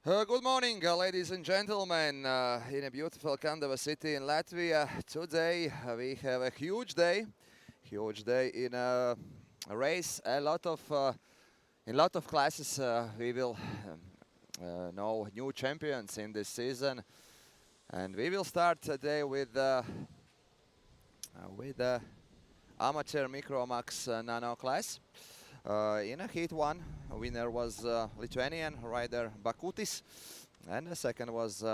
Good morning, ladies and gentlemen, in a beautiful Kandava city in Latvia. Today we have a huge day in a race. In a lot of classes we will know new champions in this season, and we will start today with amateur Microax nano class. In a heat one, winner was Lithuanian rider Bakutis, and the second was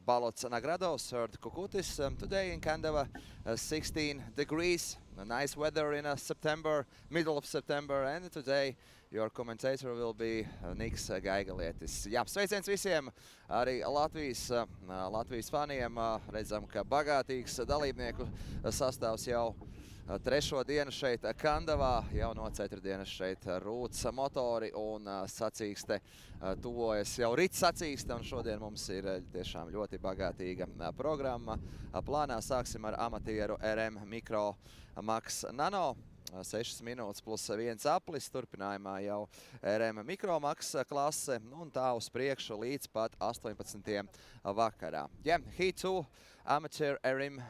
Baltic Nagrados, third Kukutis. Today in Kandava, 16 degrees, nice weather in September, middle of September, and today your commentator will be Niks Gaigalietis. Jā, sveiciens visiem, arī Latvijas faniem. Redzam, ka bagātīgs dalībnieku sastāvs jau trešo dienu šeit Kandavā, jau no ceturtdienas šeit rūc motori un sacīkste tuvojas jau rīts sacīkste, un šodien mums ir tiešām ļoti bagātīga programma. Plānā sāksim ar amatieru RM Microax Nano. 6 minūtes plus 1 aplis, turpinājumā jau RM Microax klase, un tā uz priekšu līdz pat 18. vakarā. Yeah, Heat 2 Amateur RM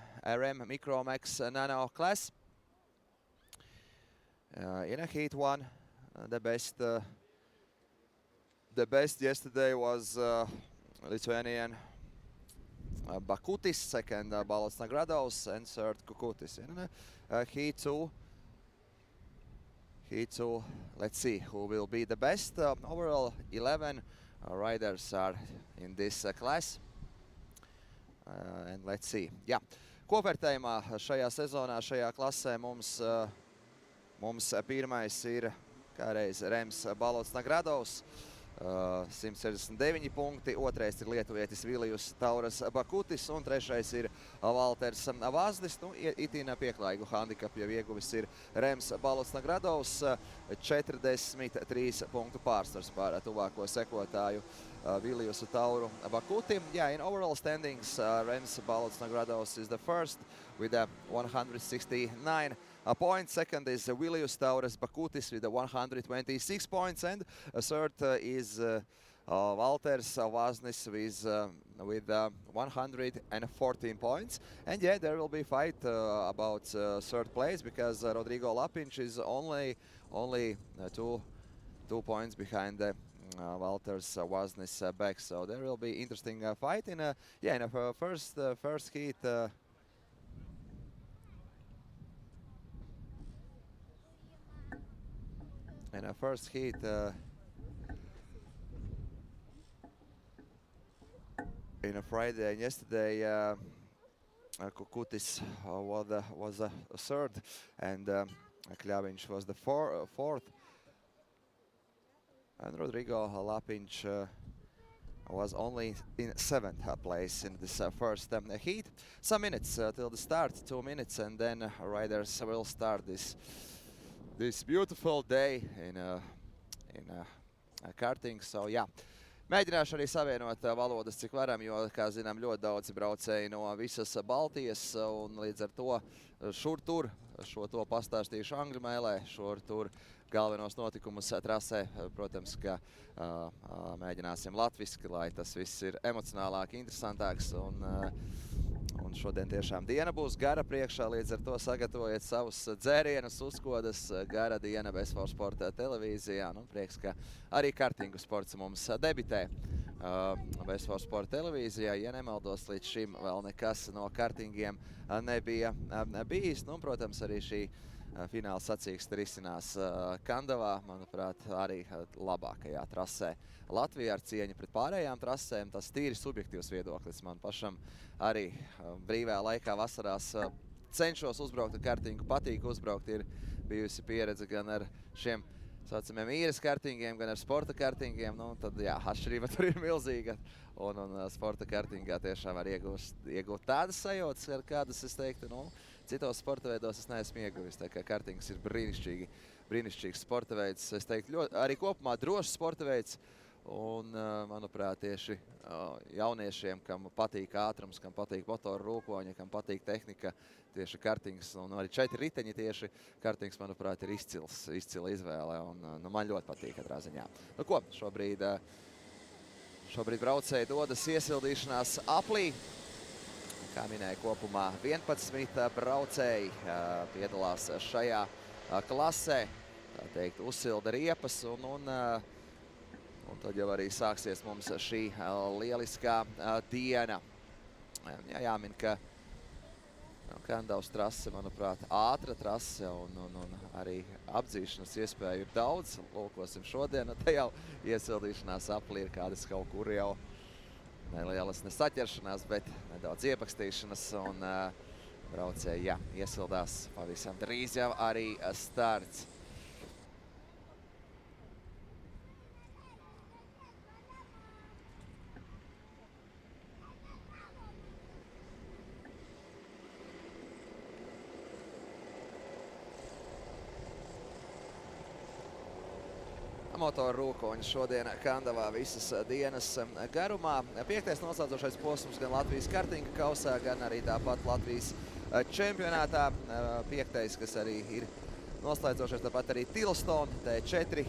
Microax Nano class. In a Heat 1, the best yesterday was Lithuanian Bakutis, second Baltic Nagrados, and third Kukutis. In Heat 2, let's see who will be the best. Overall, 11 riders are in this class. And let's see. Yeah. Kopvērtējumā šajā sezonā, šajā klasē mums pirmais ir kāreiz Rems Baltic Nagrados, 169 punkti, otrais ir lietuvietis Vilijus Tauras Bakutis, un trešais ir Valters Vazlis. Nu, itin pieklājīgu handikapu jau ieguvis ir Rems Baltic Nagrados, 43 punktu pārsvars pār tuvāko sekotāju Vilijusu Tauru Bakuti. Yeah, in overall standings, Rems Baltic Nagrados is the first with 169 points. Second is Vilius Tauras Bakutis with 126 points, and third is Valters Vaznis with 114 points. And yeah, there will be fight about third place, because Rodrigo Lapinch is only 2 points behind Valters Vaznis back. So there will be interesting fight in a first heat. In a first heat, in a Friday and yesterday, Kukutis was a third, and Kļaviņš was the fourth, and Rodrigo Lapinch was only in 7th place in this first heat. Some minutes till the start, 2 minutes, and then riders will start this beautiful day in karting. So, yeah. Mēģināšu arī savienot valodas, cik varam, jo, kā zinām, ļoti daudzi braucēji no visas Baltijas, un līdz ar to šur tur, šo to pastāstīšu angļu mēlē, šur tur galvenos notikumus trasē. Protams, ka mēģināsim latviski, lai tas viss ir emocionālāk, interesantāks, un šodien tiešām diena būs gara priekšā, līdz ar to sagatavojiet savus dzērienus, uzkodas. Gara diena BSV Sporta televīzijā. Nu, prieks, ka arī kartingu sports mums debitē BSV Sporta televīzijā. Ja nemaldos, līdz šim vēl nekas no kartingiem nebija bijis. Nu, protams, arī šī fināla sacīkste risinās Kandavā, manuprāt, arī labākajā trasē Latvijā, ar cieņu pret pārējām trasēm. Tas tīri subjektīvs viedoklis. Man pašam arī brīvajā laikā vasarās cenšos uzbraukt ar kartingu, patīk uzbraukt. Ir bijusi pieredze gan ar šiem saucamiem īres kartingiem, gan ar sporta kartingiem. Nu, tad, jā, atšķirība tur ir milzīga. Un sporta kartingā tiešām var iegūt tādas sajūtas, kādas, es teiktu, nu, citos sporta veidos es neesmu ieguvis. Tā kā kartings ir brīnišķīgs sporta veids. Es teiktu, arī kopumā drošs sporta veids. Un, manuprāt, tieši jauniešiem, kam patīk ātrums, kam patīk motoru rūkoņi, kam patīk tehnika, tieši kartings, un arī 4 riteņi tieši kartings, manuprāt, ir izcila izvēle, un man ļoti patīk katrā ziņā. Nu ko, šobrīd Šobrīd braucēji dodas iesildīšanās aplī. Kā minēja, kopumā 11 braucēji piedalās šajā klasē. Tā teikt, uzsilda riepas un tad jau arī sāksies mums šī lieliskā diena. Jāmin, ka Kandavas trase, manuprāt, ātra trase un arī apdzīšanas iespēju ir daudz. Lūkosim šodien, te jau iesildīšanās aplī ir kādas kaut kur jau nelielas nesaķeršanās, bet nedaudz iepakstīšanas un braucēji, iesildās pavisam drīz jau arī starts. Motoru rūkoņi šodien Kandavā visas dienas garumā. 5. noslēdzošais posms gan Latvijas kartinga kausā, gan arī tāpat Latvijas čempionātā. 5. kas arī ir noslēdzošais, tāpat arī Tiloton T4.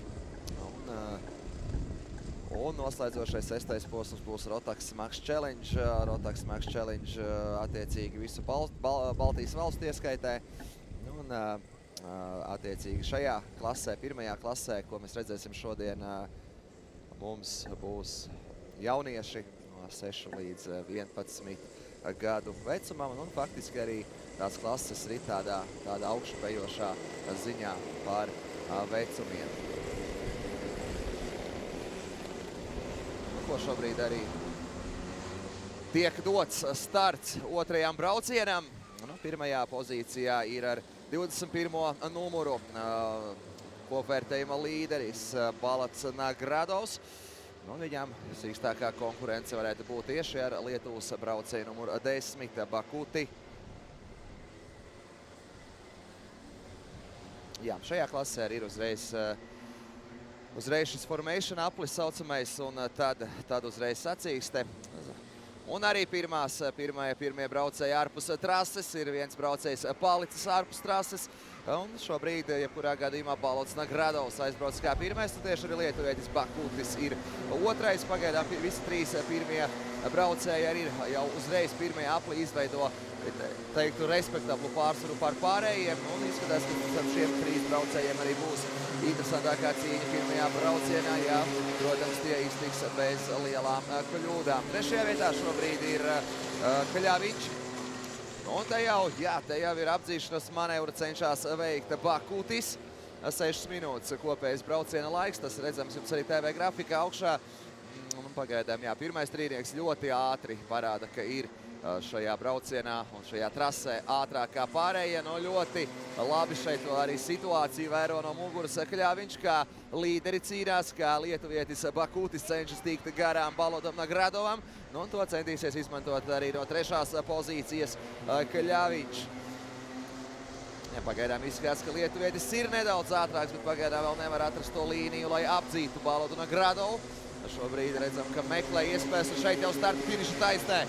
Un noslēdzošais 6. posms būs Rotax Max Challenge. Rotax Max Challenge attiecīgi visu Baltijas valstu ieskaitē. Un attiecīgi šajā klasē, pirmajā klasē, ko mēs redzēsim šodien, mums būs jaunieši no 6 līdz 11 gadu vecumam. Un faktiski arī tās klases ir tādā augšupejošā ziņā par vecumiem. Ko šobrīd arī tiek dots starts otrajam braucienam. Pirmajā pozīcijā ir ar 21. numuru kopvērtējuma līderis Balts Nagradovs. Viņam sīkstākā konkurence varētu būt tieši ar Lietuvas braucēju numuru 10 Bakuti. Šajā klasē ir uzreiz šis formation aplis saucamais, un tad uzreiz sacīkste. Un arī pirmie braucēji ārpus trases, ir viens braucējs palicis ārpus trases. Un šobrīd, jebkurā gadījumā, Balts Nagradovs aizbrauc kā pirmais, un tieši arī lietuvietis Bakutis ir otrais. Pagaidām visi 3 pirmie braucēji arī jau uzreiz pirmajā aplī izveido, teiktu, respektablu pārsvaru par pārējiem. Un izskatās, ka šiem 3 braucējiem arī būs interesantākā cīņa pirmajā braucienā. Protams, tie iztiks bez lielām kļūdām. Trešajā vietā šobrīd ir Kaļaviņš. Un te jau ir apdzīšanas manevra, cenšas veikt Bakutis. 6 minūtes kopējais brauciena laiks, tas redzams jums arī TV grafikā augšā. Un pagaidām, pirmais trīnieks ļoti ātri parāda, ka ir šajā braucienā un šajā trasē ātrāk kā pārējie. Ļoti labi šeit arī situāciju vēro no muguras Kaļaviņš, kā līderi cīnās, kā lietuvietis Bakutis cenšas tikt garām Baltam Nagradovam. Un to centīsies izmantot arī no 3. pozīcijas Kaļaviņš. Pagaidām izskatās, ka lietuvietis ir nedaudz ātrāks, bet pagaidām vēl nevar atrast to līniju, lai apdzītu Baltu Nagradovu. Šobrīd redzam, ka meklē iespējas, un šeit jau starta finiša taisnē.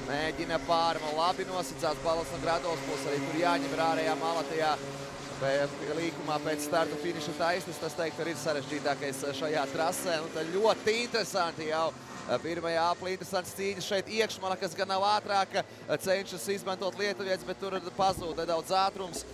Mēģina pārma, labi nosacās Balts Nagradovs, būs arī tur jāņem ir ārējā mala tajā līkumā pēc startu finiša taisnes. Tas teikt, arī ir sarežģītākais šajā trasē. Un tad ļoti interesanti jau pirmajā aplī interesants cīņas šeit iekšmala, kas gan nav ātrāka, cenšas izmantot lietuvietis, bet tur pazūd nedaudz ātrums.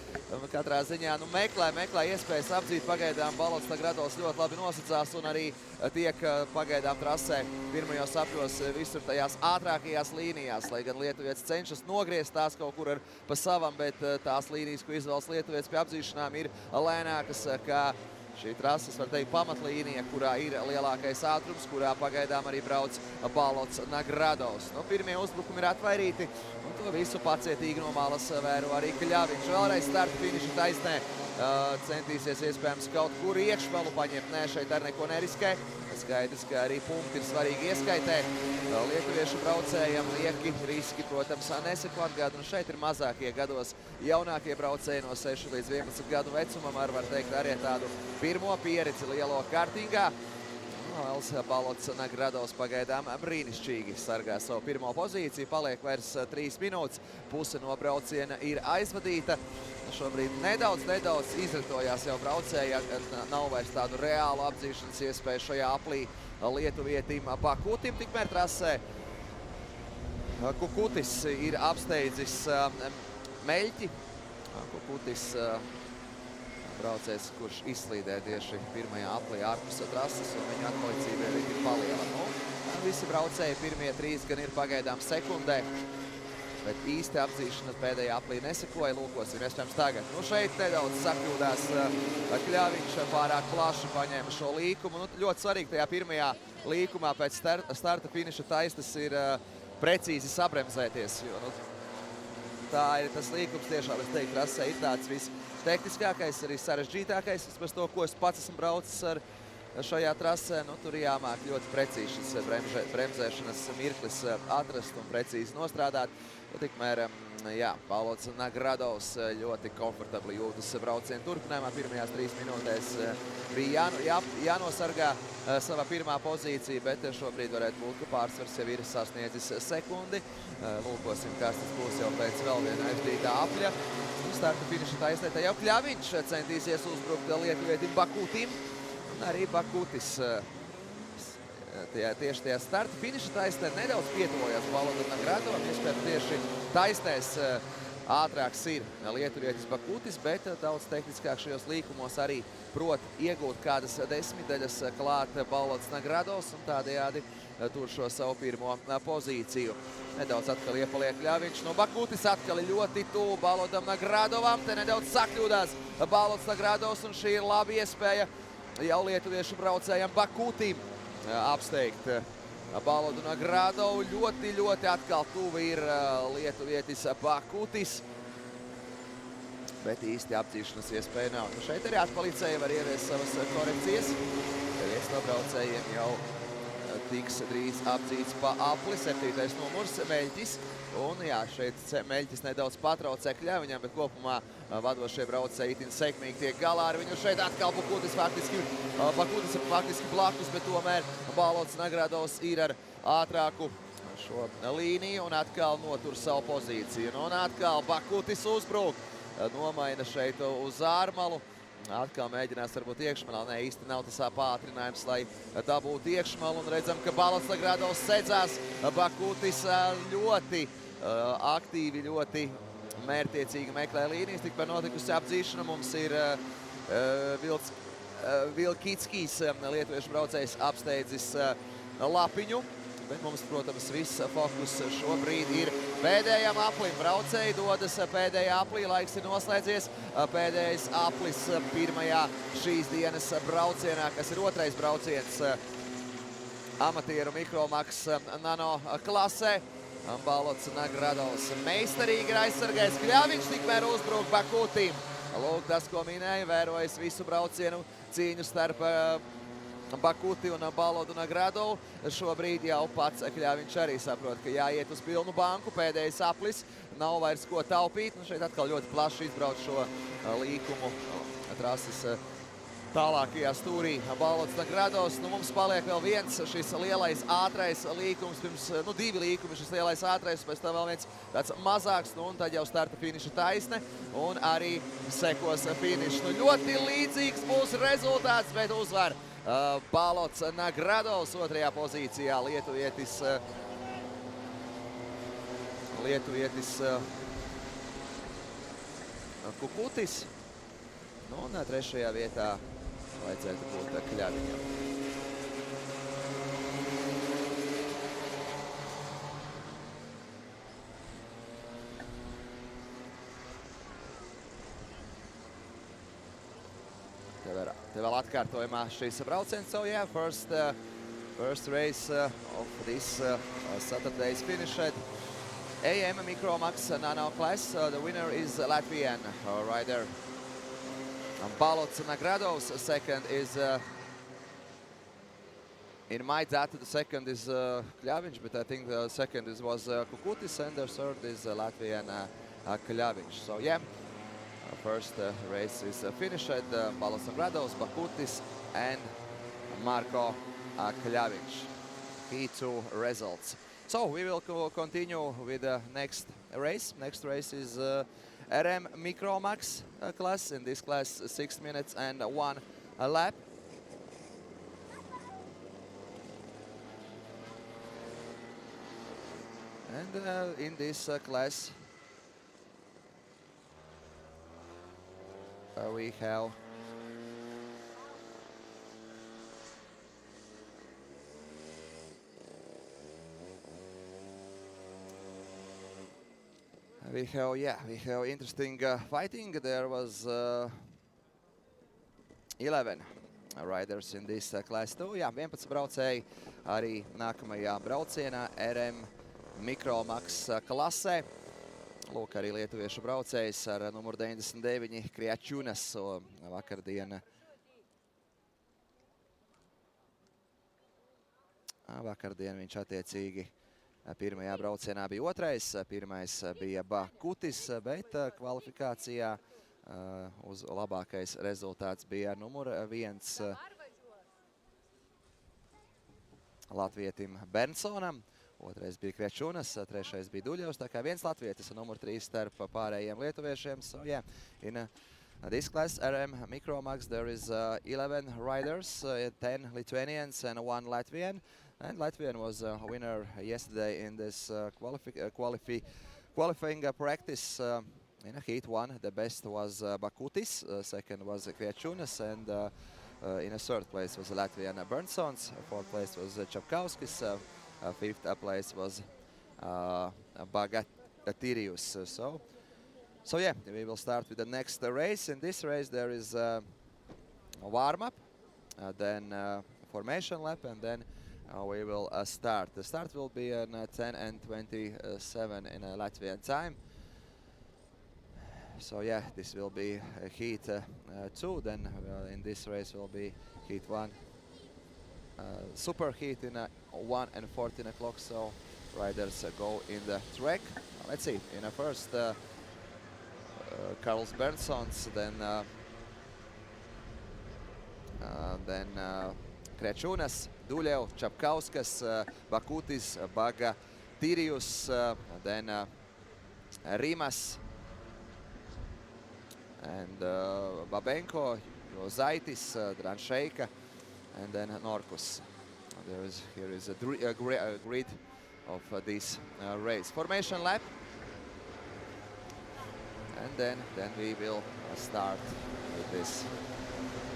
Katrā ziņā meklē iespējas apdzīt. Pagaidām Balts Nagradovs ļoti labi nosacās un arī tiek pagaidām trasē pirmajos apļos visur tajās ātrākajās līnijās. Lai gan lietuvietis cenšas nogriezt tās kaut kur pa savam, bet tās līnijas, ko izvēlas lietuvietis pie apdzīšanām, ir lēnākas kā šī trases, var teikt, pamatlīnija, kurā ir lielākais ātrums, kurā pagaidām arī brauc Balts Nagradovs. Pirmie uzbrukumi ir atvairīti, un to visu pacietīgi no malas vēro arī Kaļaviņš. Vēlreiz starta finiša taisnē centīsies iespējams kaut kur iekšmalu paņemt. Nē, šeit ar neko neriskē. Skaidrs, ka arī punkti ir svarīgi ieskaitēt. Lietuviešu braucējiem lieki riski, protams, nesaku atgādinu. Šeit ir mazākie gados jaunākie braucēji no 6 līdz 11 gadu vecumam, var teikt, arī tādu pirmo pieredzi lielo kartingā. Noels Balts Nagradovs pagaidām brīnišķīgi sargā savu pirmo pozīciju. Paliek vairs 3 minūtes. Puse no brauciena ir aizvadīta. Šobrīd nedaudz izritojās jau braucēja. Nav vairs tādu reālu apdzīšanas iespēju šajā aplī lietuvietim Bakutim. Tikmēr trasē Kukutis ir apsteidzis Meļķi. Kukutis braucējs, kurš izslīdē tieši pirmajā aplī ārpus trases, un viņa atpalicība ir paliela. Visi braucēji pirmie 3 gan ir pagaidām sekundē, bet īsti apdzīšana pēdējā aplī nesekoja. Lūkosim, iespējams tagad. Šeit nedaudz sakļūdās Kļaviņš, pārāk plaši paņēma šo līkumu. Ļoti svarīgi tajā pirmajā līkumā pēc starta finiša taisnes ir precīzi sabremzēties, jo tā ir tas līkums tiešām, es teiktu, trasē ir tāds vistehniskākais, arī sarežģītākais, vismaz to, ko es pats esmu braucis ar šajā trasē. Tur jāmāk ļoti precīzi šis bremzēšanas mirklis atrast un precīzi nostrādāt. Tikmēr, jā, Balts Nagradovs ļoti komfortabli jūtas braucienu turpinājumā. Pirmajās 3 minūtēs bija jānosargā savā pirmā pozīcija, bet šobrīd varētu būt, ka pārsvars jau ir sasniedzis sekundi. Lūkosim, kas tas būs jau pēc vēl viena aizdītā apļa. Starta finiša taisnē jau Kļaviņš centīsies uzbrukt lietuvietim Bakutim. Un arī Bakutis tieši tajā starta finiša taisnē nedaudz pietuvojās Baltam Nagradovam. Iespējams, tieši taisnēs ātrāks ir lietuvietis Bakutis, bet daudz tehniskāk šajos līkumos arī prot iegūt kādas 10 klāt Balts Nagradovs un tādējādi tur šo savu pirmo pozīciju. Nedaudz atkal iepaliek Kļaviņš. Bakutis atkal ļoti tuvu Baltam Nagradovam. Te nedaudz sakļūdās Balts Nagradovs, un šī ir laba iespēja jau lietuviešu braucējam Bakutim apsteigt Baltu Nagradovu. Ļoti atkal tuvi ir lietuvietis Bakutis, bet īsti apdzīšanas iespēja nav. Šeit arī atpalicēji var ieviest savas korekcijas. Viens no braucējiem jau tiks drīz apdzīts pa apli, 7. numurs Meļķis. Un jā, šeit Meļķis nedaudz patraucē Kļaviņam, bet kopumā vadošie braucēji itin sekmīgi tiek galā ar viņu. Šeit atkal Bakutis faktiski blakus, bet tomēr Balts Nagradovs ir ar ātrāku šo līniju un atkal notur savu pozīciju. Un atkal Bakutis uzbruk, nomaina šeit uz ārmalu. Atkal mēģinās varbūt iekšmalā. Nē, īsti nav tas pātrinājums, lai dabūtu iekšmalu. Un redzam, ka Balts Nagradovs sedzās. Bakutis ļoti aktīvi, ļoti mērķtiecīgi meklē līnijas. Tikpēc notikusi apdzīšana. Mums ir Vilkitskijs, lietuviešu braucējs, apsteidzis lapiņu. Bet mums, protams, viss fokus šobrīd ir pēdējām aplim. Braucēji dodas pēdējā aplī, laiks ir noslēdzies. Pēdējais aplis pirmajā šīs dienas braucienā, kas ir otrais brauciens amatieru Microax nano klasē. Balts Nagradovs meistarīgi ir aizsargājis Kļaviņš, tikmēr uzbruk Bakutim. Lūk, tas, ko minēja, vērojas visu braucienu cīņu starp Bakuti un Baltu Nagradovu. Šobrīd jau pats Kļaviņš arī saprot, ka jāiet uz pilnu banku. Pēdējais aplis, nav vairs ko taupīt. Šeit atkal ļoti plaši izbrauc šo līkumu trases tālākajā stūrī Balts Nagradovs. Mums paliek vēl viens šis lielais ātrais līkums, pirms, divi līkumi, šis lielais ātrais, pēc tam vēl viens tāds mazāks, un tad jau starta finiša taisne, un arī sekos finišs. Ļoti līdzīgs būs rezultāts, bet uzvar Balts Nagradovs otrajā pozīcijā, lietuvietis Kukutis. Un trešajā vietā vajadzētu būt Kļaviņam. Te vēl atkārtojumā šīs brauciens. So yeah, first race of this Saturday's finished. AM Microax Nano class. The winner is Latvian rider Balts Nagradovs. Second is, in my data, the second is Kļaviņš, but I think the second was Kukutis, and the third is Latvian Kļaviņš. So yeah. First race is finished. Balts Nagradovs, Bakutis, and Marko Kļaviņš. Heat 2 results. So we will continue with the next race. Next race is RM Microax class. In this class, 6 minutes and 1 lap. And in this class, we have we have interesting fighting. There was 11 riders in this class too. 11 braucēji arī nākamajā braucienā RM Microax klasē. Lūk, arī lietuviešu braucējs ar numuru 99 Kriačunas vakardien viņš attiecīgi pirmajā braucienā bija otrais, pirmais bija Bakutis, bet kvalifikācijā uz labākais rezultāts bija numur 1 latvietim Berntsonam, otrais bija Kriačunas, trešais bija Duļevs, tā kā viens latvietis numur 3 starp pārējiem lietuviešiem. So yeah, in this class RM Microax there is 11 riders, 10 Lithuanians and 1 Latvian. And Latvian was a winner yesterday in this qualifying practice in Heat 1. The best was Bakutis, second was Kriačunas, and in a third place was Latvian Berntsons, fourth place was Čapkauskis, fifth place was Bagatirius. So yeah, we will start with the next race. In this race there is a warm-up, then formation lap, and then we will start. The start will be in 10 and 27 in Latvian time. So yeah, this will be Heat 2. Then in this race will be Heat 1. Super Heat in 1 and 14 o'clock. So riders go in the track. Let's see. In the first, Carlos Berntsons, then Kriačunas, Duļev, Čapkauskas, Bakutis, Bagatirius, then Rimas, and Babenko, Zaitis, Dranšeika, and then Norkus. Here is a grid of this race. Formation lap, and then we will start with this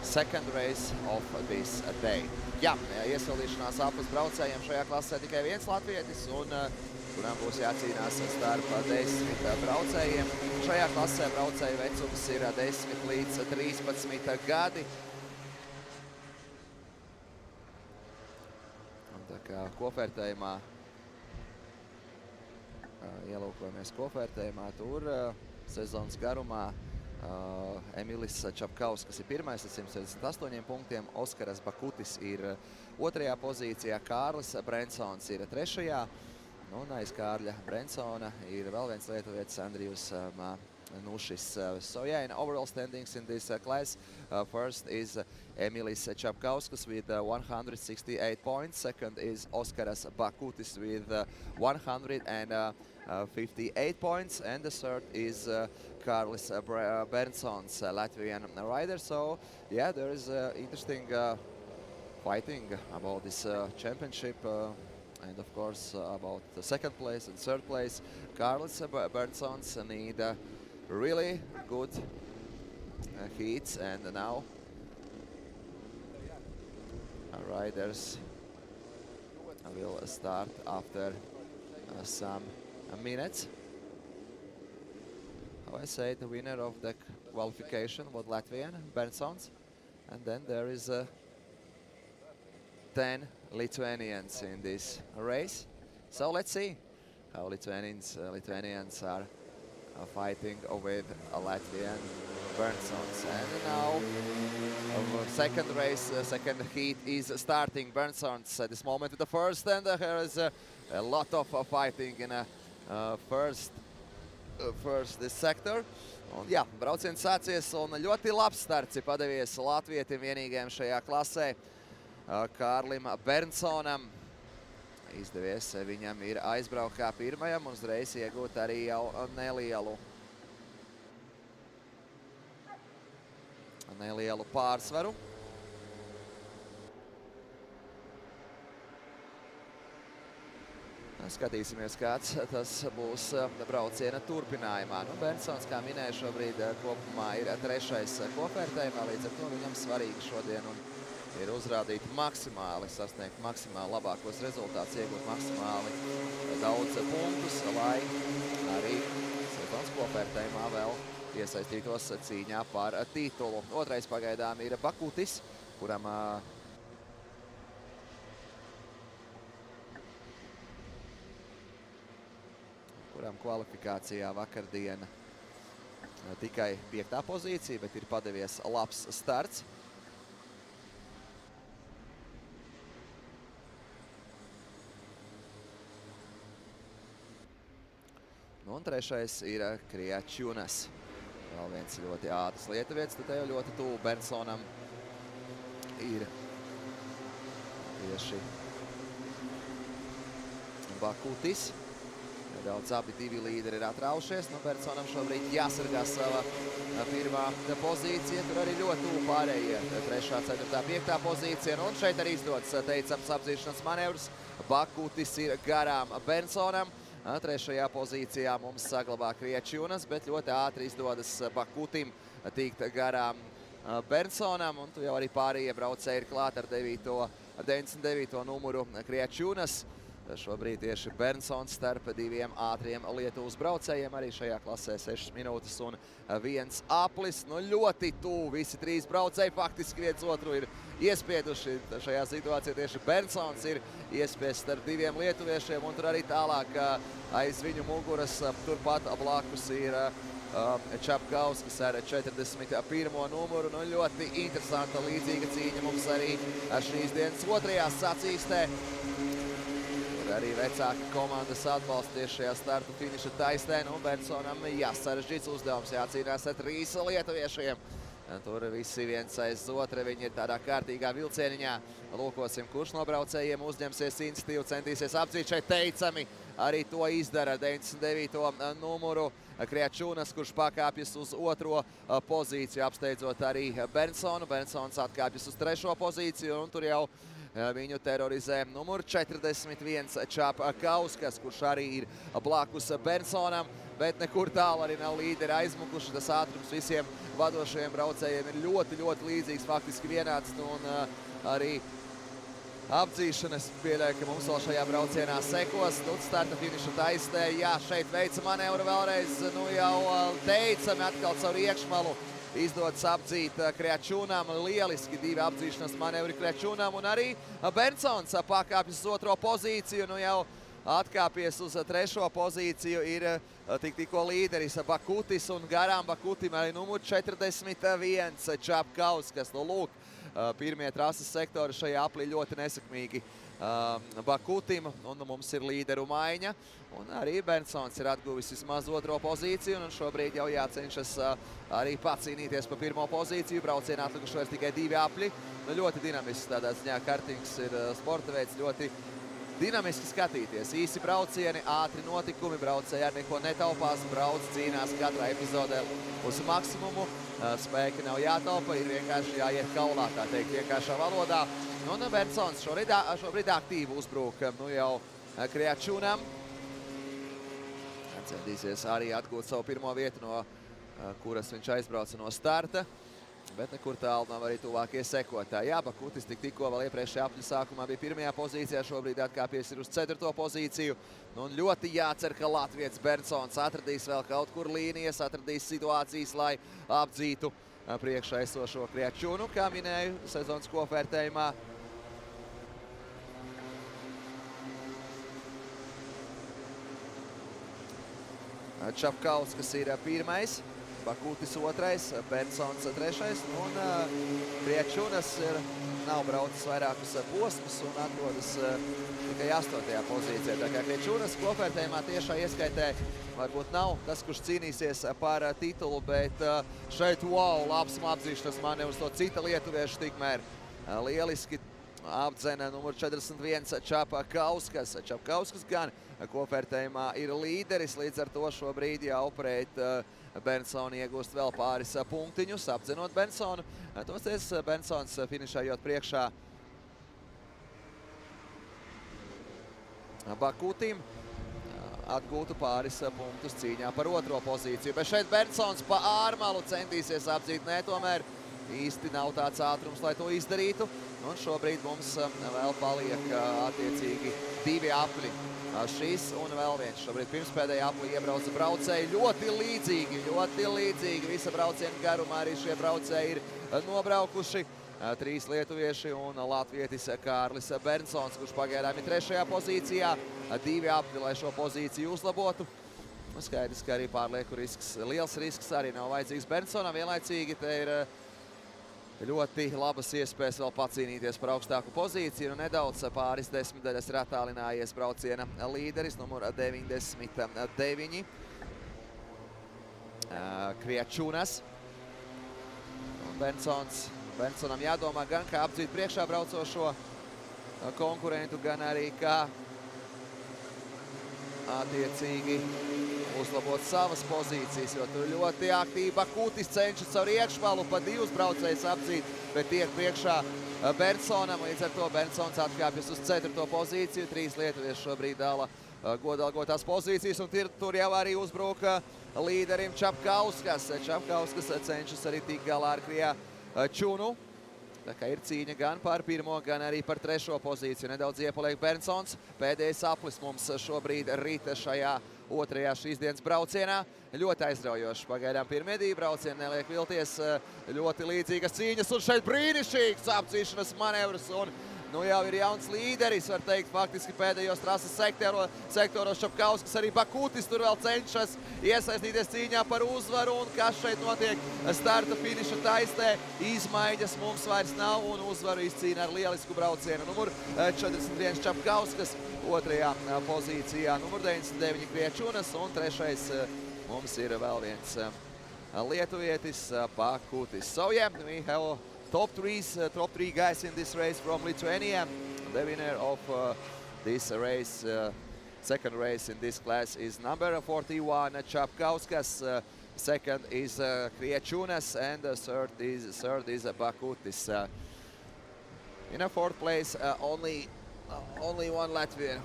second race of this day. Jā, iesildīšanās apus braucējiem šajā klasē tikai viens latvietis, un kuram būs jācīnās starp 10 braucējiem. Šajā klasē braucēju vecums ir 10 līdz 13 gadi. Un tā kā kopvērtējumā, ielūkojamies kopvērtējumā, tur sezonas garumā Emilis Čapkauskas ir pirmais ar 168 punktiem, Oskaras Bakutis ir otrajā pozīcijā, Kārlis Brentsons ir trešajā, un aiz Kārļa Brentsona ir vēl viens lietuvietis Andrijus Nušis. So yeah, in overall standings in this class, first is Emilis Čapkauskas with 168 points, second is Oskaras Bakutis with 158 points, and the third is Karlis Berntsons, Latvian rider. So yeah, there is interesting fighting about this championship, and of course about the second place and third place. Karlis Berntsons need really good heats, and now riders will start after some minutes. I say the winner of the qualification was Latvian Berntsons, and then there is 10 Lithuanians in this race. So let's see how Lithuanians are fighting with Latvian Berntsons. And now second race, second heat is starting. Berntsons at this moment with the first, and here is a lot of fighting in first this sector. Un, jā, brauciens sācies un ļoti labs starts ir padevies latvietim vienīgajam šajā klasē. Kārlim Berntsonam. Izdevies viņam ir aizbraukt kā pirmajam un uzreiz iegūt arī jau nelielu pārsvaru. Skatīsimies, kāds tas būs brauciena turpinājumā. Berntsons, kā minēju, šobrīd kopumā ir 3. kopvērtējumā, līdz ar to viņam svarīgi šodien ir uzrādīt maksimāli, sasniegt maksimāli labākos rezultātus, iegūt maksimāli daudz punktus, lai arī sezonas kopvērtējumā vēl iesaistītos cīņā par titulu. Otrais pagaidām ir Bakutis, kuram kvalifikācijā vakardien tikai 5. pozīcija, bet ir padevies labs starts. Un trešais ir Kriačunas. Vēl viens ļoti ātrs lietuvietis, tad jau ļoti tuvu Berntsonam ir tieši Bakutis. Daudz abi divi līderi ir atraušies. Berntsonam šobrīd jāsargā sava pirmā pozīcija. Tur arī ļoti tuvu pārējie 3., 4., 5. pozīcija. Un šeit arī izdodas teicams apzīšanas manevrs. Bakutis ir garām Berntsonam. 3. pozīcijā mums saglabā Kriačunas, bet ļoti ātri izdodas Bakutim tikt garām Berntsonam. Un tu jau arī pārējie braucēji ir klāt ar 99. numuru Kriačunas. Šobrīd tieši Berntsons starp diviem ātriem Lietuvas braucējiem. Arī šajā klasē 6 minūtes un 1 aplis. Ļoti tuvu visi 3 braucēji faktiski viens otru ir iespieduši. Šajā situācijā tieši Berntsons ir iespiest starp diviem lietuviešiem. Un tur arī tālāk aiz viņu muguras turpat blakus ir Čapkauskas ar 41. numuru. Ļoti interesanta līdzīga cīņa mums arī šīs dienas 2. sacīkstē. Arī vecāki komandas atbalsta tieši šajā startu finiša taistē. Berntsonam jāsarežģīts uzdevums, jācīnās ar 3 lietuviešiem. Tur visi viens aiz otru, viņi ir tādā kārtīgā vilcieniņā. Lūkosim, kurš no braucējiem uzņemsies iniciatīvu, centīsies apdzīt šeit teicami. Arī to izdara 99. numuru Kriačunas, kurš pakāpjas uz 2. pozīciju, apsteidzot arī Berntsonu. Berntsons atkāpjas uz 3. pozīciju, un tur jau viņu terorizē numur 41 Čapkauskas, kurš arī ir blakus Berntsonam, bet nekur tālu arī nav līderi aizmukuši. Tas ātrums visiem vadošajiem braucējiem ir ļoti, ļoti līdzīgs, faktiski vienāds. Un arī apdzīšanas pieļauj, ka mums vēl šajā braucienā sekos. Starta finiša taistē, jā, šeit veica manevru vēlreiz, jau teicami atkal caur iekšmalu. Izdodas apdzīt Kriačunam, lieliski 2 apdzīšanas manevri Kriačunam, un arī Berntsons pakāpjas uz 2. pozīciju, jau atkāpies uz 3. pozīciju ir tikko līderis Bakutis, un garām Bakutim arī numur 41 Čapkauskas. Lūk, pirmie trases sektori šajā aplī ļoti nesakmīgi Bakutim, un mums ir līderu maiņa. Un arī Berntsons ir atguvis vismaz 2. pozīciju, un šobrīd jau jācenšas arī pacīnīties pa 1. pozīciju. Braucienā atlikuši vairs tikai 2 apļi. Ļoti dinamisks tādā ziņā. Kartings ir sporta veids, ļoti dinamiski skatīties. Īsi braucieni, ātri notikumi, braucēji ar neko netaupās, brauc, cīnās katrā epizodē uz maksimumu. Spēki nav jātaupa, ir vienkārši jāiet kaulā, tā teikt, vienkāršā valodā. Un Berntsons šobrīd aktīvi uzbrūk jau Kriačunam. Centīsies arī atgūt savu 1. vietu, no kuras viņš aizbrauca no starta. Bet nekur tālu nav arī tuvākie sekotāji. Jā, Bakutis tikko vēl iepriekšējā apļa sākumā bija 1. pozīcijā, šobrīd atkāpies ir uz 4. pozīciju. Un ļoti jācer, ka latvietis Berntsons atradīs vēl kaut kur līnijas, atradīs situācijas, lai apdzītu priekšā esošo Kriačunu, kā minēju sezonas kopvērtējumā. Čapkauskas ir 1. Bakutis 2., Berntsons 3. un Kriačunas nav braucis vairākus posmus un atrodas tikai 8. pozīcijā. Tā kā Kriačunas kopvērtējumā tiešā ieskaitē varbūt nav tas, kurš cīnīsies par titulu, bet šeit, wow, labs apdzīšanas manevrs to cita lietuviešu tikmēr lieliski apdzena numur 41 Čapkauskas. Čapkauskas gan kopvērtējumā ir līderis, līdz ar to šobrīd jāoperēt Bensonu iegūst vēl pāris punktiņus, apdzenot Bensonu. Tosties Bensons finišējot priekšā Bakutim atgūtu pāris punktus cīņā par otro pozīciju. Bet šeit Bensons pa ārmalu centīsies apdzīt, nē, tomēr īsti nav tāds ātrums, lai to izdarītu. Un šobrīd mums vēl paliek attiecīgi 2 apli. Šis un vēl viens. Šobrīd pirmspēdējā apli iebrauca braucēji ļoti līdzīgi. Visa brauciena garumā arī šie braucēji ir nobraukuši. 3 lietuvieši un latvietis Kārlis Bensons, kurš pagaidām ir 3. pozīcijā. 2 apli, lai šo pozīciju uzlabotu. Skaidrs, ka arī pārlieku risks, liels risks arī nav vajadzīgs Bensonam. Vienlaicīgi te ir ļoti labas iespējas vēl pacīnīties par augstāku pozīciju. Nedaudz pāris desmitaļas ir attālinājies brauciena līderis, numur 99. Kriečunas. Bensonam jādomā gan kā apdzīt priekšā braucošo konkurentu, gan arī kā attiecīgi uzlabot savas pozīcijas, jo tur ļoti aktīvi Bakutis cenšas caur iekšmalu pa 2 braucējus apdzīt, bet tiek priekšā Bensonam, līdz ar to Bensons atkāpjas uz 4. pozīciju. 3 lietuvieši šobrīd dala godalgotās pozīcijas, un tur jau arī uzbruka līderim Čapkauskas. Čapkauskas cenšas arī tikt galā ar Kriečunu. Tā kā ir cīņa gan par 1. gan arī par 3. pozīciju. Nedaudz iepaliek Bensons. Pēdējais aplis mums šobrīd rita šajā 2. šīs dienas braucienā. Ļoti aizraujoši. Pagaidām pirmie 2 braucieni neliek vilties. Ļoti līdzīgas cīņas, un šeit brīnišķīgs apcīšanas manevrs. Un nu jau ir jauns līderis, var teikt, faktiski pēdējos trases sektoros. Čapkauskas, arī Bakutis tur vēl cenšas iesaistīties cīņā par uzvaru. Un kas šeit notiek starta finiša taistē? Izmaiņas mums vairs nav, un uzvaru izcīna ar lielisku braucienu. Numur 41 Čapkauskas, 2. pozīcijā numur 99 Kriečunas, un 3. mums ir vēl viens lietuvietis Bakutis. So yeah, we have top 3 guys in this race from Lithuania. The winner of this race, second race in this class, is number 41 Čapkauskas. Second is Kriečunas, and third is Bakutis. In a 4th place, only one Latvian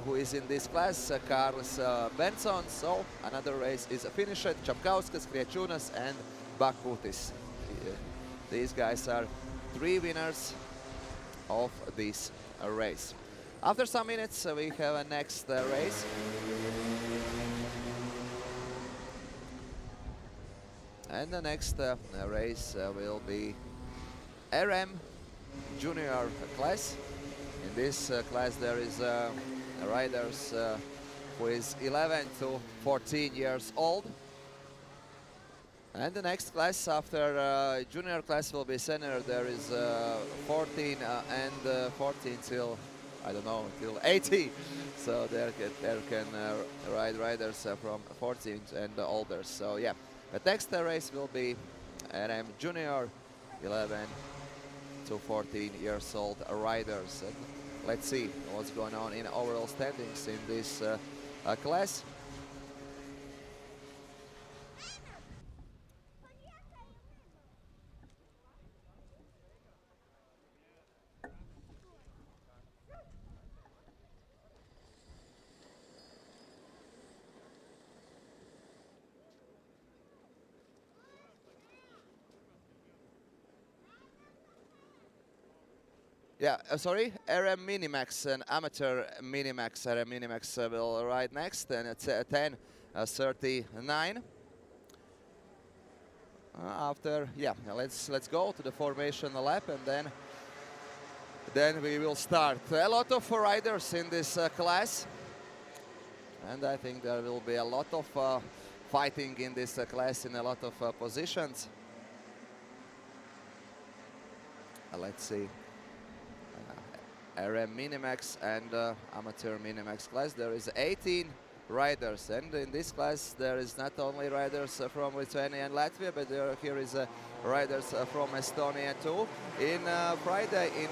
who is in this class, Kārlis Bensons. So another race is finished. Čapkauskas, Kriečunas, and Bakutis. These guys are 3 winners of this race. After some minutes, we have a next race. And the next race will be RM Junior class. In this class, there is riders who is 11 to 14 years old. And the next class after junior class will be senior. There is 14 and 14 till, I don't know, till 80. So there can ride riders from 14 and older. So yeah, the next race will be RM Junior, 11 to 14 years old riders. And let's see what's going on in overall standings in this class. Yeah, sorry, RM Minimax, an amateur Minimax. RM Minimax will ride next, and it's 10:39. After, yeah, let's go to the formation lap, and then we will start. A lot of riders in this class, and I think there will be a lot of fighting in this class in a lot of positions. Let's see. RM Minimax and amateur Minimax class, there is 18 riders, and in this class there is not only riders from Lithuania and Latvia, but here is riders from Estonia too. In Friday in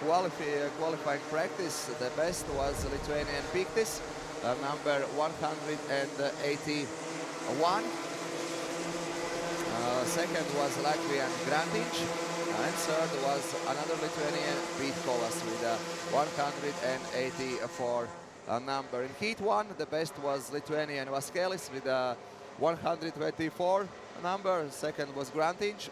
qualifying practice, the best was Lithuanian Piktis, number 181. Second was Latvian Grandic, and third was another Lithuanian Pitkovas with a 184 number. In Heat 1, the best was Lithuanian Vaskelis with a 124 number. Second was Grandic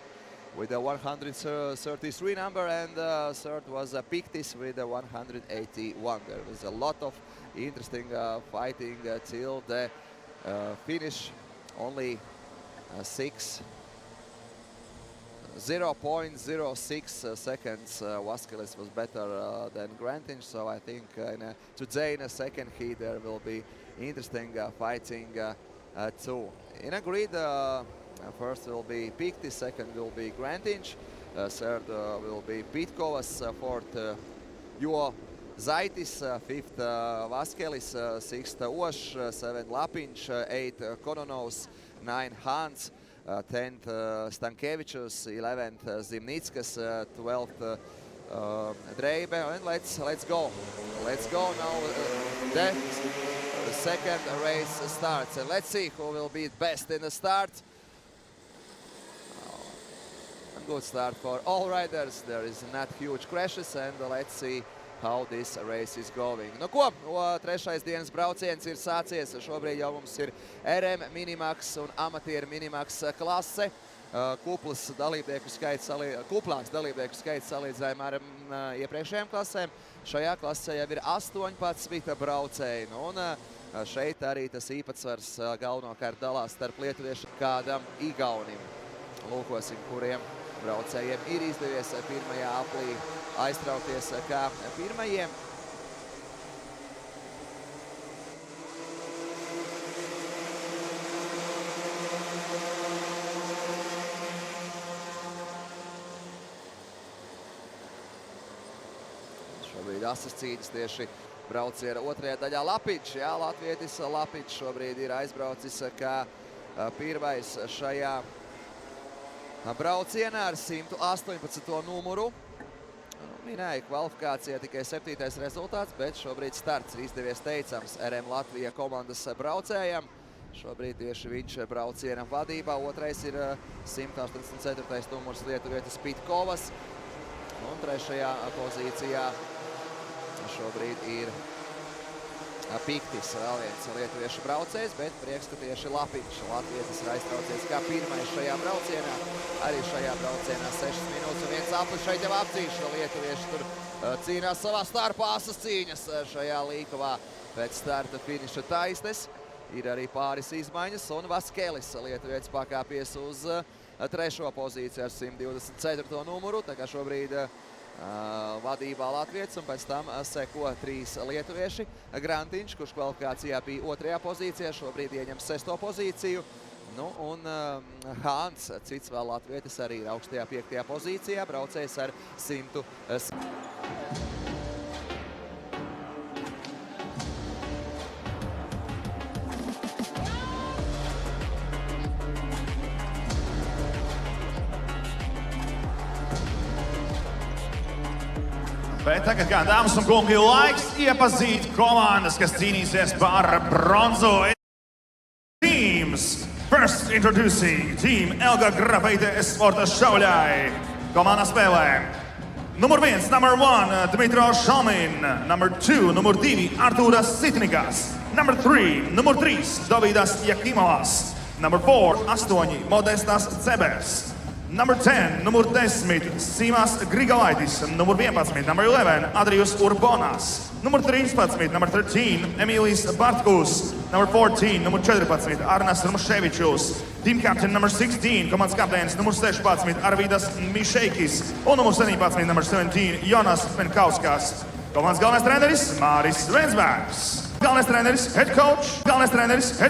with a 133 number, and third was Piktis with a 181. There was a lot of interesting fighting till the finish. Only 0.06 seconds Vaskelis was better than Grandic, so I think today in a second heat there will be interesting fighting too. In a grid, first will be Piktis, second will be Grandic, third will be Pitkovas, fourth Juo Zaitis, fifth Vaskelis, sixth Osh, seventh Lapinch, eighth Kononovs, 9 Hans, 10th Stankevičius, 11th Zimnickas, 12th Dreibe, and let's go. Let's go now. The second race starts, and let's see who will be best in the start. A good start for all riders. There is not huge crashes, and let's see how this race is going. Nu ko, trešais dienas brauciens ir sācies. Šobrīd jau mums ir RM, Minimax un amatieru Minimax klase. Kuplāks dalībnieku skaits salīdzinājumā ar iepriekšējām klasēm. Šajā klasē jau ir 18 braucēji. Un šeit arī tas īpatsvars galvenokārt dalās starp lietuviešu kādam igaunim. Lūkosim, kuriem braucējiem ir izdevies pirmajā aplī aiztraukties kā pirmajiem. Šobrīd asas cīņas tieši brauciena otrajā daļā Lapiņš. Jā, latvietis Lapiņš šobrīd ir aizbraucis kā pirmais šajā braucienā ar 118. numuru. Minēja, kvalifikācijā tikai 7. rezultāts, bet šobrīd starts ir izdevies teicams RM Latvija komandas braucējam. Šobrīd tieši viņš brauciena vadībā. Otrais ir 184. numurs lietuvietis Pitkovas. Un trešajā pozīcijā šobrīd ir Piktis, vēl viens lietuviešu braucējs, bet prieks, ka tieši Lapiņš, latvietis, ir aiztraucies kā pirmais šajā braucienā. Arī šajā braucienā 6 minūtes un viens aplis šeit jau apcīšana. Lietuvieši tur cīnās savā starpā asas cīņas šajā līkavā pēc starta finiša taisnes. Ir arī pāris izmaiņas, un Vaskelis lietuvietis pakāpies uz trešo pozīciju ar 124. numuru. Tā kā šobrīd vadībā latvietis, un pēc tam seko 3 lietuvieši. Grandiņš, kurš kvalifikācijā bija 2. pozīcijā, šobrīd ieņem 6. pozīciju. Nu, un Hāns, cits vēl latvietis, arī ir augstajā 5. pozīcijā, braucējs ar 100. Bet tagad, kā dāmas un kungi, laiks iepazīt komandas, kas cīnīsies par bronzu. Teams. First introducing Team Elga Grafeite Esporta Šauļai. Komanda spēlē. Numur 1, number 1, Dmitro Šalmin. Numur 2, numur 2, Artūras Sitnikas. Numur 3, numur 3, Davidas Jakimovas. Numur 4, 8, Modestas Cebers. Number 10, numur 10, Simas Grigalaitis. Numur 11, number 11, Adrius Urbonas. Numur 13, number 13, Emilis Bartkus. Number 14, numur 14, Arnas Rmuševičus. Team captain number 16, komandas kapteinis numur 16, Arvidas Mišeikis. Un numur 17, number 17, Jonas Penkauskas. Komandas galvenais treneris Māris Vensbergs. Galvenais treneris, head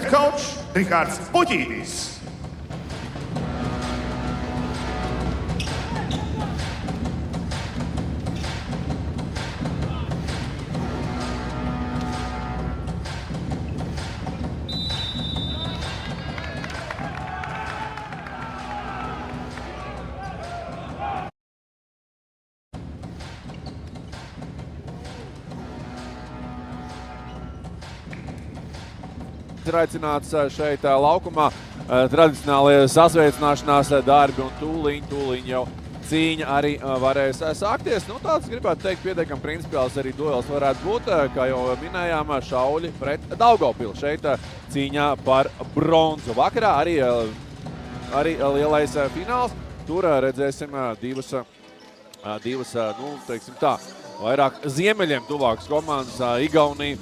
coach, Rihards Puķītis. ir aicināts šeit laukumā. Tradicionālie sasveicināšanās darbi un tūliņ jau cīņa arī varēs sākties. Nu, tāds gribētu teikt pietiekam principiāls arī duels varētu būt, kā jau minējām, Šauļi pret Daugavpili. Šeit cīņā par bronzu. Vakarā arī lielais fināls. Tur redzēsim divas, nu, teiksim tā, vairāk ziemeļiem tuvākas komandas, Igaunija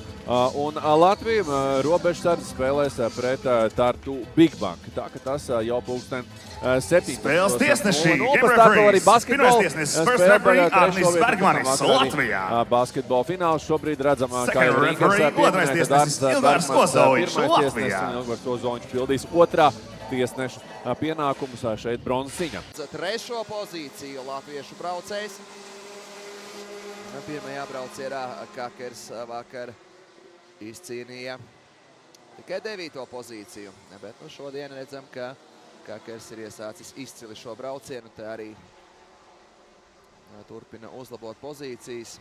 un Latvija. Robežsardze spēlēs pret Tartu Big Bank. Tā ka tas jau pulksten 7. Spēles tiesneši, game referees, pirmais tiesnesis, first referee Arnis Bergmanis, Latvijā. Basketbola fināls šobrīd redzam, kā Second referee, otrais tiesnesis, Ilgārs Ozovičs, Latvijā. Ilgārs Ozovičs pildīs otrā tiesneša pienākumus šeit bronzas cīņā. Trešo pozīciju latviešu braucējs. Pirmajā braucienā Kakers vakar izcīnīja tikai 9. pozīciju. Bet nu šodien redzam, ka Kakers ir iesācis izcili šo braucienu. Te arī turpina uzlabot pozīcijas.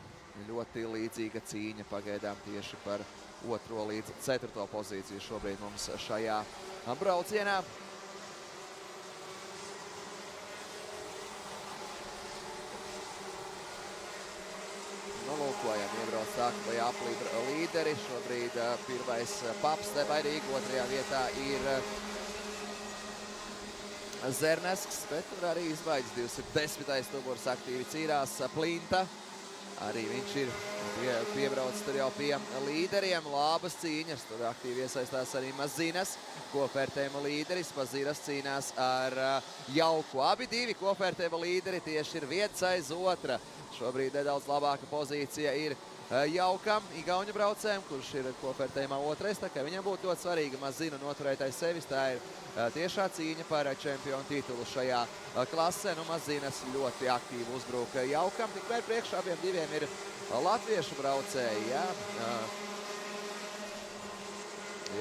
Ļoti līdzīga cīņa pagaidām tieši par 2. līdz 4. pozīciju šobrīd mums šajā braucienā. Nolūkojam, iebrauc nākamajā aplī līderi. Šobrīd pirmais Paps nebaidīgi, otrajā vietā ir Zernesks, bet tur arī izbaidis 210. numurs aktīvi cīrās Plinta. Arī viņš ir piebraucis tur jau pie līderiem. Labas cīņas, tur aktīvi iesaistās arī Mazinas. Kopvērtējuma līderis. Mazinas cīnās ar Jauku. Abi divi kopvērtējuma līderi tieši ir viens aiz otra. Šobrīd nedaudz labāka pozīcija ir Jaukam, Igauņu braucējiem, kurš ir kopvērtējumā otrais. Tā kā viņam būtu ļoti svarīga Mazina noturētais sevis. Tā ir tiešā cīņa par čempionu titulu šajā klasē. Nu, Mazinas ļoti aktīvi uzbruka Jaukam. Tikmēr priekšā abiem diviem ir latviešu braucēji.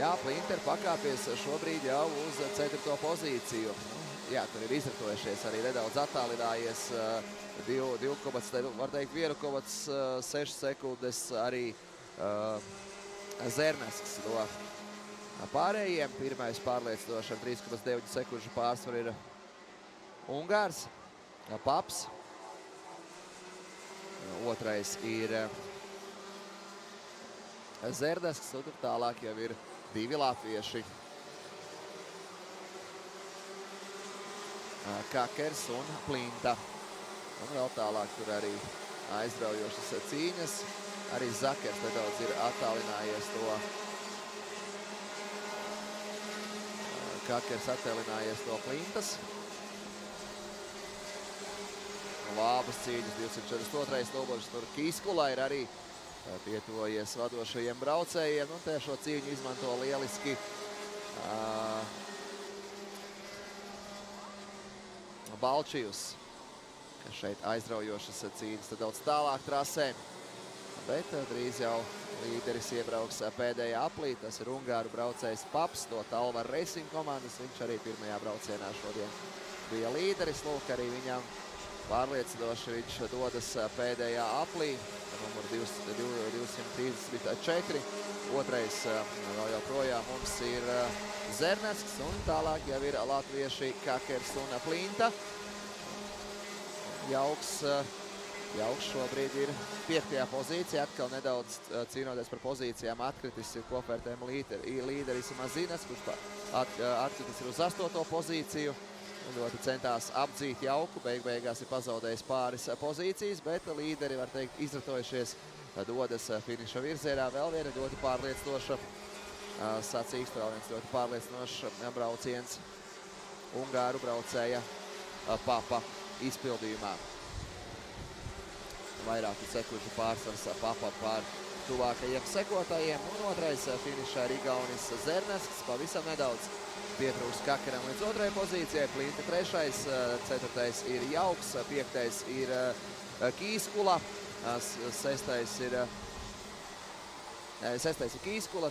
Jā, Plinter pakāpies šobrīd jau uz 4. pozīciju. Jā, tur ir izratojušies arī nedaudz attālinājies 1,6 sekundes arī Zernesks no pārējiem. Pirmais pārliecinoši ar 3,9 sekundžu pārsvaru ir Ungārs, Paps. Otrais ir Zernesks, un tur tālāk jau ir divi latvieši. Kakers un Plinta. Un vēl tālāk tur arī aizraujošas cīņas. Arī Zakers nedaudz ir attālinājies to. Kakers attālinājies to Plintas. Labas cīņas, 242. numurs. Tur Kīskula ir arī pietuvojies vadošajiem braucējiem. Un te šo cīņu izmanto lieliski Balčijus, kas šeit aizraujošas cīņas daudz tālāk trasē. Bet drīz jau līderis iebrauks pēdējā aplī. Tas ir Ungāru braucējs Paps, no Talvar Racing komandas. Viņš arī pirmajā braucienā šodien bija līderis. Lūk, arī viņam pārliecinoši viņš dodas pēdējā aplī. Numur 234. Otrais vēl joprojām mums ir Zernesks, un tālāk jau ir latvieši Kakers un Plinta. Jauks šobrīd ir 5. pozīcijā, atkal nedaudz cīnoties par pozīcijām atkritis ir kopvērtējuma līderis Mazinas, kurš atkritis ir uz 8. pozīciju. Ļoti centās apdzīt Jauku, beigās ir pazaudējis pāris pozīcijas, bet līderi, var teikt, izratojušies, dodas finiša virzienā. Vēl viena ļoti pārliecinoša sacīksta, vēl viens ļoti pārliecinošs brauciens Ungāru braucēja Papa izpildījumā. Vairāku sekundžu pārsvars Papa pār tuvākajiem sekotājiem. Un otrais finišā ir Igaunis Zernesks, pavisam nedaudz pietrūks Kakeram līdz 2. pozīcijai. Plinta 3. 4. ir Jauks, 5. ir Kīskula, 6. ir Kīskula,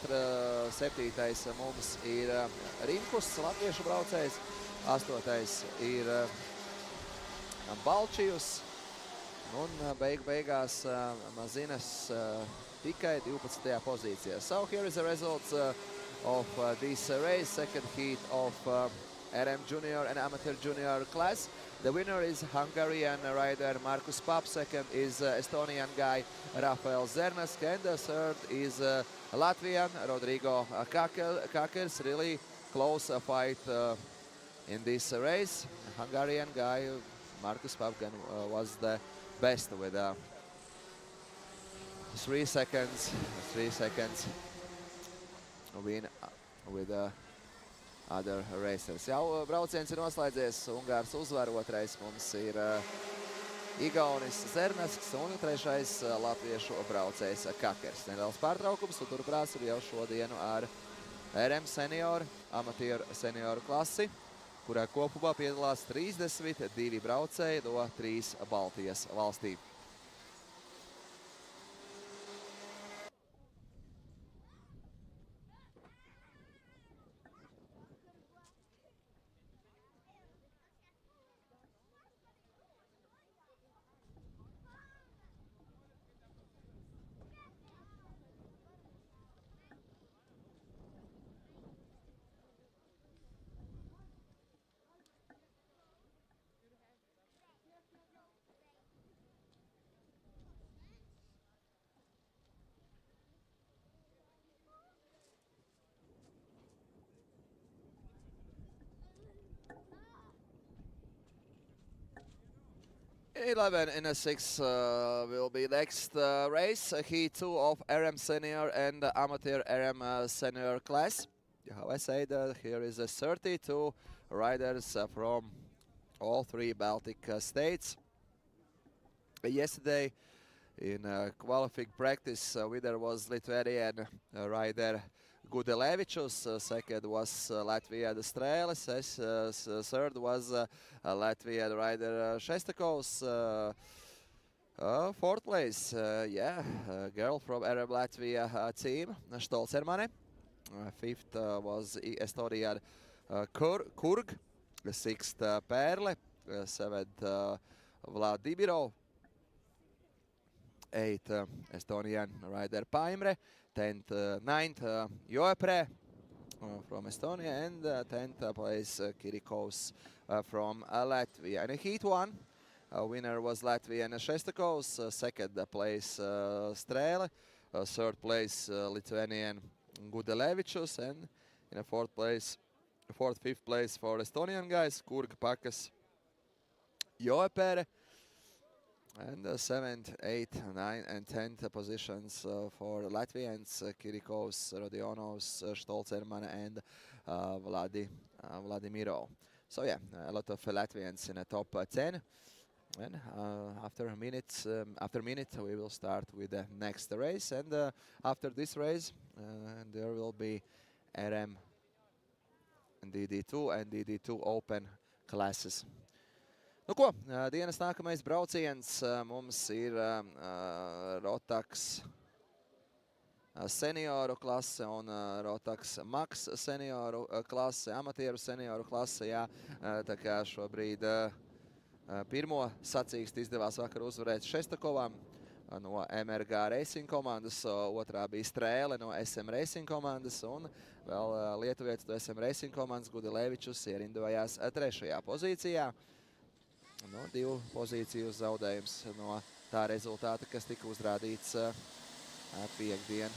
7. mums ir Rimkus, latviešu braucējs, 8. ir Balčijus, un beigās Mazinas tikai 12. pozīcijā. So here is the results of this race, second heat of RM Junior and Amateur Junior class. The winner is Hungarian rider Markus Papp, second is Estonian guy Rafael Zernask, and the third is Latvian Rodrigo Kakels. Really close fight in this race. Hungarian guy Markus Papp was the best with 3 seconds win with other racers. Jau brauciens ir noslēdzies, Ungārs uzvar, otrais mums ir Igaunis Zernasks un trešais latviešu braucējs Kakers. Nedaudz pārtraukums, un turpināsim jau šodienu ar RM senioru, amatieru senioru klasi, kurā kopumā piedalās 32 braucēji no 3 Baltijas valstīm. In 11 in a 6 will be next race, Heat 2 of RM Senior and Amateur RM Senior class. How I said, here is 32 riders from all 3 Baltic states. Yesterday in qualifying practice, winner was Lithuanian rider Gudelevičus, second was Latvian Strēlis, third was Latvian rider Šestakovs, fourth place, girl from RM Latvia team, Stolcermane, fifth was Estonian Kurg, sixth Perle, seventh Vladimirov, eighth Estonian rider Paimre, 10th, 9th, Joepre from Estonia, and 10th place Kirikovs from Latvia. In Heat 1, winner was Latvian Šestakovs, second place Strēle, third place Lithuanian Gudelevičus, and in a fifth place for Estonian guys, Kurg, Pakas, Joepere. And 7th, 8th, 9th and 10th positions for Latvians, Kirikovs, Rodionovs, Stolcermane and Vladimirov. So yeah, a lot of Latvians in the top 10. And after a minute, we will start with the next race. And after this race, there will be RM and DD2 and DD2 open classes. Nu ko, dienas nākamais brauciens mums ir Rotax senioru klase un Rotax Max senioru klase, amatieru senioru klase, jā. Tā kā šobrīd pirmo sacīksti izdevās vakar uzvarēt Šestakovam no MRG Racing komandas, otrā bija Strēle no SM Racing komandas, un vēl lietuvietis no SM Racing komandas Gudelevičus ierindojās trešajā pozīcijā. No 2 pozīciju zaudējums no tā rezultāta, kas tika uzrādīts piekdien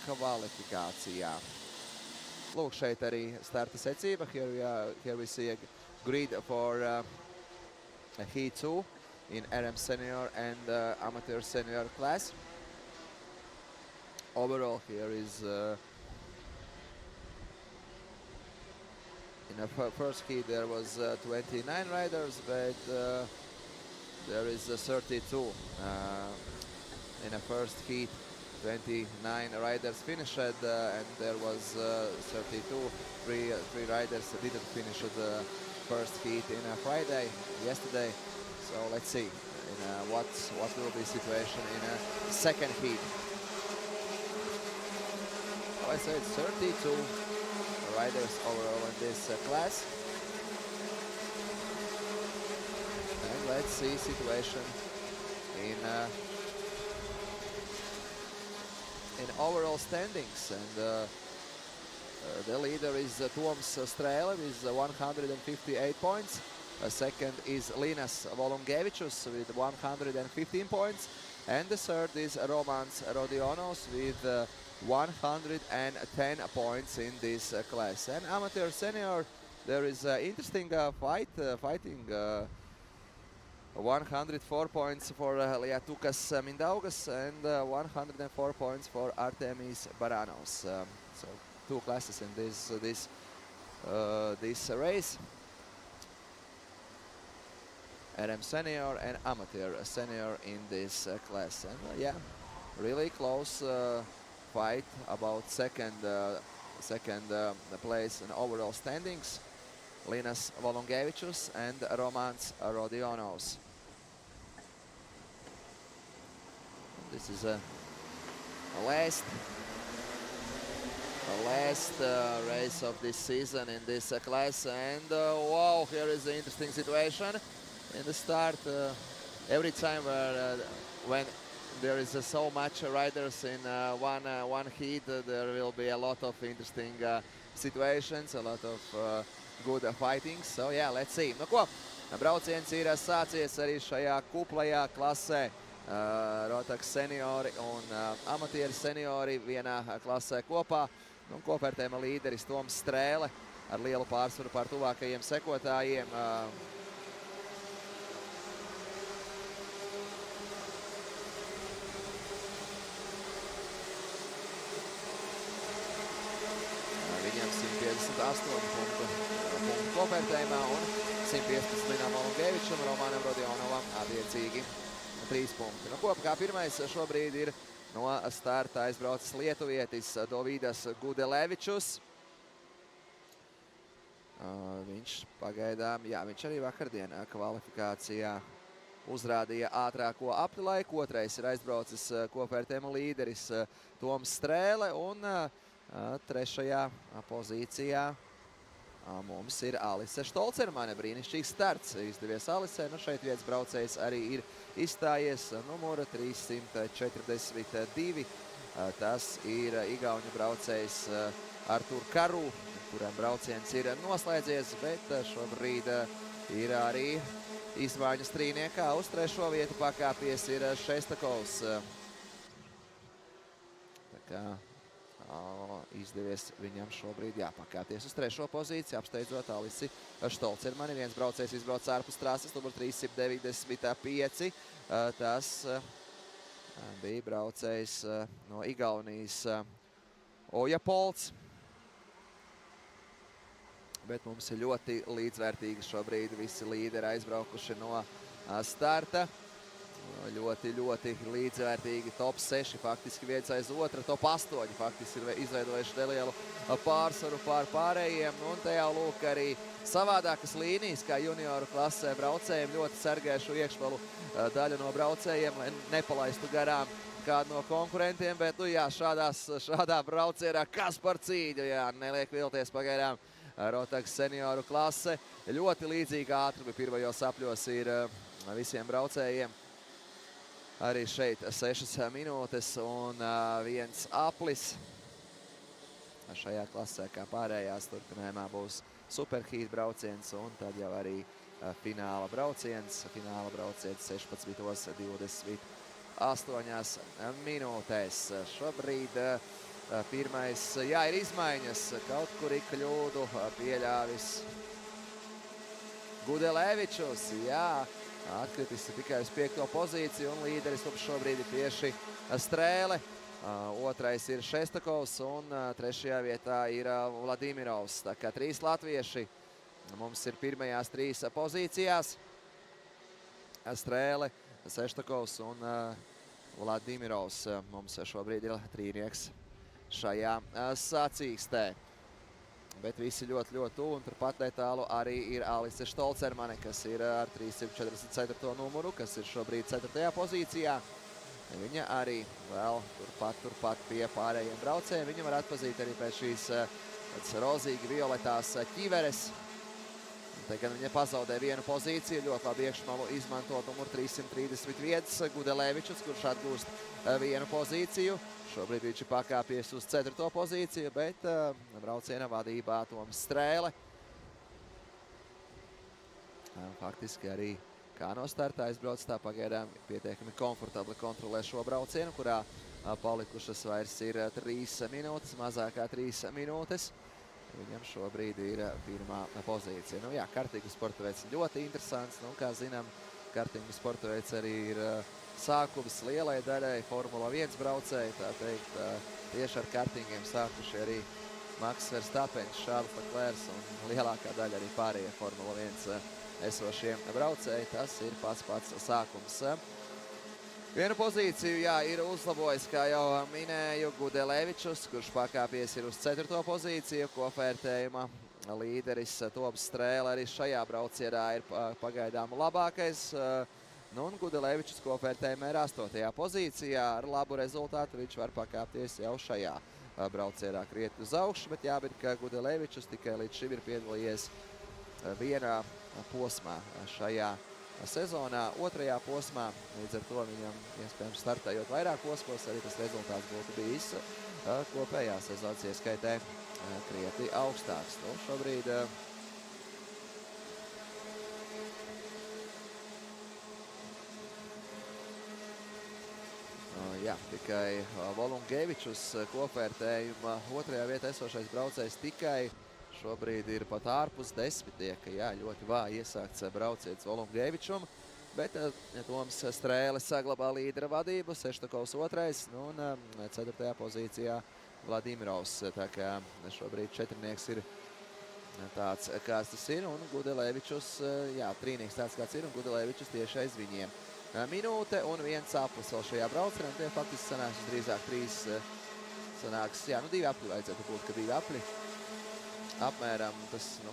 kvalifikācijā. Lūk, šeit arī starta secība. Here we see a grid for Heat 2 in RM Senior and Amateur Senior class. Overall, here is in the first heat there was 29 riders, but there is 32. In the first heat, 29 riders finished, and there was 32. Three riders didn't finish the first heat in Friday, yesterday. So let's see what will be situation in a second heat. I said 32. Riders overall in this class. And let's see situation in overall standings. And The leader is Toms Strēle with 158 points. Second is Linas Volungevičius with 115 points. And the third is Romans Rodionos with 110 points in this class. And amateur senior, there is an interesting fighting. 104 points for Liatukas Mindaugas and 104 points for Artemis Baranos. So 2 classes in this race. RM senior and amateur senior in this class. And yeah, really close fight about second place in overall standings. Linas Volungevičius and Romans Rodionos. This is a last race of this season in this class, and wow, here is the interesting situation. In the start, every time when there is so much riders in one heat, there will be a lot of interesting situations, a lot of good fighting. So yeah, let's see. Nu ko, brauciens ir sācies arī šajā kuplajā klasē. Rotax seniori un amatieri seniori vienā klasē kopā. Nu, kopvērtējuma līderis Toms Strēle ar lielu pārsvaru pār tuvākajiem sekotājiem. Viņam 158 punktu kopvērtējumā un 115 Linam Volungevičam, Romanam Rodionovam attiecīgi 3 punkti. Nu, kopā kā pirmais šobrīd ir no starta aizbraucis lietuvietis Dovidas Gudelevičus. Viņš pagaidām, jā, viņš arī vakardien kvalifikācijā uzrādīja ātrāko apli laiku. Otrais ir aizbraucis kopvērtējuma līderis Toms Strēle un trešajā pozīcijā mums ir Alise Štolcermane. Brīnišķīgs starts izdevies Alisē. Nu, šeit vietas braucējs arī ir izstājies numura 342. Tas ir igauņu braucējs Artur Karu, kuram brauciens ir noslēdzies, bet šobrīd ir arī izmaiņas trīniekā. Uz trešo vietu pakāpies ir Šestakovs. Tā kā izdevies viņam šobrīd jāpakāties uz trešo pozīciju, apsteidzot Alisi Štolcermani. Viens braucējs izbrauc ārpus trases, numur 395. Tas bija braucējs no Igaunijas Oja Polts. Bet mums ir ļoti līdzvērtīgi šobrīd visi līderi aizbraukuši no starta. Ļoti līdzvērtīgi top 6, faktiski viens aiz otra, top 8 faktiski ir izveidojuši nelielu pārsvaru pār pārējiem. Un te jau lūk arī savādākas līnijas, kā junioru klasē braucējiem, ļoti sargājuši iekšvalu daļu no braucējiem, lai nepalaistu garām kādu no konkurentiem, bet nu jā, šādā braucienā kas par cīņu, jā, neliek vilties pagaidām Rotax senioru klase. Ļoti līdzīga ātrumi pirmajos apļos ir visiem braucējiem. Arī šeit 6 minūtes un 1 aplis. Šajā klasē, kā pārējās, turpinājumā būs superheat brauciens un tad jau arī fināla brauciens. Fināla brauciens 16:28 minūtēs. Šobrīd pirmais, jā, ir izmaiņas. Kaut kur ir kļūdu pieļāvis Gudelevičus, jā. Atkritis tikai uz 5. pozīciju un līderis šobrīd ir tieši Strēle. Otrais ir Šestakovs un trešajā vietā ir Vladimirovs. Tā kā 3 latvieši mums ir pirmajās 3 pozīcijās. Strēle, Šestakovs un Vladimirovs mums šobrīd ir trīnieks šajā sacīkstē. Bet visi ļoti tuvu un turpat netālu arī ir Alise Štolcermane, kas ir ar 344. numuru, kas ir šobrīd 4. pozīcijā. Viņa arī vēl turpat pie pārējiem braucējiem. Viņa var atpazīt arī pēc šīs rozīgi violetās ķiveres. Te gan viņa pazaudē vienu pozīciju, ļoti labi iekšmalu izmanto numur 331 Gudelevičus, kurš atgūst vienu pozīciju. Šobrīd viņš ir pakāpies uz 4. pozīciju, bet brauciena vadībā Toms Strēle. Faktiski arī kā no starta aizbrauc, tā pagaidām pietiekami komfortabli kontrolē šo braucienu, kurā palikušas vairs ir 3 minūtes, mazākā 3 minūtes. Viņam šobrīd ir pirmā pozīcija. Nu jā, kartingu sporta veids ļoti interesants. Nu, kā zinām, kartingu sporta veids arī ir sākums lielai daļai Formula 1 braucēji. Tā teikt, tieši ar kartingiem sākuši arī Max Verstappens, Charles Leclerc un lielākā daļa arī pārējie Formula 1 esošie braucēji. Tas ir pats sākums. Vienu pozīciju, jā, ir uzlabojis, kā jau minēju, Gudelevičus, kurš pakāpies ir uz 4. pozīciju, kopvērtējuma līderis Toms Strēle arī šajā braucienā ir pagaidām labākais. Nu, un Gudelevičus kopvērtējumā ir 8. pozīcijā, ar labu rezultātu viņš var pakāpties jau šajā braucienā krietni uz augšu, bet jāmin, ka Gudelevičus tikai līdz šim ir piedalījies vienā posmā šajā sezonā, 2. posmā, līdz ar to viņam iespējams startējot vairāk posmos, arī tas rezultāts būtu bijis kopējā sezonas ieskaitē krietni augstāks. Nu, šobrīd jā, tikai Volungevičus kopvērtējuma 2. vietā esošais braucējs tikai šobrīd ir pat ārpus 10. Jā, ļoti vāji iesākts brauciens Volungevičum, bet Toms Strēle saglabā līdera vadību, Seštakovs 2. un 4. pozīcijā Vladimirovs. Tā kā šobrīd četrnieks ir tāds, kāds tas ir, un Gudelevičus, jā, trīnieks tāds, kāds ir, un Gudelevičus tieši aiz viņiem. Minūte un 1 aplis vēl šajā braucienā, un tie faktiski sanāks drīzāk 3, sanāks, jā, nu 2 apli vajadzētu būt, ka 2 apli. Apmēram tas, nu,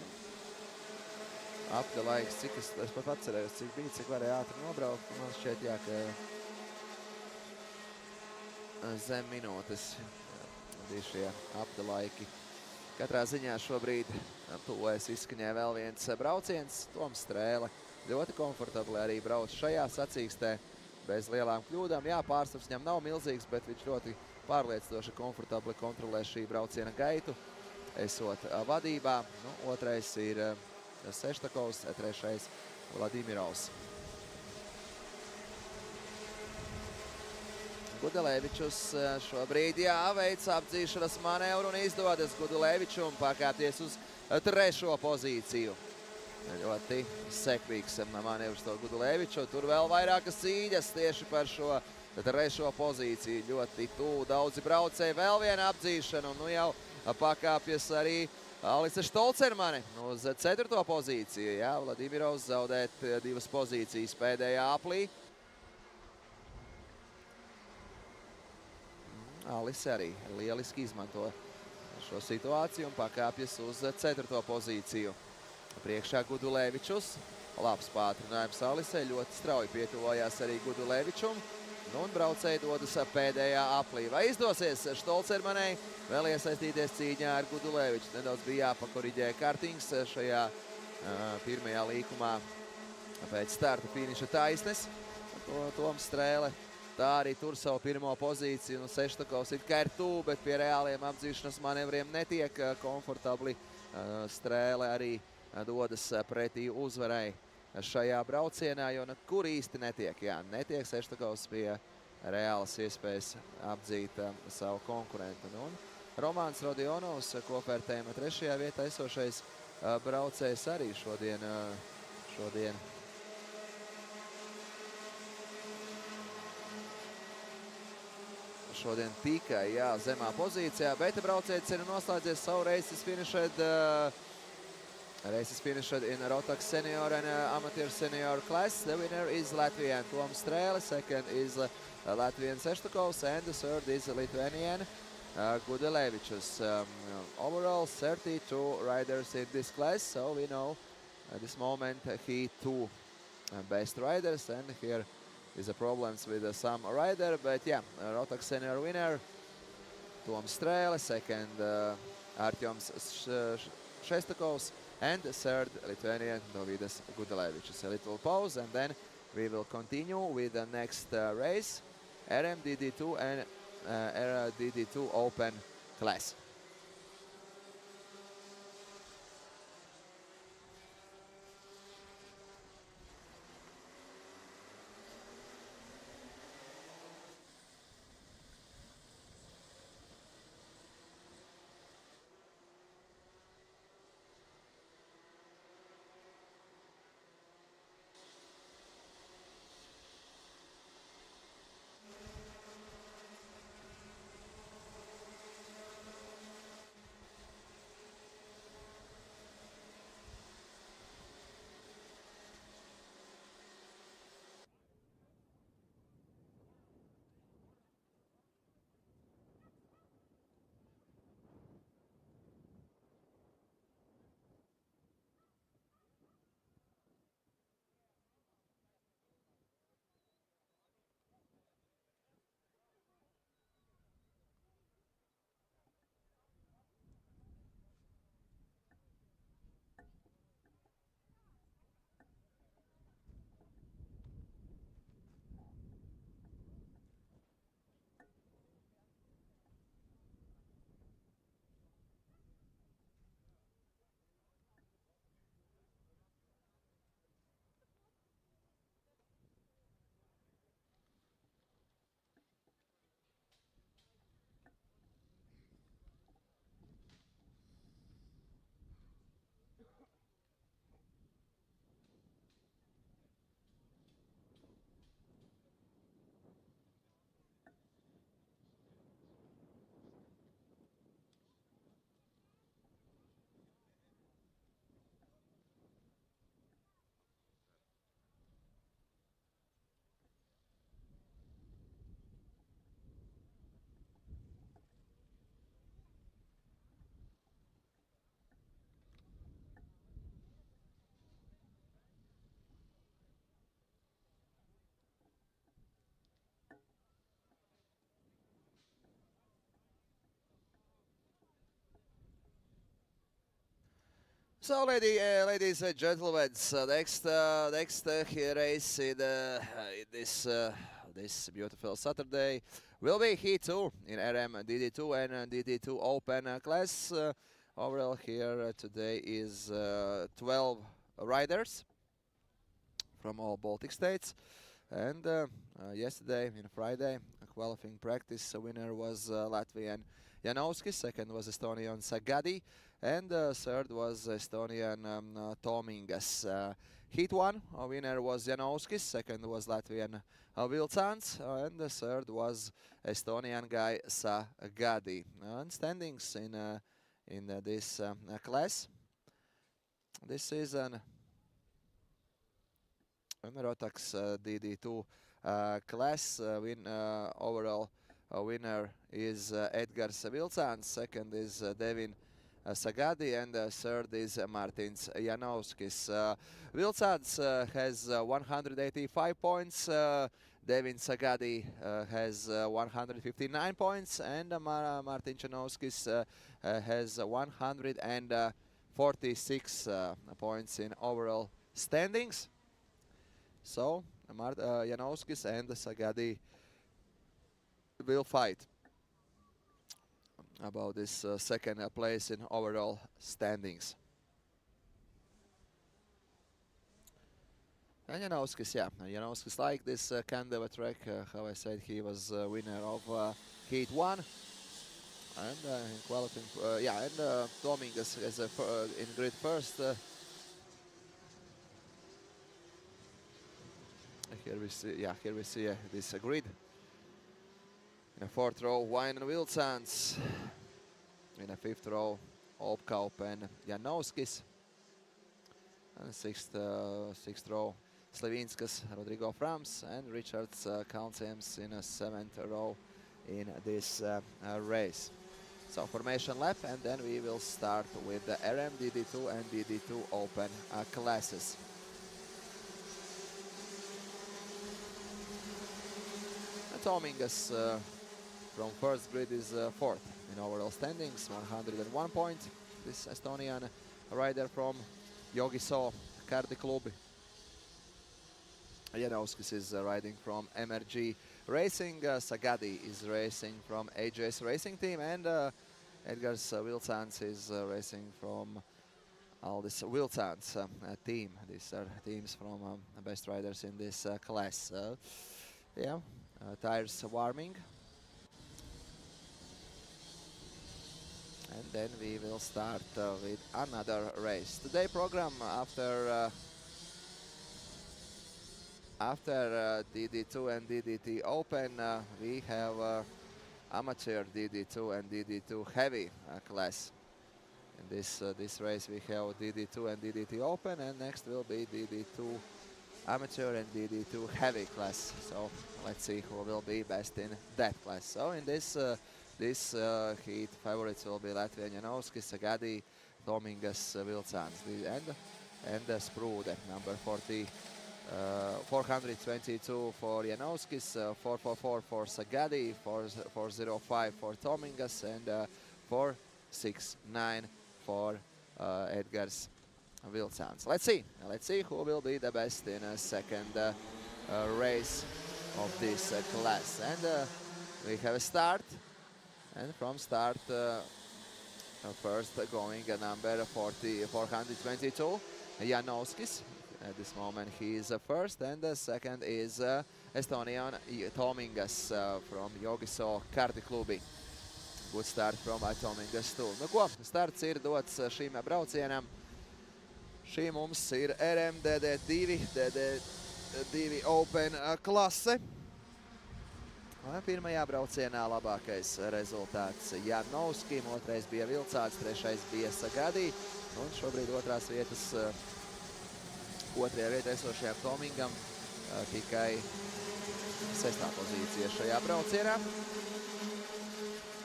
apļa laiks, cik es pat atcerējos, cik bija, cik varēja ātri nobraukt. Man šķiet, jā, ka zem minūtes bija šie apļa laiki. Katrā ziņā šobrīd tuvojas izskaņai vēl viens brauciens. Toms Strēle ļoti komfortabli arī brauc šajā sacīkstē bez lielām kļūdām. Jā, pārsvars viņam nav milzīgs, bet viņš ļoti pārliecinoši komfortabli kontrolē šī brauciena gaitu. Esot vadībā, nu, 2. ir Seštakovs, 3. Vladimirovs. Gudelevičus šobrīd, jā, veic apdzīšanas manevru un izdodas Gudelevičum pakāpties uz 3. pozīciju. Ļoti sekmīgs manevrs to Gudeleviču. Tur vēl vairākas cīņas tieši par šo 3. pozīciju. Ļoti tuvu daudzi braucēji, vēl viena apdzīšana un nu jau pakāpjas arī Alice Štolcermane uz 4. pozīciju. Jā, Vladimirovs zaudēt 2 pozīcijas pēdējā aplī. Alice arī lieliski izmanto šo situāciju un pakāpjas uz 4. pozīciju. Priekšā Gudelevičus. Labs pātrinājums Alice, ļoti strauji pietuvojās arī Gudelevičum. Nu, un braucēji dodas pēdējā aplī. Vai izdosies Štolcermanei vēl iesaistīties cīņā ar Gudeleviču? Nedaudz bija jāpakoriģē Kartings šajā pirmajā līkumā pēc starta finiša taisnes. Toms Strēle tā arī tur savu pirmo pozīciju. Nu, Seštakovs it kā ir tuvu, bet pie reāliem apdzīšanas manevriem netiek komfortabli. Strēle arī dodas pretī uzvarai šajā braucienā, jo kur īsti netiek, jā, netiek Seštakovs pie reālas iespējas apdzīt savu konkurentu. Nu, un Romāns Rodionovs kopvērtējuma 3. vietā esošais braucējs arī šodien tikai, jā, zemā pozīcijā, bet braucējs ir noslēdzies savu races finished in Rotax senior and amateur senior class. The winner is Latvian Toms Strēle, second is Latvian Seštakovs, and the third is Lithuanian Gudelevičus. Overall 32 riders in this class, so we know at this moment he 2 best riders, and here is a problems with some rider, but yeah, Rotax senior winner Toms Strēle, second Artjoms Šestakovs, And third, Lithuanian Dovydas Gudalevičius. A little pause, and then we will continue with the next race, RM DD2 and DD2 Open class. So, ladies and gentlemen, so next race in this beautiful Saturday will be Heat 2 in RM DD2 and DD2 Open class. Overall here today is 12 riders from all Baltic states. And yesterday, Friday, a qualifying practice winner was Latvian Janovskis, second was Estonian Sagadi, and third was Estonian Tomingas. Heat 1 winner was Janovskis, second was Latvian Vilcans, and the third was Estonian guy Sagadi. And standings in this class this season. In the Rotax DD2 class, overall winner is Edgars Vilcans, second is Devin Sagadi, and third is Martins Janovskis. Vilcans has 185 points, Devin Sagadi has 159 points, and Martin Janovskis has 146 points in overall standings. So, Janovskis and Sagadi will fight about this second place in overall standings. And Janovskis, Janovskis like this Kandava track. How I said, he was winner of Heat 1. And in qualifying, and Tomingas as in grid first. Here we see this grid. In a fourth row, Wine and Vilcans. In a fifth row, Opkaup and Janovskis. And sixth row, Slavinskas, Rodrigo Frams, and Richards Kalnsiems in a seventh row in this race. So formation lap, and then we will start with the RM DD2 and DD2 Open classes. Tomingas from first grid is fourth in overall standings, 101 points. This Estonian rider from Jogiso Karting Klubi. Janovskis is riding from MRG Racing. Sagadi is racing from AJS Racing Team, and Edgars Vilcāns is racing from Aldis Vilcāns team. These are teams from best riders in this class. Yeah, tires warming. And then we will start with another race. Today program after DD2 and DD2 Open, we have amateur DD2 and DD2 heavy class. In this race we have DD2 and DD2 Open, and next will be DD2 amateur and DD2 heavy class. So let's see who will be best in that class. So in this heat, favorites will be Latvian Janovskis, Sagadi, Tomingas, Vilcāns, and Sprude, number 422 for Janovskis, 444 for Sagadi, 405 for Tomingas, and 469 for Edgars Vilcāns. Let's see who will be the best in a second race of this class. And we have a start, and from start first going number 422 Janovskis. At this moment he is first, and the second is Estonian Tomingas from Jogiso Karting Klubi. Good start from Tomingas too. Nu ko, starts ir dots šīm braucienam. Šī mums ir RMDD2, DD2 Open klase. Pirmajā braucienā labākais rezultāts Janovskim, otrais bija Vilcāns, trešais bija Sagadi, un šobrīd otrajā vietā esošajam Tomingam tikai 6. pozīcija šajā braucienā.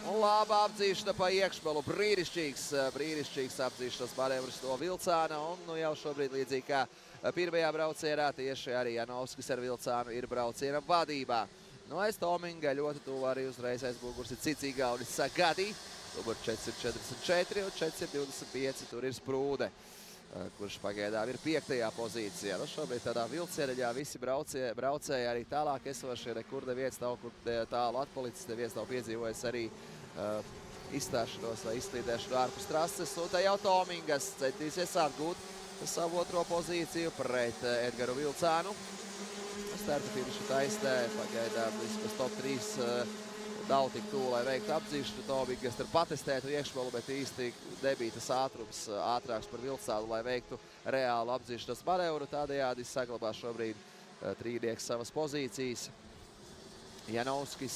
Un laba apdzīšana pa iekšbalu, brīnišķīgs apdzīšanas manevrs no Vilcāna, un nu jau šobrīd līdzīgi kā pirmajā braucienā tieši arī Janovskis ar Vilcānu ir brauciena vadībā. No aiz Tominga ļoti tuvu arī uzreiz aizmugurs ir cicīgā un Sagadi. Numur 444 un 425, tur ir Sprude, kurš pagaidām ir 5. pozīcijā. Nu, šobrīd tādā vilciereļā visi braucēji arī tālāk esošie, nekur neviens nav tālu atpalicis, neviens nav piedzīvojis arī izstāšanos vai izslīdēšanu ārpus trases. Un te jau Tomingas centīsies atgūt savu otro pozīciju pret Edgaru Vilcānu. Starta finiša taisnē, pagaidām vismaz top 3 nav tik tuvu, lai veiktu apdzīšanu. Tomingas tur patestētu iekšbalu, bet īsti nebija tas ātrums ātrāks par Vilcānu, lai veiktu reālu apdzīšanas manevru. Tādējādi saglabā šobrīd trīnieks savas pozīcijas. Janovskis,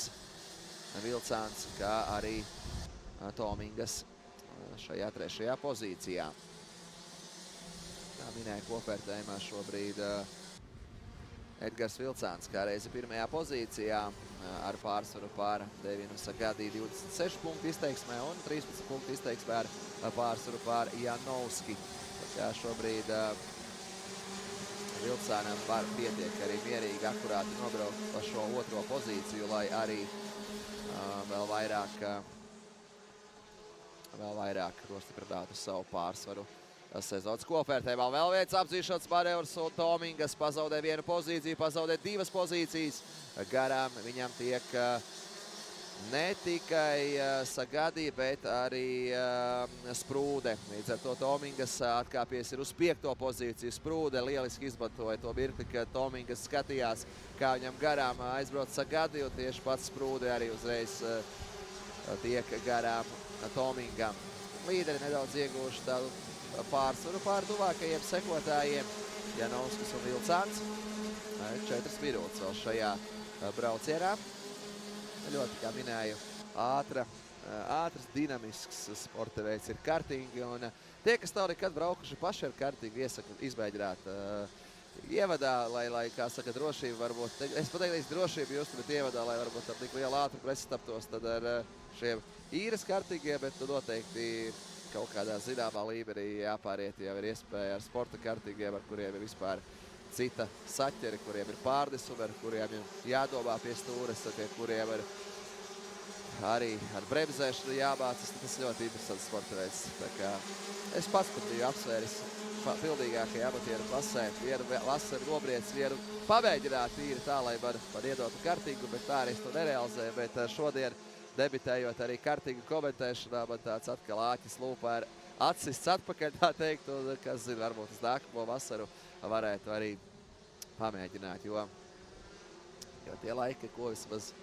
Vilcāns, kā arī Tomingas šajā 3. pozīcijā. Kā minēja kopvērtējumā šobrīd Edgars Vilcāns kā reizi 1. pozīcijā ar pārsvaru pār Devinu Sagadi 26 punktu izteiksmē un 13 punktu izteiksmē ar pārsvaru pār Janovski. Tā šobrīd Vilcānam var pietiek arī mierīgi akurāti nobraukt pa šo otro pozīciju, lai arī vēl vairāk nostiprinātu savu pārsvaru sezonas kopvērtējumā. Vēl viens apdzīšanas manevrs, un Tomingas pazaudē 1 pozīciju, pazaudē 2 pozīcijas. Garām viņam tiek ne tikai Sagadi, bet arī Sprude. Līdz ar to Tomingas atkāpies ir uz 5. pozīciju. Sprude lieliski izmantoja to mirkli, kad Tomingas skatījās, kā viņam garām aizbrauc Sagadi, un tieši pats Sprude arī uzreiz tiek garām Tomingam. Līderi nedaudz ieguvuši tādu pārsvaru pār tuvākajiem sekotājiem. Janovskis un Vilcāns. 4 minūtes vēl šajā braucienā. Ļoti, kā minēju, ātrs, dinamisks sporta veids ir kartingi. Un tie, kas nav nekad braukuši paši ar kartingu, iesaku izmēģināt ievadā, lai kā saka, drošība varbūt, es pateiktu, drošība just, bet ievadā, lai varbūt ar tik lielu ātrumu presastaptos, tad ar šiem īres kartingiem, bet noteikti kaut kādā zināmā līmenī jāpāriet, jau ir iespēja ar sporta kartingiem, ar kuriem ir vispār cita saķeri, kuriem ir pārnesumi, ar kuriem ir jādomā pie stūres, pie kuriem ir arī ar bremzēšanu jāmācas. Tas ļoti interesants sporta veids. Tā kā es pats pat biju apsvēris pildīgākajā amatieru klasē. Vienu vasaru nobriedis, vienu pamēģināt īri tā, lai man iedotu kartingu, bet tā arī es to nerealizēju. Bet šodien, debitējot arī kartingu komentēšanā, man tāds atkal āķis lūpā ir atsists atpakaļ, tā teikt, un, kas zina, varbūt uz nākamo vasaru varētu arī pamēģināt, jo tie laiki, ko vismaz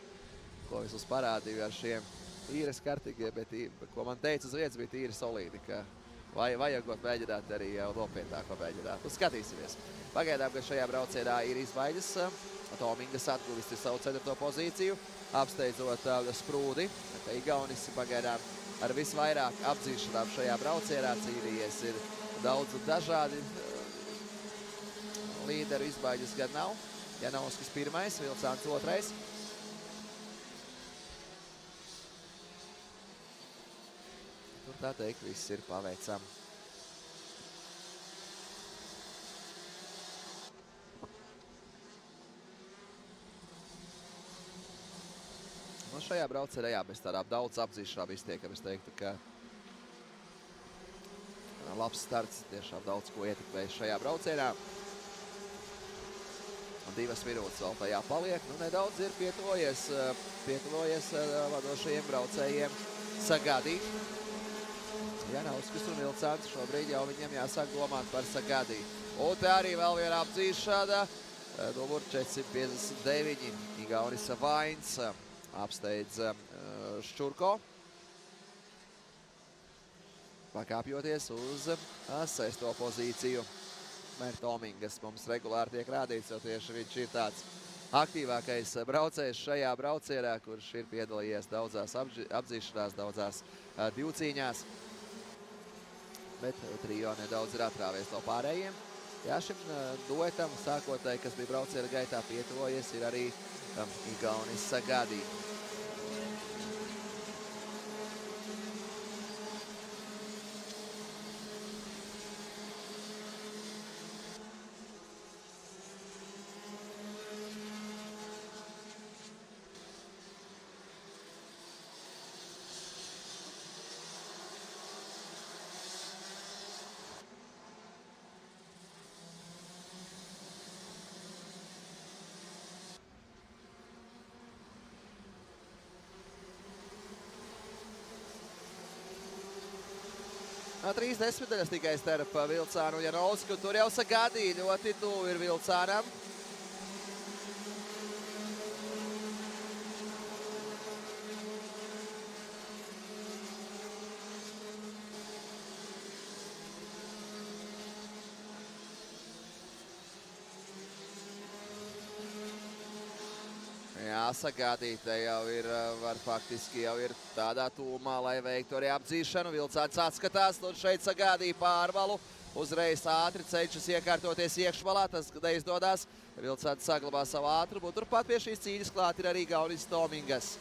parādīju ar šiem tīras kartingiem, bet, ko man teica uz vietas, bija tīri solīdi, ka vajagot mēģināt arī jau nopietnāk pamēģināt. Un skatīsimies. Pagaidām, ka šajā braucienā ir izmaiņas. Tomingas atguvis savu 4. pozīciju, apsteidzot Sprūdi. Igaunis pagaidām ar visvairāk apdzīšanām šajā braucienā cīnījies. Ir daudz un dažādi līderu izmaiņas gan nav. Janovskis 1, Vilcāns 2. Tur tā teikt, viss ir paveicam. Nu, šajā braucienā, jā, bez tādām daudz apdzīšanām iztiekam. Es teiktu, ka labs starts tiešām daudz ko ietekmēs šajā braucienā. 2 minūtes vēl tajā paliek. Nu, nedaudz ir pietuvojies vadošajiem braucējiem Sagadī. Janovskis un Vilcāns šobrīd jau viņam jāsāk domāt par Sagadī. Un te arī vēl viena apdzīšana. Numur 459. Igaunis Vains apsteidz Ščurko. Pakāpjoties uz 6. pozīciju. Tomingas mums regulāri tiek rādīts, jo tieši viņš ir tāds aktīvākais braucējs šajā braucienā, kurš ir piedalījies daudzās apdzīšanās, daudzās divcīņās. Bet trijo nedaudz ir atrāvies no pārējiem. Jā, šim duetam sākotnēji, kas bija brauciena gaitā pietuvojies, ir arī Igaunis Sagadī. Trīs desmitaļas tikai starp Vilcānu un Janovsku. Tur jau Sagadī ļoti tuvu ir Vilcānam. Jā, Sagadī te jau ir, faktiski jau ir tādā tūmā, lai veiktu arī apdzīšanu. Vilcāns atskatās, un šeit Sagadī pārvalu. Uzreiz ātri cenšas iekārtoties iekšmalā, tas neizdodas. Vilcāns saglabā savu ātrumu, un turpat pie šīs cīņas klāt ir arī Igaunis Tomingas.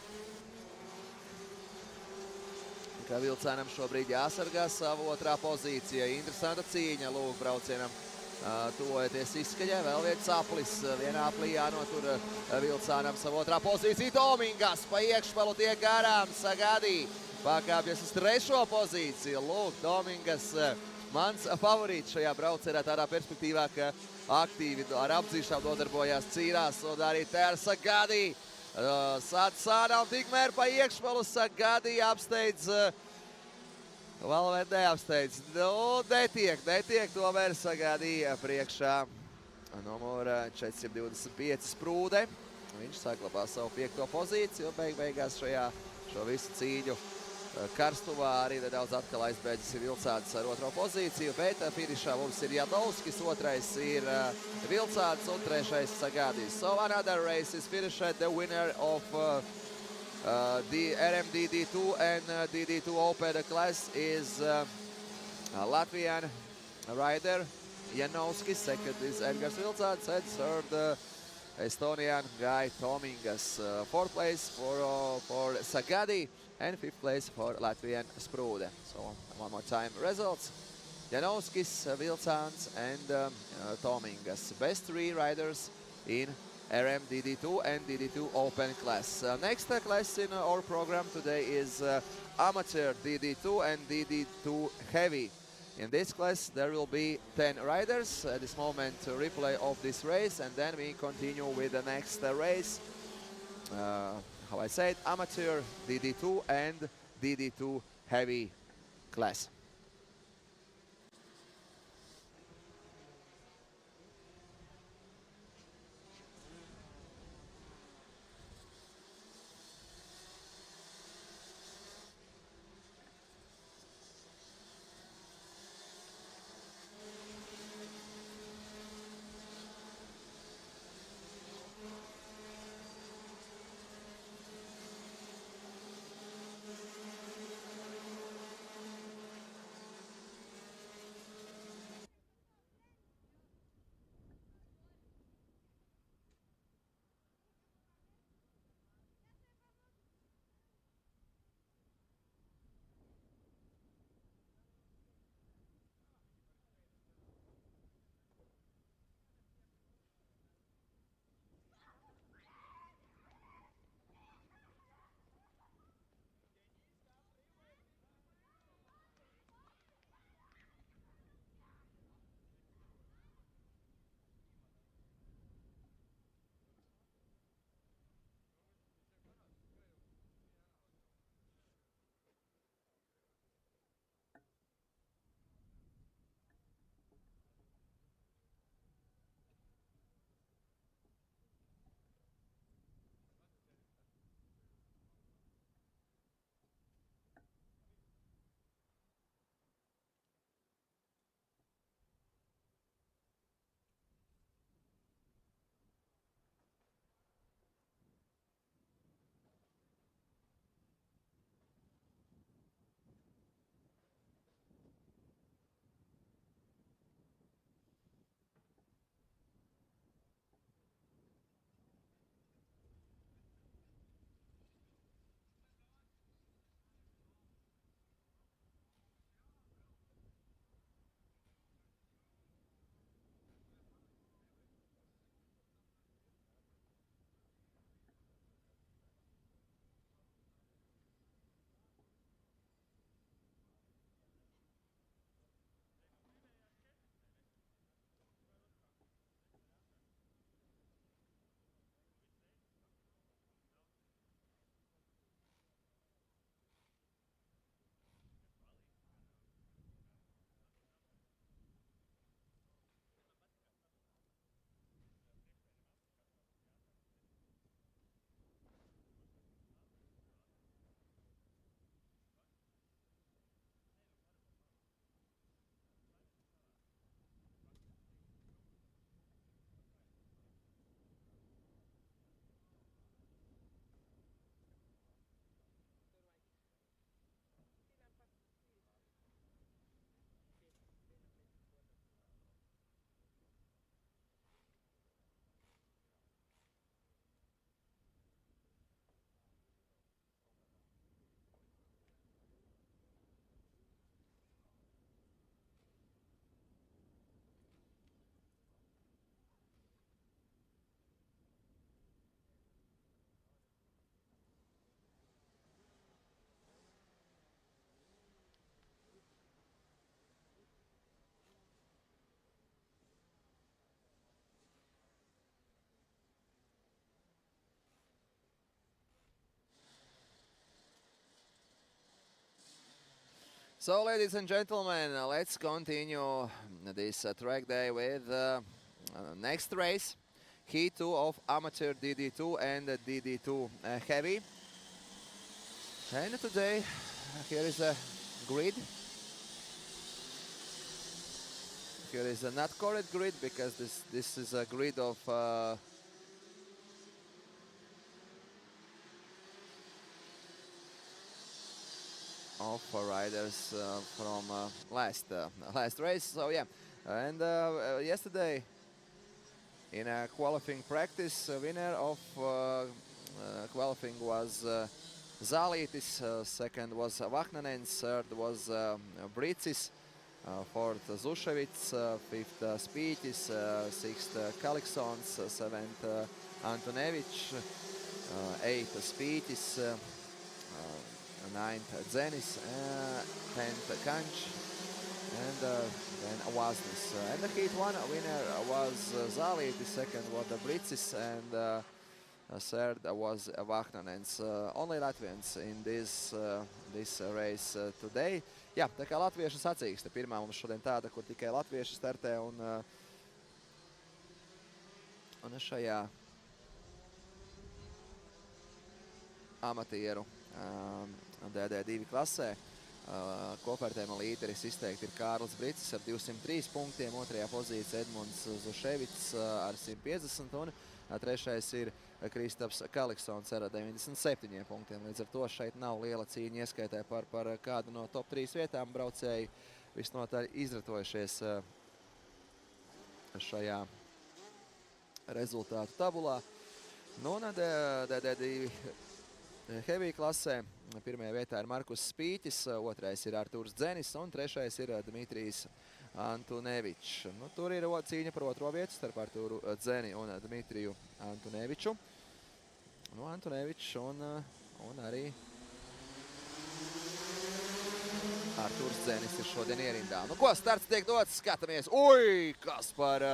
Kā Vilcānam šobrīd jāsargā savu 2. pozīcija. Interesanta cīņa, lūk, braucienam. Tuvojoties izskaņai, vēl viens aplis. Vienā aplī jānotur Vilcānam savu 2. pozīciju. Tomingas pa iekšmalu tiek garām. Sagadī pakāpjas uz 3. pozīciju. Lūk, Tomingas mans favorīts šajā braucienā tādā perspektīvā, ka aktīvi ar apdzīšanām nodarbojās cīnās. Un arī te ar Sagadī. Sānām tikmēr pa iekšmalu Sagadī apsteidz. Vēl neapsteidz. Nu, netiek tomēr Sagadī priekšā. Numur 425 Sprūde. Viņš saglabā savu 5. pozīciju. Beigās šo visu cīņu karstumā arī nedaudz atkal aizbēdzis ir Vilcāns ar 2. pozīciju. Bet finišā mums ir Janovskis, 2. ir Vilcāns un 3. Sagadī. So another race is finished. The winner of the DD2 and DD2 Open class is Latvian rider Janovskis. Second is Edgars Vilcāns, and third Estonian guy Tomingas. 4th place for Sagadī and 5th place for Latvian Sprūde. So one more time results. Janovskis, Vilcāns and Tomingas. Best 3 riders in RM DD2 and DD2 Open class. Next class in our program today is Amateur DD2 and DD2 Heavy. In this class there will be 10 riders. At this moment replay of this race, and then we continue with the next race. How I said, Amateur DD2 and DD2 Heavy class. So, ladies and gentlemen, let's continue this track day with next race, Heat 2 of Amateur DD2 and DD2 Heavy. And today, here is a grid. Here is a not correct grid because this is a grid of riders from last race. So yeah, and yesterday in a qualifying practice, winner of qualifying was Zalītis, second was Vaknanens, third was Brīcis, fourth Zuševics, fifth Spītis, sixth Kaliksons, seventh Antonevičs, 8th Spītis, 9th Dzenis, 10th Kanč, and then Vaznis. And the Heat 1 winner was Zālītis, second was the Bricis, and third was Vahnanens. Only Latvians in this race today. Jā, tā kā latviešu sacīkste. Pirmā mums šodien tāda, kur tikai latvieši startē, un šajā amatieru DD2 klasē kopvērtējuma līderis izteikti ir Kārlis Bricis ar 203 punktiem, otrajā pozīcija Edmunds Zuševits ar 150 un trešais ir Kristaps Kaliksons ar 97 punktiem. Līdz ar to šeit nav liela cīņa ieskaitē par kādu no top 3 vietām. Braucēji visnotaļ izratojušies šajā rezultātu tabulā. Nu, un DD2 Heavy klasē pirmajā vietā ir Markus Spītis, otrais ir Artūrs Dzenis un trešais ir Dmitrijs Antonevičs. Nu, tur ir cīņa par otro vietu starp Artūru Dzeni un Dmitriju Antoneviču. Nu, Antonevičs un arī Artūrs Dzenis ir šodien ierindā. Nu, ko, starts tiek dots, skatāmies. Ui, kas par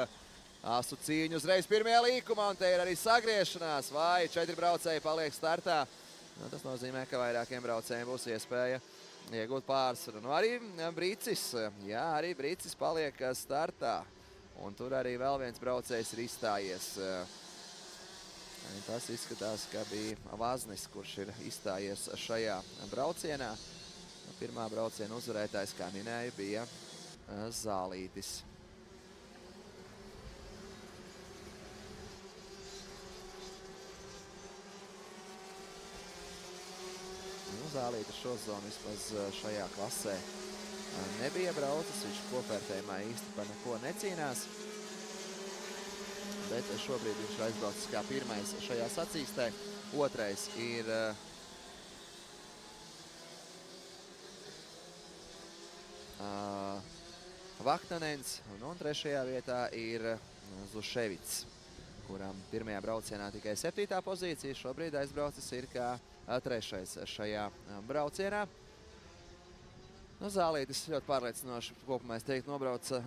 asu cīņu uzreiz pirmajā līkumā, un te ir arī sagriešanās. Vai 4 braucēji paliek startā. Nu, tas nozīmē, ka vairākiem braucējiem būs iespēja iegūt pārsvaru. Nu, arī Bricis, jā, arī Bricis paliek startā. Un tur arī vēl viens braucējs ir izstājies. Tas izskatās, ka bija Vaznis, kurš ir izstājies šajā braucienā. Pirmā brauciena uzvarētājs, kā minēju, bija Zālītis. Zālītis šo zonu vismaz šajā klasē nebija braucis, viņš kopvērtējumā īsti par neko necīnās. Bet šobrīd viņš ir aizbraucis kā pirmais šajā sacīkstē. Otrais ir Vahnanens, un trešajā vietā ir Zuševits, kuram pirmajā braucienā tikai 7. pozīcija. Šobrīd aizbraucis ir kā trešais šajā braucienā. Nu, Zālītis ļoti pārliecinoši kopumā, es teiktu,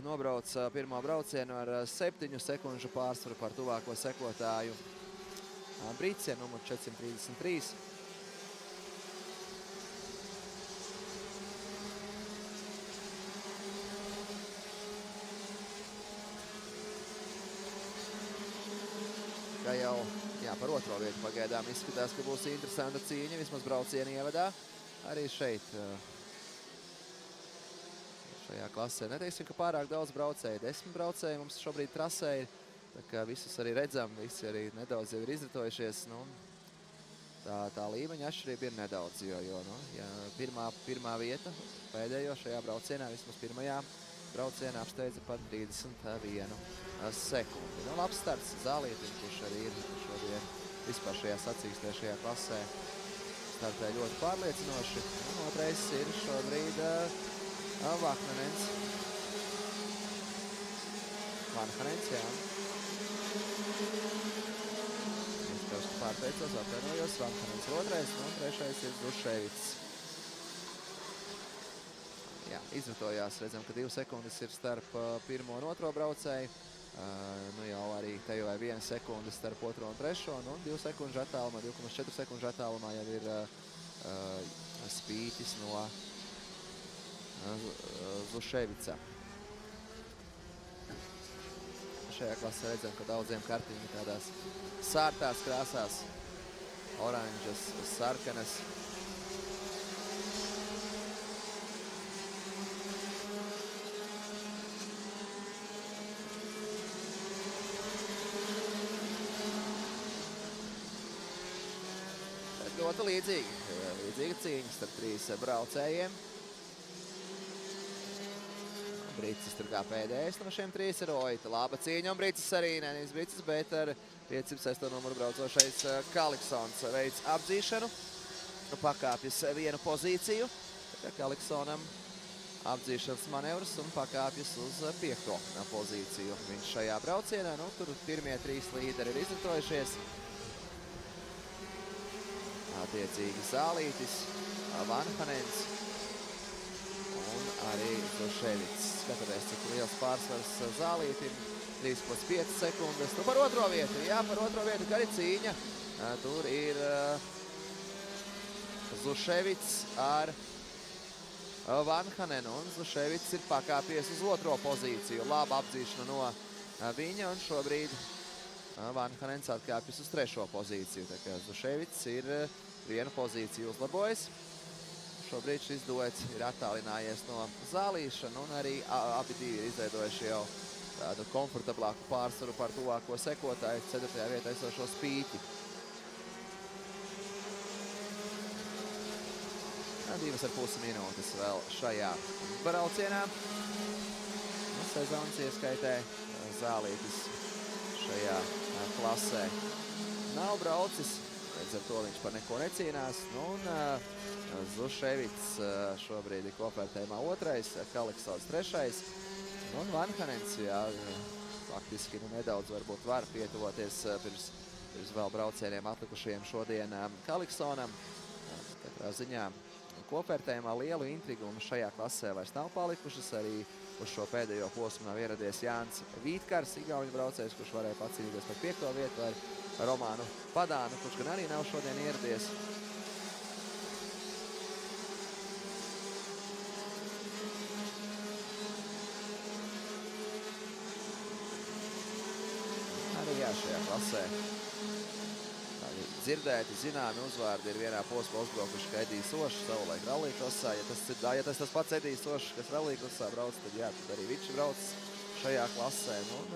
nobrauc pirmo braucienu ar 7 sekundžu pārsvaru par tuvāko sekotāju Brīciem, numur 433. Kā jau par otro vietu pagaidām izskatās, ka būs interesanta cīņa, vismaz brauciena ievadā. Arī šeit, šajā klasē. Neteiksim, ka pārāk daudz braucēju. 10 braucēji mums šobrīd trasē ir. Tā kā visus arī redzam, visi arī nedaudz jau ir izritojušies. Nu, tā līmeņa atšķirība ir nedaudz, jo ja pirmā vieta pēdējo šajā braucienā, vismaz pirmajā braucienā apsteidza par 31 sekundi. Nu, labs starts Zālītim, kurš arī ir šodien vispār šajā sacīkstē, šajā klasē startē ļoti pārliecinoši. Un otrais ir šobrīd Vahnanens. Vahnanens, jā. Es tev pārteicos, atvainojos. Vahnanens otrais, un trešais ir Zuševits. Jā, izratojās, redzam, ka 2 sekundes ir starp pirmo un otro braucēju. Nu jau arī te jau ir 1 sekunde starp otro un trešo, un 2 sekundžu attālumā, 2,4 sekundžu attālumā jau ir Spītis no Zuševica. Šajā klasē redzam, ka daudziem kartiņi tādās sārtās krāsās, oranžas, sarkanas. Ļoti līdzīga cīņa starp 3 braucējiem. Bricis tur kā pēdējais no šiem 3 ir Oita. Laba cīņa, un Bricis arī nevis Bricis, bet ar 506. numuru braucošais Kaliksons veids apdzīšanu. Pakāpjas 1 pozīciju. Kaliksonam apdzīšanas manevrs un pakāpjas uz 5. pozīciju. Viņš šajā braucienā, nu, tur pirmie 3 līderi ir izritojušies. Attiecīgi Zālītis, Vanhanens un arī Zuševits. Skatāmies, cik liels pārsvars Zālītim. 3,5 sekundes. Nu, par otro vietu, jā, par otro vietu, kā arī cīņa. Tur ir Zuševits ar Vanhanenu, un Zuševits ir pakāpies uz 2. pozīciju. Laba apdzīšana no viņa, un šobrīd Vanhanens atkāpjas uz 3. pozīciju. Tā kā Zuševits ir 1 pozīciju uzlabojis. Šobrīd šis duets ir attālinājies no Zālīšana, un arī abi divi ir izveidojuši jau tādu komfortablāku pārsvaru par tuvāko sekotāju 4. vietā esošo Spīti. 2,5 minūtes vēl šajā braucienā. Sezonas ieskaitē Zālītis šajā klasē nav braucis, līdz ar to viņš par neko necīnās. Nu, un Zuševits šobrīd ir kopvērtējumā 2., Kaliksons 3. Un Vanhanens, jā, faktiski nedaudz varbūt var pietuvoties pirms vēl braucieniem atlikušajiem šodien Kaliksonam. Katrā ziņā kopvērtējumā lielu intrigu mums šajā klasē vairs nav palikušas. Arī uz šo pēdējo posmu nav ieradies Jānis Vītkars, igauņu braucējs, kurš varēja pacīnīties par 5. vietu, ar Romānu Padānu, kurš gan arī nav šodien ieradies. Arī jā, šajā klasē dzirdēti, zināmi uzvārdi ir vienā posmā uzbraukuši, ka Edijs Ošs savulaik rallija-klasā. Ja tas pats Edijs Ošs, kas rallija-klasā brauc, tad jā, tad arī viņš brauc šajā klasē. Un,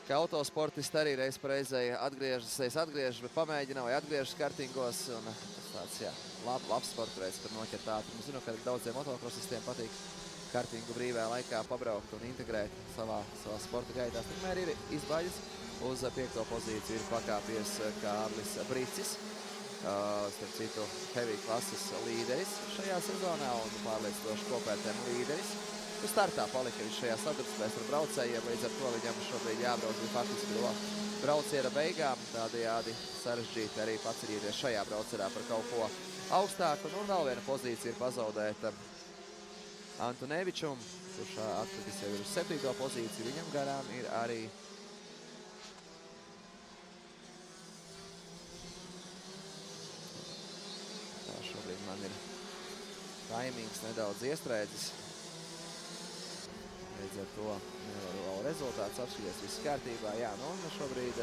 kā autosportisti arī reiz par reizei atgriežas, bet pamēģina vai atgriežas kartingos. Un tas tāds, jā, labs sporta veids, kad noķert ātrumu. Zinu, ka daudziem motokrosistiem patīk kartingu brīvajā laikā pabraukt un integrēt savā sporta gaitās. Tikmēr ir izbaļas. Uz 5. pozīciju ir pakāpies Kārlis Bricis, starp citu heavy klases līderis šajā sezonā un pārliecinoši kopvērtējuma līderis. Uz startā palika viņš šajā sadarbspēs ar braucējiem, līdz ar to viņam šobrīd jābrauc faktiski no brauciena beigām. Tādējādi sarežģīti arī pacīnīties šajā braucienā par kaut ko augstāku. Un vēl viena pozīcija ir pazaudēta Antunevičum, kurš atkritis jau ir uz 7. pozīciju. Viņam garām ir arī šobrīd man ir taimings nedaudz iestrēdzis. Līdz ar to nevaru vēl rezultāts apskatīties, viss kārtībā. Jā, nu un šobrīd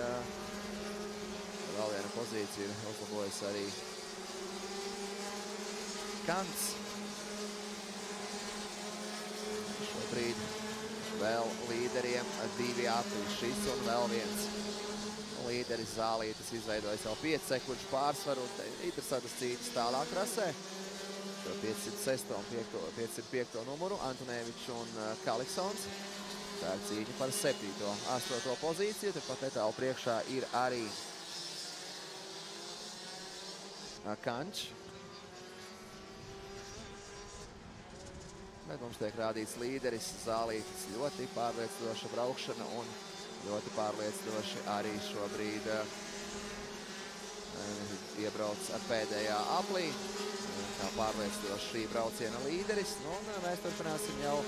vēl viena pozīcija ir uzlabojis arī Kants. Šobrīd vēl līderiem 2 apli, šis un vēl viens. Līderis Zālītis izveidojas jau 5 sekundžu pārsvaru un interesantas cīņas tālāk rasē. 506. un 505. numuru Antunevičs un Kaliksons. Tā ir cīņa par 7. 8. pozīciju. Turpat netālu priekšā ir arī Kančs. Bet mums tiek rādīts līderis Zālītis. Ļoti pārliecinoša braukšana un ļoti pārliecinoši arī šobrīd iebrauc pēdējā aplī. Kā pārliecinoši šī brauciena līderis. Nu, un mēs turpināsim jau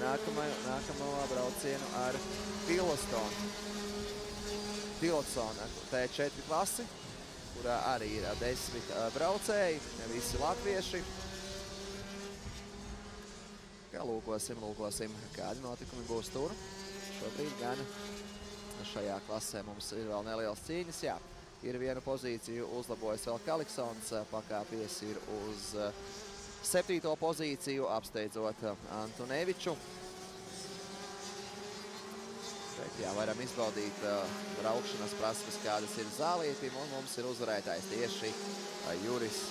nākamo braucienu ar Tiloton T4 klasi, kurā arī ir 10 braucēji, visi latvieši. Kā lūkosim, kādi notikumi būs tur. Šobrīd gan šajā klasē mums ir vēl nelielas cīņas. Jā, ir vienu pozīciju uzlabojis vēl Kaliksons, pakāpies ir uz 7. pozīciju, apsteidzot Antuneviču. Bet jā, varam izbaudīt braukšanas prasmes, kādas ir Zālītim, un mums ir uzvarētājs tieši Juris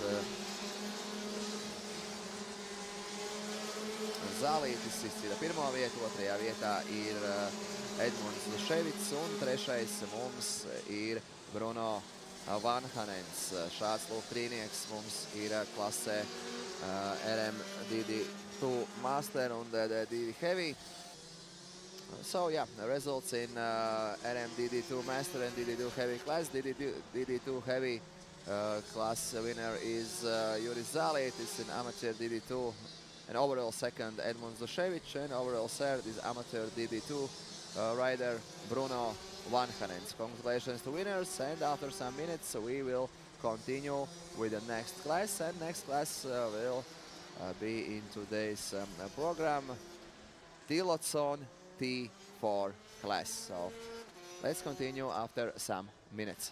Zālītis izcīna 1. vietu, 2. vietā ir Edmunds Zuševits un 3. mums ir Bruno Vanhanens. Šāds lūk trīnieks mums ir klasē RM DD2 Master and the DD Heavy. So yeah, the results in RM DD2 Master and DD2 Heavy class. DD2 Heavy class winner is Yuri Zalit. It's in amateur DD2. And overall second, Edmund Zoshevich. And overall third is amateur DD2 rider Bruno Vanhanens. Congratulations to winners. And after some minutes, we will continue with the next class. And next class will be in today's program, Tiloton T4 class. So let's continue after some minutes.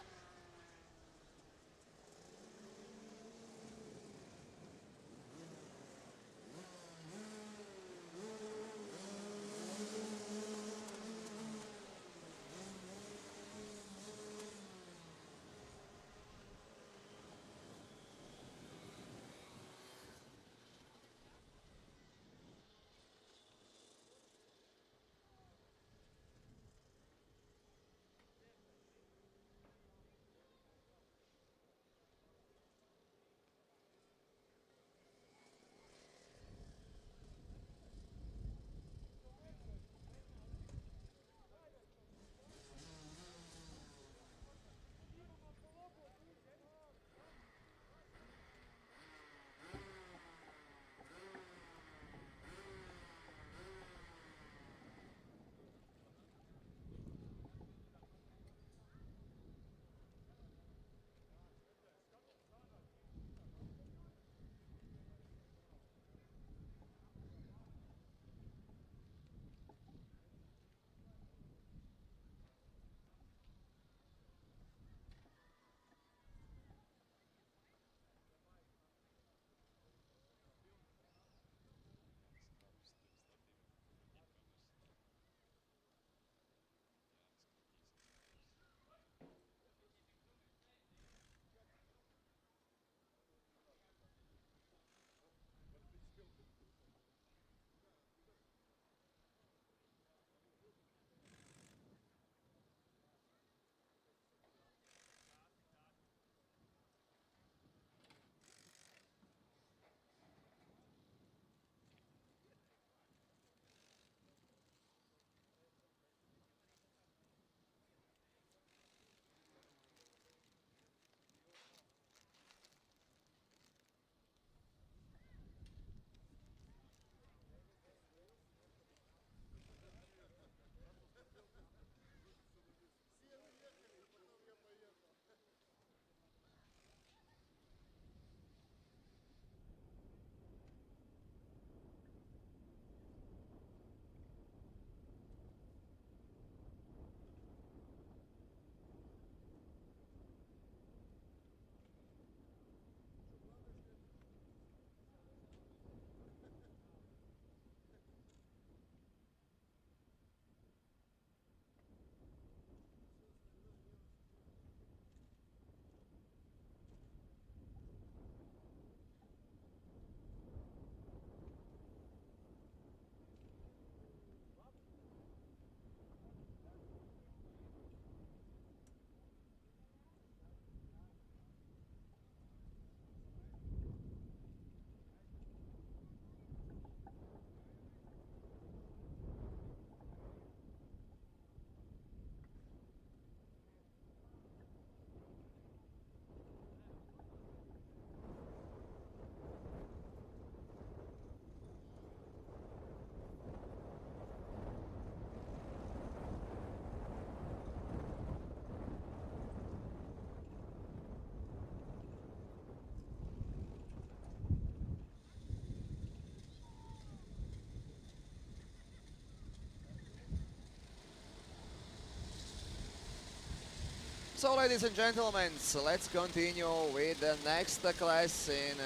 So ladies and gentlemen, so let's continue with the next class in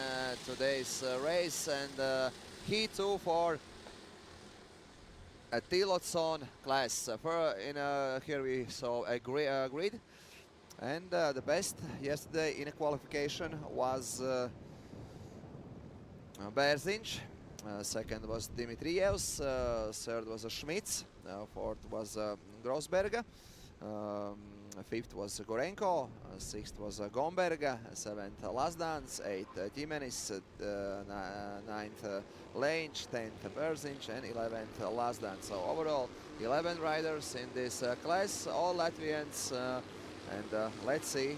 today's race, and key 2 for a Tiloton class. Here we saw a grid, and the best yesterday in a qualification was Berzinch, second was Dimitrievs, third was Schmitz, fourth was Grossberger. 5th was Gorenko, 6th was Gomberga, 7th Lazdans, 8th Ģimenis, 9th Lenč, 10th Berziņš, and 11th Lazdans. So overall, 11 riders in this class, all Latvians, and let's see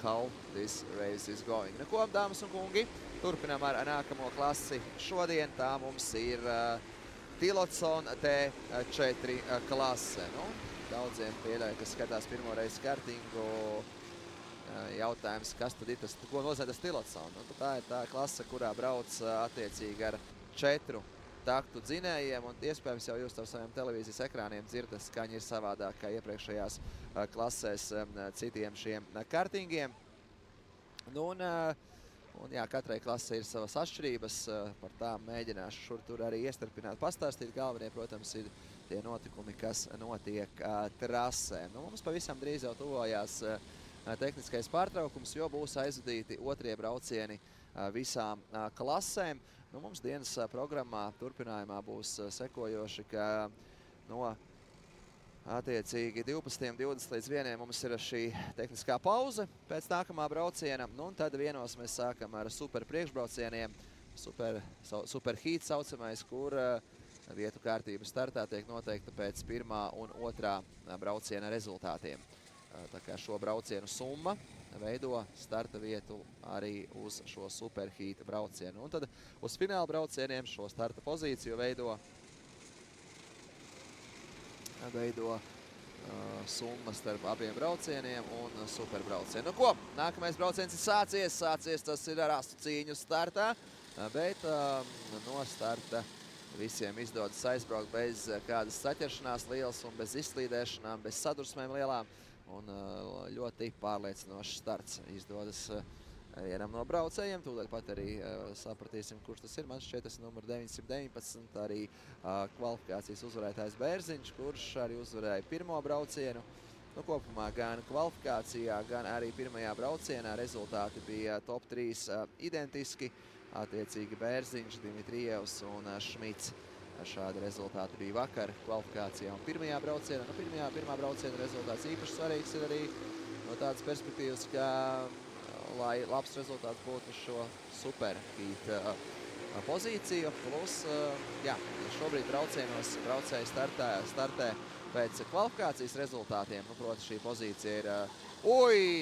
how this race is going. Nu, ko, dāmas un kungi, turpinām ar nākamo klasi. Šodien tā mums ir Tiloton T4 klase. Nu, daudziem pieļauj, kas skatās pirmo reizi kartingu, jautājums, kas tad ir tas, ko nozīmē tas Tiloton. Nu, tā ir tā klase, kurā brauc attiecīgi ar 4 taktu dzinējiem, un iespējams jau jūs ar saviem televīzijas ekrāniem dzirdat, skaņa ir savādāk kā iepriekšējās klasēs citiem šiem kartingiem. Nu, un jā, katrai klasē ir savas atšķirības, par tām mēģināšu šur tur arī iestarpināt, pastāstīt. Galvenie, protams, ir tie notikumi, kas notiek trasē. Nu, mums pavisam drīz jau tuvojās tehniskais pārtraukums, jo būs aizvadīti otrie braucieni visām klasēm. Nu, mums dienas programmā turpinājumā būs sekojoši, ka no attiecīgi 12:20 līdz 1 mums ir šī tehniskā pauze pēc nākamā brauciena. Nu, un tad vienos mēs sākam ar super priekšbraucieniem, super heat saucamais, kur vietu kārtība startā tiek noteikta pēc pirmā un otrā brauciena rezultātiem. Tā kā šo braucienu summa veido starta vietu arī uz šo super heat braucienu. Un tad uz fināla braucieniem šo starta pozīciju veido summa starp abiem braucieniem un super braucienu. Nu ko, nākamais brauciens ir sācies, tas ir ar 8 cīņu startā, bet no starta visiem izdodas aizbraukt bez kādas saķeršanās lielas un bez izslīdēšanām, bez sadursmēm lielām. Un ļoti pārliecinošs starts izdodas vienam no braucējiem. Tūdaļ pat arī sapratīsim, kurš tas ir. Man šķiet, tas ir numur 919, arī kvalifikācijas uzvarētājs Berziņš, kurš arī uzvarēja pirmo braucienu. Nu, kopumā gan kvalifikācijā, gan arī pirmajā braucienā rezultāti bija top 3 identiski. Attiecīgi Berziņš, Dimitrievs un Šmits. Šādi rezultāti bija vakar kvalifikācijā un pirmajā braucienā. Nu, pirmā brauciena rezultāts īpaši svarīgs ir arī no tādas perspektīvas, ka, lai labs rezultāts būtu šo super heat pozīciju. Plus, jā, šobrīd braucienos braucēji startē pēc kvalifikācijas rezultātiem. Nu, proti, šī pozīcija ir,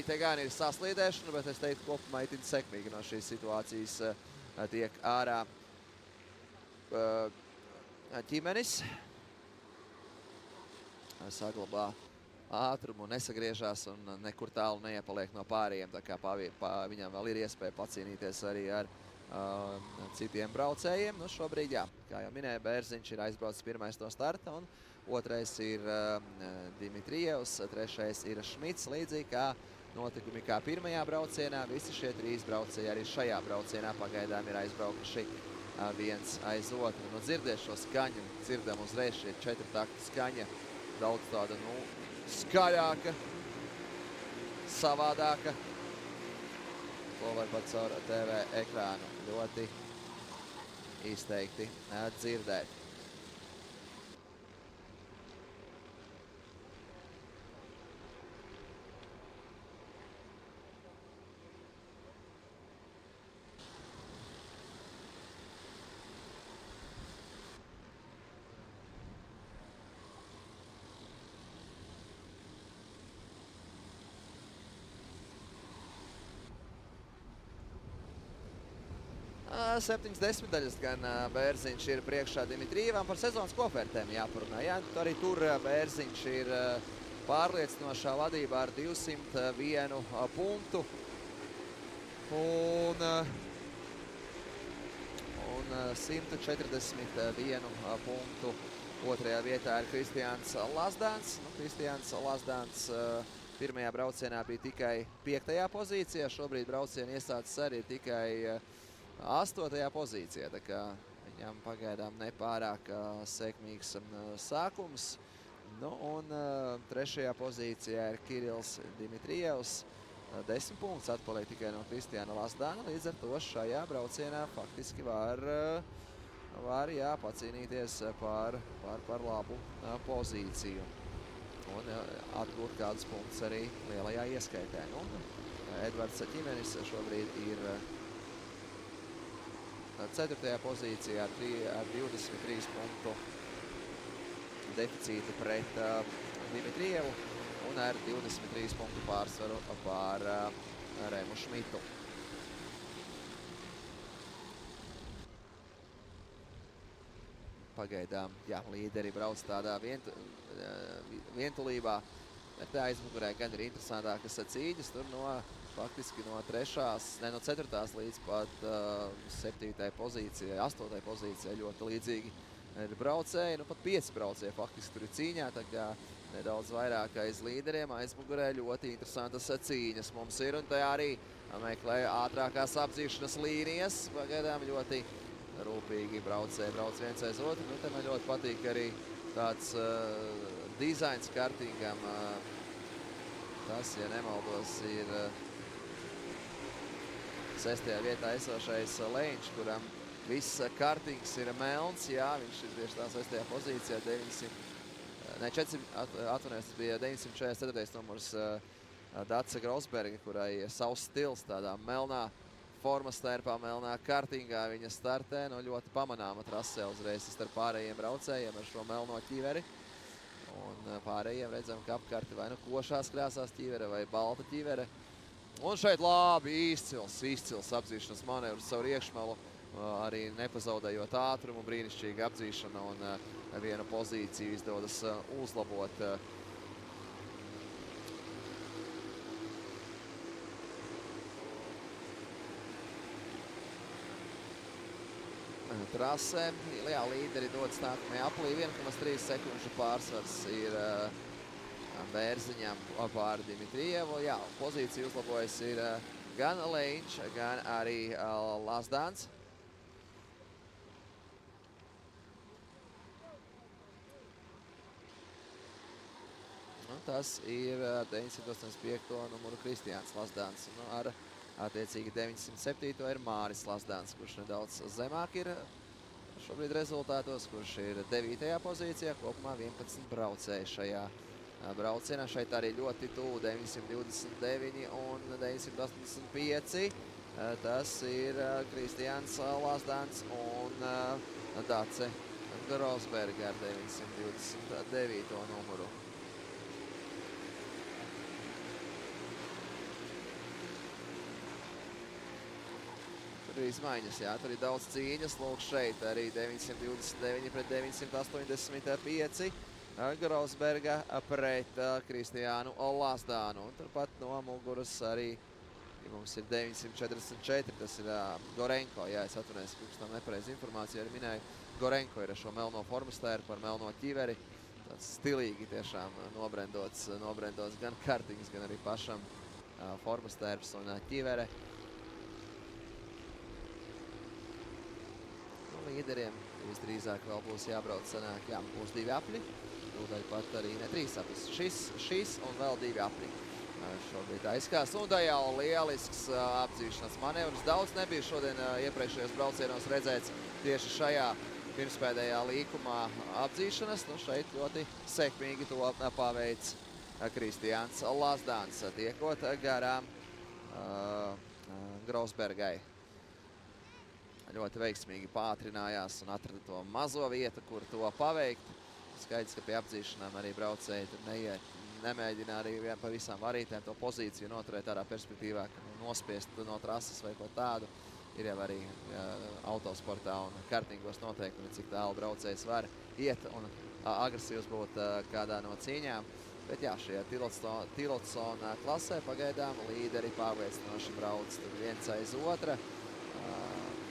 te gan ir saslīdēšana, bet es teiktu, kopumā itin sekmīgi no šīs situācijas tiek ārā Ģimenis. Saglabā ātrumu, nesagriežās un nekur tālu neiepaliek no pārējiem. Tā kā viņam vēl ir iespēja pacīnīties arī ar citiem braucējiem. Nu, šobrīd, jā, kā jau minēja, Berziņš ir aizbraucis pirmais no starta, un otrais ir Dimitrievs, trešais ir Šmits, līdzīgi kā notikumi kā pirmajā braucienā. Visi šie 3 braucēji arī šajā braucienā pagaidām ir aizbraukuši viens aiz otru. Nu, dzirdēt šo skaņu, dzirdam uzreiz šie 4 taktu skaņa, daudz tāda, nu, skaļāka, savādāka. To var pat caur TV ekrānu ļoti izteikti dzirdēt. Septiņas desmitaļas gan Berziņš ir priekšā Dimitrievam. Par sezonas kopvērtēm jāparunā. Jā, arī tur Berziņš ir pārliecinošā vadībā ar 201 punktu. Un 141 punktu otrajā vietā ir Kristiāns Lazdāns. Nu, Kristiāns Lazdāns pirmajā braucienā bija tikai 5. pozīcijā. Šobrīd braucienu iesācis arī tikai 8. pozīcijā, tā kā viņam pagaidām nepārāk sekmīgs sākums. Nu, un 3. pozīcijā ir Kirils Dimitrievs. 10 punktus atpaliek tikai no Kristiāna Lazdāna, līdz ar to šajā braucienā faktiski var jā, pacīnīties par labu pozīciju. un atgūt kādus punktus arī lielajā ieskaitē. Nu, Edvards Ķimenis šobrīd ir 4. pozīcijā ar 23 punktu deficītu pret Dimitrievu un ar 23 punktu pārsvaru pār Remu Šmitu. Pagaidām, jā, līderi brauc tādā vientulībā, bet aizmugurē gan ir interesantākas cīņas, tur faktiski no 4. līdz pat 7. pozīcijai, 8. pozīcijai ļoti līdzīgi ir braucēji, nu pat 5 braucēji faktiski tur ir cīņā, tā kā nedaudz vairāk aiz līderiem, aizmugurē ļoti interesantas cīņas mums ir, un tā arī meklē ātrākās apdzīšanas līnijas, pagaidām ļoti rūpīgi braucēji brauc viens aiz otru, nu te man ļoti patīk arī tāds dizains kartingam, tas, ja nemaldos, ir 6. vietā esošais Leņš, kuram viss kartings ir melns, jā, viņš ir tieši tā 6. pozīcijā, 400, tas bija 944. numurs Dace Grosberga, kurai ir savs stils tādā melnā formas stērpā, melnā kartingā viņa startē, no ļoti pamanāma trasē uzreiz starp pārējiem braucējiem ar šo melno ķiveri. Un pārējiem redzam, ka apkārti vai nu košās krāsās ķivere vai balta ķivere. Un šeit labi, izcils apdzīšanas manevrs savu iekšmalu, arī nepazaudējot ātrumu, brīnišķīga apdzīšana un vienu pozīciju izdodas uzlabot. Trasē, jā, līderi dodas nākamajā aplī, 1,3 sekundžu pārsvars ir Bērziņam pār Dimitrievu. Jā, pozīcija uzlabojas ir gan Leņš, gan arī Lazdāns. Tas ir 985. numuru Kristiāns Lazdāns. Ar attiecīgi 907. ir Māris Lazdāns, kurš nedaudz zemāk ir šobrīd rezultātos, kurš ir 9. pozīcijā, kopumā 11 braucēji šajā braucienā. Šeit arī ļoti tuvu 929 un 985. Tas ir Kristiāns Lazdāns un Dace Grosberga ar 929. numuru. Tur ir izmaiņas, jā, tur ir daudz cīņas, lūk šeit arī 929 pret 985, Grosberga pret Kristiānu Lazdānu, un turpat no muguras arī mums ir 944, tas ir Gorenko, jā, es atvainojos, pirms tam nepareizi informāciju arī minēju, Gorenko ir ar šo melno formu stērpu, ar melno ķiveri, tāds stilīgi tiešām nobrendots gan kartings, gan arī pašam formu stērps un ķivere. Līderiem visdrīzāk vēl būs jābrauc sanāk, jā, būs 2 apļi, tūdaļ pat arī ne 3 apļus. Šis un vēl 2 apļi. Šobrīd aizskās, un tā jau lielisks apdzīšanas manevrs. Daudz nebija šodien iepriekšējos braucienos redzēts tieši šajā pirmspēdējā līkumā apdzīšanas. Nu, šeit ļoti sekmīgi to paveic Kristiāns Lazdāns, tiekot garām Grosbergai. Ļoti veiksmīgi pātrinājās un atrada to mazo vietu, kur to paveikt. Skaidrs, ka pie apdzīšanām arī braucēji tur nemēģina arī pa visām varītēm to pozīciju noturēt tādā perspektīvā, ka nospiest no trases vai ko tādu. Ir jau arī autosportā un kartingos noteikumi, cik tālu braucējs var iet un agresīvs būt kādā no cīņām. Bet jā, šajā Tiloton klasē pagaidām līderi pārliecinoši brauc tur viens aiz otra.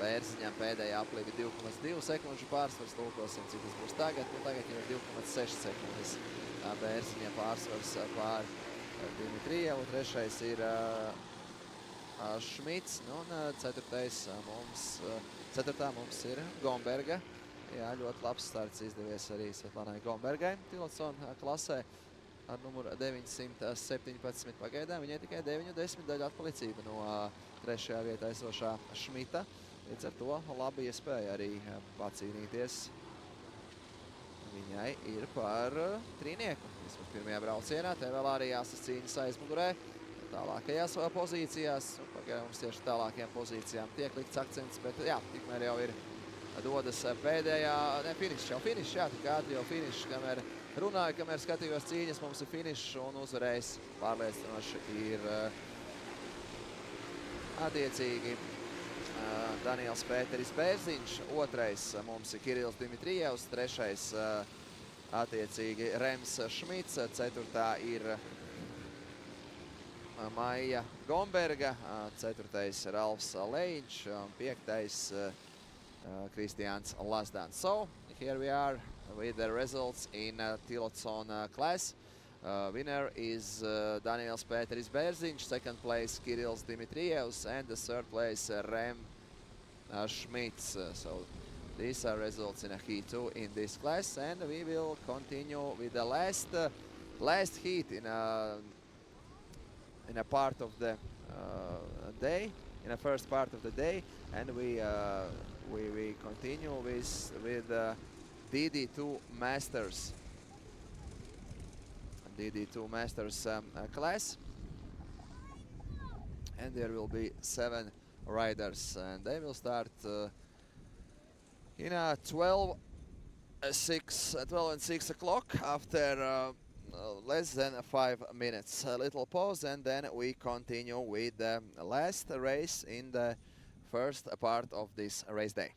Bērziņam pēdējā aplī bija 2,2 sekundžu pārsvars, lūkosim, cik tas būs tagad. Nu, tagad jau ir 2,6 sekundes Bērziņam pārsvars pār Dimitrievu. Trešais ir Šmits, nu, un ceturtā mums ir Gomberga. Jā, ļoti labs starts izdevies arī Svetlanai Gombergai Tiloton klasē ar numuru 917 pagaidām. Viņai tikai 9,10 daļu atpalicība no 3. vietā esošā Šmita. Līdz ar to labi iespēja arī pacīnīties viņai ir par trīnieku. vismaz pirmajā braucienā. Te vēl arī jāsas cīņas aizmugurē, tālākajās pozīcijās. Pagaidām mums tieši tālākajām pozīcijām tiek likts akcents, bet jā, tikmēr jau ir dodas pēdējā, ne, finišs, jā, tik ātri jau finišs, kamēr runāju, kamēr skatījos cīņas, mums ir finišs un uzvarējis pārliecinoši ir attiecīgi Daniels Pēteris Bērziņš, otrais mums ir Kirills Dimitrijevs, trešais attiecīgi Rems Šmits, ceturtā ir Maija Gomberga, ceturtais Ralfs Lejiņš, piektais Kristiāns Lazdans. So, here we are with the results in Tiloton class. Winner is Daniels Pēteris Bērziņš, second place Kirills Dimitrijevs, and the third place Rem Schmitz. So these are results in a heat 2 in this class, and we will continue with the last heat in a part of the day, in the first part of the day, and we continue with DD2 Masters. DD2 Masters class, and there will be 7 riders, and they will start in 12 and 6 o'clock after less than 5 minutes. A little pause, and then we continue with the last race in the first part of this race day.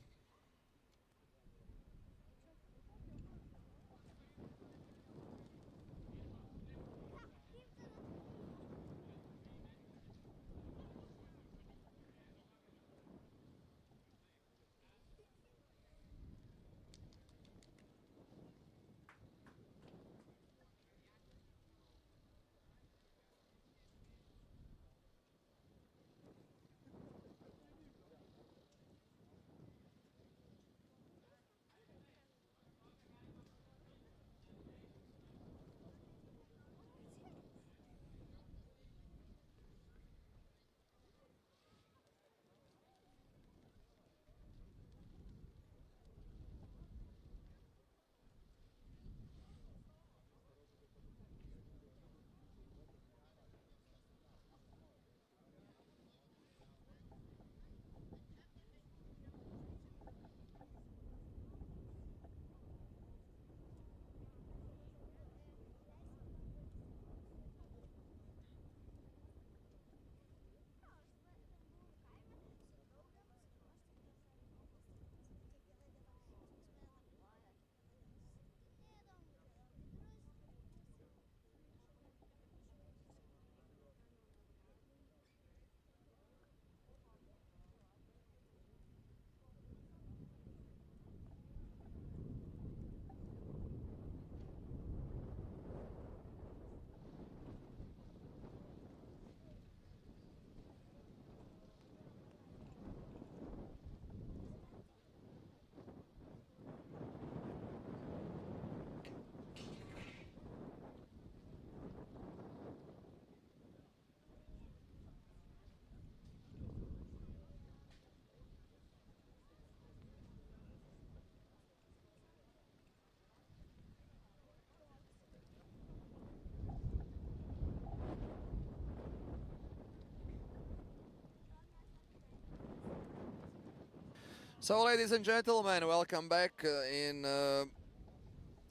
So, ladies and gentlemen, welcome back in a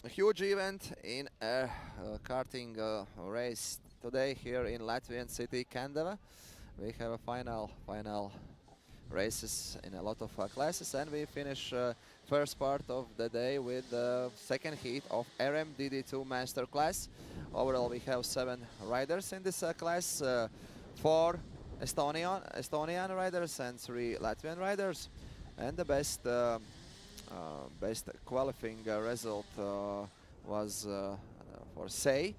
huge event in a karting race today here in Latvian city, Kandava. We have a final races in a lot of classes, and we finish first part of the day with the second heat of RM DD2 Master class. Overall, we have 7 riders in this class, 4 Estonian riders and 3 Latvian riders. And the best qualifying result was for Sei,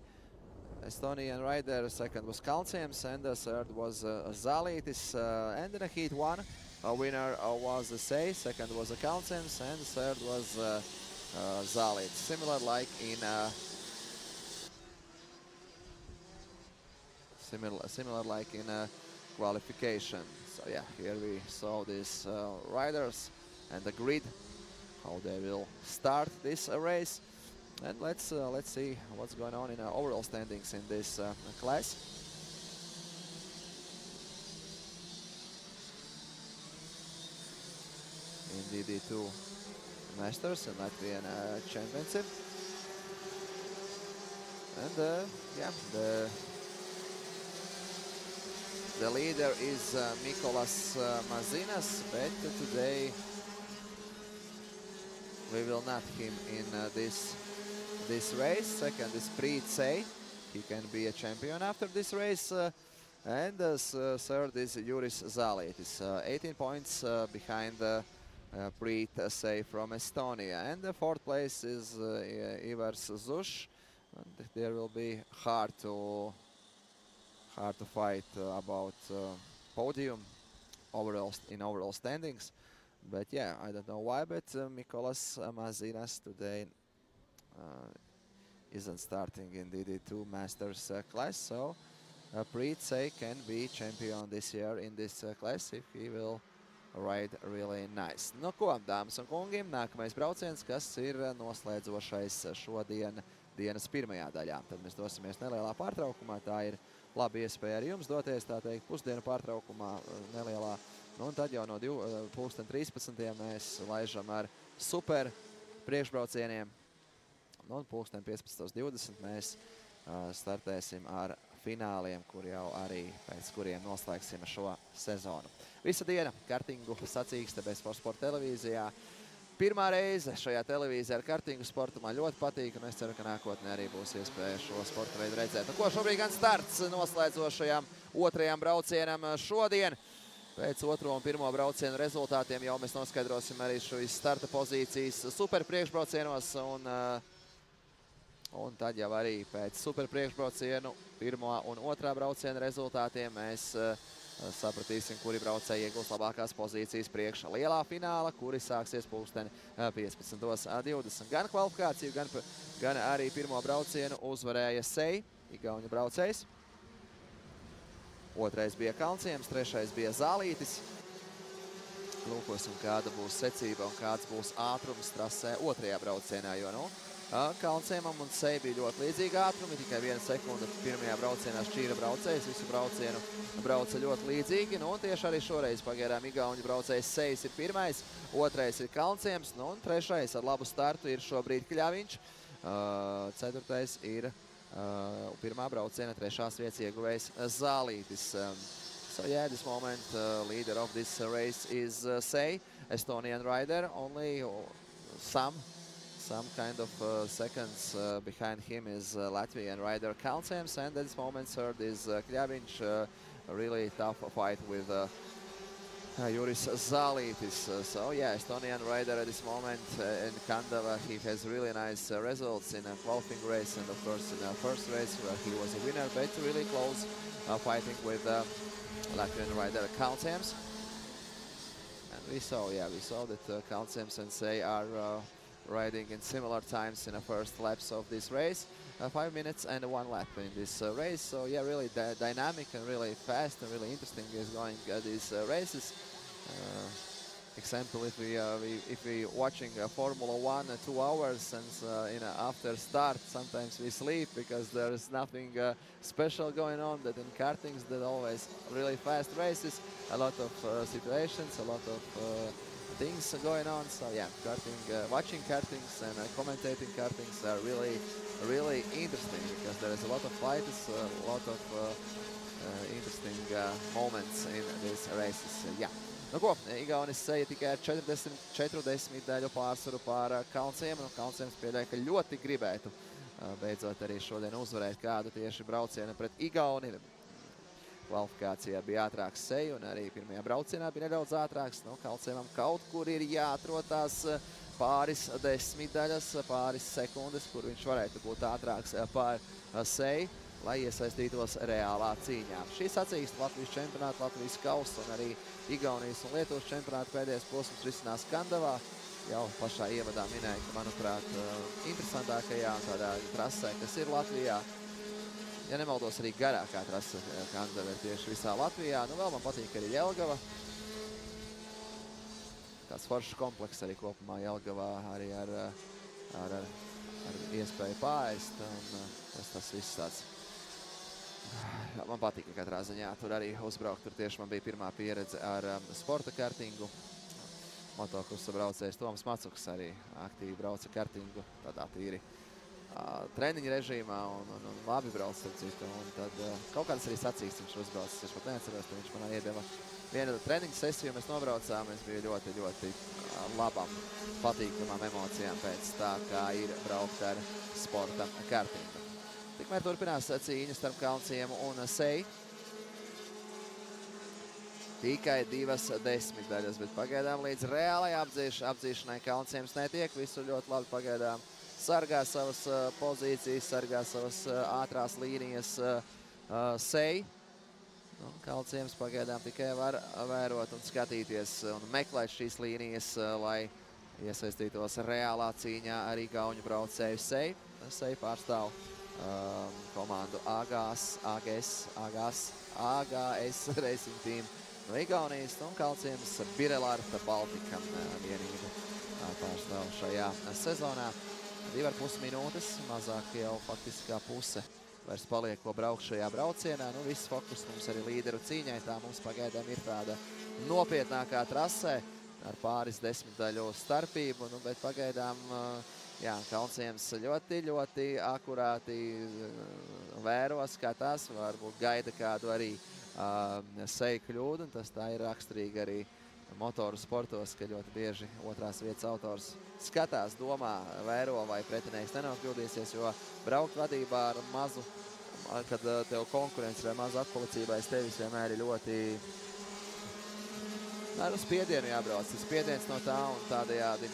Estonian rider. Second was Kalciums, and the third was Zalītis. And in the heat 1, a winner was Sei, second was Kalciums, and the third was Zalītis. Similar like in qualification. So yeah, here we saw these riders and the grid, how they will start this race. And let's see what's going on in overall standings in this class. In DD2 Masters and Latvian Championship. And yeah, the leader is Mikolas Mazinas, but today we will not him in this race. Second is Priitsei. He can be a champion after this race. And third is Juris Zalītis, 18 points behind Priitsei from Estonia. And the fourth place is Ivars Zuš. And there will be hard to fight about podium in overall standings. But yeah, I don't know why, but Mikolas Mazinas today isn't starting in DD2 Masters class, so Priitsei can be champion this year in this class if he will ride really nice. Nu ko, dāmas un kungi, nākamais brauciens, kas ir noslēdzošais šodien dienas pirmajā daļā. Tad mēs dosimies nelielā pārtraukumā. Tā ir laba iespēja arī jums doties, tā teikt, pusdienu pārtraukumā nelielā. Nu, un tad jau no 13. mēs laižam ar super priekšbraucieniem. Nu, un 15:20 mēs startēsim ar fināliem, kur jau arī pēc kuriem noslēgsim šo sezonu. Visa diena kartingu sacīkste Sporta televīzijā. Pirmā reize šajā televīzijā ar kartingu sportu man ļoti patīk, un es ceru, ka nākotnē arī būs iespēja šo sporta veidu redzēt. Nu, ko šobrīd gan starts noslēdzošajam otrajam braucienam šodien. Pēc otro un pirmo braucienu rezultātiem jau mēs noskaidrosim arī šīs starta pozīcijas super priekšbraucienos, un tad jau arī pēc super priekšbraucienu pirmo un otrā brauciena rezultātiem mēs sapratīsim, kuri braucēji iegūs labākās pozīcijas priekš lielā fināla, kuri sāksies 15:20. Gan kvalifikāciju, gan arī pirmo braucienu uzvarēja Sei, igauņu braucējs. Otrais bija Kalnciems, trešais bija Zalītis. Lūkosim, kāda būs secība un kāds būs ātrums trasē otrajā braucienā, jo, nu, Kalnciemam un Sei bija ļoti līdzīgi ātrumi, tikai 1 sekunde pirmajā braucienā šķīra braucējs, visu braucienu brauca ļoti līdzīgi, nu, un tieši arī šoreiz pagaidām igauņu braucējs Seis ir pirmais, otrais ir Kalnciems, nu, un trešais ar labu startu ir šobrīd Kļaviņš, ceturtais ir pirmā brauciena trešās vietas ieguvējs Zalītis. So yeah, at this moment, leader of this race is Sei, Estonian rider, only some kind of seconds behind him is Latvian rider Kalnciems, and at this moment third is Kļaviņš. A really tough fight with Juris Zalītis. So yeah, Estonian rider at this moment in Kandava, he has really nice results in a qualifying race and of course in the first race where he was a winner, but really close fighting with Latvian rider Kalnciems. And we saw that Kalnciems and Sei are riding in similar times in the first laps of this race. 5 minutes and 1 lap in this race. So yeah, really dynamic and really fast and really interesting is going these races. Example, if we watching Formula 1 2 hours and after start, sometimes we sleep because there is nothing special going on. That in kartings, that always really fast races, a lot of situations, a lot of things going on. So yeah, watching kartings and commentating kartings are really interesting because there is a lot of fights, a lot of interesting moments in these races. Yeah. Nu ko, igaunis Seja tikai ar 40 daļu pārsvaru pār Kalnciem, un Kalnciems pieļauj, ka ļoti gribētu beidzot arī šodien uzvarēt kādu tieši braucienu pret Igauni. Kvalifikācijā bija ātrāks Seja, un arī pirmajā braucienā bija nedaudz ātrāks. Nu, Kalnciemam kaut kur ir jāatrotās pāris desmitdaļas, pāris sekundes, kur viņš varētu būt ātrāks pār Seju, lai iesaistītos reālā cīņā. Šī sacīkste Latvijas čempionāta, Latvijas kausa un arī Igaunijas un Lietuvas čempionāta pēdējais posms risinās Kandavā. Jau pašā ievadā minēja, ka, manuprāt, interesantākajā tādā trasē, kas ir Latvijā. Ja nemaldos, arī garākā trasa Kandava ir tieši visā Latvijā. Nu, vēl man patīk arī Jelgava. Tāds foršs kompleks arī kopumā Jelgavā, arī ar ar iespēju pārēst, un tas viss tāds. Man patika katrā ziņā tur arī uzbraukt, tur tieši man bija pirmā pieredze ar sporta kartingu. Motokrusa braucējs Toms Macuks arī aktīvi brauca kartingu, tādā tīri treniņa režīmā un labi brauc, starp citu. Un tad kaut kādas arī sacīkstas viņš uzbraucis, es pat neatceros, tad viņš man iedeva vienu treniņu sesiju, mēs nobraucām, es biju ļoti, ļoti labam, patīkamām emocijām pēc tā, kā ir braukt ar sporta kartingu. Tikmēr turpinās cīņa starp Kalnciemu un Seju. Tikai 2 desmitdaļas, bet pagaidām līdz reālai apdzīšanai Kalnciems netiek. Visu ļoti labi pagaidām sargā savas pozīcijas, sargā savas ātrās līnijas Seju. Kalnciems pagaidām tikai var vērot un skatīties un meklēt šīs līnijas, lai iesaistītos reālā cīņā arī gauņu braucēju Seju. Seju pārstāv komandu AGS Racing Team no Igaunijas un Kalciems Birelārta Baltika vienību pārstāv šajā sezonā. 2,5 minūtes, mazāk jau faktiski kā puse vairs paliek, ko braukt šajā braucienā. Nu, viss fokus mums arī līderu cīņai, tā mums pagaidām ir tāda nopietnākā trasē ar pāris desmitdaļu starpību, nu, bet pagaidām jā, Kalnciems ļoti, ļoti akurāti vēro, skatās, varbūt gaida kādu arī Seju kļūdu, un tas tā ir raksturīgi arī motoru sportos, ka ļoti bieži otrās vietas autors skatās, domā, vēro, vai pretinējs nenokļūdīsies, jo braukt vadībā ar mazu, kad tev konkurence vai mazu atpalicību aiz tevis vienmēr ir ļoti ar spiedienu jābrauc. Spiediens no tā un tādējādi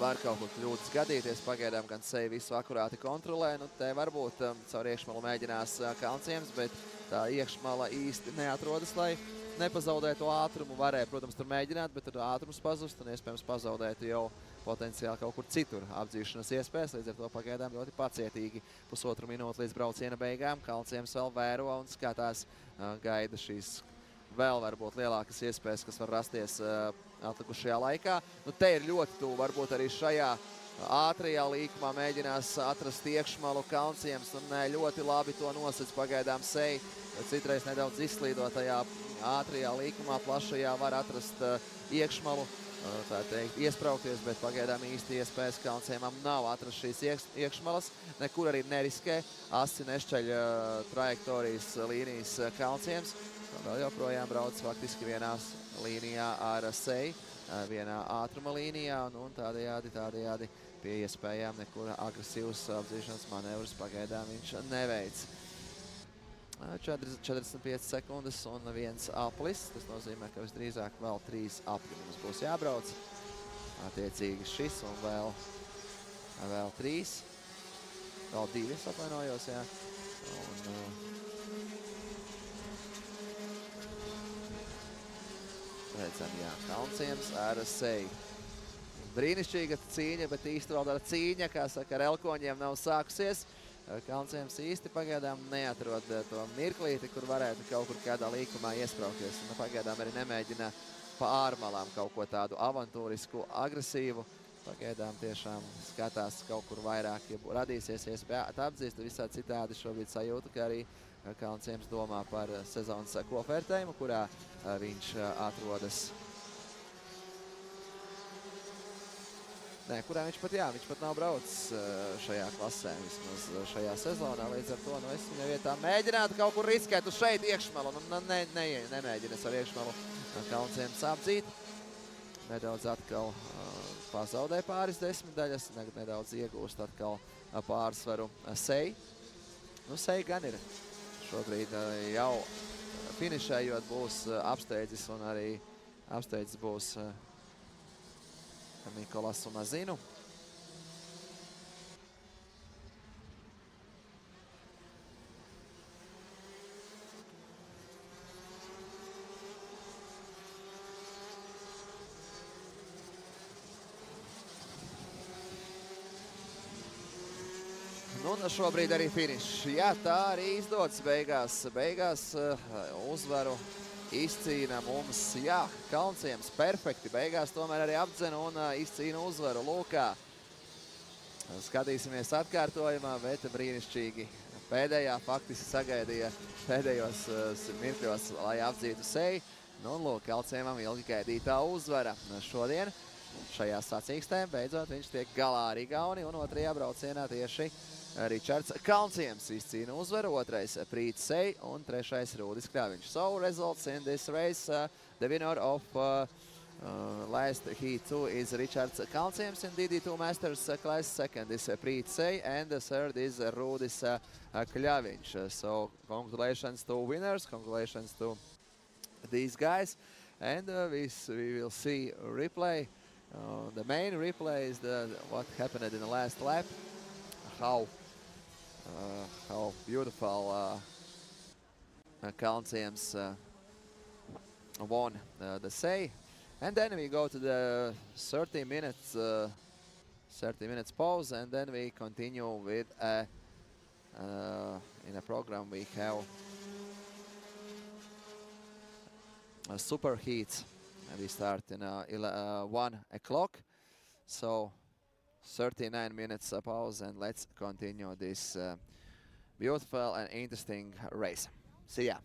var kaut kur kļūdas gadīties. Pagaidām gan Seju visu akurāti kontrolē. Nu, te varbūt caur iekšmalu mēģinās Kalnciems, bet tā iekšmala īsti neatrodas, lai nepazaudētu ātrumu. Varēja, protams, tur mēģināt, bet tur ātrums pazust un iespējams pazaudētu jau potenciāli kaut kur citur apdzīšanas iespējas. Līdz ar to pagaidām ļoti pacietīgi 1,5 minūti līdz brauciena beigām. Kalnciems vēl vēro un skatās, gaida šīs vēl varbūt lielākas iespējas, kas var rasties atlikušajā laikā. Nu, te ir ļoti tuvu, varbūt arī šajā ātrajā līkumā mēģinās atrast iekšmalu Kalnciems un ļoti labi to nosacīt pagaidām Seju. Citreiz nedaudz izslīdotajā ātrajā līkumā, plašajā var atrast iekšmalu, tā teikt, iespraukties, bet pagaidām īsti iespējas Kalnciemam nav atrast šīs iekšmalas. Nekur arī neriskē, asi nešķeļ trajektorijas līnijas Kalnciems. Vēl joprojām brauc faktiski vienās līnijā ar Seju, vienā ātruma līnijā, un tādējādi pie iespējām nekur agresīvas apdzīšanas manevrus pagaidām viņš neveic. 45 sekundes un 1 aplis, tas nozīmē, ka visdrīzāk vēl 3 apļi mums būs jābrauc. Attiecīgi šis un vēl 3, vēl 2, es atvainojos, jā. Redzam, jā, Kalnciems ar Seju. Brīnišķīga cīņa, bet īsti vēl tāda cīņa, kā saka, ar elkoņiem nav sākusies. Kalnciems īsti pagaidām neatrod to mirklīti, kur varētu kaut kur kādā līkumā iespraukties. Un pagaidām arī nemēģina pa ārmalām kaut ko tādu avantūrisku, agresīvu. Pagaidām tiešām skatās kaut kur vairāk, ja radīsies iespēja apdzīst, visā citādi šobrīd sajūta, ka arī Kalnciems domā par sezonas kopvērtējumu, kurā viņš atrodas. Nē, kurā viņš pat nav braucis šajā klasē, vismaz šajā sezonā. Līdz ar to, nu, es viņa vietā mēģinātu kaut kur riskēt uz šeit iekšmalu. Nemēģina ar iekšmalu Kalnciems apdzīt. Nedaudz atkal pazaudē pāris desmitdaļas, nedaudz iegūst atkal pārsvaru Seju. Nu, Seju gan ir šobrīd jau finišējot būs apsteidzis un arī apsteidzis būs Nikolasu Mazinu. Nu, un šobrīd arī finišs. Jā, tā arī izdodas beigās uzvaru izcīna mums, jā, Kalnciems perfekti. Beigās tomēr arī apdzena un izcīna uzvaru. Lūkā, Skatīsimies atkārtojumā, bet brīnišķīgi. Pēdējā faktiski sagaidīja pēdējos mirkļos, lai apdzītu seju. Nu, lūk, Kalciemam ilgi gaidītā uzvara šodien. Šajā sacīkstē beidzot viņš tiek galā ar Igauni, un otrajā braucienā tieši Ričards Kalciems izcīna uzvaru, otrais Prīts Sej un trešais Rūdis Kļaviņš. So, results in this race, the winner of last heat 2 is Ričards Kalciems in DD2 Masters class, second is Prīts Sej, and the third is Rūdis Kļaviņš. So, congratulations to winners, congratulations to these guys, and we will see replay. The main replay is what happened in the last lap. How beautiful Kalciems won the Sej, and then we go to the 30 minutes pause, and then we continue with in a program we have super heats. We start in 1 o'clock, so 39 minutes pause, and let's continue this beautiful and interesting race. See ya.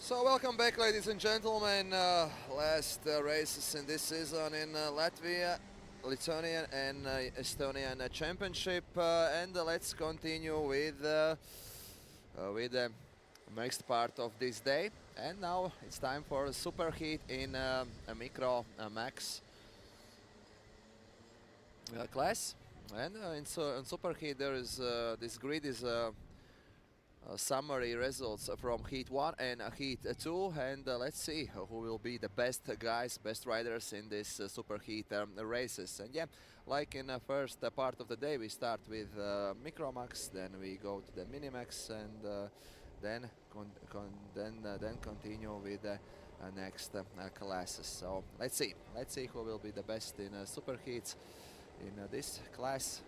So welcome back, ladies and gentlemen. Last races in this season in Latvia, Lithuania and Estonian championship, and let's continue with the next part of this day. And now it's time for a super heat in a Microax class. And in super heat there is this grid is summary results from Heat 1 and Heat 2, and let's see who will be the best guys, best riders in this Super Heat races. And yeah, like in the first part of the day, we start with Microax, then we go to the Minimax, and then continue with the next classes. So let's see who will be the best in Super Heats in this class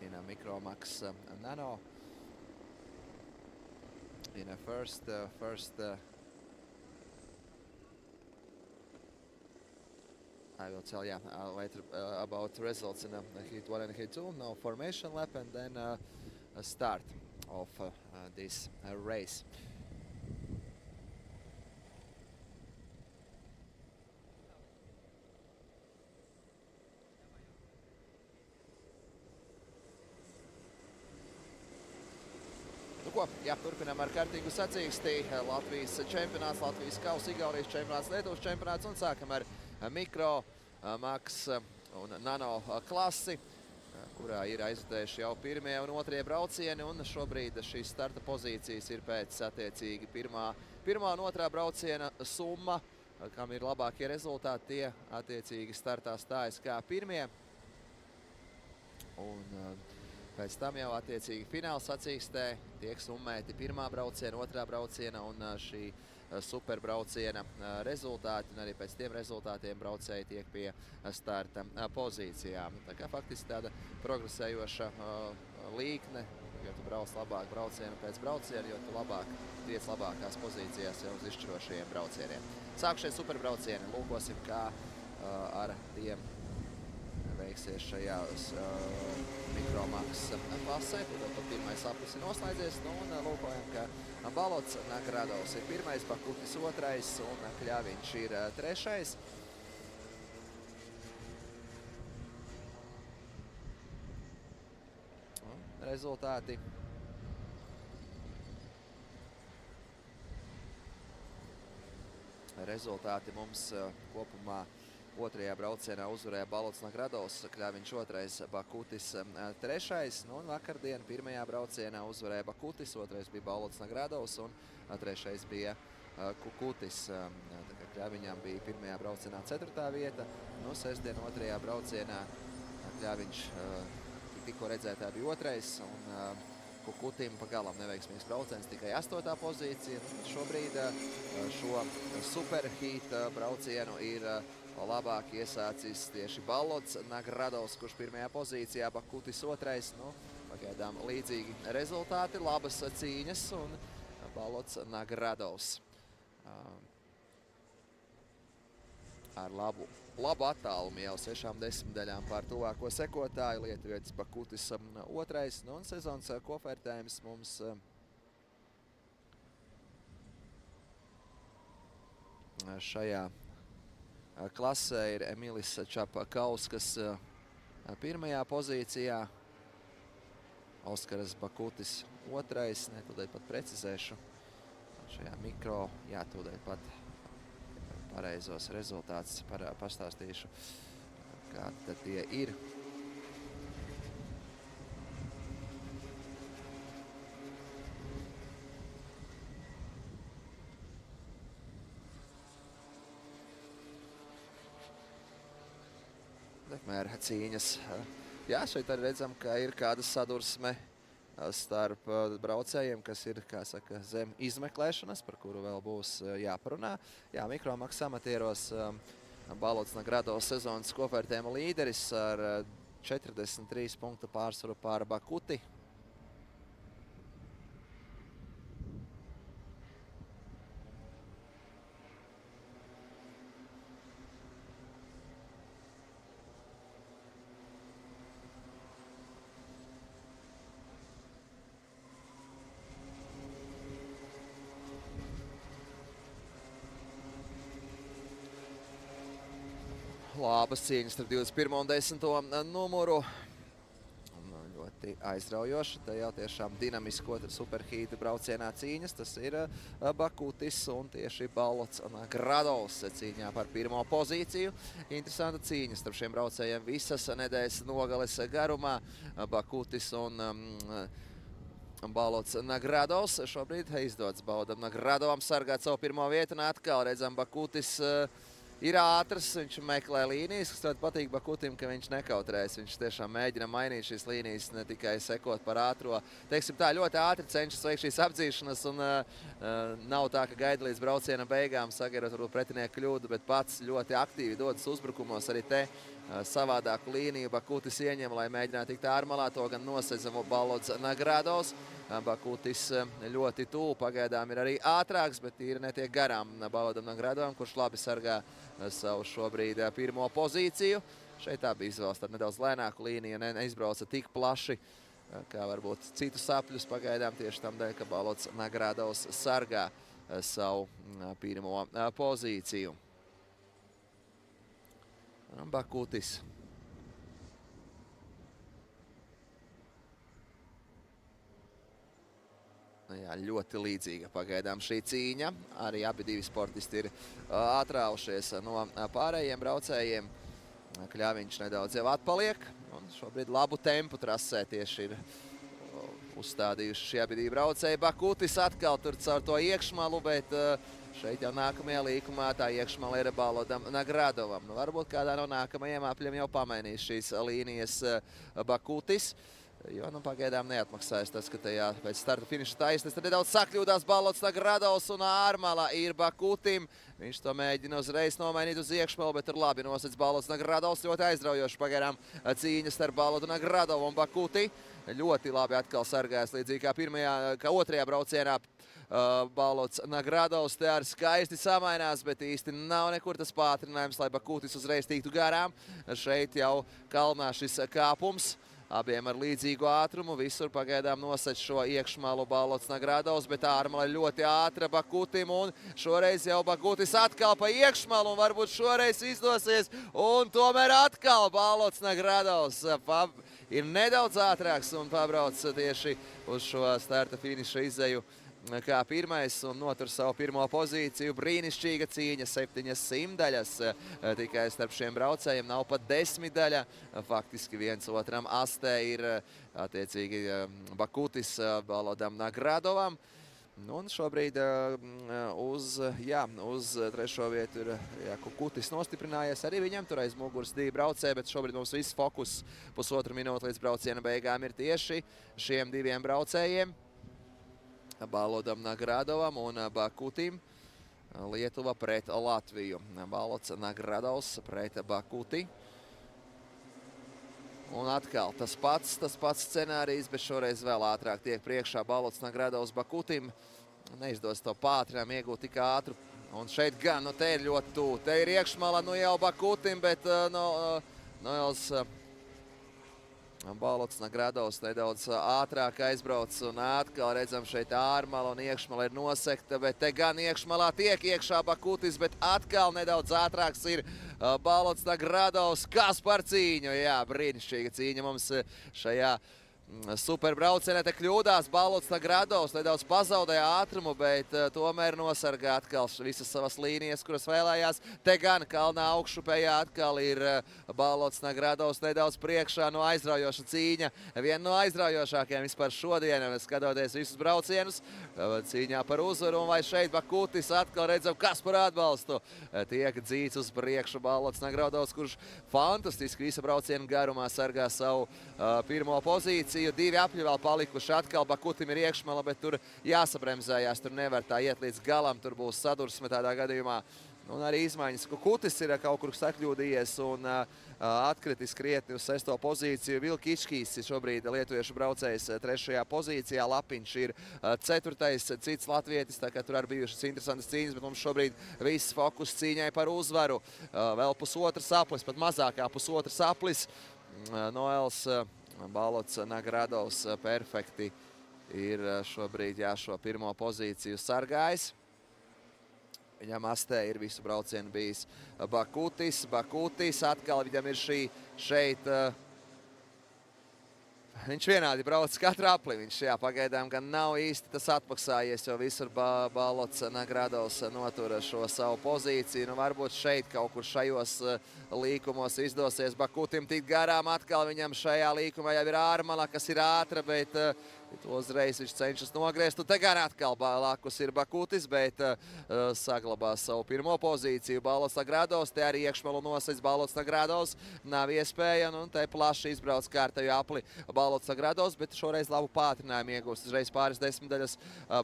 in a Microax Nano. In a first I will tell you later about results in Heat 1 and Heat 2. Now formation lap, and then a start of this race. Nu ko, jā, turpinām ar kārtīgu sacīkstī. Latvijas čempionāts, Latvijas kausa, Igaunijas čempionāts, Lietuvas čempionāts, un sākam ar Microax un Nano klasi, kurā ir aizvadējuši jau pirmie un otrie braucieni, un šobrīd šīs starta pozīcijas ir pēc attiecīgi pirmā un otrā brauciena summa, kam ir labākie rezultāti, tie attiecīgi startā stājas kā pirmie. Un pēc tam jau attiecīgi fināla sacīkstē tiek summēti pirmā brauciena, otrā brauciena un šī super brauciena rezultāti, un arī pēc tiem rezultātiem braucēji tiek pie starta pozīcijām. Tā kā faktiski tāda progresējoša līkne, jo tu brauc labāk braucienu pēc brauciena, jo tu labāk tiec labākās pozīcijās jau uz izšķirošajiem braucieniem. Sākušie super braucieni, lūkosim, kā ar tiem veiksies šajās Microax klasē. Tad pirmais aplis ir noslēdzies, un lūkojam, ka Baltic Nagradovs ir pirmais, Bakutis otrais un Kļaviņš ir trešais. Rezultāti. Rezultāti mums kopumā otrajā braucienā uzvarēja Baltic Nagradovs, Kļaviņš otrais, Bakutis trešais. Un vakardien pirmajā braucienā uzvarēja Bakutis, otrais bija Baltic Nagradovs un trešais bija Kukutis. Kļaviņam bija pirmajā braucienā 4. vieta. Sestdien otrajā braucienā Kļaviņš tikko redzētā bija otrais, un Kukutim pagalam neveiksmīgs brauciens, tikai 8. pozīcija. Šobrīd šo superheat braucienu ir labāk iesācis tieši Baltic Nagradovs, kurš pirmajā pozīcijā, Bakutis otrais. Pagaidām līdzīgi rezultāti, labas cīņas, un Baltic Nagradovs ar labu attālumu jau 6 daļām pār tuvāko sekotāju. Lietuvietis Bakutis otrais, un sezonas kopvērtējums mums šajā klasē ir Emilis Čapakauskas pirmajā pozīcijā, Oskaras Bakutis otrais, tūdaļ pat precizēšu šajā mikro, jā, tūdaļ pat pareizos rezultātus pastāstīšu, kādi tad tie ir. Tikmēr cīņas. Jā, šeit arī redzam, ka ir kāda sadursme starp braucējiem, kas ir, kā saka, zem izmeklēšanas, par kuru vēl būs jāparunā. Jā, Microax amatieros Baltic Nagradovs sezonas kopvērtējuma līderis ar 43 punktu pārsvaru pār Bakuti. labas cīņas starp 21. un 10. numuru. Ļoti aizraujoši. Tā jau tiešām dinamisko superhīta braucienā cīņas. Tas ir Bakutis un tieši Balts un Gradovs cīņā par pirmo pozīciju. Interesanta cīņa starp šiem braucējiem visas nedēļas nogales garumā. Bakutis un Balts Nagradovs šobrīd izdodas Baudam Nagradovam sargāt savu pirmo vietu. Un atkal redzam, Bakutis ir ātrs, viņš meklē līnijas, kas ļoti patīk Bakutim, ka viņš nekautrējas. Viņš tiešām mēģina mainīt šīs līnijas, ne tikai sekot par ātro. Teiksim tā, ļoti ātri cenšas veikt šīs apdzīšanas un nav tā, ka gaida līdz brauciena beigām, sagarot varbūt pretinieku kļūdu, bet pats ļoti aktīvi dodas uzbrukumos arī te. Savādāku līniju Bakutis ieņem, lai mēģinātu tikt ārmalā, to gan nosedz Balts Nagradovs. Bakutis ļoti tuvu, pagaidām ir arī ātrāks, bet ir netiek garām Baltam Nagradovam, kurš labi sargā savu šobrīd pirmo pozīciju. Šeit tā bija izvēles tad nedaudz lēnāku līniju, neizbrauca tik plaši, kā varbūt citus sapļus pagaidām tieši tam dēļ, ka Balts Nagradovs sargā savu pirmo pozīciju. Bakutis. Jā, ļoti līdzīga pagaidām šī cīņa. Arī abi divi sportisti ir atraušies no pārējiem braucējiem. Kļaviņš nedaudz jau atpaliek. Un šobrīd labu tempu trasē tieši ir uzstādījuši šie abi divi braucēji. Bakutis atkal tur caur to iekšmalu, bet šeit jau nākamajā līkumā tā iekšmala ir Baltam Nagradovam. Nu, varbūt kādā no nākamajiem apļiem jau pamainīs šīs līnijas Bakutis. Jo pagaidām neatmaksājas tas, ka tajā pēc starta finiša taisnes tad nedaudz sakļūdās Balts Nagradovs un ārmala ir Bakutim. Viņš to mēģina uzreiz nomainīt uz iekšmalu, bet tur labi nosedz Balts Nagradovs. Ļoti aizraujoši pagaidām cīņas starp Baltu Nagradovu un Bakuti. Ļoti labi atkal sargājas līdzīgi kā otrajā braucienā. Balts Nagradovs te ar skaisti samainās, bet īsti nav nekur tas pātrinājums, lai Bakutis uzreiz tiktu garām. Šeit jau kalnā šis kāpums. Abiem ar līdzīgu ātrumu, visur pagaidām nosedz šo iekšmalu Balts Nagradovs, bet ārmala ļoti ātra Bakutim, un šoreiz jau Bakutis atkal pa iekšmalu, un varbūt šoreiz izdosies, un tomēr atkal Balts Nagradovs ir nedaudz ātrāks un pabrauc tieši uz šo starta finiša izēju kā pirmais un notur savu pirmo pozīciju. Brīnišķīga cīņa, 700 daļas tikai starp šiem braucējiem, nav pat 10 daļa. Faktiski viens otram astē ir attiecīgi Bakutis Baltam Nagradovam. Un šobrīd uz trešo vietu ir Kukutis nostiprinājies. Arī viņam tur aiz muguras divi braucēji, bet šobrīd mums viss fokus pusotru minūti līdz brauciena beigām ir tieši šiem diviem braucējiem. Baltam Nagradovam un Bakutim. Lietuva pret Latviju. Balts Nagradovs pret Bakuti. Un atkal tas pats scenārijs, bet šoreiz vēl ātrāk tiek priekšā Balts Nagradovs Bakutim. Neizdos to pātrinām iegūt tik ātru. Un šeit gan, te ir ļoti tuvu. Te ir iekšmala, jau Bakutim, bet Balts Nagradovs nedaudz ātrāk aizbrauc un atkal redzam šeit ārmala un iekšmala ir nosekta, bet te gan iekšmalā tiek iekšā Bakutis, bet atkal nedaudz ātrāks ir Balts Nagradovs. Kas par cīņu? Jā, brīnišķīga cīņa mums šajā superbraucienā. Te kļūdās Balts Nagradovs, nedaudz pazaudēja ātrumu, bet tomēr nosargā atkal visas savas līnijas, kuras vēlējās. Te gan kalnā augšupējā atkal ir Balts Nagradovs nedaudz priekšā. No aizraujoša cīņa, viena no aizraujošākajām vispār šodien, skatoties visus braucienus cīņā par uzvaru. Un vai šeit Bakutis atkal redzam, kas par atbalstu tiek dzīts uz priekšu Balts Nagradovs, kurš fantastiski visu braucienu garumā sargā savu pirmo pozīciju. Divi apļi vēl palikuši, atkal Bakutim ir iekšmala, bet tur jāsabremzējās, tur nevar tā iet līdz galam, tur būs sadursme tādā gadījumā. Un arī izmaiņas. Kukutis ir kaut kur sakļūdījies un atkritis krietni uz 6. pozīciju. Vilkičkīs šobrīd lietuviešu braucējs 3. pozīcijā. Lapiņš ir 4. cits latvietis, tā kā tur arī bijušas interesantas cīņas, bet mums šobrīd viss fokus cīņai par uzvaru. Vēl pusotras aplis, pat mazākā pusotras aplis. Noels Balts Nagradovs perfekti ir šobrīd šo pirmo pozīciju sargājis. Viņam astē ir visu braucienu bijis Bakutis. Bakutis atkal viņam ir šeit. Viņš vienādi brauc katru apli. Viņš pagaidām gan nav īsti tas atmaksājies, jo visur Balots Nagradovs notur šo savu pozīciju. Nu, varbūt šeit kaut kur šajos līkumos izdosies Bakutim tikt garām. Atkal viņam šajā līkumā jau ir ārmala, kas ir ātra, bet uzreiz viņš cenšas nogriezt. Un te gan atkal blakus ir Bakutis, bet saglabās savu pirmo pozīciju. Balots Nagradovs, te arī iekšmalu nosedz Balots Nagradovs. Nav iespēja, un te plaši izbrauc kārtēju apli Balots Nagradovs, bet šoreiz labu pātrinājumu iegūst. Uzreiz pāris desmitaļas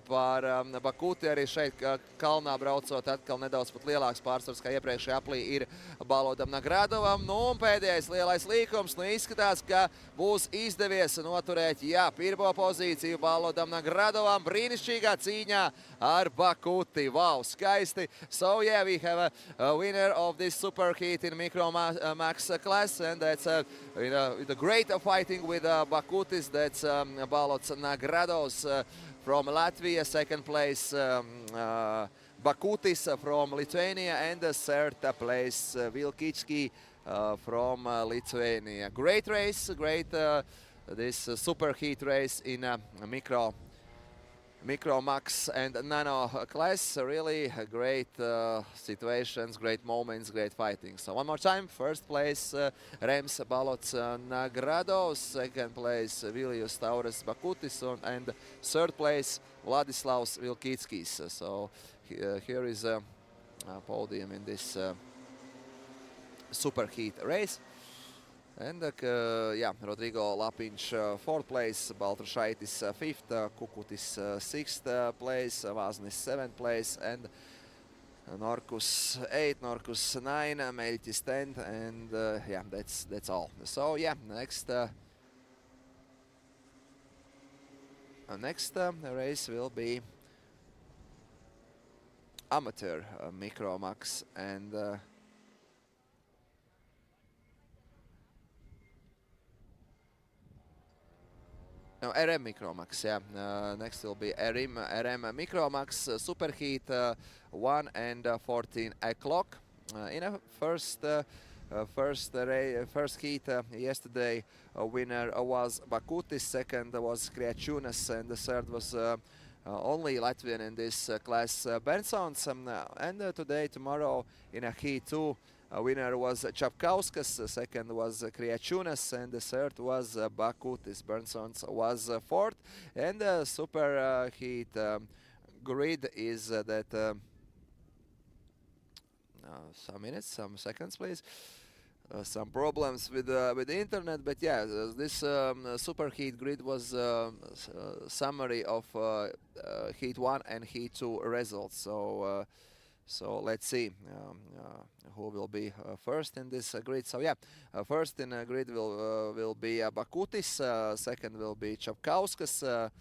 pār Bakuti. Arī šeit kalnā braucot atkal nedaudz pat lielāks pārsvars, kā iepriekšējā aplī ir Balotam Nagradovam. Nu, un pēdējais lielais līkums. Nu, izskatās, ka būs izdevies noturēt, pirmo pozīciju Balotam Nagradovam. Brīnišķīgā cīņā ar Bakuti. Wow, skaisti. So, yeah, we have a winner of this super heat in Micromax class, and that's the great fighting with Bakutis. That's Balots Nagradovs from Latvia, second place Bakutis from Lithuania, and third place Vilkicki from Lithuania. Great race, great this super heat race in Micromax and Nano class. Really great situations, great moments, great fighting. So one more time, first place Rems Balots Nagradovs, second place Vilijus Taures Bakutis, and third place Vladislavs Vilkickis. So here is a podium in this super heat race. And Rodrigo Lapiņš fourth place, Baltrušaitis fifth, Kukutis sixth place, Vaznis seventh place, and Norkus 8, Norkus 9, Meļķis 10th, and that's all. So next race will be amateur Micromax, and no, RM Micromax, next will be RM Micromax Superheat 1 and 14 o'clock. In a first heat yesterday, winner was Bakutis, second was Kriačiūnas, and the third was only Latvian in this class, Bensons. And tomorrow in a heat 2, winner was Čapkauskas, second was Kriačiūnas, and the third was Bakutis. Bensons was fourth. And super heat grid is that some seconds, please. Some problems with the internet, but this super heat grid was summary of heat 1 and heat 2 results. So let's see who will be first in this grid. So first in grid will be Bakutis, second will be Čapkauskas,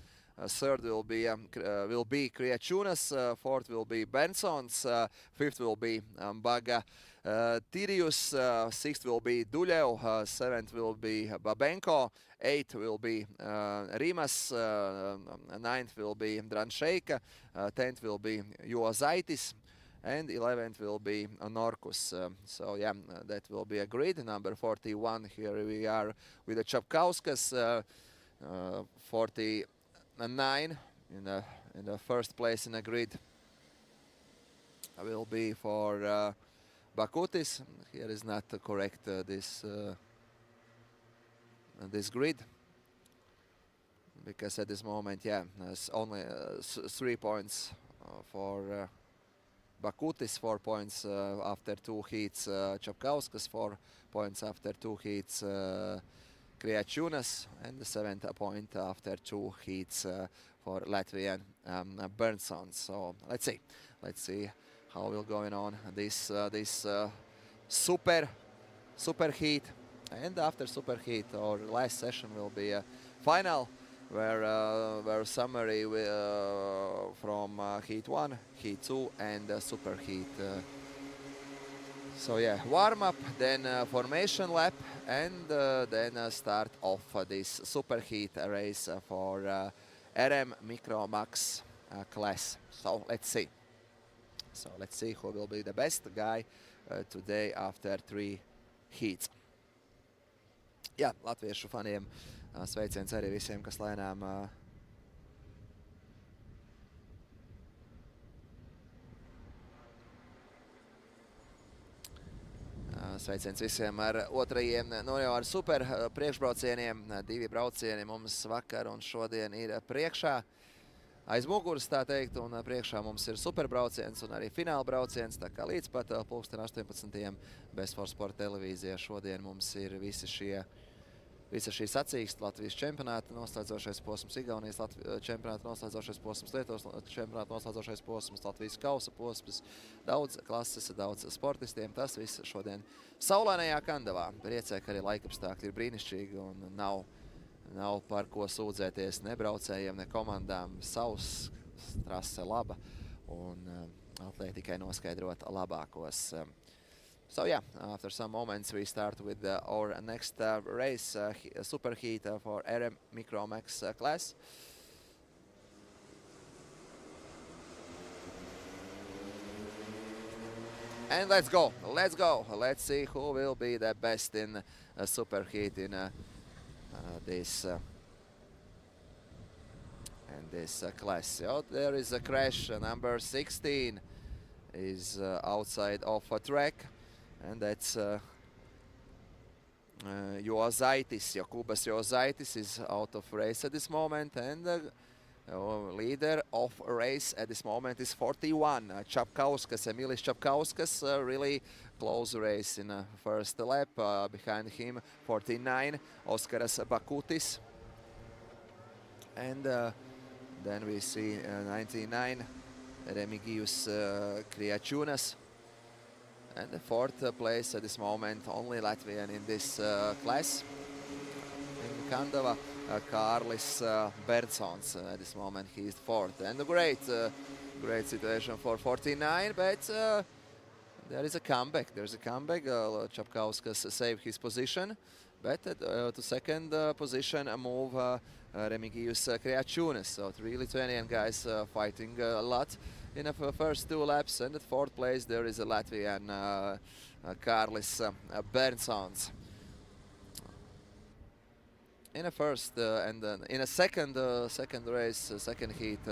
third will be Kriačiūnas, fourth will be Bensons, fifth will be Baga Tirius, sixth will be Duļev, seventh will be Babenko, eighth will be Rimas, ninth will be Dranšeika, 10th will be Juozaitis, and 11th will be Norkus. That will be a grid. Number 41, here we are with the Čapkauskas, 49 in the first place in the grid will be for Bakutis. Here is not correct this grid, because at this moment there's only 3 points for Bakutis, 4 points after 2 heats Čapkauskas, 4 points after 2 heats Kriačiūnas, and the 7th point after 2 heats for Latvian Bensons. So let's see how will going on this super heat. And after super heat, our last session will be a final where summary from heat 1, heat 2, and super heat. Warm up, then formation lap, and then start off this super heat race for RM Micromax class. So let's see. So let's see who will be the best guy today after 3 heats. Jā, latviešu faniem sveiciens arī visiem, kas lēnām sveiciens visiem ar otrajiem, nu jau ar super priekšbraucieniem. 2 braucieni mums vakar un šodien ir priekšā. Aiz muguras, tā teikt, un priekšā mums ir superbrauciens un arī fināla brauciens, tā kā līdz pat 18. Best for Sport televīzijā šodien mums ir visa šī sacīksta, Latvijas čempionāta noslēdzošais posms, Igaunijas čempionāta noslēdzošais posms, Lietuvas čempionāta noslēdzošais posms, Latvijas kausa posms, daudz klases, daudz sportistiem. Tas viss šodien saulainajā Kandavā. Priecē, ka arī laikapstākļi ir brīnišķīgi un nav par ko sūdzēties ne braucējiem, ne komandām. Sauss, trase laba un atliek tikai noskaidrot labākos. So yeah, after some moments we start with our next race, super heat for RM Microax class. And let's go. Let's see who will be the best in super heat in this class. So there is a crash. Number 16 is outside of a track. And that's Jozaitis. Jokūbas Jozaitis is out of race at this moment, and leader of race at this moment is 41. Čapkauskas, Emilis Čapkauskas, really close race in the first lap. Behind him, 49, Oskaras Bakutis. And then we see 99, Remigius Kriačiūnas. And the 4th place at this moment, only Latvian in this class. In Kandava, Kārlis Berntsons. At this moment, he is 4th. And a great situation for 49, but there is a comeback. There's a comeback. Čapkauskas saved his position, but to second position move Remigius Kriačiūnas. So 3 Lithuanian guys fighting a lot in the first 2 laps, and at 4th place there is a Latvian Kārlis Berntsons. In a first and in a second race, second heat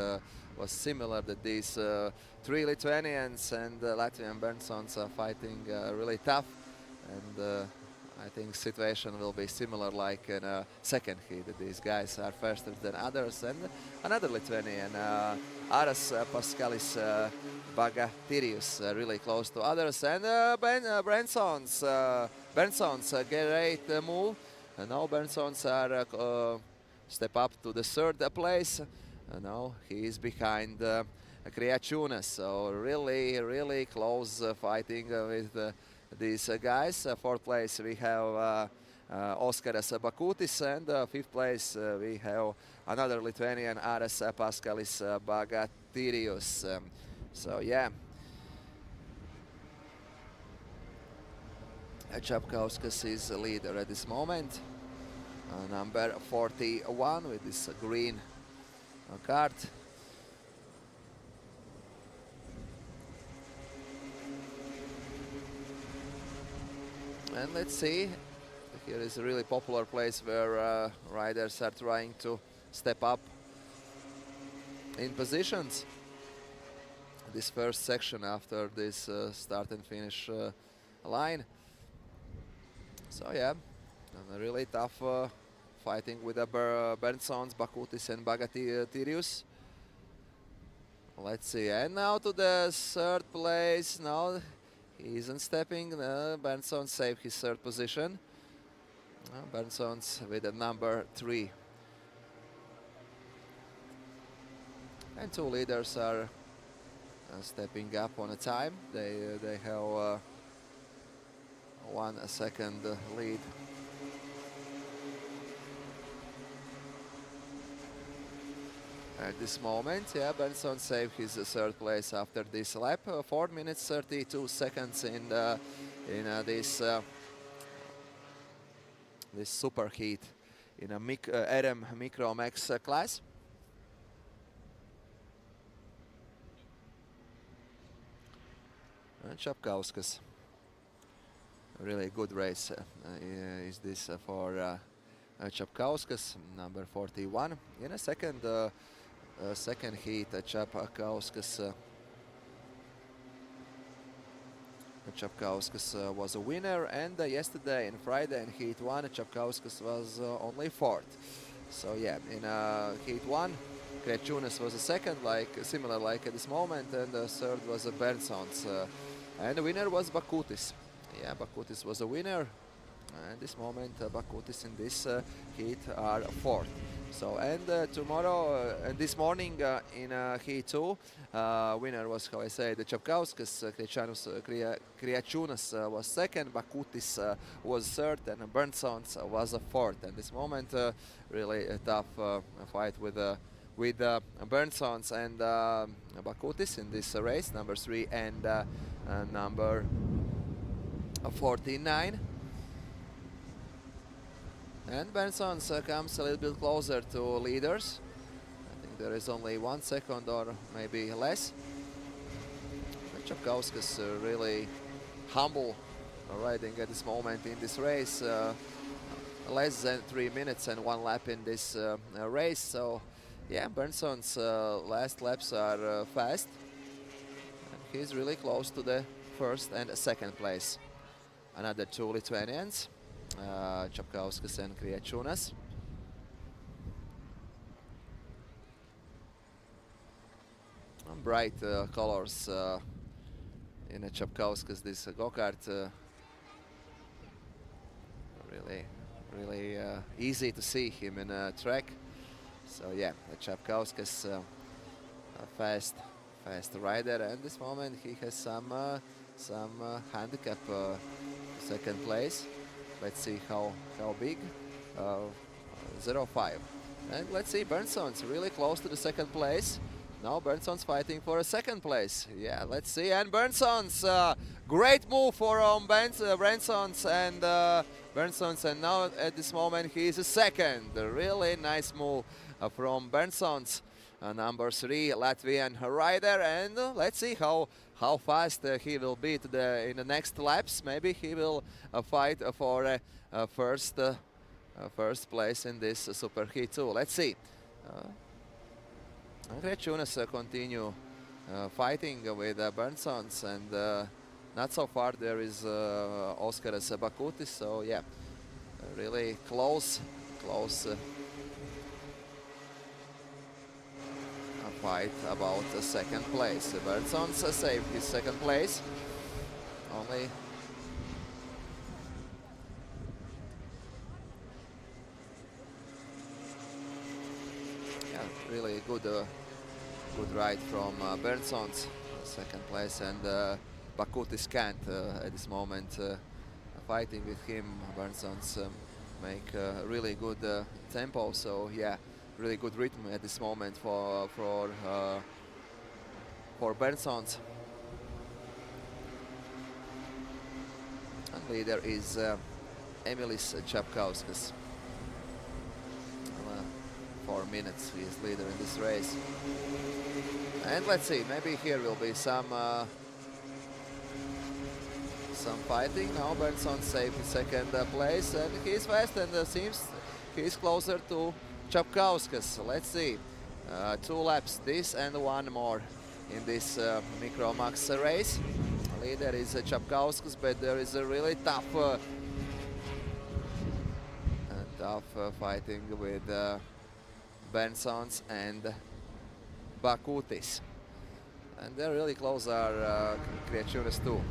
was similar that these 3 Lithuanians and Latvian Berntsons are fighting really tough, and I think situation will be similar like in a second heat. These guys are faster than others, and another Lithuanian, Aras Paskalis Bagatirius, really close to others, and Berntsons, great move. And now Berntsons are step up to the 3rd place. Now he is behind Kriačiūnas, so really close fighting with these guys. 4th place we have Oskaras Bakutis, and 5th place we have another Lithuanian, Aras Paskalis Bagatirius. So yeah, Čapkauskas is the leader at this moment. Number 41 with this green card. And let's see, here is a really popular place where riders are trying to step up in positions. This first section after this start and finish line. So yeah, and a really tough fighting with the Berntsons, Bakutis and Bagatirius. Let's see, and now to the 3rd place. Now he isn't stepping. Berntsons saved his 3rd position. Berntsons with the number 3. And 2 leaders are stepping up on a time. They have 1 second lead. At this moment, yeah, Berntsons saved his 3rd place after this lap. 4 minutes 32 seconds in this super heat in a RM Microax class. Čapkauskas. Really good race is this for Čapkauskas, number 41. In a second heat, Čapkauskas was a winner, and yesterday and Friday in Heat 1, Čapkauskas was only 4th. So yeah, in Heat 1, Kriečūnas was a second, similar like at this moment, and the third was Berntsons. And the winner was Bakutis. Yeah, Bakutis was a winner. And this moment, Bakutis in this heat are 4th. So, and tomorrow, and this morning in Heat 2, winner was, how I say, the Čapkauskas, Kriečūnas was 2nd, Bakutis was 3rd, and Berntsons was 4th. And this moment, really a tough fight with Berntsons and Bakutis in this race, number 3 and number 49. And Berntsons comes a little bit closer to leaders. I think there is only 1 second or maybe less. Čapkauskas really humble riding at this moment in this race. Less than 3 minutes and 1 lap in this race. So yeah, Berntsons' last laps are fast. And he's really close to the 1st and 2nd place. Another 2 Lithuanians. Čapkauskas and Kriečūnas. Bright colors in a Čapkauskas, this go-kart. Really easy to see him in a track. So yeah, Čapkauskas, a fast rider, and this moment he has some handicap, 2nd place. Let's see how big, 0.5. And let's see, Berntsons really close to the 2nd place. Now Berntsons fighting for a 2nd place. Yeah, let's see. And Berntsons, great move for Berntsons and now at this moment he is a 2nd. A really nice move from Berntsons, number 3 Latvian rider. And let's see how fast he will be in the next laps. Maybe he will fight for first place in this Super Heat 2. Let's see. Kriečūnas continue fighting with Berntsons, and not so far there is Oskaras Bakutis. So yeah, really close fight about the 2nd place. Berntsons saved his 2nd place. Only really good ride from Berntsons, 2nd place, and Bakutis can't at this moment fighting with him. Berntsons make really good tempo, so yeah, really good rhythm at this moment for Berntsons. And leader is Emilis Čapkauskas. 4 minutes he is leader in this race. And let's see, maybe here will be some fighting. Now Berntsons saved his 2nd place, and he is fast, and seems he is closer to Čapkauskas. Let's see, 2 laps, this and 1 more in this Microax race. Leader is Čapkauskas, but there is a really tough fighting with Berntsons and Bakutis. And they're really close are Kriečūnas too.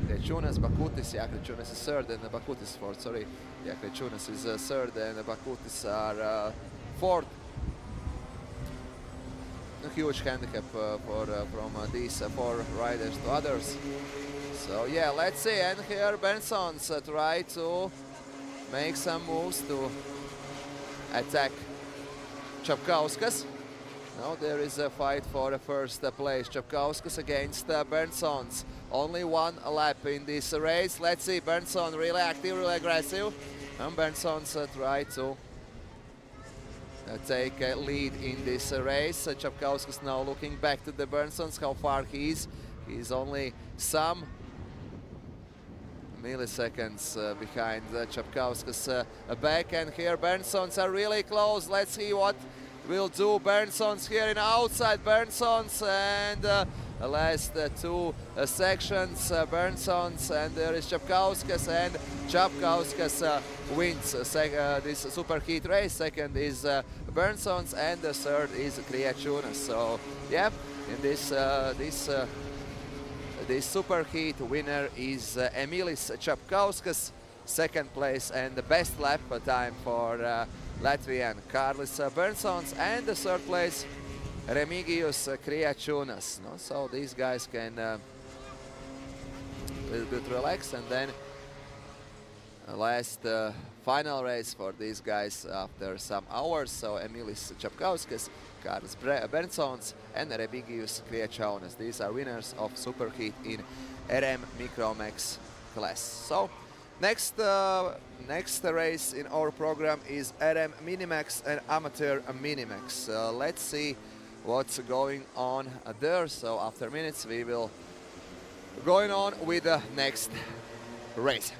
Kriečūnas, Bakutis, yeah, Kriečūnas is 3rd and Bakutis 4th, sorry. Yeah, Kriečūnas is 3rd and Bakutis are 4th. A huge handicap from these 4 riders to others. So yeah, let's see. And here Berntsons try to make some moves to attack Čapkauskas. Now there is a fight for the 1st place. Čapkauskas against Berntsons. Only 1 lap in this race. Let's see, Berntsons really active, really aggressive. And Berntsons try to take a lead in this race. Čapkauskas now looking back to the Berntsons, how far he is He's only some milliseconds behind Čapkauskas back, and here Bernssons are really close. Let's see what will do Bernssons here in outside. Bernssons and last two sections, Bernssons, and there is Čapkauskas, and Čapkauskas wins this superheat race. Second is Bernssons, and the third is Kriečunas. So yeah, in this superheat winner is Emilis Čapkauskas, second place, and the best lap time for Latvian Kārlis Bernssons, and the third place Remigijus Kriečunas. No? So these guys can a little bit relax, and then last final race for these guys after some hours. So Emilis Čapkauskas, Kārlis Bernssons, and Remigijus Kriečunas. These are winners of superheat in RM Micromax class. So next race in our program is RM Minimax and Amateur Minimax. Let's see what's going on there. So after minutes we will going on with the next race.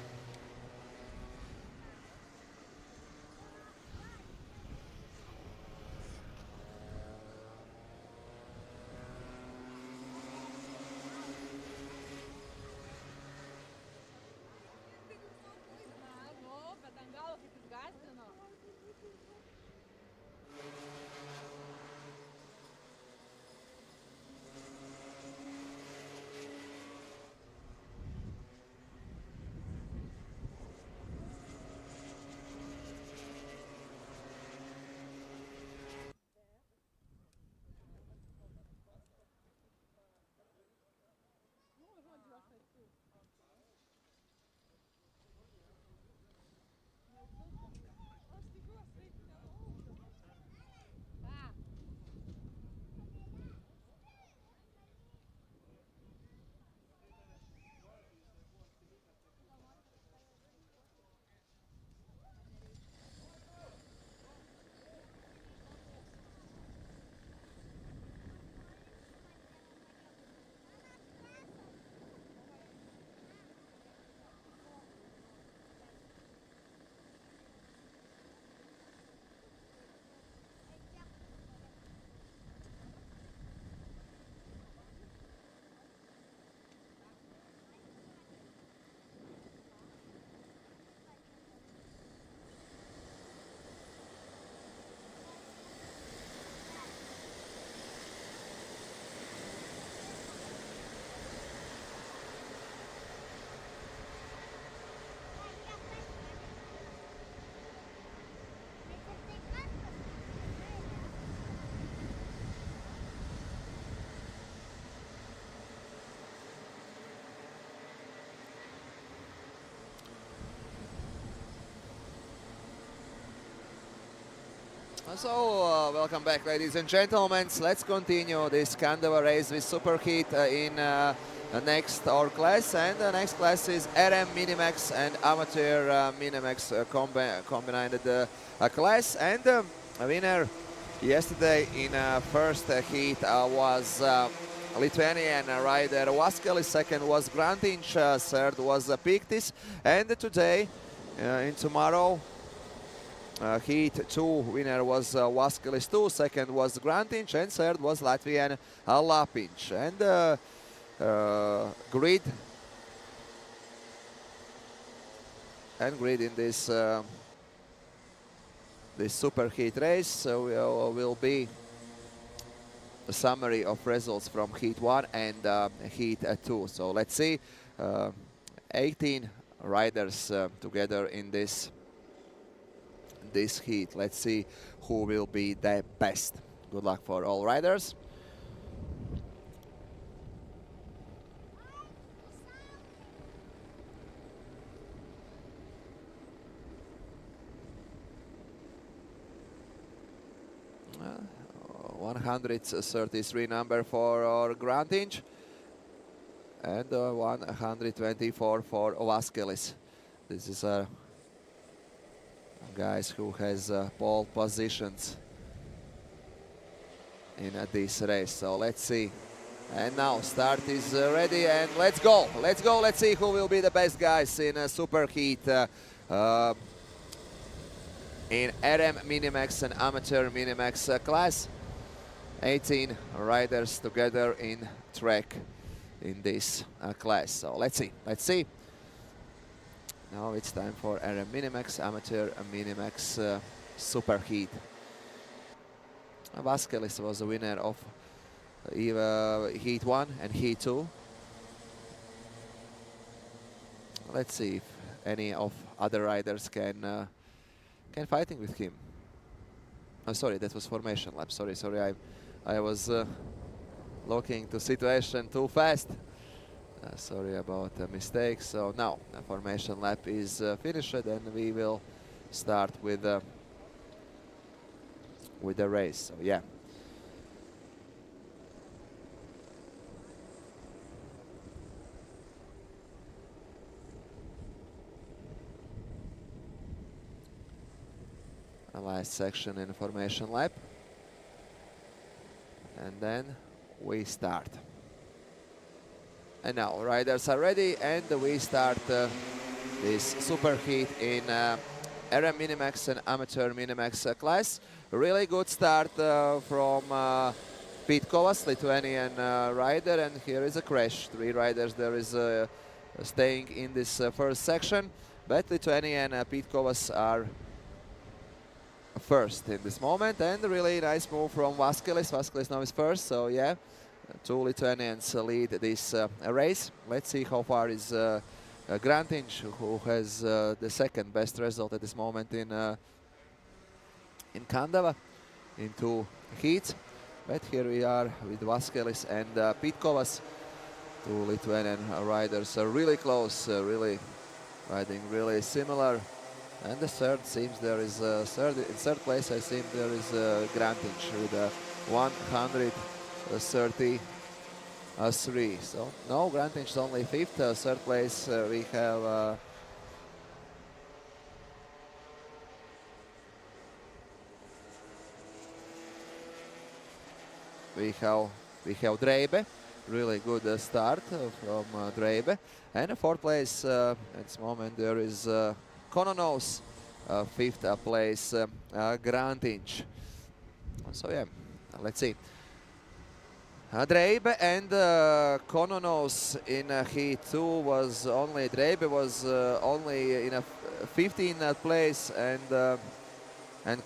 So, welcome back, ladies and gentlemen. Let's continue this Kandava race with superheat in the next our class, and the next class is RM Minimax and Amateur Minimax combined class. And the winner yesterday in first heat was Lithuanian rider Vaskelis, second was Grantiņš, third was Piktis, and today in tomorrow Heat 2 winner was Vaskelis 2, second was Grantiņš, and third was Latvian Lapiņš. And grid in this this superheat race will be a summary of results from Heat 1 and Heat 2. So let's see, 18 riders together in this heat. Let's see who will be the best. Good luck for all riders. Uh, 133 number for our Grantiņš and 124 for Vaskelis. This is a guys who has pole positions in this race. So let's see. And now start is ready and let's go. Let's go. Let's see who will be the best guys in super heat in RM Minimax and amateur Minimax class. 18 riders together in track in this class. So let's see. Let's see. Now it's time for RM Minimax, amateur Minimax super heat. Vaskelis was the winner of Heat 1 and Heat 2. Let's see if any of other riders can fighting with him. Oh, sorry, that was formation lap. Sorry, I was looking to situation too fast. Sorry about the mistake. So now the formation lap is finished, and we will start with the race. So yeah. The last section in formation lap, and then we start. And now riders are ready, and we start this super heat in RM Minimax and amateur Minimax class. Really good start from Pete Kovas, Lithuanian rider, and here is a crash. 3 riders there is staying in this first section, but Lithuanian Pete Kovas are first in this moment, and a really nice move from Vaskelis. Vaskelis now is first, so yeah, 2 Lithuanians lead this race. Let's see how far is Grantinch, who has the second best result at this moment in Kandava in 2 heats. But here we are with Vaskelis and Pete Kovas, 2 Lithuanian riders are really close, really riding really similar. And the third seems there is in third place I think there is Grantinch with 133. So no, Grantinch is only 5th. Third place we have we have Dreibe. Really good start from Dreibe. And 4th place at this moment there is Kononos, 5th place Grantinch. So yeah, let's see. Dreibe and Kononos in Heat 2 was only, Dreibe was only in a 15th place, and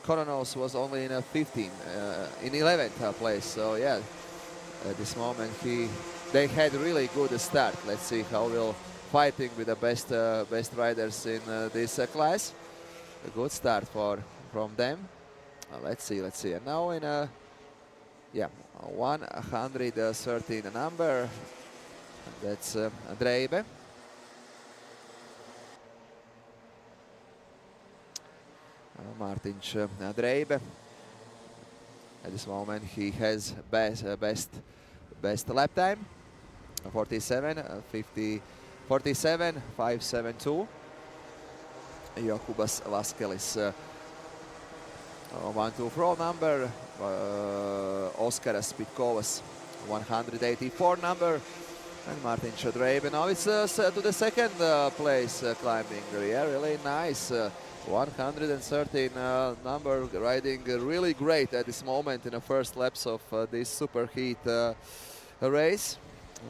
Kononos was only in a 11th place. So yeah, at this moment they had really good start. Let's see how will fighting with the best riders in this class. A good start from them. Let's see. And now in yeah, 113 number. That's Dreibe. Martinč Dreibe. At this moment he has best lap time. 47.572. Jokubas Vaskelis 124 number. Oskaras Pitkovas 184 number. And Martinč Dreibe now it's to the second place climbing. Yeah, really nice. 113 number, riding really great at this moment in the first laps of this super heat race.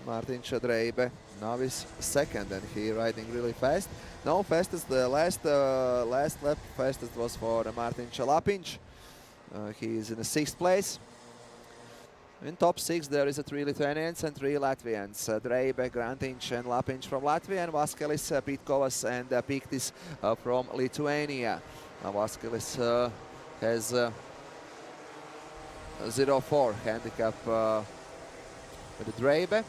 Martinč Dreibe now is second, and he riding really fast. No, fastest, the last lap fastest was for Martinč Lapinč. He is in the 6th place. In top 6 there is 3 Lithuanians and 3 Latvians. Dreibe, Grantinč and Lapinč from Latvia, and Vaskelis, Pitkovas and Piktis from Lithuania. Vaskelis has 0.4 handicap with Dreibe.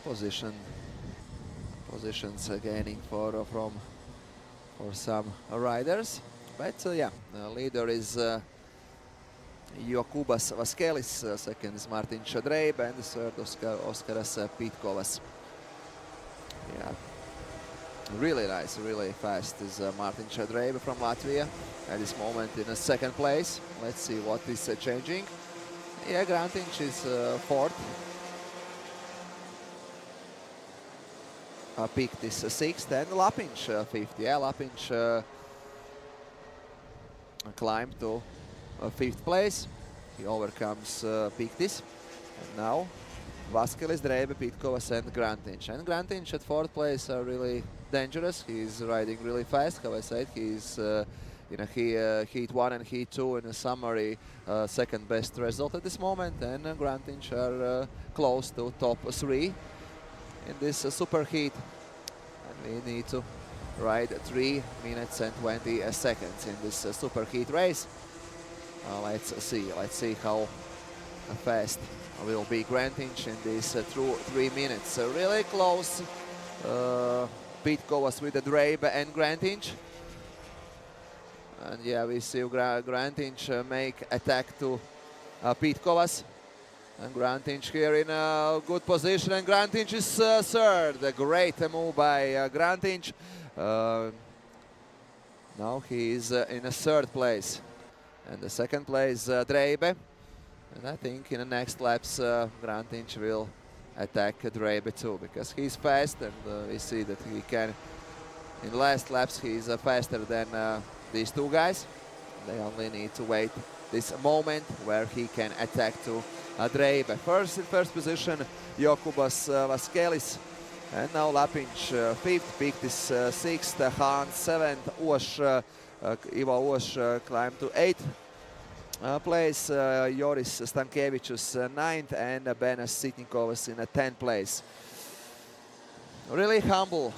Position positions gaining for some riders. But yeah, the leader is Jokūbas Vaskelis, second is Martin Šadreib, and the third Oskaras Pitkovas. Yeah, really nice, really fast is Martin Šadreib from Latvia at this moment in second place. Let's see what is changing. Yeah, Grantiņš is fourth. Picked is sixth, and Lapiņš fifth. Yeah, Lapiņš climbed to fifth place. He overcomes Piktis. And now Vaskelis, Dreibe, Pitkovas and Grantiņš. And Grantiņš at fourth place are really dangerous. He's riding really fast. How I said, he's in a heat 1 and heat 2 in a summary second best result at this moment. And Grantiņš are close to top 3 in this super heat. And we need to ride 3 minutes and 20 seconds in this super heat race. Let's see how fast will be Grantiņš in these 3 minutes. Really close. Pitkovas with the Dreibe and Grantiņš. And yeah, we see Grantiņš make attack to Pitkovas. And Grantiņš here in a good position, and Grantiņš is third. A great move by Grantiņš. Now he is in a third place. And the second place, Dreibe. And I think in the next laps, Grantiņš will attack Dreibe too, because he's fast, and we see that he can, in the last laps, he's faster than these two guys. They only need to wait this moment where he can attack to Dreibe. First in first position, Jokūbas Vaskelis. And now Lapiņš fifth, Piktis sixth, Hans seventh, Ivo Oš climbed to eighth place, Joris Stankevičius ninth, and Benas Sitnikovas in 10th place. Really humble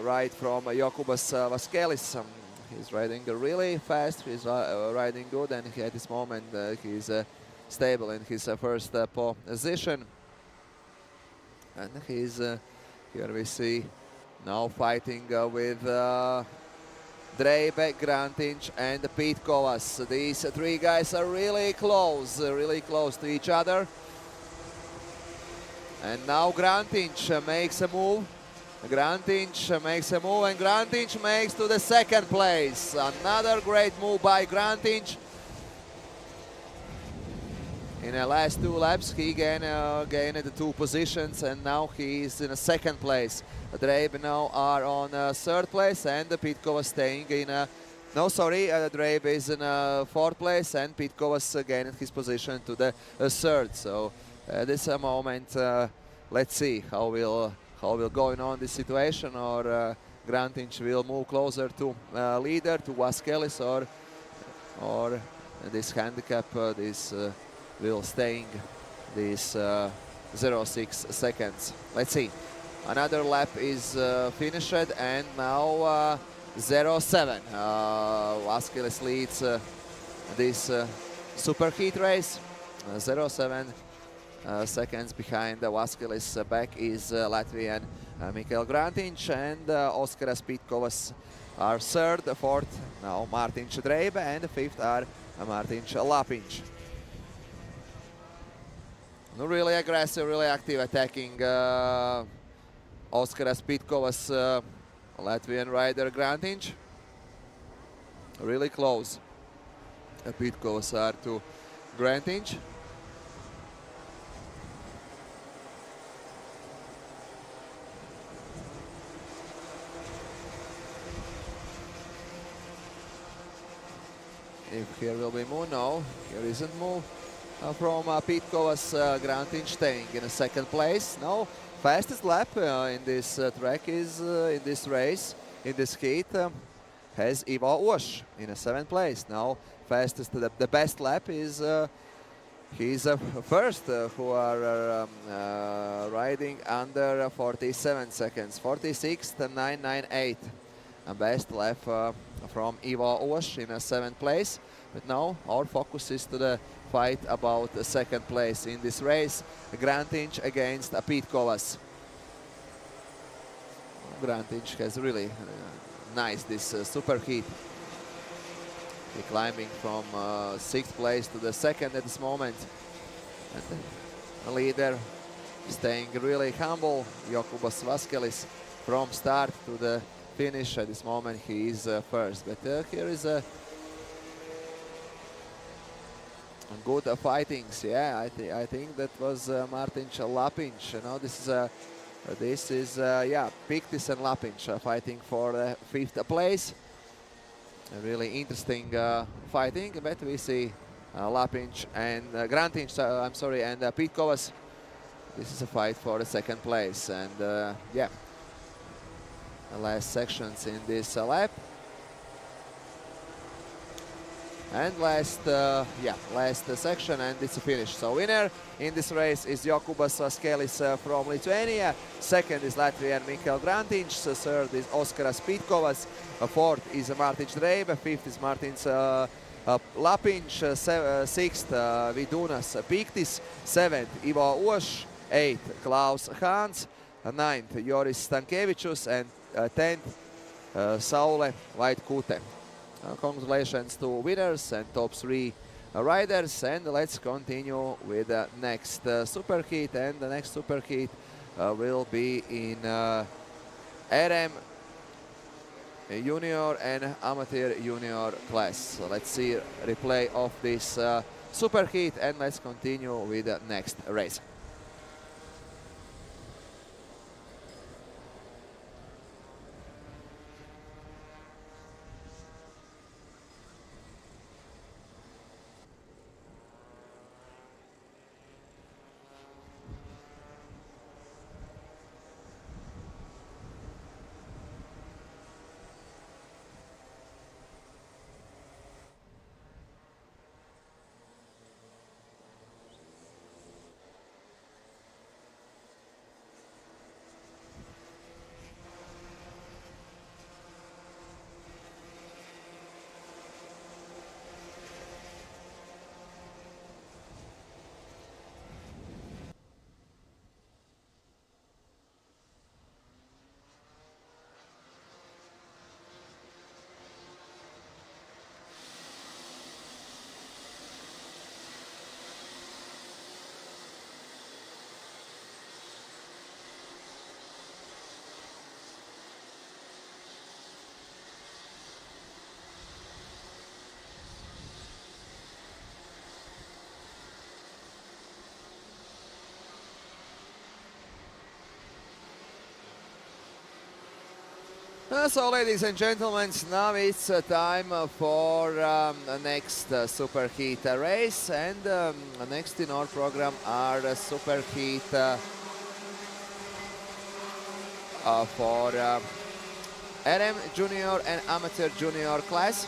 ride from Jokūbas Vaskelis. He's riding really fast, he's riding good, and at this moment he's stable in his first position. And he's, here we see, now fighting with Dreibe, Grantiņš and Pitkovas. These three guys are really close to each other. And now Grantiņš makes a move. Grantiņš makes a move, and Grantiņš makes to the second place. Another great move by Grantiņš. In the last 2 laps, he gained 2 positions, and now he is in a second place. Dreibe now are on third place, and Pitkovas staying in Dreibe is in fourth place, and Pitkovas gained his position to the third. So at this moment, let's see how will go on this situation, or Grantiņš will move closer to leader, to Vaskelis, or this handicap, this will staying these 0.6 seconds. Let's see. Another lap is finished, and now 0.7. Vaskelis leads this super heat race. 0.7 seconds behind Vaskelis. Back is Latvian Mikael Grantiņš, and Oskaras Pitkovas are third, fourth now Martin Šadreibe, and fifth are Martin Lapiņš. Really aggressive, really active attacking Oskaras Pitkovas Latvian rider Grantiņš. Really close. Pitkovas are to Grantiņš. If here will be move, no, here isn't move. From Pitkovas, Grantiņš staying in a second place. Now, fastest lap in this track is in this race, in this heat, has Ivo Oš in a 7th place. Now, fastest, the best lap is he's first who are riding under 47 seconds, 46.998. And best lap from Ivo Oš in a 7th place. But now our focus is to the fight about the second place in this race. Grantiņš against Pitkovas. Grantic has really nice this super heat. He climbing from 6th place to the 2nd at this moment. And the leader staying really humble, Jokubas Vaskelis, from start to the finish. At this moment he is first. But here is a good fightings. Yeah, I think that was Martin Lapinch. You know, this is yeah, Piktis and Lapinch fighting for 5th place. A really interesting fighting, but we see Lapinch and Grantic, I'm sorry, and Pitkovas. This is a fight for the 2nd place, and yeah, the last sections in this lap. And last section, and it's a finish. So winner in this race is Jokubas Vaskelis from Lithuania. 2nd is Latvian Mikkel Grantic. 3rd is Oskaras Pitkovas. 4th is Martin Dreibe. 5th is Martins Lapinch. 6th Vidunas Piktis. 7th Ivo Oš. 8th Klaus Hans. 9th Joris Stankevičius, and 10th Saule Vaitkute. Congratulations to winners and top 3 riders, and let's continue with the next superheat. And the next superheat will be in RM junior and amateur junior class. So let's see a replay of this superheat, and let's continue with the next race. So, ladies and gentlemen, now it's time for the next superheat race, and next in our program are the superheat for RM junior and amateur junior class.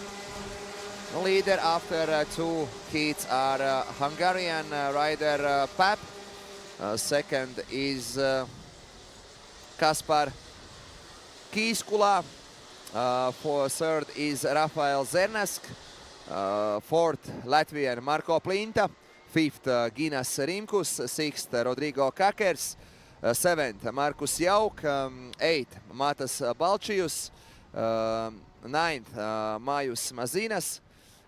Leader after 2 heats are Hungarian rider Pap. 2nd is Kaspar Kiskula. 3rd is Rafael Zernask. 4th Latvian Marko Plinta. 5th Ginas Rimkus. 6th Rodrigo Kakers. 7th Markus Jauk. 8th Matas Balčijus. 9th Majus Mazinas.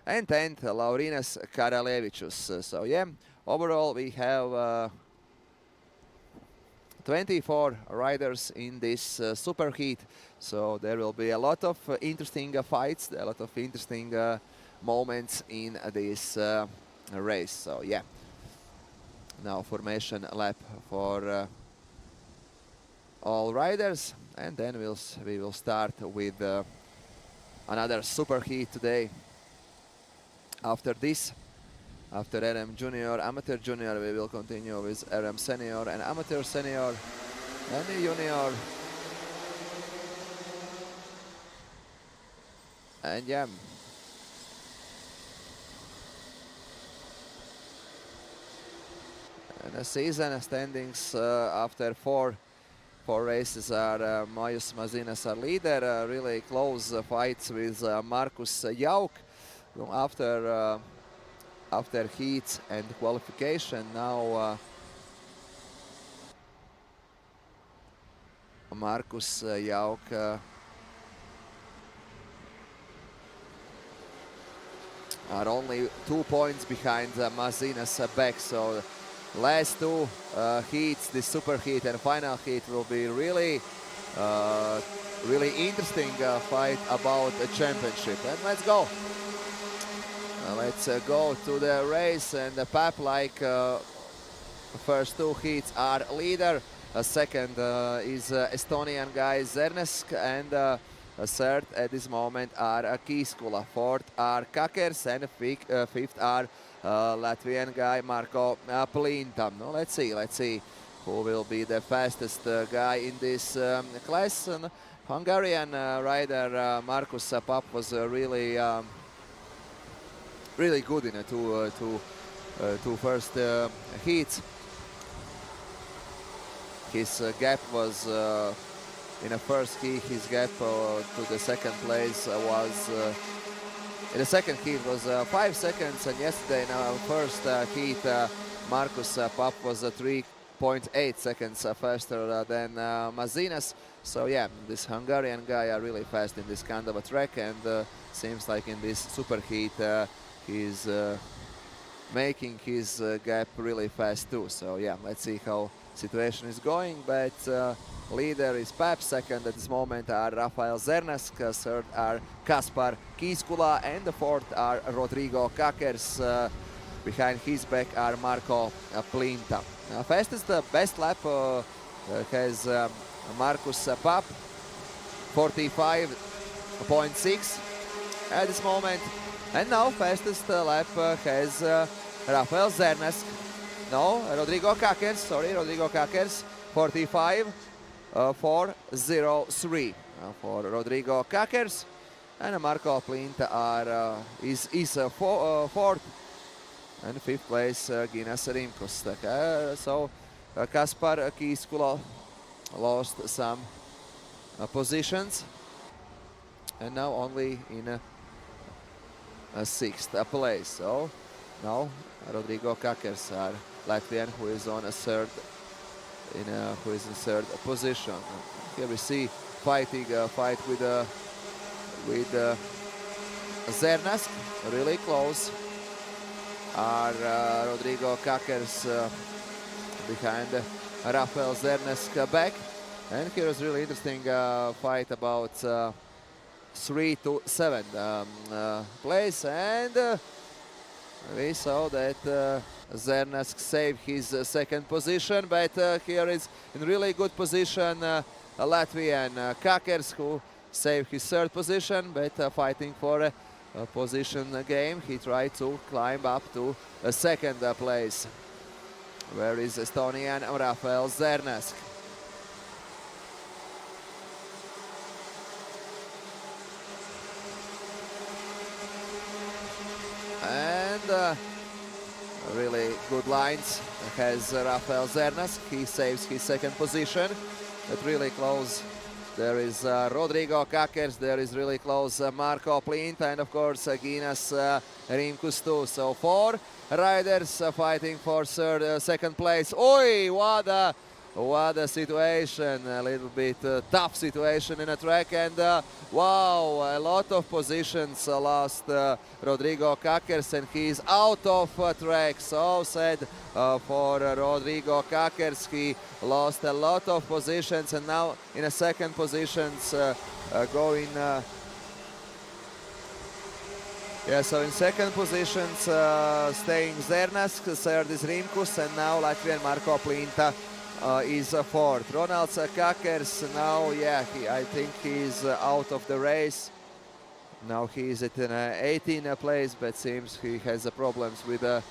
And 10th Laurinas Karalevičius. So yeah, overall we have 24 riders in this superheat, so there will be a lot of interesting fights, a lot of interesting moments in this race. So yeah, now formation lap for all riders, and then we will start with another superheat today. After this, after RM Junior, Amateur Junior, we will continue with RM Senior and Amateur Senior and Junior. And yeah, and the season standings after four races are Majus Mazinas are leader, really close fights with Markus Jauk. After heats and qualification, now Markus Jauk are only 2 points behind Mazina's back. So last two heats, the super heat and final heat, will be really interesting fight about a championship. And let's go. Let's go to the race, and the Pap, like first two heats, are leader. Second is Estonian guy Zernesk, and third at this moment are Kiiskula. Fourth are Kakers, and fifth are Latvian guy Marko Plinta. No, let's see who will be the fastest guy in this class. And Hungarian rider Markus Pap was really good in the two first heats. His gap was in the first heat. His gap to the second place was in the second heat was 5 seconds, and yesterday in our first heat Markus Pap was 3.8 seconds faster than Mazinas. So yeah, this Hungarian guy are really fast in this Kandava track, and seems like in this super heat he's making his gap really fast too. So yeah, let's see how situation is going. But leader is Pap, second at this moment are Rafael Zernesk, third are Kaspar Kiiskula, and the fourth are Rodrigo Kakers. Behind his back are Marko Plinta. Fastest best lap has Markus Pap, 45.6 at this moment. And now fastest lap has Rafael Zernesk. No, Rodrigo Kakers, sorry, Rodrigo Kakers, 45.403 for Rodrigo Kakers. And Marko Plinta is fourth, and fifth place Ginas Rimkus. So Kaspar Kiiskula lost some positions, and now only in a sixth place. So now Rodrigo Kakers, Latvian, who is on a third, who is in third position. Here we see fight with Zernesk, really close. Are Rodrigo Kakers behind Rafael Zernesk back, and here is really interesting fight about 3 to 7 place, and we saw that Zernesk saved his second position, but here is in really good position Latvian Kakers, who saved his third position, but fighting for a position game. He tried to climb up to a second place. Where is Estonian Rafael Zernesk? And really good lines has Rafael Zernesk. He saves his second position, but really close. There is Rodrigo Kakers, there is really close Marko Plinta, and of course Ginas Rimkus too. So 4 riders fighting for second place. Oi, what a situation, a little bit tough situation in a track, and wow, a lot of positions lost Rodrigo Kakers, and he is out of track. So sad for Rodrigo Kakers. He lost a lot of positions, and now in a second positions going yeah, so in second positions staying Zernesk, third is Rimkus, and now Latvian Marko Plinta is fourth. Ronald Kakers now, yeah, I think he's out of the race. Now he is at an 18th place, but seems he has problems with the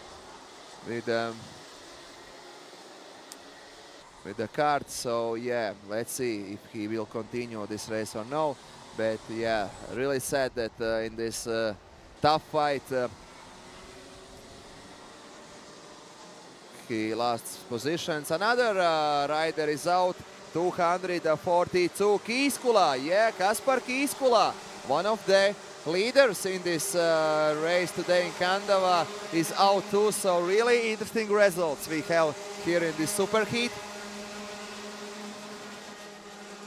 kart. So yeah, let's see if he will continue this race or no. But yeah, really sad that in this tough fight he lost positions. Another rider is out, 242, Kiiskula. Yeah, Kaspar Kiiskula, one of the leaders in this race today in Kandava, is out too. So really interesting results we have here in this super heat.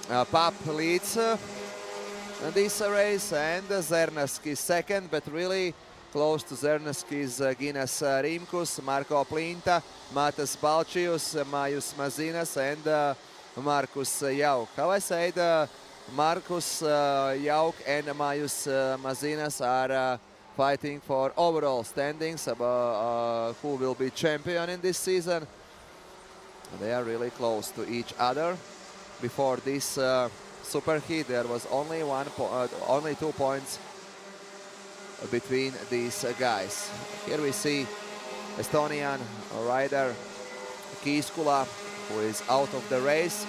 Pap leads this race, and Zerneski second, but really close to Zerneski's Ginas Rimkus, Marko Plinta, Matas Balčius, Majus Mazinas, and Markus Jauk. How I said, Markus Jauk and Majus Mazinas are fighting for overall standings about who will be champion in this season. They are really close to each other. Before this super heat, there was only 2 points between these guys. Here we see Estonian rider Kiiskula, who is out of the race.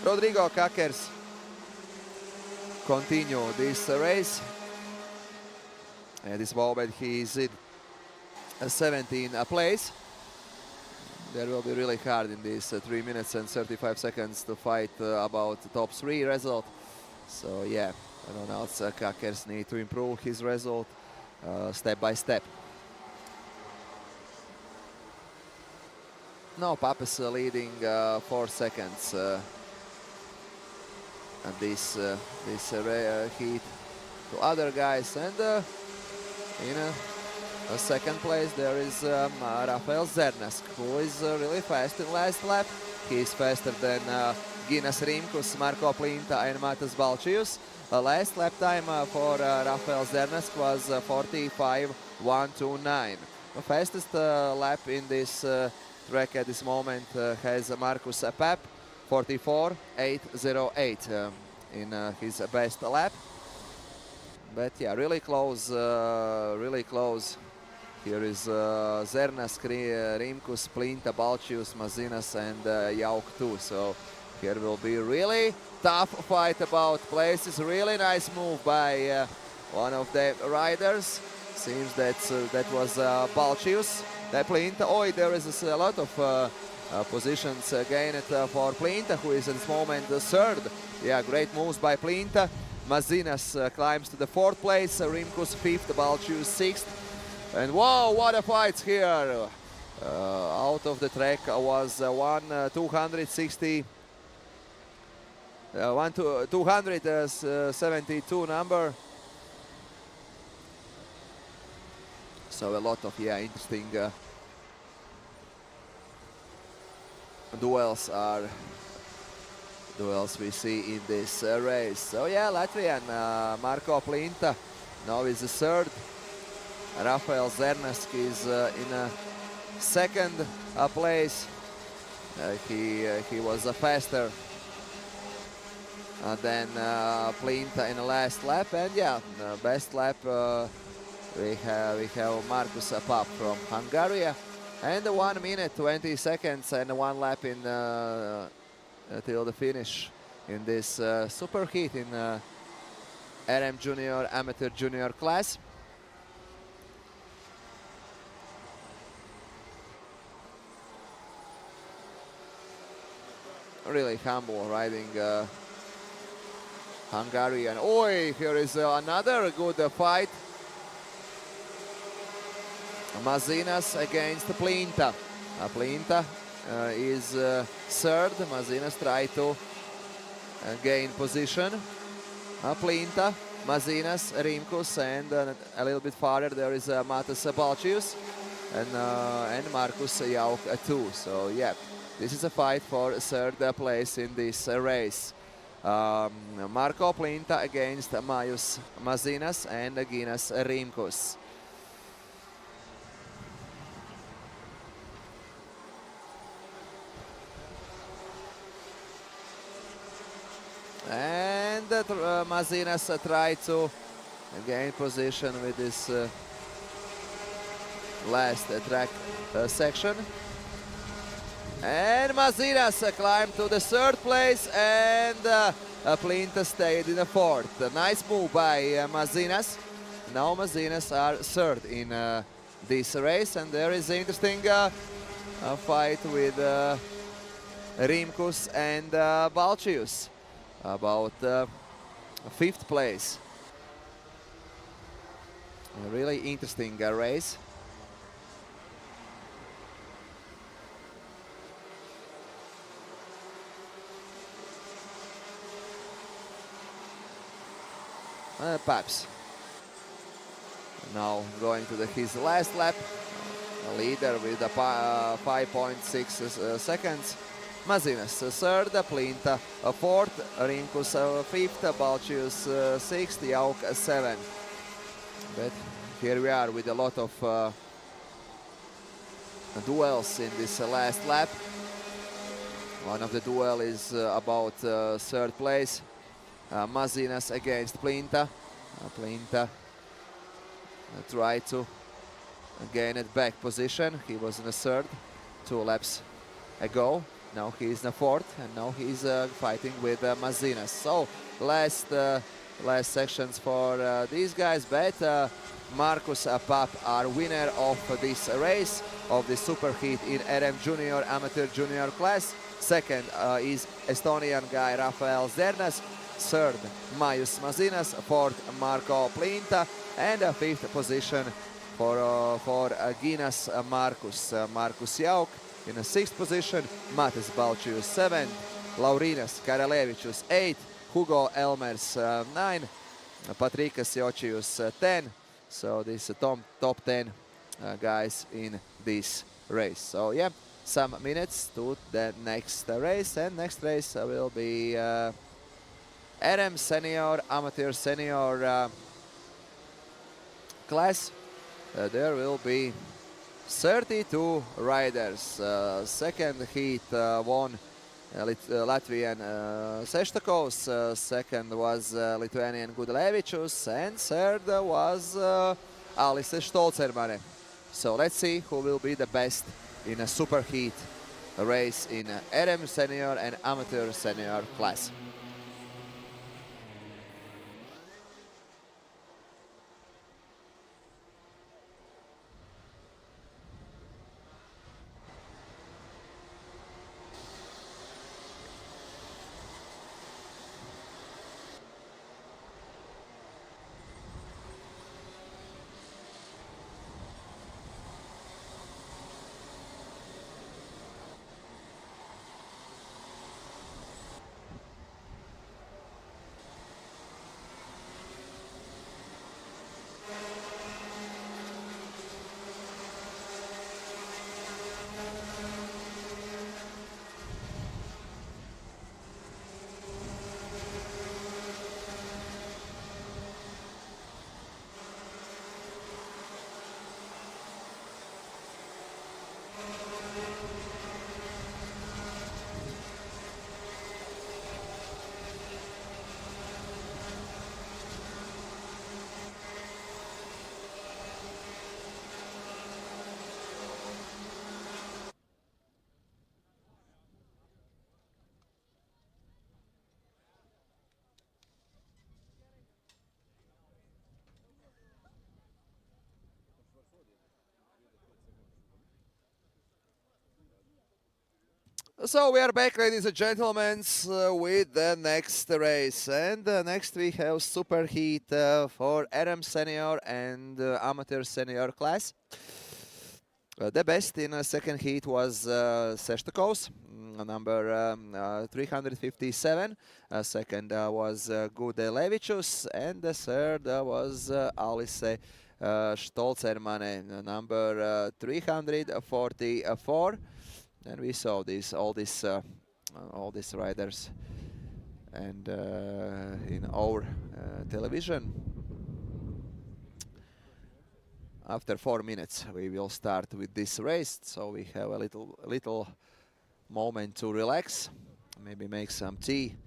Rodrigo Kakers continue this race. At this moment he is in 17th place. There will be really hard in these 3 minutes and 35 seconds to fight about the top 3 result. So yeah, Ronalds Kakers need to improve his result step by step. No, Pap is leading 4 seconds and this heat to other guys, and in second place there is Rafael Zernesk, who is really fast in last lap. He is faster than Ginas Rimkus, Marko Plinta and Matas Balčius. Last lap time for Rafael Zernesk was 45.129. The fastest lap in this track at this moment has Markus Pap, 44.808 in his best lap. But yeah, really close, really close. Here is Zernesk, Rimkus, Plinta, Balčius, Mazinas, and Jauk too. So here will be really tough fight about places. Really nice move by one of the riders. Seems that was Balčius. Plinta. Oh, there is a lot of positions gained for Plinta, who is at this moment third. Yeah, great moves by Plinta. Mazinas climbs to the 4th place, Rimkus 5th, Balčius 6th. And wow, what a fight here! Out of the track was 272 number. So a lot of interesting duels we see in this race. So yeah, Latvian Marko Plinta now is the 3rd. Rafael Zernesk is in 2nd place. He was faster than Plinta in the last lap, and yeah, best lap we have Markus Pap from Hungary, and 1 minute 20 seconds and 1 lap in till the finish in this super heat in RM Junior, Amateur Junior class. Really humble riding Hungarian. Oh, here is another good fight. Mazinas against Plinta. Plinta is 3rd. Mazinas try to gain position. Plinta, Mazinas, Rimkus, and a little bit farther there is Matas Balčius and Markus Jauk too. So yeah, this is a fight for 3rd place in this race. Marko Plinta against Majus Mazinas and Ginas Rimkus. And Mazinas tried to gain position with this last track section. And Mazinas climbed to the 3rd place, and Plinta stayed in the 4th. Nice move by Mazinas. Now Mazinas are 3rd in this race, and there is an interesting fight with Rimkus and Balčius about 5th place. A really interesting race. Paps. Now going to his last lap. Leader with 5.6 seconds. Mazinas third, Plinta fourth, Rinkus fifth, Balcius sixth, Jauk seventh. But here we are with a lot of duels in this last lap. One of the duel is about third place. Mazinas against Plinta. Plinta tried to gain it back position. He was in the third 2 laps ago. Now he's in the fourth, and now he's fighting with Mazinas. So last sections for these guys, but Markus Pap are winner of this race, of the super heat in RM Junior, Amateur Junior class. Second is Estonian guy Rafael Zernas. Third, Majus Mazinas. Fourth, Marko Plinta. And fifth position for Ginas Markus Jauk. In the sixth position, Matis Balcius 7th, Laurinas Karalevičius 8th, Hugo Elmers 9, Patrikas Jocius 10. So this top 10 guys in this race. So yeah, some minutes to the next race, and next race will be RM Senior, Amateur Senior class. There will be 32 riders. Second heat won Latvian Seštakos, second was Lithuanian Gudlevičius, and third was Alice Stolzermane. So let's see who will be the best in a super heat race in RM Senior and Amateur Senior class. So we are back, ladies and gentlemen, with the next race. And next we have super heat for RM Senior and Amateur Senior class. The best in second heat was Seštakos, number 357. Second was Gudlevičius, and the third was Alice Stolzermane, number 344. And we saw all these riders and in our television. After 4 minutes, we will start with this race, so we have a little moment to relax, maybe make some tea,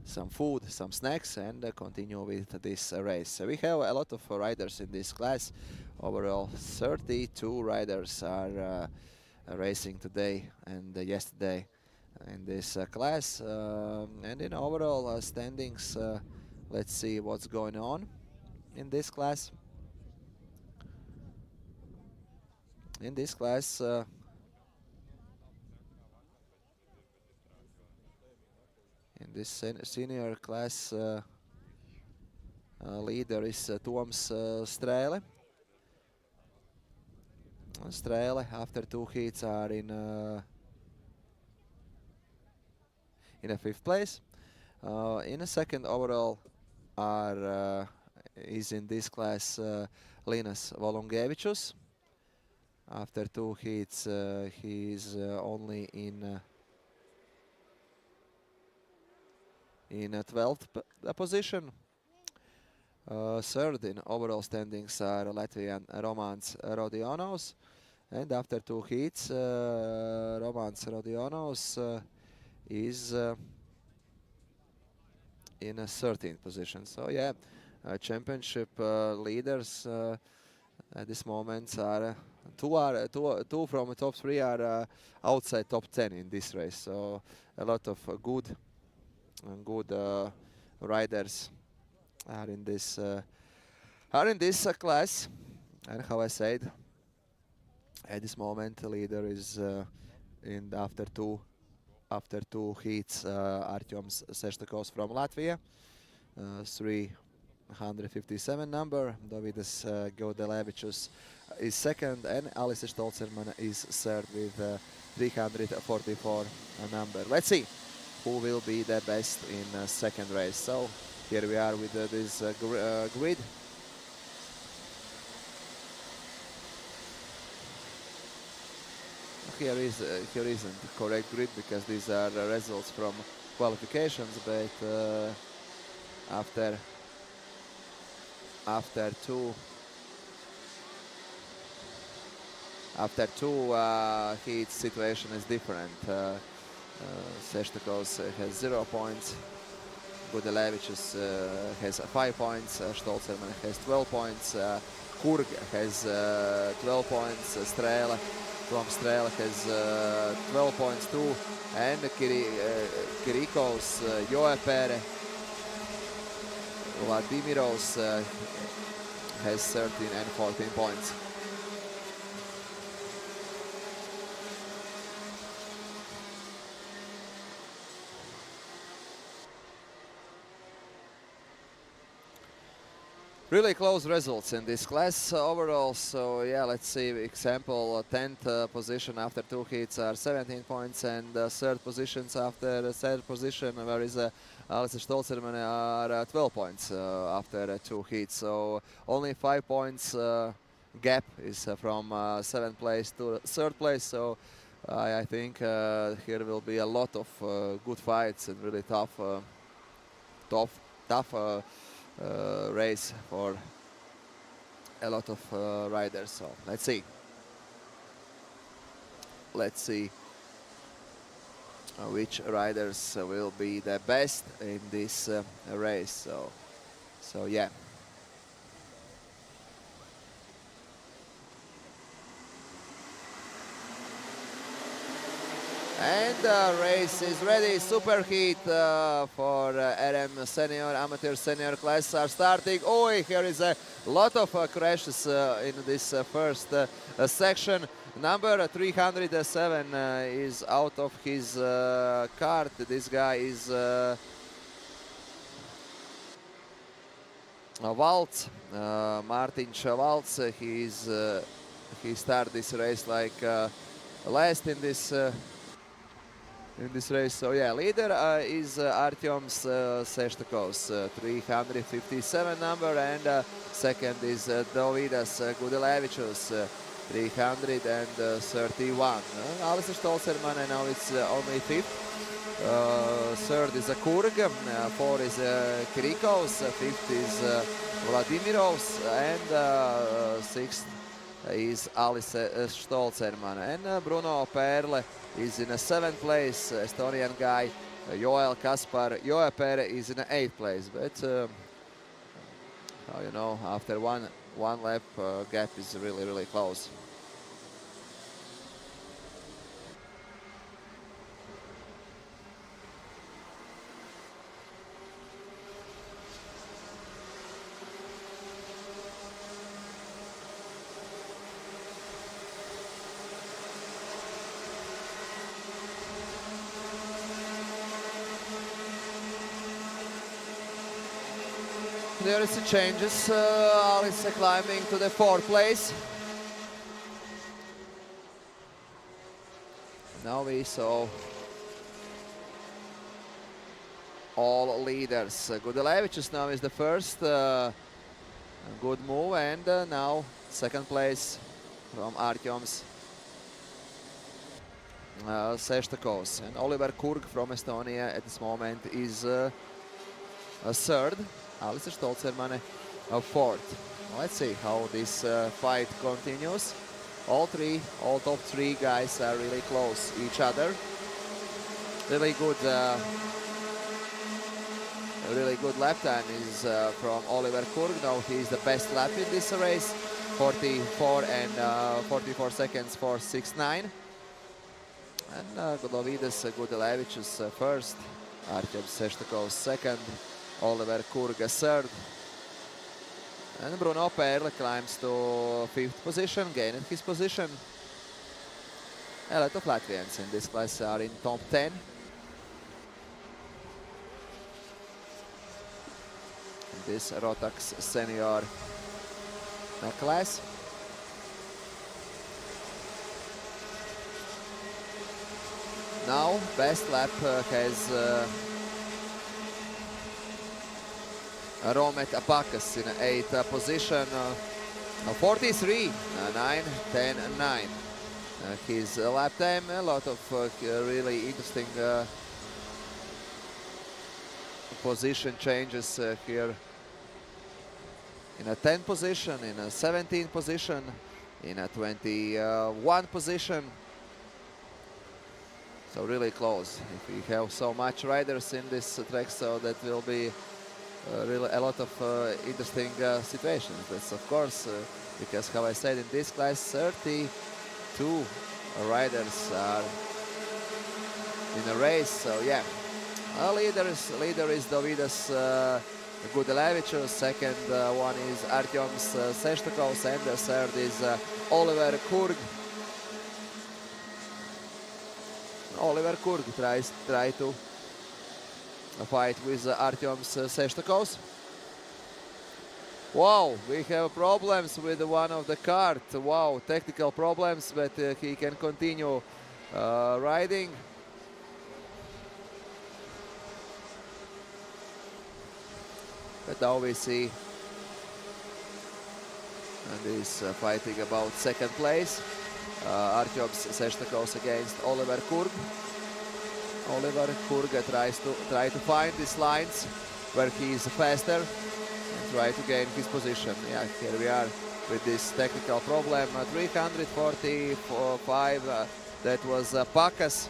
some food, some snacks, and continue with this race. So we have a lot of riders in this class. Overall, 32 riders are racing today and yesterday in this class, and in overall standings, let's see what's going on in this class. In this class, in this senior class, leader is Toms Strēle. Strēle, after 2 heats, are in a 5th place. In a second overall are is in this class Linas Volungevičius. After 2 heats, he is only in 12th position. Third in overall standings are Latvian Romans Rodionovs. And after 2 heats, Romans Rodionovs is in a 13th position. So yeah, championship leaders at this moment are two from the top 3 are outside top 10 in this race. So a lot of good riders are in this class. And how I said, at this moment the leader is after two heats Artyom Seštakovs from Latvia, 357 number. Dovydas Gaudelevičius is second, and Alice Stolzerman is third with 344 number. Let's see who will be the best in second race. So here we are with this grid. Here isn't the correct grid because these are results from qualifications, but after two heats, situation is different. Seštakovs has 0 points, Gaudelevičius has 5 points, Stolzerman has 12 points, Kurg has 12 points, Strela from Strela has 12 points too, and Kirikos, Joepere, Vladimiros has 13 and 14 points. Really close results in this class overall. So yeah, let's see. Example, 10th position after 2 heats are 17 points, and third positions after the third position, where is Alice Stolzerman, are 12 points after 2 heats. So only 5 points gap is from 7th place to 3rd place. So I think here will be a lot of good fights and really tough race for a lot of riders. So let's see which riders will be the best in this race. So yeah. And the race is ready. Super heat for RM senior, amateur senior class are starting. Oh, here is a lot of crashes in this first section. Number 307 is out of his kart. This guy is Waltz, Martin Waltz. He started this race like last in this race. So yeah, leader is Artyom Seštakovs, 357 number, and second is Dovydas Gaudelevičius, 331. Alice Stolzerman, and now it's only 5th. Third is Kurg, 4 is Kirikos, 5th is Vladimirovs, and 6th is Alice Stolzerman. And Bruno Perle is in a 7th place. Estonian guy Joel Kaspar Joepere is in 8th place. But you know, after one lap, gap is really close. There is changes. Alice climbing to the 4th place. Now we saw all leaders. Gaudelevičius now is the first Good move, and now second place from Artyoms Seštakos. And Oliver Kurg from Estonia at this moment is third. Alice Stolzermane fourth. Let's see how this fight continues. All top three guys are really close each other. Really good lap time is from Oliver Kurg. Now he's the best lap in this race, 44 and 44 seconds for 6.9. And Godovidas Gudelevičius first, Artyoms Seštakos second, Oliver Kurg third. And Bruno Perle climbs to 5th position, gained his position. A lot of Latvians in this class are in top 10. This Rotax senior class. Now best lap has Romet Apakas in 8th position, 43, 9, 10, 9. His lap time, a lot of really interesting position changes here. In a 10th position, in a 17th position, in a 21 position. So really close. If we have so much riders in this track, so that will be really a lot of interesting situations. That's of course because, how I said, in this class 32 riders are in a race. So yeah, leader is Dovidas Gudelevičius. Second one is Artyoms Seštakos, and the third is Oliver Kurg. Oliver Kurg try to fight with Artyoms Seštakos. Wow, we have problems with one of the cart. Wow, technical problems, but he can continue riding. But now we see, and he's fighting about second place. Artyoms Seštakos against Oliver Kurg. Oliver Kurg tries to find these lines where he is faster and try to gain his position. Yeah, here we are with this technical problem. 345, that was Pakas.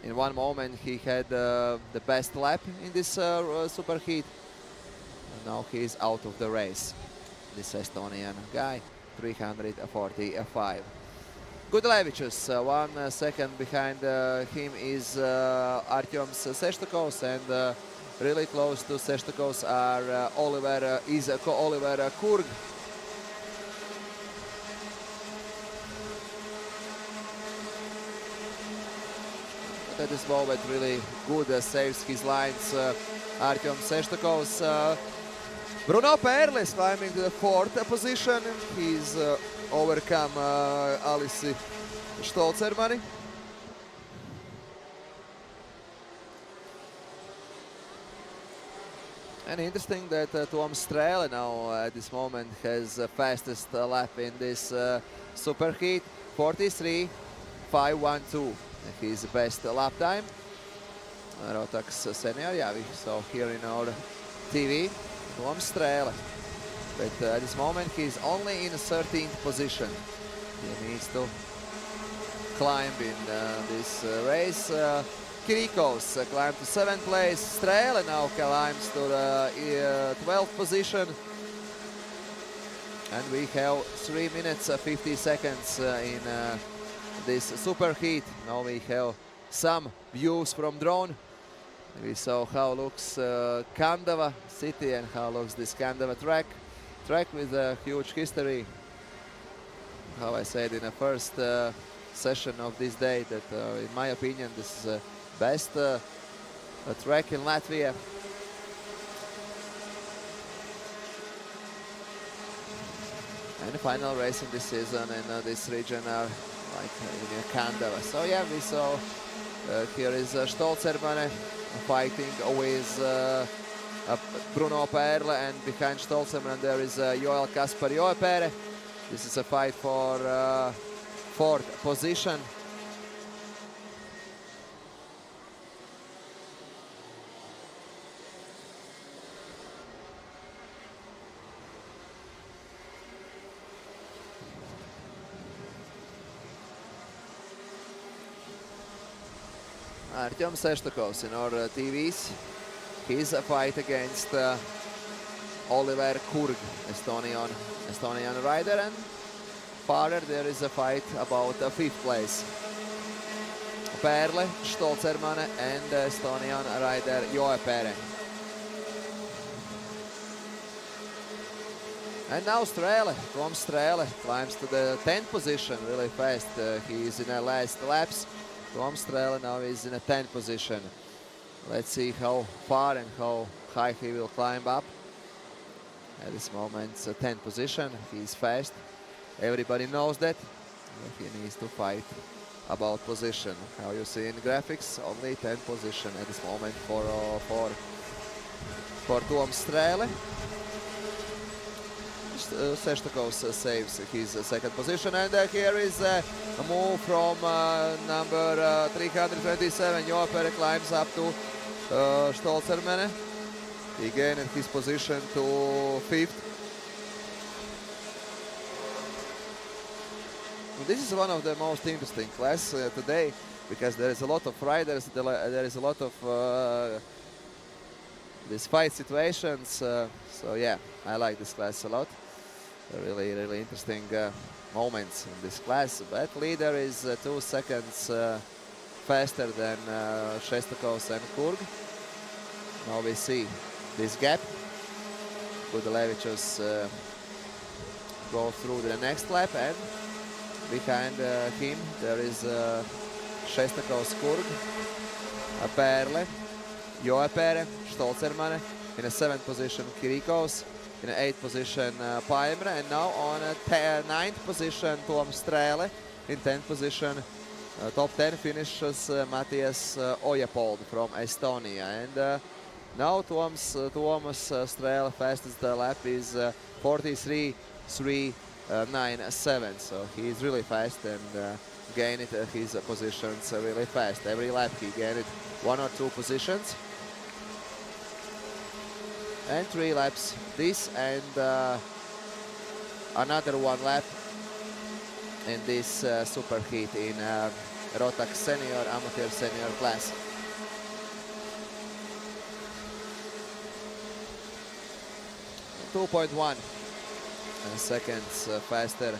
In one moment he had the best lap in this superheat. And now he is out of the race. This Estonian guy, 345. Gudelevičius, 1 second behind him is Artyoms Seštakos, and really close to Seštakos are Oliver Kurg. At this moment, really good saves his lines. Artyoms Seštakos. Bruno Perle is climbing to the 4th position. He's overcome Alice Stolzermane. And interesting that Tom Strele now at this moment has the fastest lap in this superheat, 43.512. His best lap time. Rotax senior, yeah, we saw here in our TV. Tom Strele. But at this moment he's only in 13th position. He needs to climb in this race. Kirikos climbed to 7th place. Strele now climbs to the 12th position. And we have 3 minutes 50 seconds in this superheat. Now we have some views from drone. We saw how looks Kandava city and how looks this Kandava track with a huge history. How I said in the first session of this day that in my opinion this is the best track in Latvia. And the final race in this season in this region are like in Kandava. So yeah, we saw here is Stolzermane fighting with Bruno Perle, and behind Stolzenmann there is Joel Kaspar Joepere. This is a fight for fourth position. Artyom Seshtakovs in our TVs. His fight against Oliver Kurg, Estonian rider, and farther there is a fight about fifth place. Perle, Stolzenmann, and Estonian rider Joepere. And now Strele, Tom Strele climbs to the 10th position really fast. He is in the last laps. Tom Strele now is in a 10th position. Let's see how far and how high he will climb up. At this moment, it's a 10th position. He's fast. Everybody knows that. He needs to fight about position. How you see in graphics, only 10th position at this moment for Tom Strele. Seshtakovs saves his second position, and here is a move from number 327. Joepere climbs up to Stolzenmann. He gained his position to fifth. This is one of the most interesting classes today because there is a lot of riders, there is a lot of these fight situations. So yeah, I like this class a lot. Really, really interesting moments in this class. But leader is 2 seconds faster than Shestakovs and Kurg. Now we see this gap. Gudelevičius go through the next lap, and behind him there is Shestakovs, Kurg, Perle, Joepere, Stolzenmann. In a 7th position, Kirikovs. In the 8th position, Paimre, and now on 9th position, Tom Strele. In 10th position, top 10 finishes Matthias Ojapold from Estonia. And now Thomas Strele fastest lap is 43.397. So he is really fast and gained his positions really fast. Every lap he gained 1 or 2 positions. And 3 laps this, and another 1 lap in this super heat in Rotax senior, amateur senior class. .1 seconds faster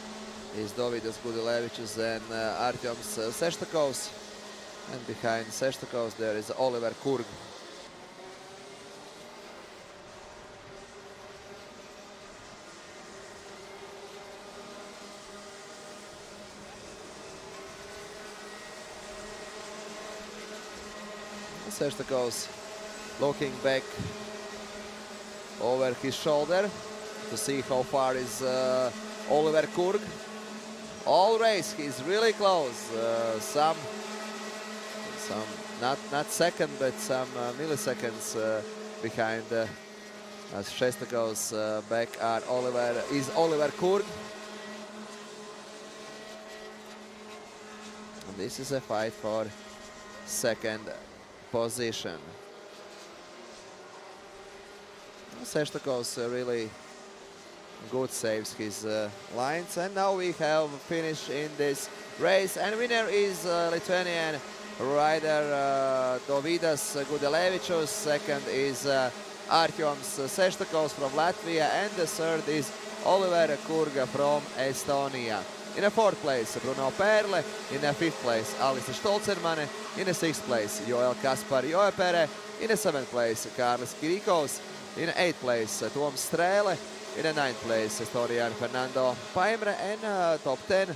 is Dovydas Gudelevičius and Artyoms Seshtakovs, and behind Seshtakovs there is Oliver Kurg. Seshtakovs looking back over his shoulder to see how far is Oliver Kurg. All race he's really close. Some not second, but some milliseconds behind. As Shestakovs back are Oliver Kurg. And this is a fight for second position. Seshtakovs really good saves his lines, and now we have finished in this race, and winner is Lithuanian rider Dovydas Gudelevičius. Second is Artyoms Seshtakovs from Latvia, and the third is Oliver Kurg from Estonia. In a 4th place, Bruno Perle. In a 5th place, Alice Stolzenmann. In a 6th place, Joel Kaspar Joepere. In a 7th place, Karlis Kirikovs. In a 8th place, Tom Strele. In a 9th place, Estonian Fernando Paimre. And top 10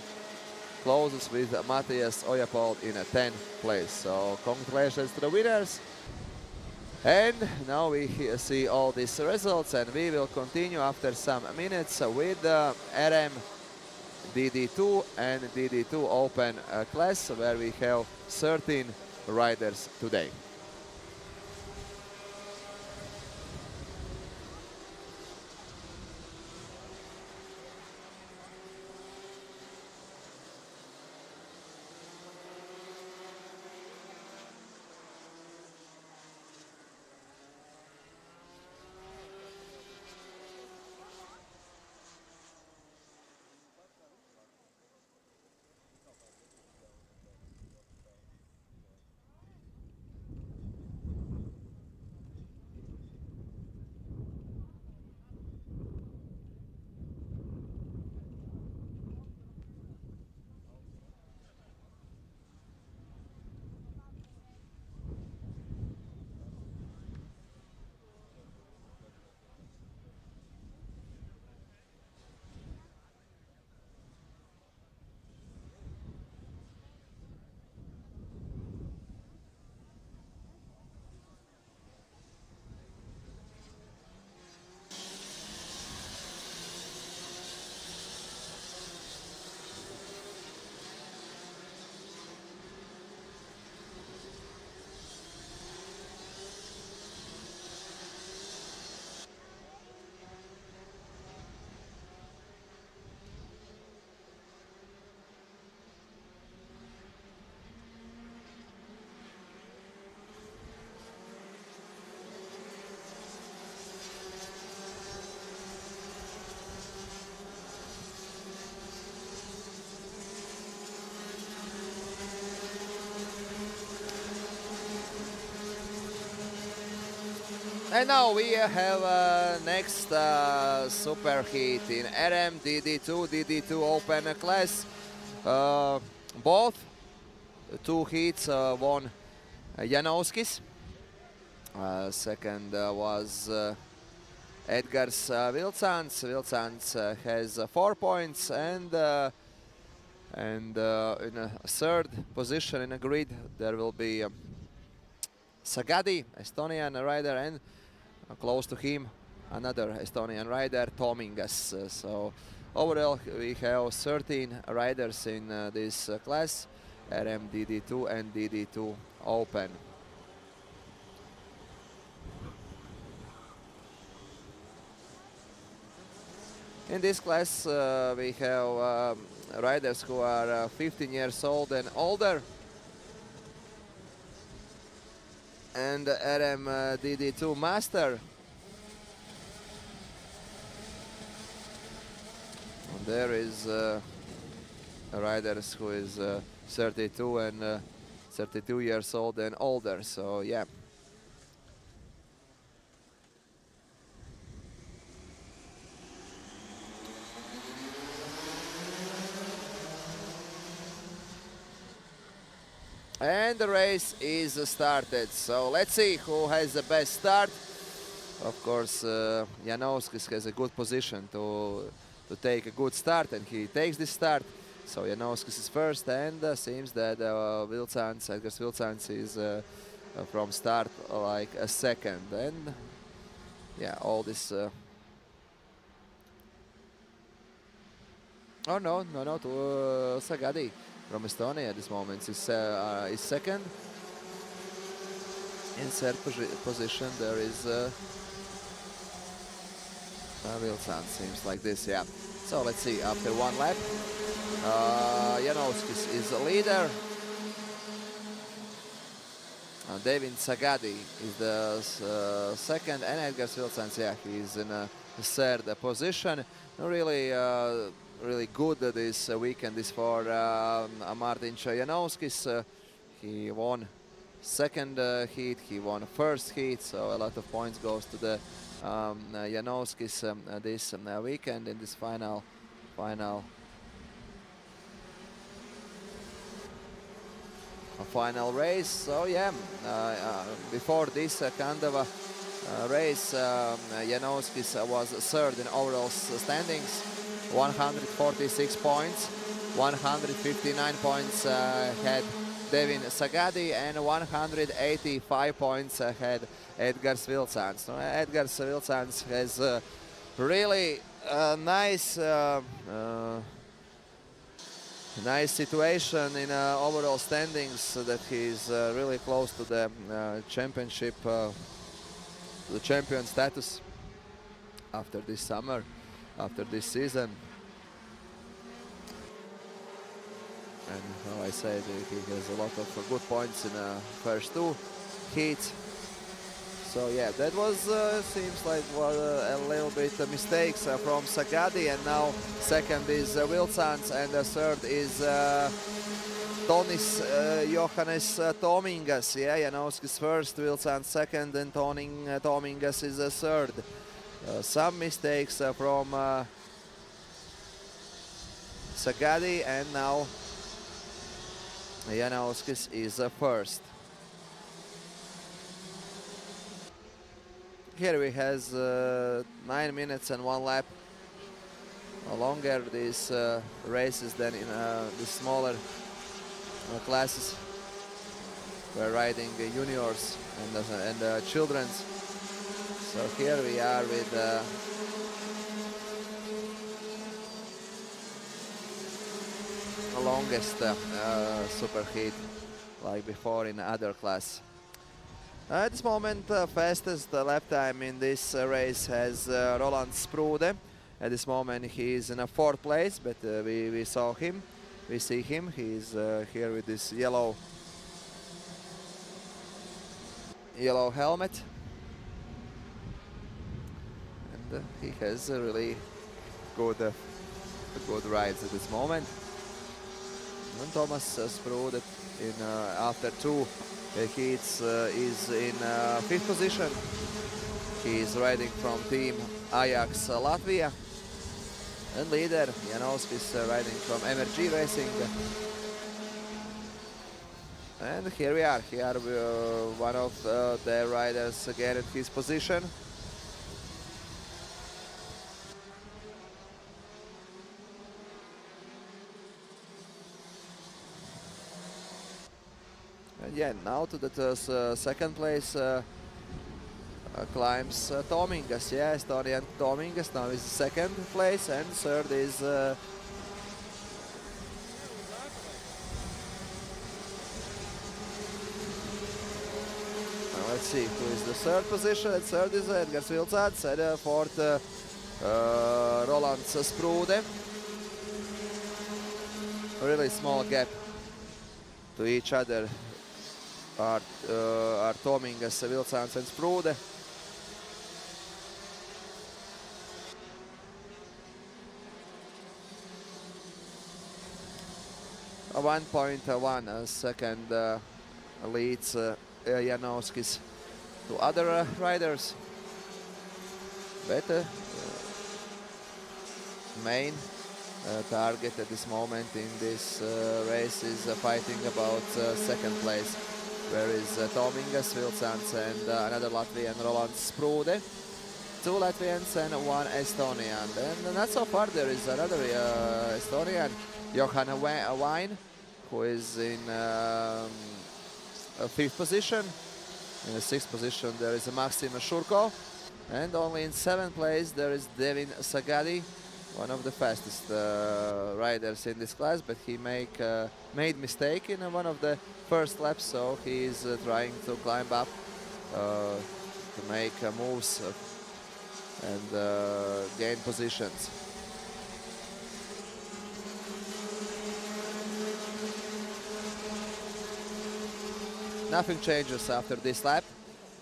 closes with Matthias Ojapold in a 10th place. So congratulations to the winners. And now we see all these results, and we will continue after some minutes with RM DD2 and DD2 Open class, where we have 13 riders today. And now we have next super heat in RM DD2, DD2 open class. Both two heats won Janauskis. Second was Edgars Vilcāns. Vilcāns has 4 points, and in a third position in a grid there will be Sagadi, Estonian rider, and close to him another Estonian rider, Tomingas. So overall we have 13 riders in this class, RM DD2 and DD2 open. In this class we have riders who are 15 years old and older, and RM DD2 master. And there is a rider who is 32 and 32 years old and older, so yeah. And the race is started, so let's see who has the best start. Of course, Janauskis has a good position to take a good start, and he takes this start. So Janauskis is first, and seems that Vilcāns, Edgars Vilcāns is from start like a second. And yeah, all this... Oh no, to Sagadi from Estonia at this moment is second. In third position there is Vilcāns, seems like this, yeah. So let's see, after one lap, Janauskis is the leader. Devin Sagadi is the second, and Edgars Vilcāns, yeah, he's in a third position. Really good this weekend is for Martin Janauskis. He won second heat, he won first heat, so a lot of points goes to the Janauskis this weekend in this final race. So yeah, before this Kandava race, Janauskis was third in overall standings, 146 points, 159 points had Devin Sagadi, and 185 points had Edgars Vilcāns. Edgars Vilcāns has really nice situation in overall standings, that he's really close to the championship, the champion status after this summer, after this season. And how I said, he has a lot of good points in the first two heats. So yeah, that was seems like a little bit mistakes from Sagadi, and now second is Vilcāns, and the third is Johannes Tomingas. Yeah, Janauskis first, Vilcāns second, and Tomingas is third. Some mistakes from Sagadi, and now Janauskis is first. Here we has 9 minutes and 1 lap longer these races than in the smaller classes. We're riding juniors and children's. So here we are with the longest super heat like before in other class. At this moment, fastest lap time in this race has Roland Sprude. At this moment he is in a 4th place, but we see him. He's here with this yellow helmet, and he has really good rides at this moment. And Thomas Sprude after 2 heats is in 5th position. He is riding from team Ajax Latvia. And leader Janovskis riding from MRG Racing. And here we are. Here one of their riders again in his position. And yeah, now to the second place climbs Tomingas. Yeah, Estonian Tomingas now is second place, and third is let's see who is the third position. At third is Edgars Vilcāds, and fourth Rolands Sprūde. A really small gap to each other are Tomingas, Vilcāds and Sprūde. A 1.1 second leads Janovskis to other riders. But main target at this moment in this race is fighting about second place, where is Tomingas, Vilcāds and another Latvian, Rolands Sprūde. 2 Latvians and 1 Estonian. And not so far, there is another Estonian, Johan Wine, who is in 5th position. In the 6th position there is Maxim Shurko, and only in 7th place there is Devin Sagadi, one of the fastest riders in this class, but he made mistake in one of the first laps, so he is trying to climb up to make moves and gain positions. Nothing changes after this lap.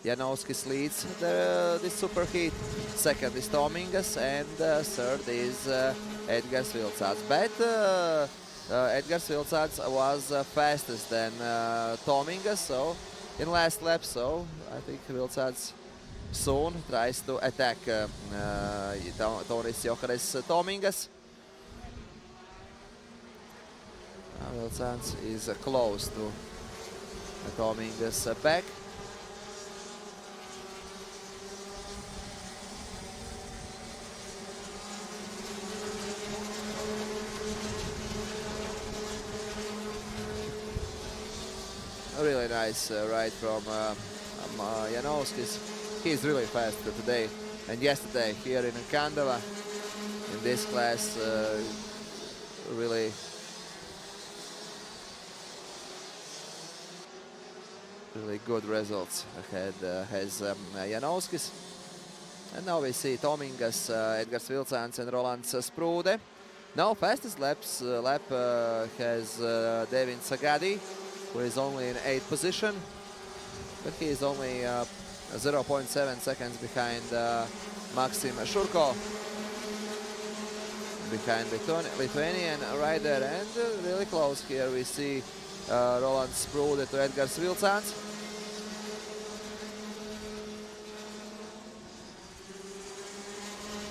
Janovskis leads this superheat. Second is Tomingas, and third is Edgars Vilcāds. But Edgars Vilcāds was fastest than Tomingas, so in last lap. So I think Vilcāds soon tries to attack Johannes Tomingas. Vilcāds is close to Tomingas back. A really nice ride from Janovskis. He's really fast today and yesterday here in Kandava. In this class, really good results ahead has Janovskis. And now we see Tomingas, Edgars Vilcāds and Rolands Sprūde. Now fastest lap has Devin Sagadi, who is only in 8th position, but he is only 0.7 seconds behind Maxim Shurko, behind Lithuanian rider, and really close here we see Rolands Sprūde to Edgars Vilcāds.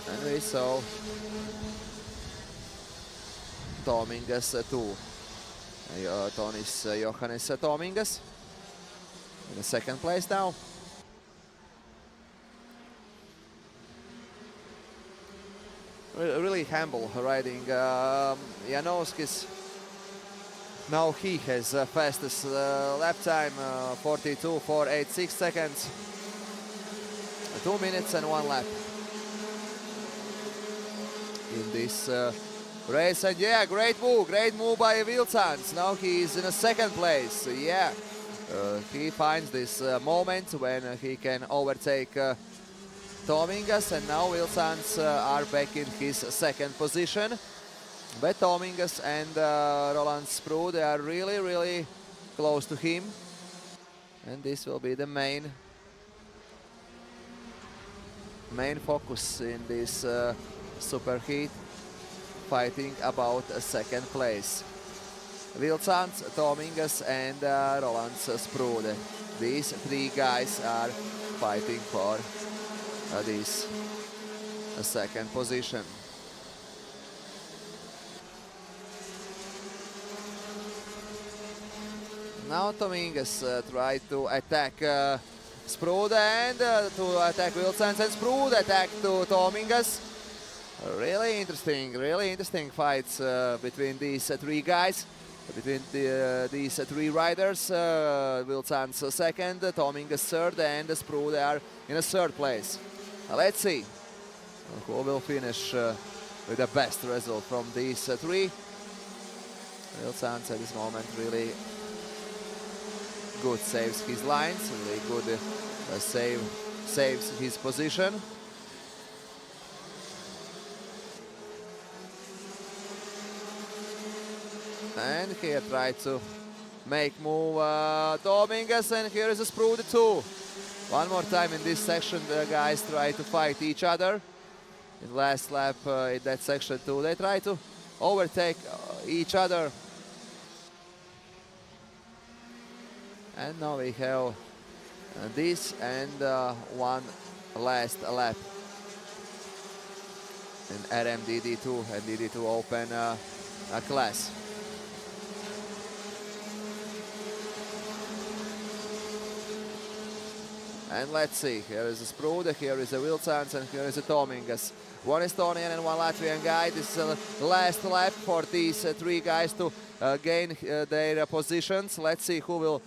And we saw Tomingas too. Johannes Tomingas in the second place now. Really humble riding Janovskis. Now he has fastest lap time, 42.486 seconds. 2 minutes and 1 lap in this race. And yeah, great move by Vilcāds. Now he is in a second place. Yeah, he finds this moment when he can overtake Tomingas, and now Vilcāds are back in his second position. But Tomingas and Rolands Sprūde are really close to him, and this will be the main focus in this superheat, fighting about a second place. Vilcāds, Tomingas and Rolands Sprūde. These 3 guys are fighting for this second position. Now Tomingas tried to attack Sprude and to attack Wilsons, and Sprude attack to Tomingas. Really interesting fights between these three guys, between these three riders. Wilsons second, Tomingas third, and Sprude are in a third place. Let's see who will finish with the best result from these three. Wilsons at this moment really good, saves his lines, really good saves his position. And here tried to make move Tomingas, and here is a Sprude too. One more time in this section the guys try to fight each other. In last lap in that section too, they try to overtake each other. And now we have this and one last lap in RM DD2 and DD2 Open class. And let's see, here is a Sprude, here is a Wilsons, and here is a Tomingas. One Estonian and one Latvian guy. This is the last lap for these three guys to gain their positions. Let's see who will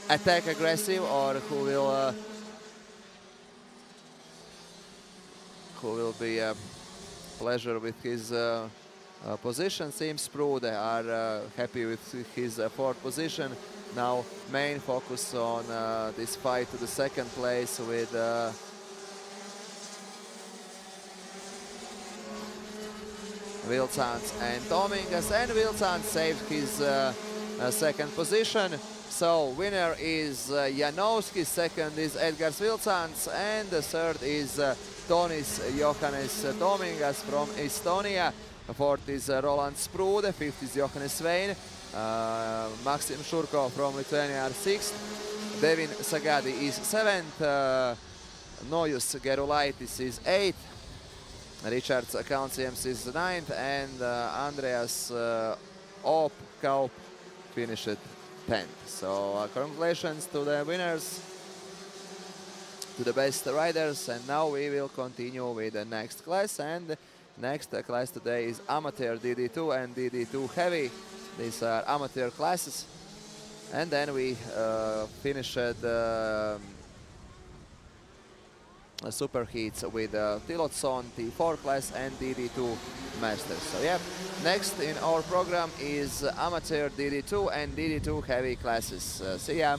attack aggressive or who will be pleasure with his position. Seems Sprude are happy with his fourth position. Now main focus on this fight to the second place with Wilsons and Tomingas, and Wilsons saved his second position. So winner is Janowski, second is Edgars Wilsons, and the third is Tonis Johannes Tomingas from Estonia. Fourth is Roland Sprude, fifth is Johannes Svein. Maxim Shurko from Lithuania are sixth. Devin Sagadi is seventh. Nojus Gerulaitis is eighth. Richards Kaunsiems is ninth, and Andreas Kaup finished 10th. So congratulations to the winners, to the best riders, and now we will continue with the next class. And next class today is Amateur DD2 and DD2 Heavy. These are amateur classes. And then we finished super heats with Tiloton T4 class and DD2 Masters. So yeah, next in our program is Amateur DD2 and DD2 Heavy classes. See ya!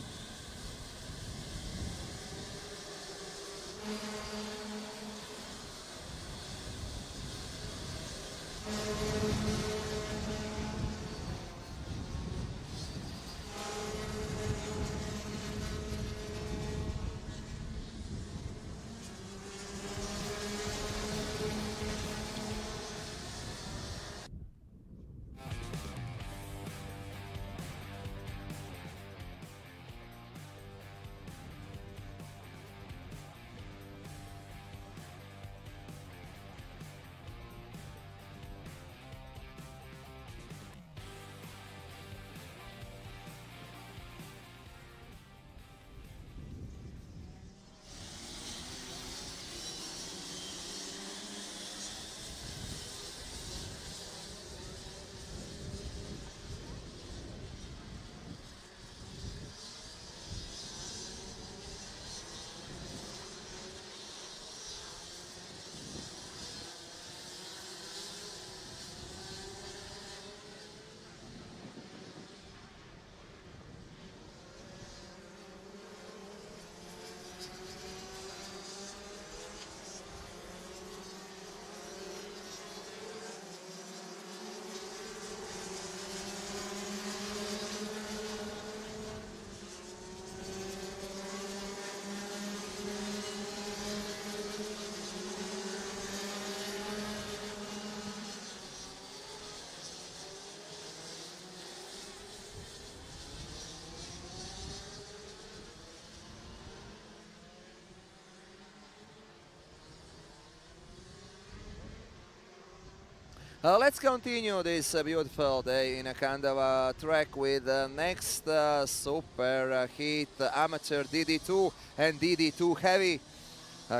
Let's continue this beautiful day in a Kandava track with the next super heat amateur DD2 and DD2 heavy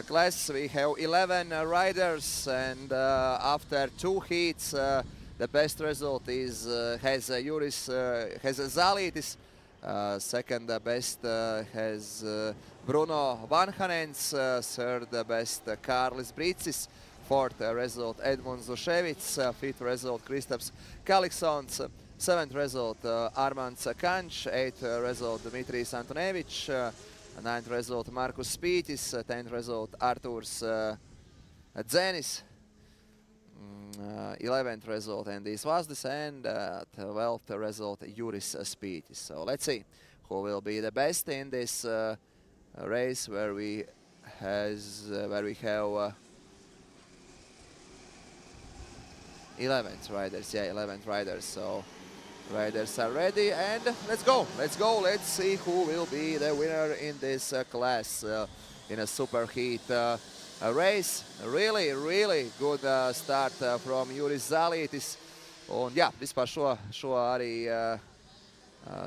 class. We have 11 riders, and after 2 heats, the best result is has Zalītis. Second best has Bruno Vanhanens. Third best Kārlis Brīcis. Fourth result Edmunds Zuševics. Fifth result Kristaps Kaliksons. Seventh result Armands Kanč. Eighth result Dmitrijs Antonevič. Ninth result Markus Spītis. 10th result Artūrs Dzenis. 11th result Andijs Vazdis, and 12th result Juris Spītis. So let's see who will be the best in this race where we have 11th riders. Yeah, 11th riders. So riders are ready, and let's go. Let's see who will be the winner in this class in a super heat race. Really good start from Juris Zalītis. Un jā, vispār šo arī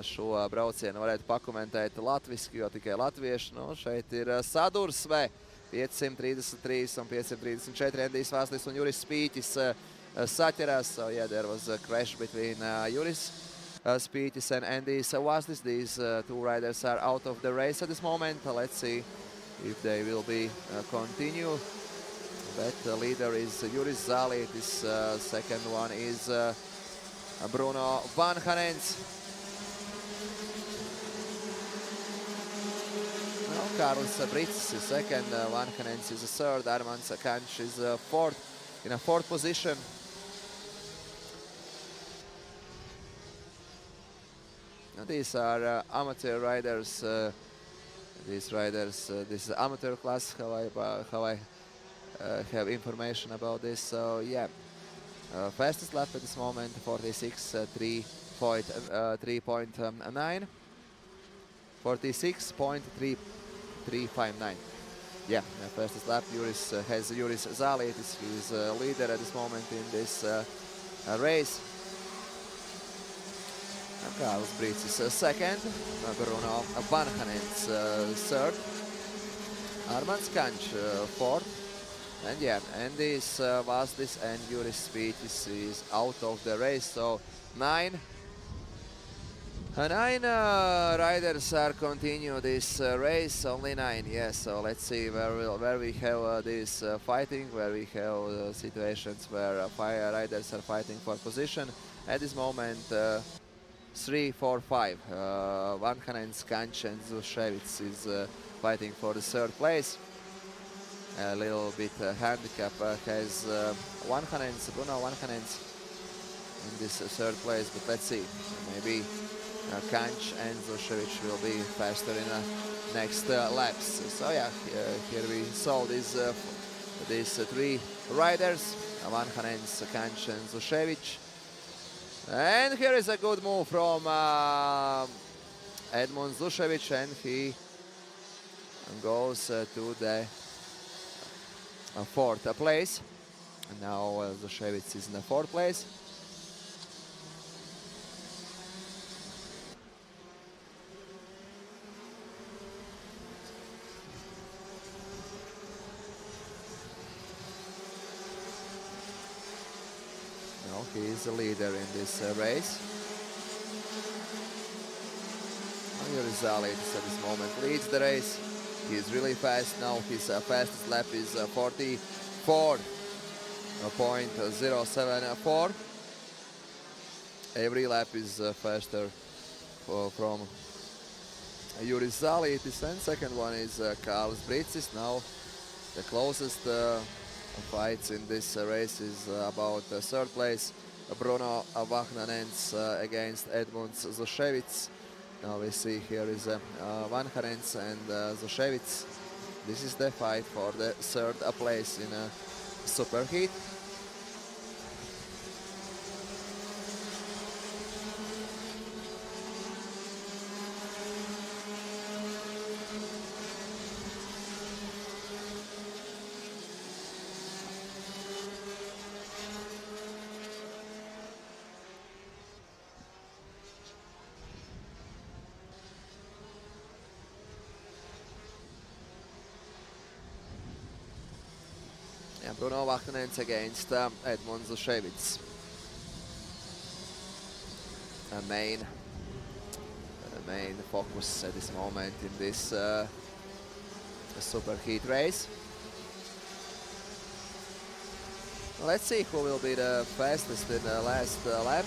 šo braucienu varētu pakomentēt latviski, jo tikai latvieši. Nu, šeit ir sadursme 533 un 534. Andijs Vazdis un Juris Spītis saķerās. So yeah, there was a crash between Juris Spītis and Andijs Vazdis. These two riders are out of the race at this moment. Let's see if they will be continue. But the leader is Juris Zalītis. Second one is Bruno Vanhanens. Kārlis Brīcis is second. Vanhanens is third. Armands Kanč is fourth, in a fourth position. These are amateur riders. These riders, this is amateur class, how I have information about this. So yeah, fastest lap at this moment 46.3.9, 46.3359. Yeah, fastest lap. Has Juris Zalītis, who is leader at this moment in this race. Kārlis Brīcis second, Bruno Vanhanens third, Armands Kanč fourth, and yeah, Andijs Vazdis and Juris Spītis is out of the race. So nine riders are continue this race. Only 9, yes. So let's see where we have this fighting, where we have situations where 5 riders are fighting for position. At this moment, 3, 4, 5. Vanhanens, Kanč and Zuševics is fighting for the third place. A little bit handicap has Vanhanens, Bruno Vanhanens in this third place, but let's see. Maybe Kanč and Zuševic will be faster in the next laps. So yeah, here we saw these 3 riders, Vanhanens, Kanč and Zuševic. And here is a good move from Edmunds Zuševic, and he goes to the 4th place. And now Zuševic is in the 4th place. He is the leader in this race. Juris Zalītis at this moment leads the race. He is really fast now. His fastest lap is 44.074. Every lap is faster from Juris Zalītis, and second one is Kārlis Brīcis. Now the closest fights in this race is about third place. Bruno Vanhanens against Edmunds Zuševic. Now we see here is Vanhanens and Zuševic. This is the fight for the third place in a super heat. Yeah, Bruno Vahtanens against Edmund Zushevitz. The main focus at this moment in this super heat race. Let's see who will be the fastest in the last lap.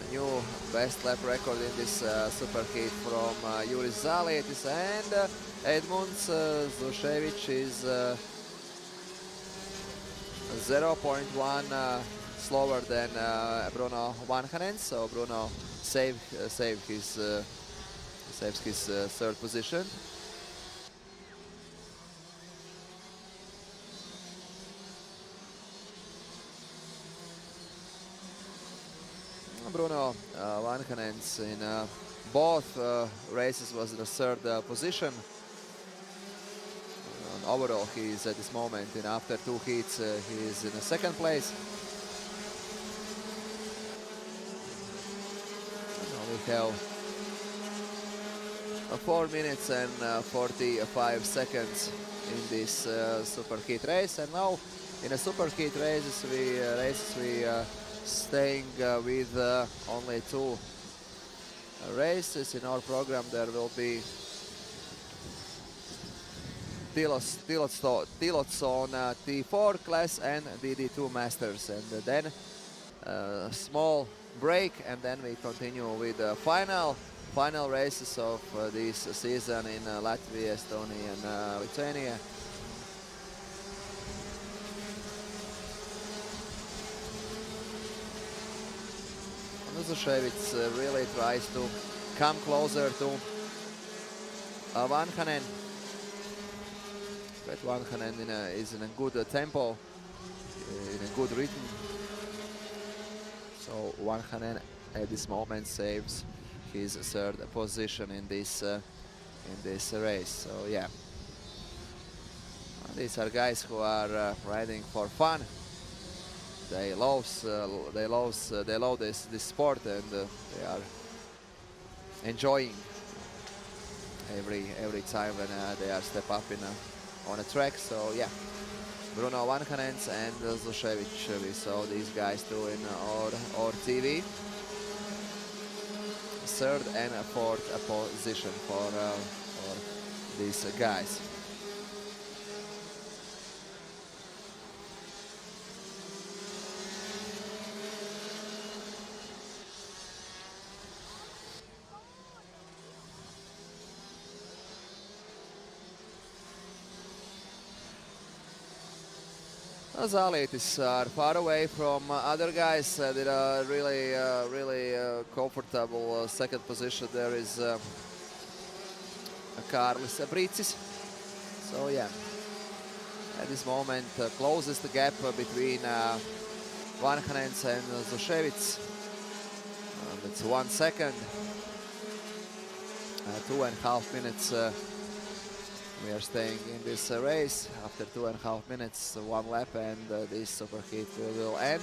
A new best lap record in this super heat from Juris Zalietis, and Edmunds Zushevich is 0.1 slower than Bruno Vanhanen, so Bruno saves his third position. Bruno Vanhanen in both races was in the third position. Overall, he is at this moment, after 2 heats, he is in the second place. We have 4 minutes and 45 seconds in this super heat race, and now in a super heat races we staying with only 2 races in our program. There will be Tiloton T4 class and DD2 Masters, and then a small break, and then we continue with the final races of this season in Latvia, Estonia and Lithuania. Zushevitz really tries to come closer to Vanhanen. But Vanhanen is in a good tempo, in a good rhythm. So Vanhanen at this moment saves his third position in this race. So yeah, these are guys who are riding for fun. They love this sport, and they are enjoying every time when they are step up on a track. So yeah, Bruno Vanhanen and Zushevich, we saw these guys too in our TV. Third and fourth position for these guys. Zalietis are far away from other guys. Did a really comfortable second position. There is Kārlis Brīcis. So yeah, at this moment closest gap between Vanhanen and Zushevitz. It's 1 second. 2.5 minutes. We are staying in this race. After 2.5 minutes, 1 lap, and this super heat will end.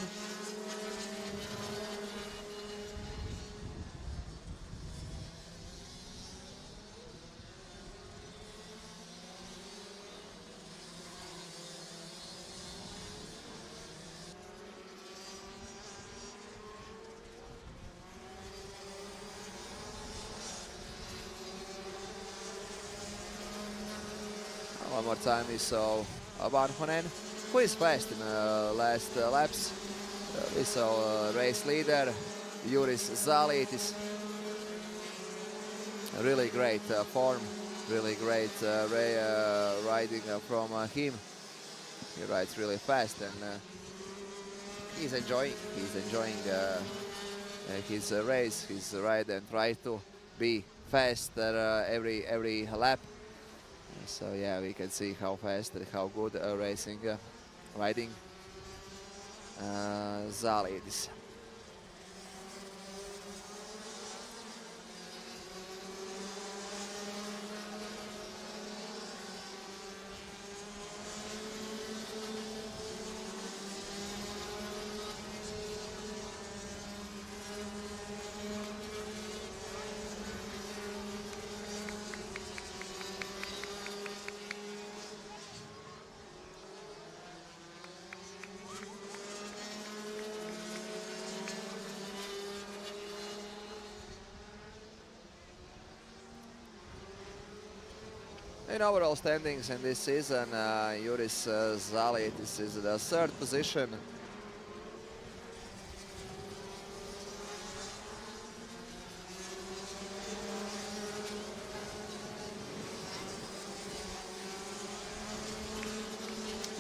One more time we saw Vanhanen, who is fast in last laps. We saw race leader Juris Zalietis. Really great form, really great riding from him. He rides really fast, and he's enjoying his race, his ride, and try to be fast every lap. So yeah, we can see how fast and how good riding Zalietis. In overall standings in this season, Juris Zalītis is the 3rd position.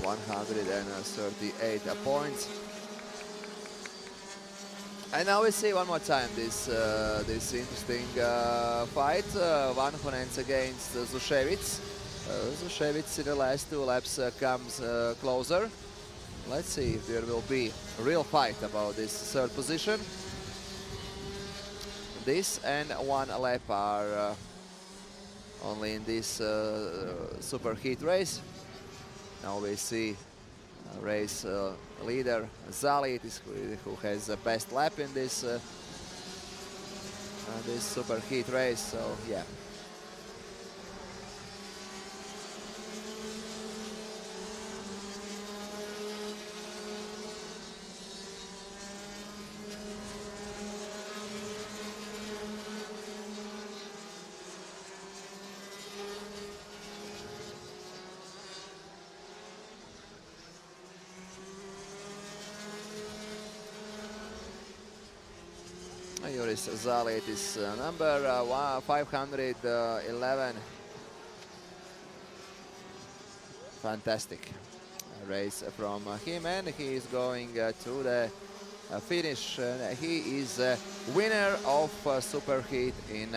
$138 points. And now we see one more time this interesting fight. Vanhonens against Zuševics. Zuševics in the last 2 laps comes closer. Let's see if there will be a real fight about this 3rd position. This and 1 lap are only in this super heat race. Now we see race leader Zalītis, who has the best lap in this this super heat race. So yeah. Juris Zalītis number 511. Fantastic race from him, and he is going to the finish. He is winner of Superheat in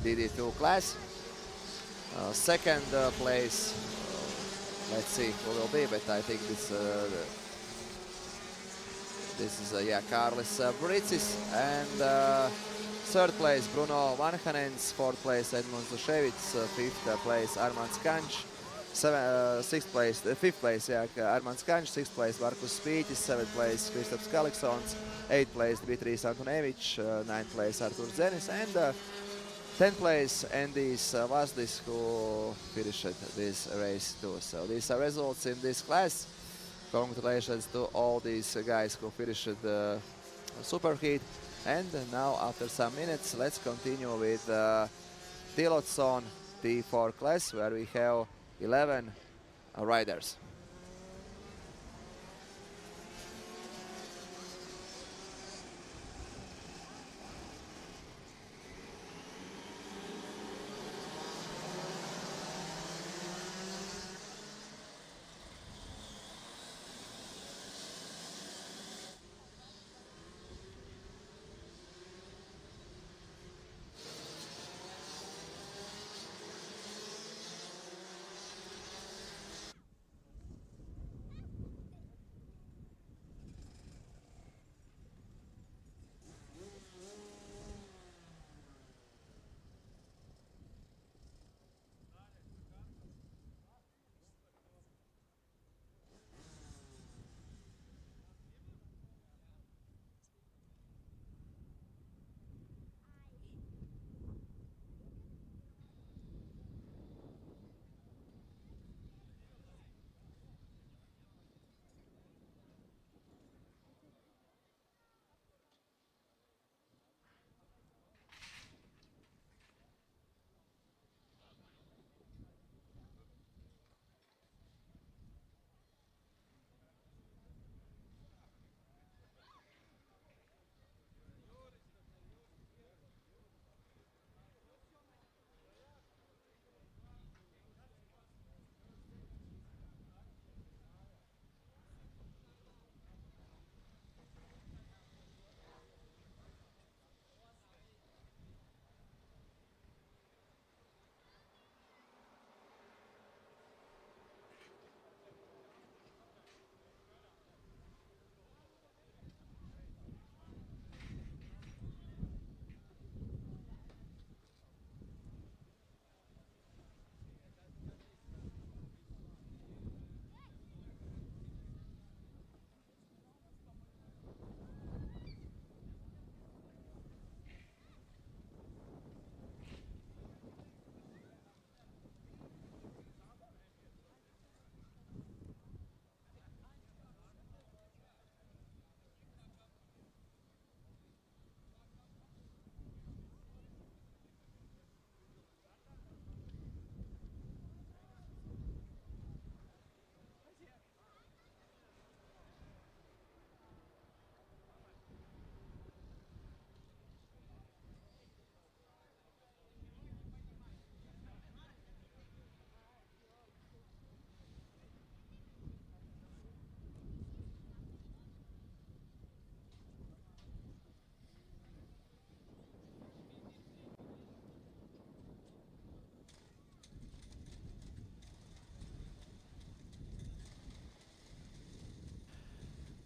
DD2 class. 2nd place, let's see who will be, but I think this is Kārlis Bricis, and 3rd place Bruno Vanhonens, 4th place Edmunds Zuševics, 5th place Armands Kančs, 5th place Armands Kančs, 6th place Markus Spīķis, 7th place Kristaps Kaliksons, 8th place Dmitrijs Antonevičs, 9th place Arturs Zenis, and 10th place Andijs Vazdis, who finished this race too. So these are results in this class. Congratulations to all these guys who finished the Superheat. And now, after some minutes, let's continue with Tiloton T4 class, where we have 11 riders.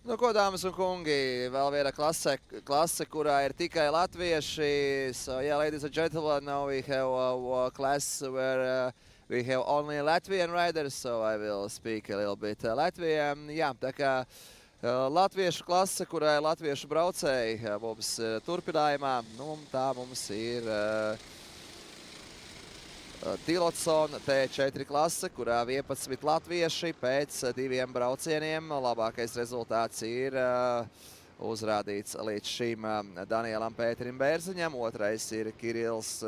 Nu, ko, dāmas un kungi, vēl viena klase, kurā ir tikai latvieši. So, yeah, ladies and gentlemen, now we have a class where we have only Latvian riders, so I will speak a little bit Latvian. Jā, tā kā latviešu klase, kurā ir latviešu braucēji, mums turpinājumā, nu, tā mums ir Tiloton T4 klase, kurā 11 latvieši pēc 2 braucieniem. Labākais rezultāts ir uzrādīts līdz šim Danielam Pēterim Bērziņam, otrais ir Kirils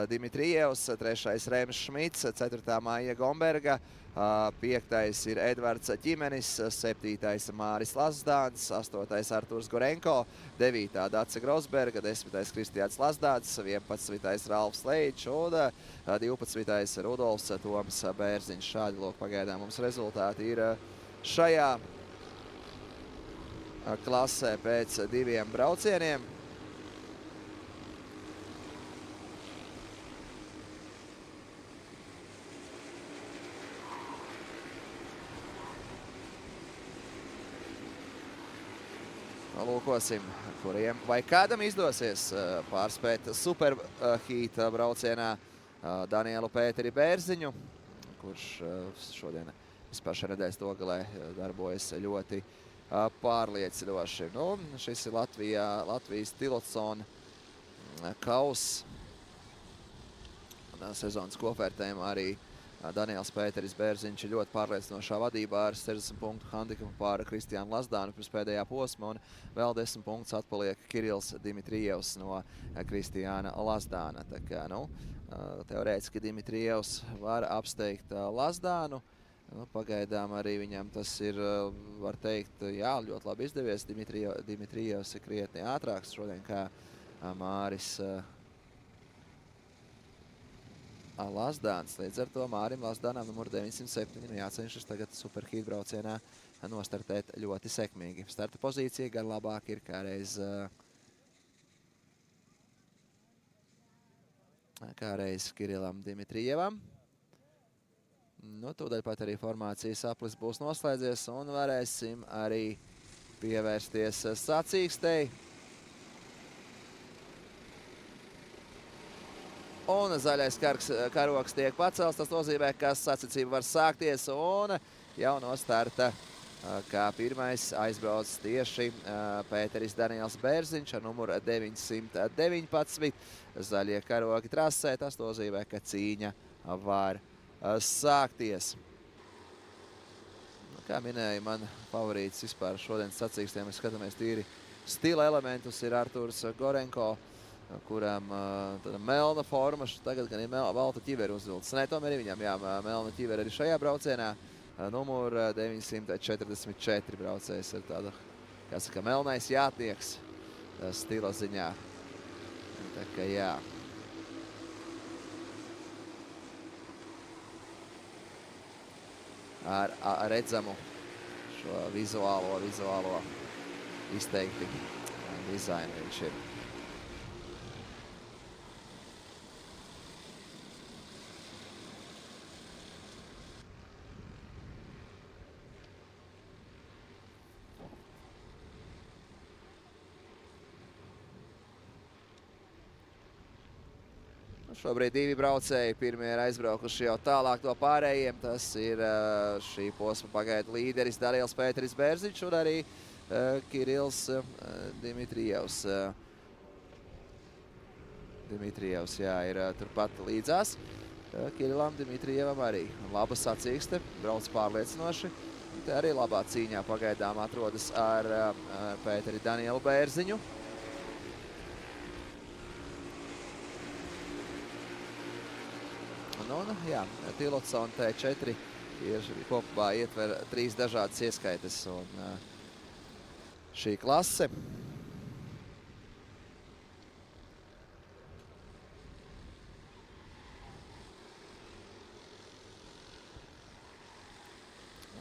Dimitrijevs, trešais Rems Šmits, 4. Maija Gomberga, 5. ir Edvards Ķimenis, 7. Māris Lazdāns, 8. Arturs Gorenko, 9. Dace Grosberga, 10. Kristiāns Lazdāns, 11. Ralfs Leičs un 12. Rudolfs Toms Bērziņš. Šādi lūk pagaidām mums rezultāti ir šajā klasē pēc 2 braucieniem. Lūkosim, kuriem vai kādam izdosies pārspēt superhīta braucienā Danielu Pēteri Bērziņu, kurš šodien vispār šajā nedēļas nogalē darbojas ļoti pārliecinoši. Nu, šis ir Latvijas Tiloton kaus. Sezonas kopvērtējumā arī Daniels Pēteris Bērziņš ir ļoti pārliecinošā vadībā ar 60 punktu handikapu pār Kristiānu Lazdānu pirms pēdējā posma, un vēl 10 punktus atpaliek Kirils Dimitrijevs no Kristiāna Lazdāna. Tā kā, nu, teorētiski Dimitrijevs var apsteigt Lazdānu. Nu, pagaidām arī viņam tas ir, var teikt, jā, ļoti labi izdevies. Dimitrijevs ir krietni ātrāks šodien kā Māris Lazdāns. Līdz ar to Mārim Lazdānam numur 907 jācenšas tagad superhīt braucienā nostartēt ļoti sekmīgi. Starta pozīcija gan labāk ir kāreiz Kirilam Dimitrijevam. Nu, tūdaļ pat arī formācijas aplis būs noslēdzies un varēsim arī pievērsties sacīkstei. Un zaļais karoks tiek pacels, tas nozīmē, ka sacensība var sākties un jau no starta kā pirmais aizbrauc tieši Pēteris Daniels Bērziņš ar numuru 919. Zaļie karogi trasē, tas nozīmē, ka cīņa var sākties. Kā minēju, man favorīts vispār šodienas sacīkstiem, mēs skatāmies tīri stila elementus, ir Arturs Gorenko, kuram tāda melna forma, tagad gan ir balta ķivera uzvilcis. Nē, tomēr ir viņam, jā, melna ķivera arī šajā braucienā. Numur 944 braucējs ir tāda, kā saka, melnais jātnieks stila ziņā. Tā kā jā. Ar redzamu šo vizuālo izteikti dizainu viņš ir. Šobrīd 2 braucēji, pirmie ir aizbraukuši jau tālāk no pārējiem. Tas ir šī posma pagaidu līderis Daniels Pēteris Bērziņš un arī Kirils Dimitrijevs. Dimitrijevs, jā, ir turpat līdzās. Kirilam Dimitrijevam arī laba sacīkste, brauc pārliecinoši. Te arī labā cīņā pagaidām atrodas ar Pēteri Danielu Bērziņu. Un, jā, Tiloton T4 ir kopā ietver 3 dažādas ieskaites un šī klase.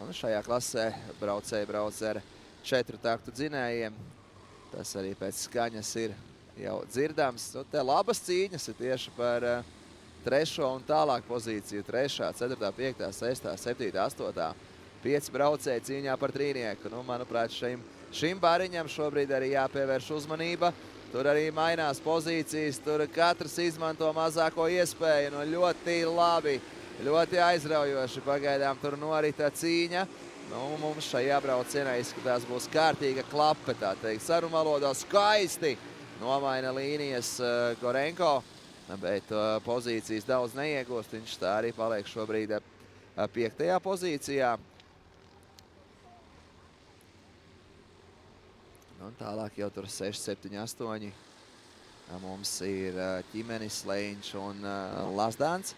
Un šajā klasē braucēji brauc ar 4 taktu dzinējiem. Tas arī pēc skaņas ir jau dzirdams. Un te labas cīņas ir tieši par 3. un tālāk pozīciju. 3., 4., 5., 6., 7., 8. 5 braucēji cīņā par trīnieku. Nu, manuprāt, šim bariņam šobrīd arī jāpievērš uzmanība. Tur arī mainās pozīcijas, tur katrs izmanto mazāko iespēju. Nu, ļoti labi, ļoti aizraujoši pagaidām tur norita cīņa. Nu, mums šajā braucienā izskatās būs kārtīga klape, tā teikt, sarunvalodā skaisti nomaina līnijas Gorenko, bet pozīcijas daudz neiegūst, viņš tā arī paliek šobrīd 5. pozīcijā. Un tālāk jau tur 6, 7, 8. Mums ir Ķimenis, Leņš un Lazdāns.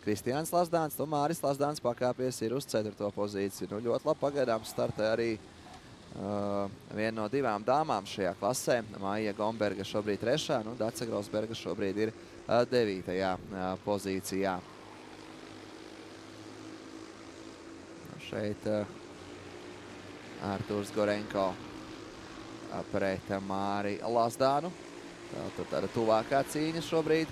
Kristiāns Lazdāns, nu Māris Lazdāns pakāpies ir uz 4. pozīciju. Nu, ļoti labi pagaidām startē arī viena no 2 dāmām šajā klasē. Maija Gomberga šobrīd 3. Nu, Dace Grosberga šobrīd ir 9. pozīcijā. Nu, šeit Artūrs Gorenko pret Māri Lazdānu. Tur tāda tuvākā cīņa šobrīd.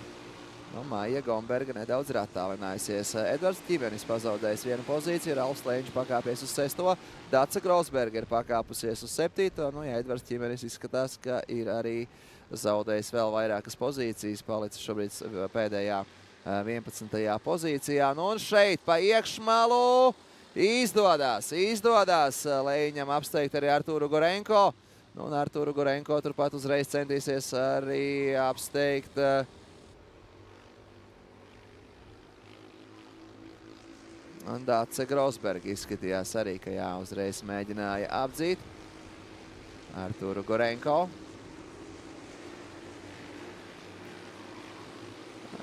Nu, Maija Gomberga nedaudz ir attālinājusies. Edvards Ķimenis pazaudējis vienu pozīciju, Ralfs Leņš pakāpies uz 6. Dace Grosberga ir pakāpusies uz 7. Nu, ja Edvards Ķimenis izskatās, ka ir arī zaudējis vēl vairākas pozīcijas, palicis šobrīd pēdējā 11. pozīcijā. Nu, un šeit pa iekšmalu izdodas Leņam apsteigt arī Artūru Gorenko. Nu, un Artūru Gorenko turpat uzreiz centīsies arī apsteigt un Dace Grosberga izskatījās arī, ka jā, uzreiz mēģināja apdzīt Artūru Gorenko.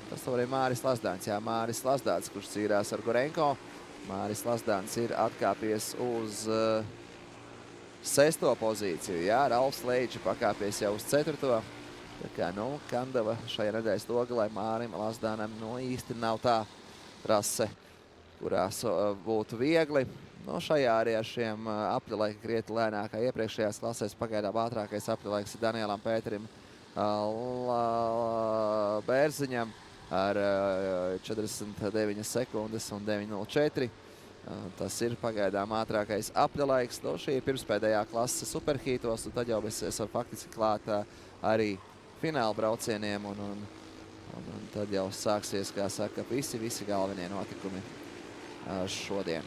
Tas arī Māris Lazdāns, jā, Māris Lazdāns, kurš cīrās ar Gorenko. Māris Lazdāns ir atkāpies uz 6. pozīciju, jā, Ralfs Leņš pakāpies jau uz 4. Tā kā, nu, Kandava šajā nedēļas nogalē Mārim Lazdānam, nu, īsti nav tā trase, kurās būtu viegli. Nu, šajā arī ar šiem apļalaika krietni lēnākā iepriekšējās klasēs pagaidām ātrākais apļalaiks ir Danielam Pēterim Bērziņam ar 49 sekundes un 9.04. Tas ir pagaidām ātrākais apļalaiks. Nu, šī ir pirmspēdējā klase superhītos, un tad jau es varu faktiski klāt arī fināla braucieniem, un tad jau sāksies, kā saka, visi galvenie notikumi šodien.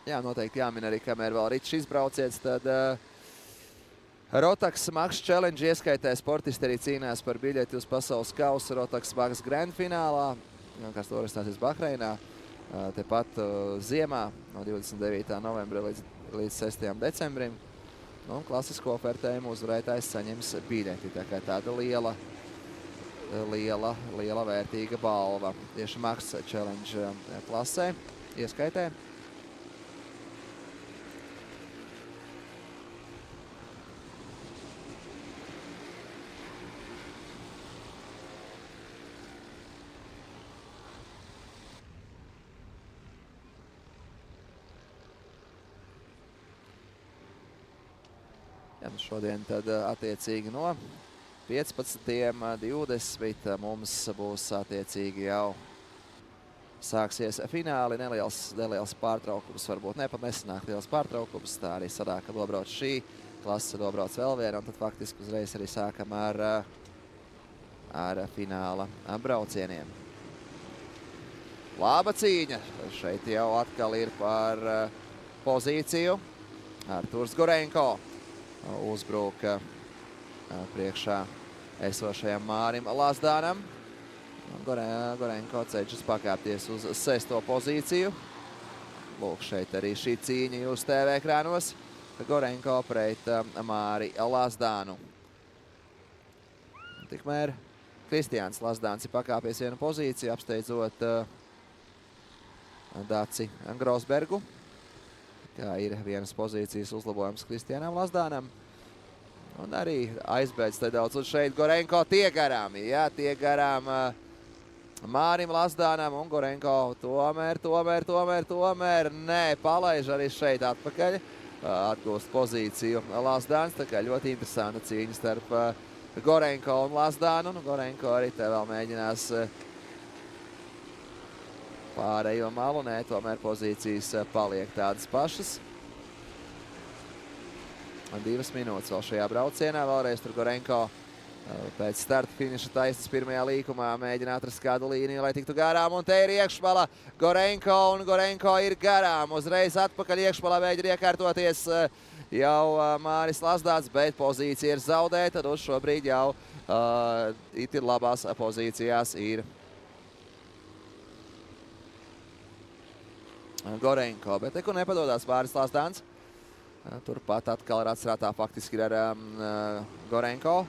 Jā, noteikti jāmin arī, kamēr vēl rīt šis brauciens, tad Rotax Max Challenge ieskaitē sportisti arī cīnās par biļeti uz pasaules kausu Rotax Max Grand finālā, kas norisināsies Bahreinā, tepat ziemā no 29. novembra līdz 6. decembrim. Un klasisko ofertējumu uzvarētājs saņems biļeti, tā kā tāda liela vērtīga balva tieši Max Challenge klasē ieskaitē. Šodien tad attiecīgi no 15.20 mums būs attiecīgi jau sāksies fināli. Neliels pārtraukums, varbūt ne pat nesanāk liels pārtraukums. Tā arī sanāk, ka nobrauc šī klase, nobrauc vēl viena, un tad faktiski uzreiz arī sākam ar fināla braucieniem. Laba cīņa. Šeit jau atkal ir par pozīciju. Artūrs Gorenko uzbruka priekšā esošajam Mārim Lazdānam. Gorenko cenšas pakāpties uz 6. pozīciju. Lūk, šeit arī šī cīņa jūs TV ekrānos. Gorenko pret Māri Lazdānu. Tikmēr Kristiāns Lazdāns ir pakāpies vienu pozīciju, apsteidzot Daci Grosbergu. Kā ir vienas pozīcijas uzlabojums Kristiānam Lazdānam. Un arī aizbēdz nedaudz. Un šeit Gorenko tiek garām. Jā, tiek garām Mārim Lazdānam. Un Gorenko tomēr. Nē, palaiž arī šeit atpakaļ. Atgūst pozīciju Lazdāns. Tā kā ļoti interesanta cīņa starp Gorenko un Lazdānu. Un Gorenko arī te vēl mēģinās pārējo malu. Nē, tomēr pozīcijas paliek tādas pašas. 2 minūtes vēl šajā braucienā. Vēlreiz tur Gorenko pēc starta finiša taisnas pirmajā līkumā mēģina atrast kādu līniju, lai tiktu garām. Un te ir iekšpala Gorenko, un Gorenko ir garām. Uzreiz atpakaļ iekšpalā mēģina iekārtoties jau Māris Lazdāns, bet pozīcija ir zaudēta. Tad uz šobrīd jau it ir labās pozīcijās ir Gorenko. Bet neko nepadodās Māris Lazdāns. Turpat atkal ir atsrātā faktiski ar Gorenko.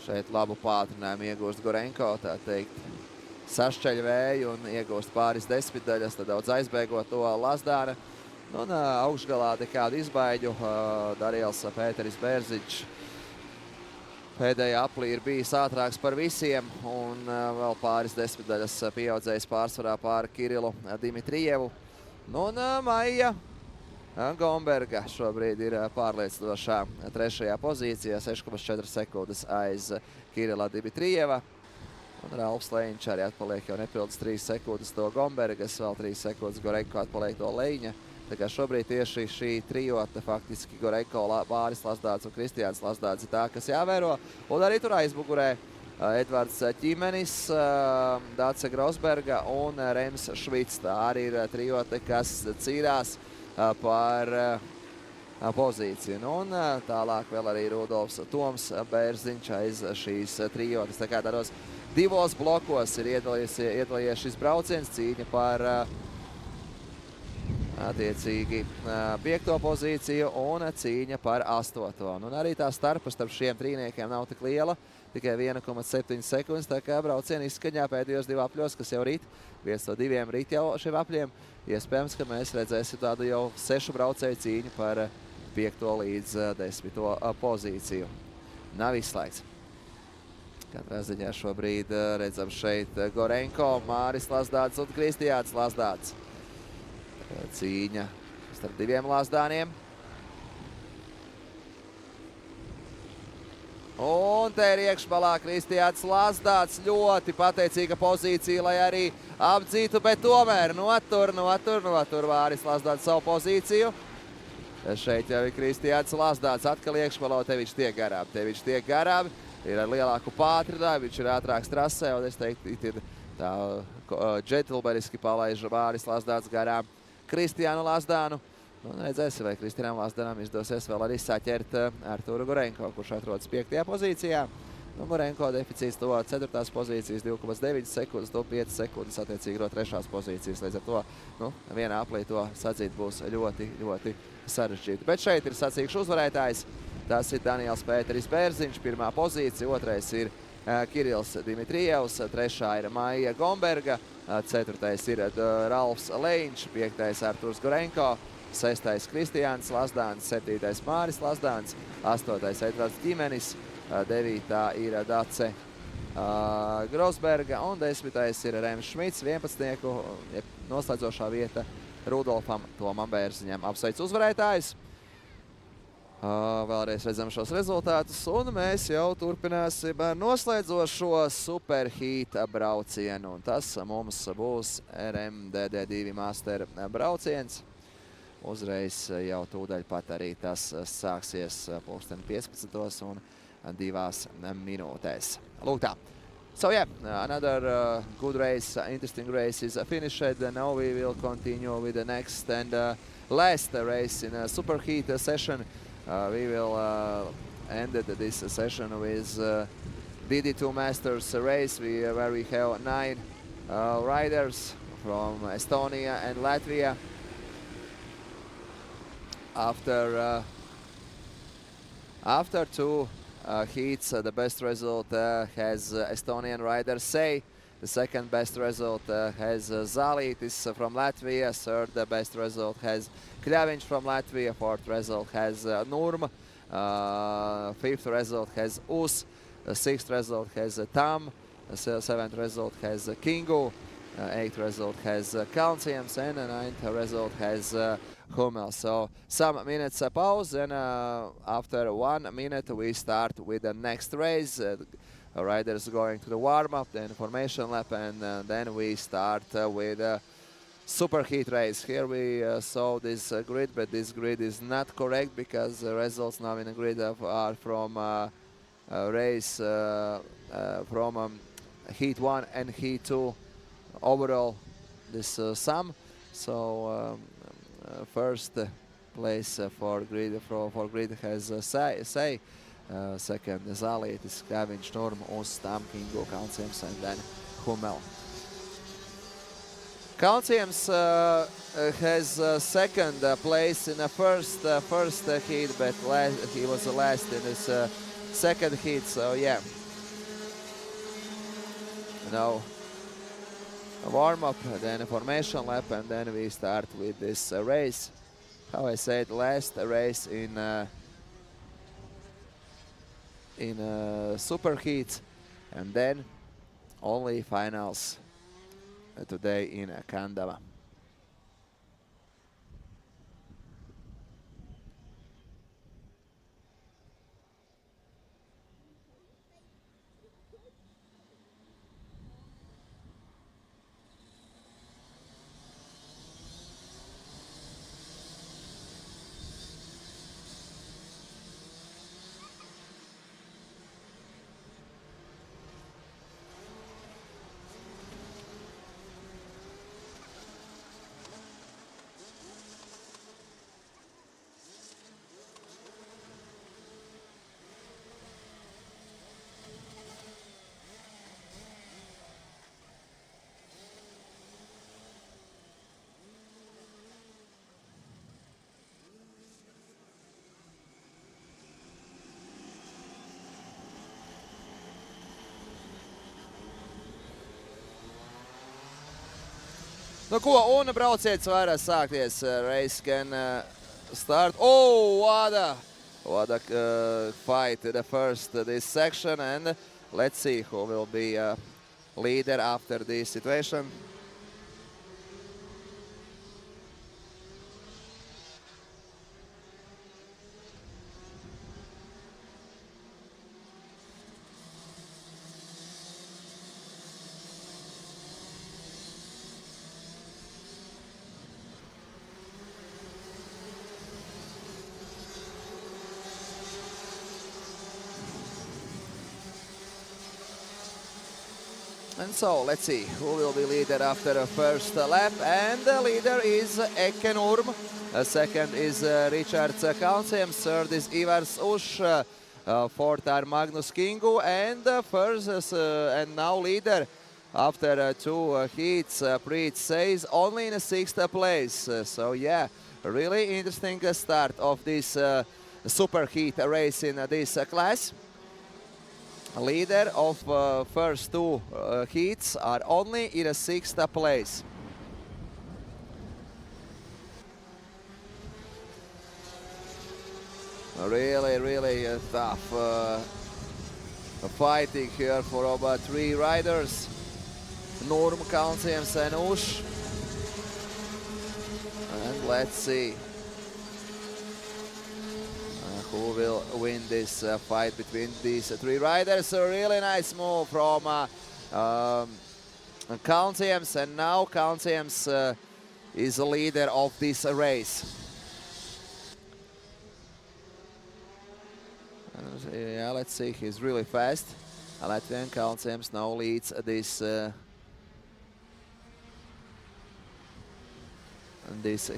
Šeit labu pātrinājumu iegūst Gorenko, tā teikt, sašķeļ vēju un iegūst pāris desmitdaļas, tad daudz aizbēgot to Lazdāna. Un augšgalā nekādu izbaiģu Dariels Pēteris Bērziņš pēdējā aplī ir bijis ātrāks par visiem, un vēl pāris desmitdaļas pieaudzējis pārsvarā pār Kirilu Dimitrijevu. Un Maija Gomberga šobrīd ir pārliecinošā 3. pozīcijā, 6,4 sekundes aiz Kirila Dimitrijeva. Un Ralfs Leņķis arī atpaliek jau nepildus 3 sekundes to Gombergas, vēl 3 sekundes Gorenko atpaliek to Leņa. Tā kā šobrīd tieši šī trijota, faktiski Gorenko, Māris Lazdāns un Kristiāns Lazdāns ir tā, kas jāvēro. Un arī tur aizmugurē Edvards Ķimenis, Dace Grosberga un Rems Švits. Tā arī ir trijota, kas cīnās par pozīciju. Un tālāk vēl arī Rudolfs Toms Bērziņš aiz šīs trijotas. Tā kā tādos 2 blokos ir iedalījies šis brauciens, cīņa par attiecīgi 5. pozīciju un cīņa par 8. Un arī tā starpa starp šiem trīniekiem nav tik liela, tikai 1,7 sekundes, tā kā brauciena izskaņā pēdējos 2 apļos, kas jau rīt, viens no 2 rīt jau šiem apļiem. Iespējams, ka mēs redzēsim tādu jau 6 braucēju cīņu par 5. līdz 10. pozīciju. Nav izslēgts. Katrā ziņā šobrīd redzam šeit Gorenko, Māris Lazdāns un Kristiāns Lazdāns. Cīņa starp 2 Lazdāniem. Un te ir iekšbalā Kristiāns Lazdāns. Ļoti pateicīga pozīcija, lai arī apdzītu, bet tomēr notur Māris Lazdāns savu pozīciju. Šeit jau ir Kristiāns Lazdāns atkal iekšbalā, te viņš tiek garām. Ir ar lielāku pātrinājumu, viņš ir ātrāks trasē, un es teiktu, ir tā džentlmeniski palaiž Māris Lazdāns garām Kristiānu Lazdānu. Un redzēsim, vai Kristiānam Lazdānam izdosies vēl arī saķert Arturu Gorenko, kurš atrodas 5. pozīcijā. Un Gorenko deficīts to 4. pozīcijas 2,9 sekundes, to 5 sekundes attiecīgi no 3. pozīcijas. Līdz ar to vienā aplī to sadzīt būs ļoti, ļoti sarežģīti. Bet šeit ir sacīkšu uzvarētājs. Tas ir Daniels Pēteris Bērziņš, 1. pozīcija, 2. ir Kirils Dimitrijevs, 3. ir Maija Gomberga, 4. ir Ralfs Leņķis, 5. Arturs Gorenko, 6. Kristiāns Lazdāns, 7. Māris Lazdāns, 8. Edvards Ķimenis, 9. ir Dace Grosberga un 10. ir Rems Šmits, 11. noslēdzošā vieta Rudolfam Tomam Bērziņam. Apsveic uzvarētājus! Vēlreiz redzam šos rezultātus, un mēs jau turpināsim ar noslēdzošo superheat braucienu. Un tas mums būs RMDD2 Master brauciens. Uzreiz jau tūdaļ pat arī tas sāksies 15 un 2 minūtēs. Lūk tā. So yeah, another good race, interesting race is finished. Now we will continue with the next and last race in a superheat session. We will end this session with DD2 Masters race where we have 9 riders from Estonia and Latvia. After 2 heats, the best result has Estonian rider Say. The second best result has Zalītis from Latvia. Third best result has Kļaviņš from Latvia. Fourth result has Nurm. Fifth result has Us. Sixth result has Tam. Seventh result has Kingu. Eighth result has Kalciums, and ninth result has Hummel. So some minutes pause, and after 1 minute we start with the next race. Riders going to the warm-up, then formation lap, and then we start with a superheat race. Here we saw this grid, but this grid is not correct because the results now in the grid are from race from heat 1 and heat 2 overall this sum. So first place for grid has say. Second Zalītis, Kļaviņš, Nurm, Us, Tam, Kingu, Kalciums, and then Hummel. Kalciums has second place in the first heat, but he was the last in his second heat. So yeah, now a warm-up, then a formation lap, and then we start with this race. How I said, last race in superheat, and then only finals today in Kandava. Nu ko, un brauciens var sākties. Race can start. Oh, what a fight the first this section, and let's see who will be leader after this situation. And so let's see who will be leader after the first lap. And the leader is Eke Nurm. Second is Richard Kalciums. Third is Ivars Uš. Fourth are Magnus Kingu. And first and now leader after two heats, Preet says only in the sixth place. So yeah, really interesting start of this super heat race in this class. Leader of first two heats are only in a sixth place. Really tough fighting here for about three riders. Nurm, Kalciums and Uš. And let's see who will win this fight between these three riders. A really nice move from Kalciums, and now Kalciums is the leader of this race. Yeah, let's see, he's really fast. Latvian Kalciums now leads this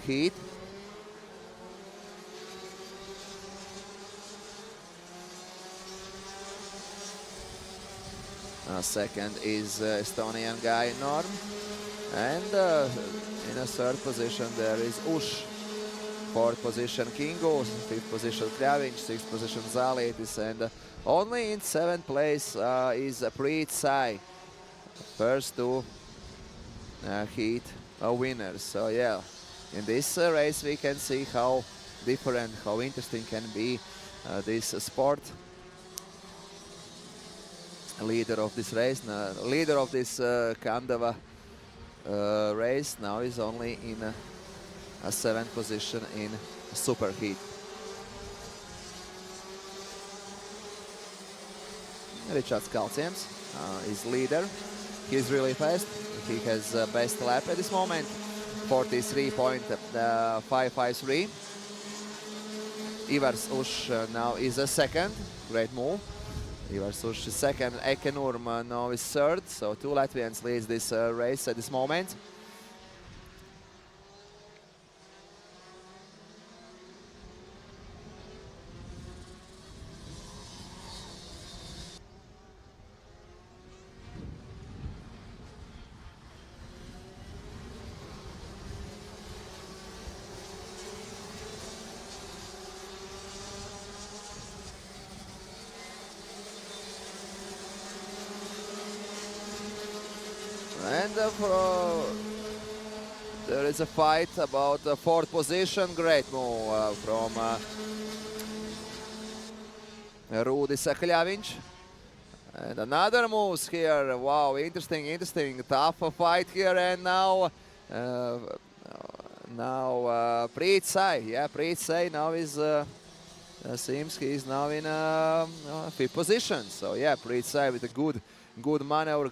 heat. Second is Estonian guy Norm, and in a third position there is Uš. Fourth position Kingu, fifth position Kļaviņš, sixth position Zalītis, and only in seventh place is Preet Sai. first two heat winners. So yeah, in this race we can see how different, how interesting can be this sport. Leader of this race, leader of this Kandava race now is only in a 7th position in super heat. Richards Kalciems is leader. He's really fast. He has best lap at this moment, 43.553. Ivars Ush now is a second. Great move. Ivars Ush is second. Eke Nurm now is third. So 2 Latvians leads this race at this moment. And there is a fight about the 4th position. Great move from Rudis Kļaviņš. And another moves here. Wow, interesting, tough fight here. And now Priitsai. Yeah, Priitsai now is seems he's now in 5th position. So yeah, Priitsai with a good maneuver,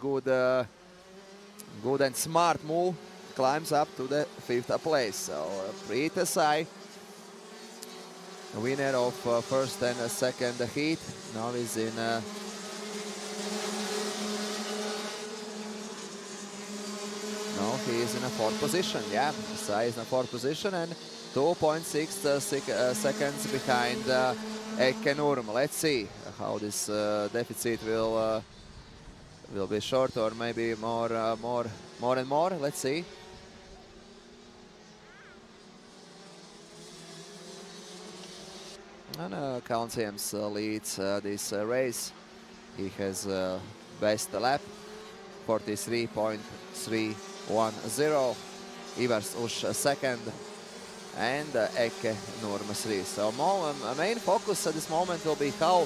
good and smart move, climbs up to the 5th place. So Priitsai, winner of first and second heat, now is in he is in a 4th position. Yeah, Sai is in a 4th position and 2.6 seconds behind Eke Nurm. Let's see how this deficit will be short or maybe more and more. Let's see. And Kalciems leads this race. He has best lap, 43.310. Ivars Ush second and Eke Nurm 3. So main focus at this moment will be how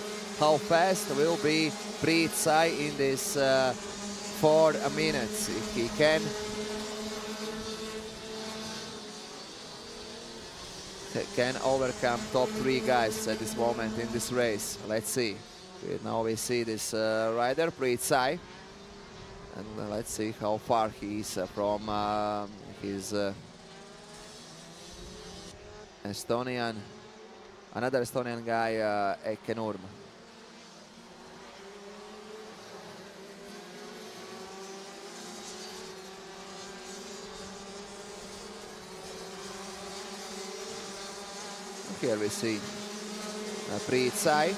fast will be Priitsai in this 4 minutes. If he can overcome top 3 guys at this moment in this race. Let's see. Now we see this rider Priitsai, and let's see how far he is from his another Estonian guy, Eke Nurm. Here we see Priitsai.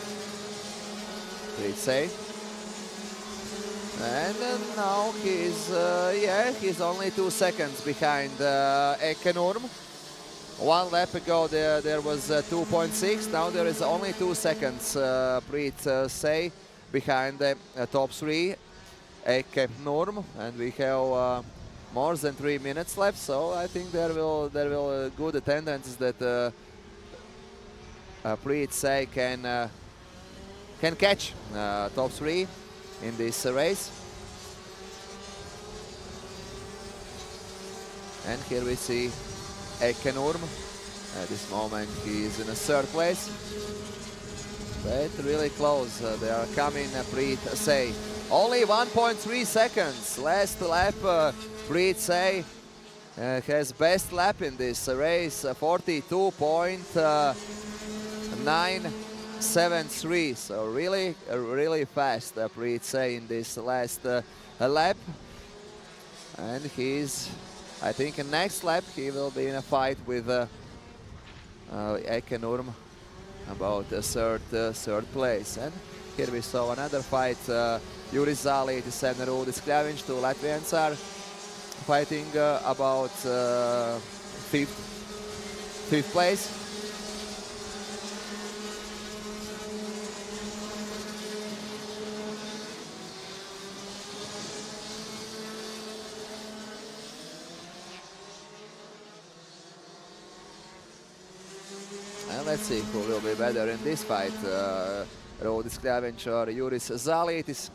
And now he's only 2 seconds behind Eke Nurm. 1 lap ago there was 2.6. Now there is only 2 seconds Priitsai behind the top 3 Eke Nurm, and we have more than 3 minutes left. So I think there will good attendance that Priitsai can catch top 3 in this race. And here we see Eke Nurm. At this moment he is in a 3rd place, but really close. They are coming. Priitsai only 1.3 seconds. Last lap, Priitsai has best lap in this race, 42.973. So really fast Priitsai in this last lap. And he's, I think, in next lap he will be in a fight with Eke Nurm about the third place. And here we saw another fight. Juris Zālītis and Rudis Kļaviņš, 2 Latvians are fighting about 5th place. let's see who will be better in this fight, Rūdis Kļaviņš or Juris Zālītis.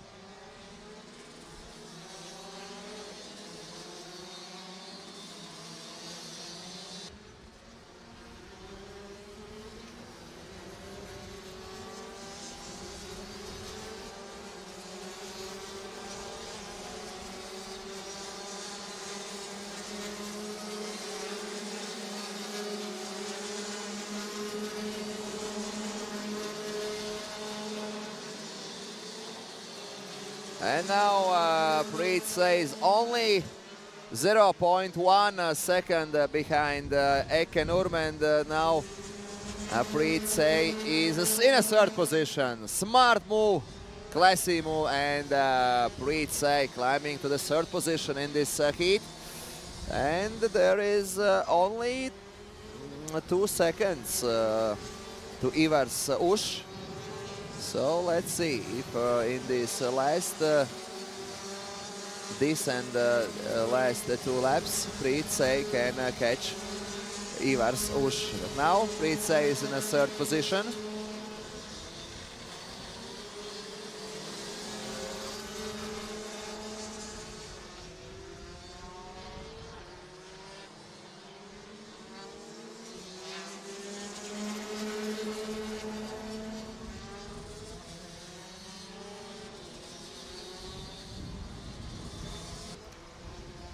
And now Priit is only 0.1 second behind Eke Nurm, and now Priit is in a third position. Smart move, classy move, and Priit climbing to the third position in this heat. And there is only 2 seconds to Ivars Uš. So let's see if in this last last 2 laps Priit can catch Ivars Uš. Now Priit is in a third position.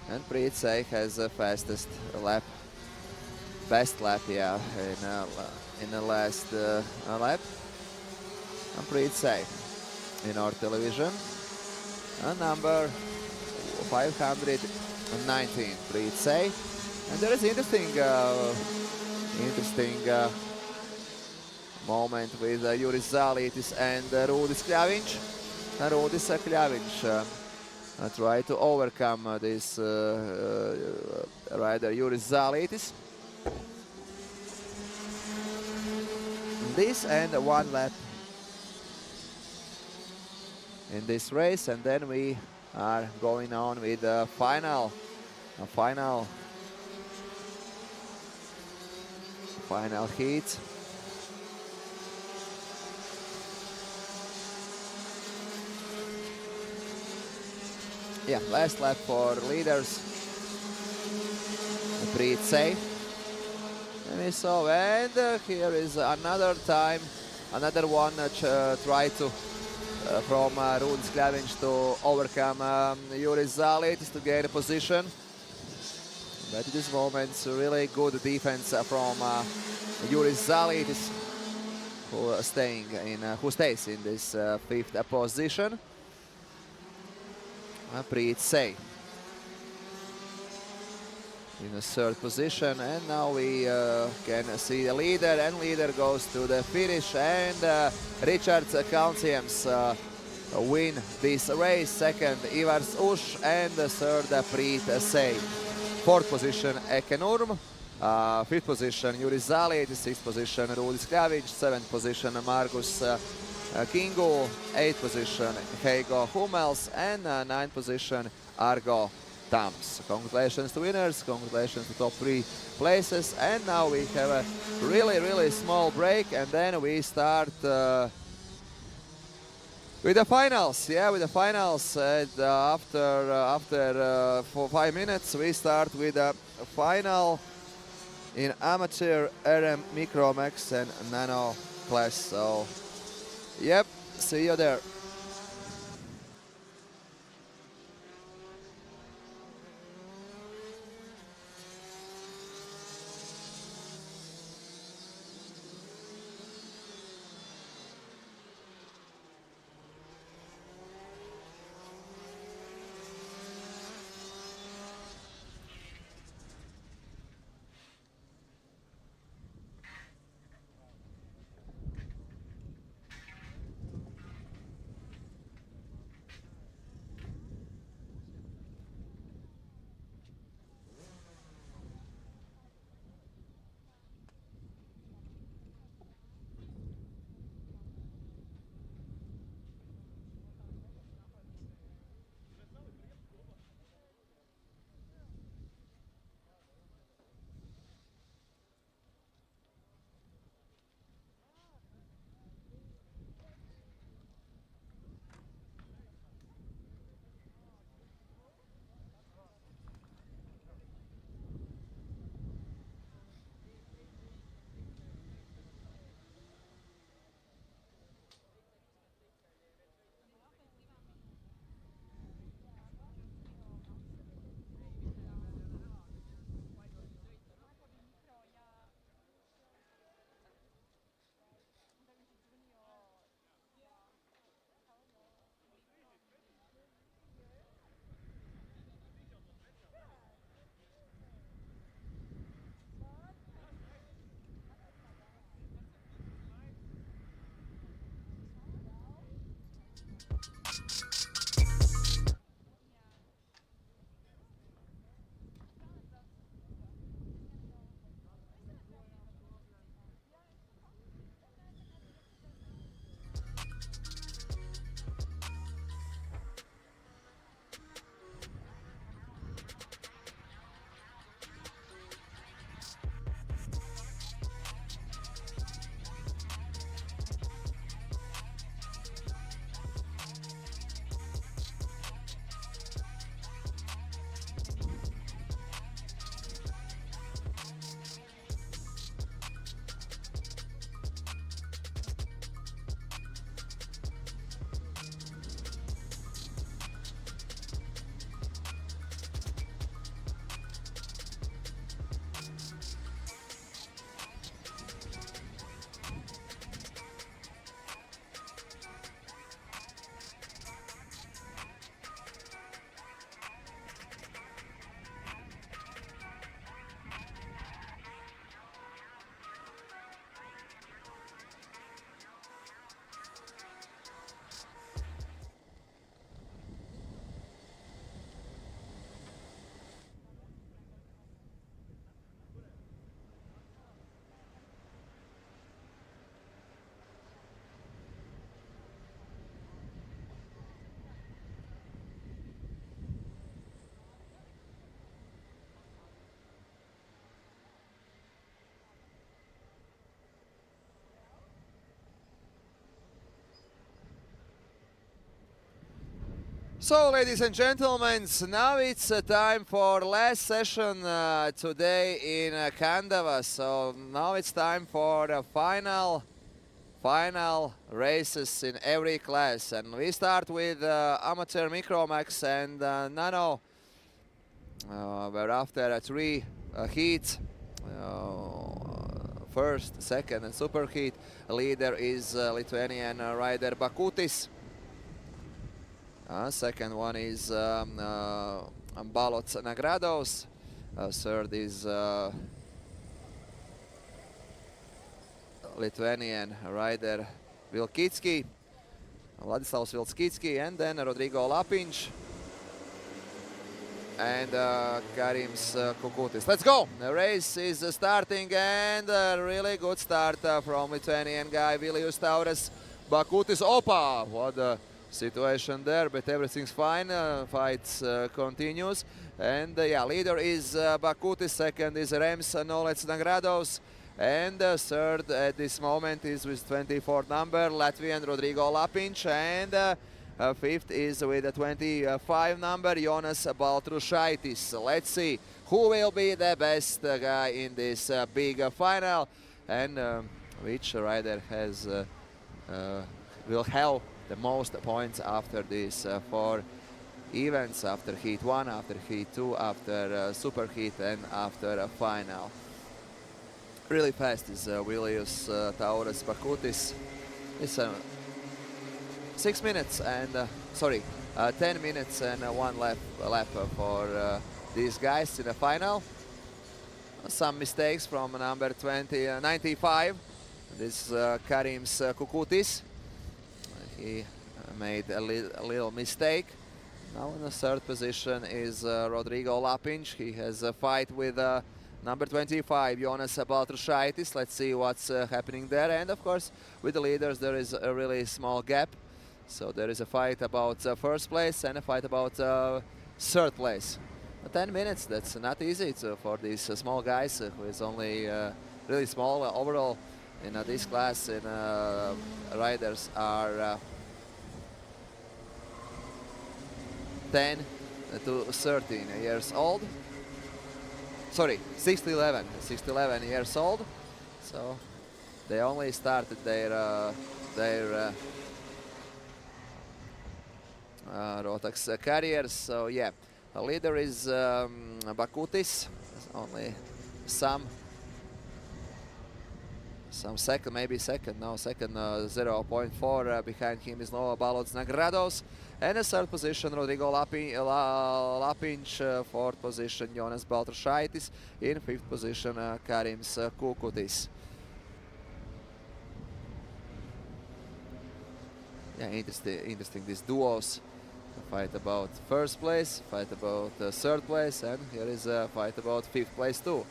And Priit has the fastest lap, best lap, yeah, in the last lap. And Priit in our television, number 519, Priit. And there is interesting moment with Juris Zālītis and Rūdis Kļaviņš. And Rūdis Kļaviņš try to overcome this rider Juris Zālītis. This and 1 lap in this race, and then we are going on with the final heat. Yeah, last lap for leaders. Priit. And we saw, and here is another one try to from Rūdis Kļaviņš to overcome Juris Zālītis to gain a position. But at this moment, really good defense from Juris Zālītis, who stays in this 5th position. Priit in the 3rd position, and now we can see the leader, and leader goes to the finish, and Richard Kalnsiems win this race. 2nd Ivars Uš, and 3rd Priit. 4th position Eke Nurm, 5th position Juris Zālītis, 6th position Rūdis Kļaviņš, 7th position Margus Kingu, 8th position Heigo Hummels, and 9th position Argo Tams. Congratulations to winners, congratulations to top 3 places, and now we have a really small break, and then we start with the finals. Yeah, with the finals, and after 5 minutes we start with a final in amateur RM Microax and Nano class. So yep, see you there. So, ladies and gentlemen, now it's time for last session today in Kandava. So now it's time for the final races in every class, and we start with amateur Microax and Nano. Where after 3 heats, first, second, and super heat, leader is Lithuanian rider Bakutis. Second one is Balot Nagrados. Third is Lithuanian rider Vilkitsky, Vladislav Vilkitsky, and then Rodrigo Lapinch and Karims Kukutis. Let's go! The race is starting, and a really good start from Lithuanian guy Vilius Taures Bakutis. Opa! What a situation there, but everything's fine. Fights continues, and yeah, leader is Bakutis, second is Rems Nolets Nagrados, and third at this moment is with 24th number Latvian Rodrigo Lapinch, and fifth is with a 25 number Jonas Baltrušaitis. Let's see who will be the best guy in this big final, and which rider has will have the most points after these 4 events, after heat 1, after heat 2, after super heat, and after a final. Really fast is Vilius Taures Bakutis. It's 6 minutes and 10 minutes and 1 lap for these guys in the final. Some mistakes from number 95. This Karims Kukutis. He made a little mistake. Now in the third position is Rodrigo Lapinch. He has a fight with number 25, Jonas Baltrušaitis. Let's see what's happening there. And of course, with the leaders, there is a really small gap. So there is a fight about first place and a fight about third place. 10 minutes, that's not easy for these small guys who is only really small overall. In this class, riders are 10 to 13 years old. Sorry, 6 to 11 years old. So they only started their Rotax careers. So yeah, the leader is Bakutis. Only some second, maybe second, no, second 0.4 behind him is Nova Balot Nagrados, and a third position Rodrigo Lapinch, fourth position Jonas Baltrušaitis, in fifth position Karims Kukutis. Yeah, interesting these duos. A fight about first place, fight about third place, and here is a fight about fifth place too.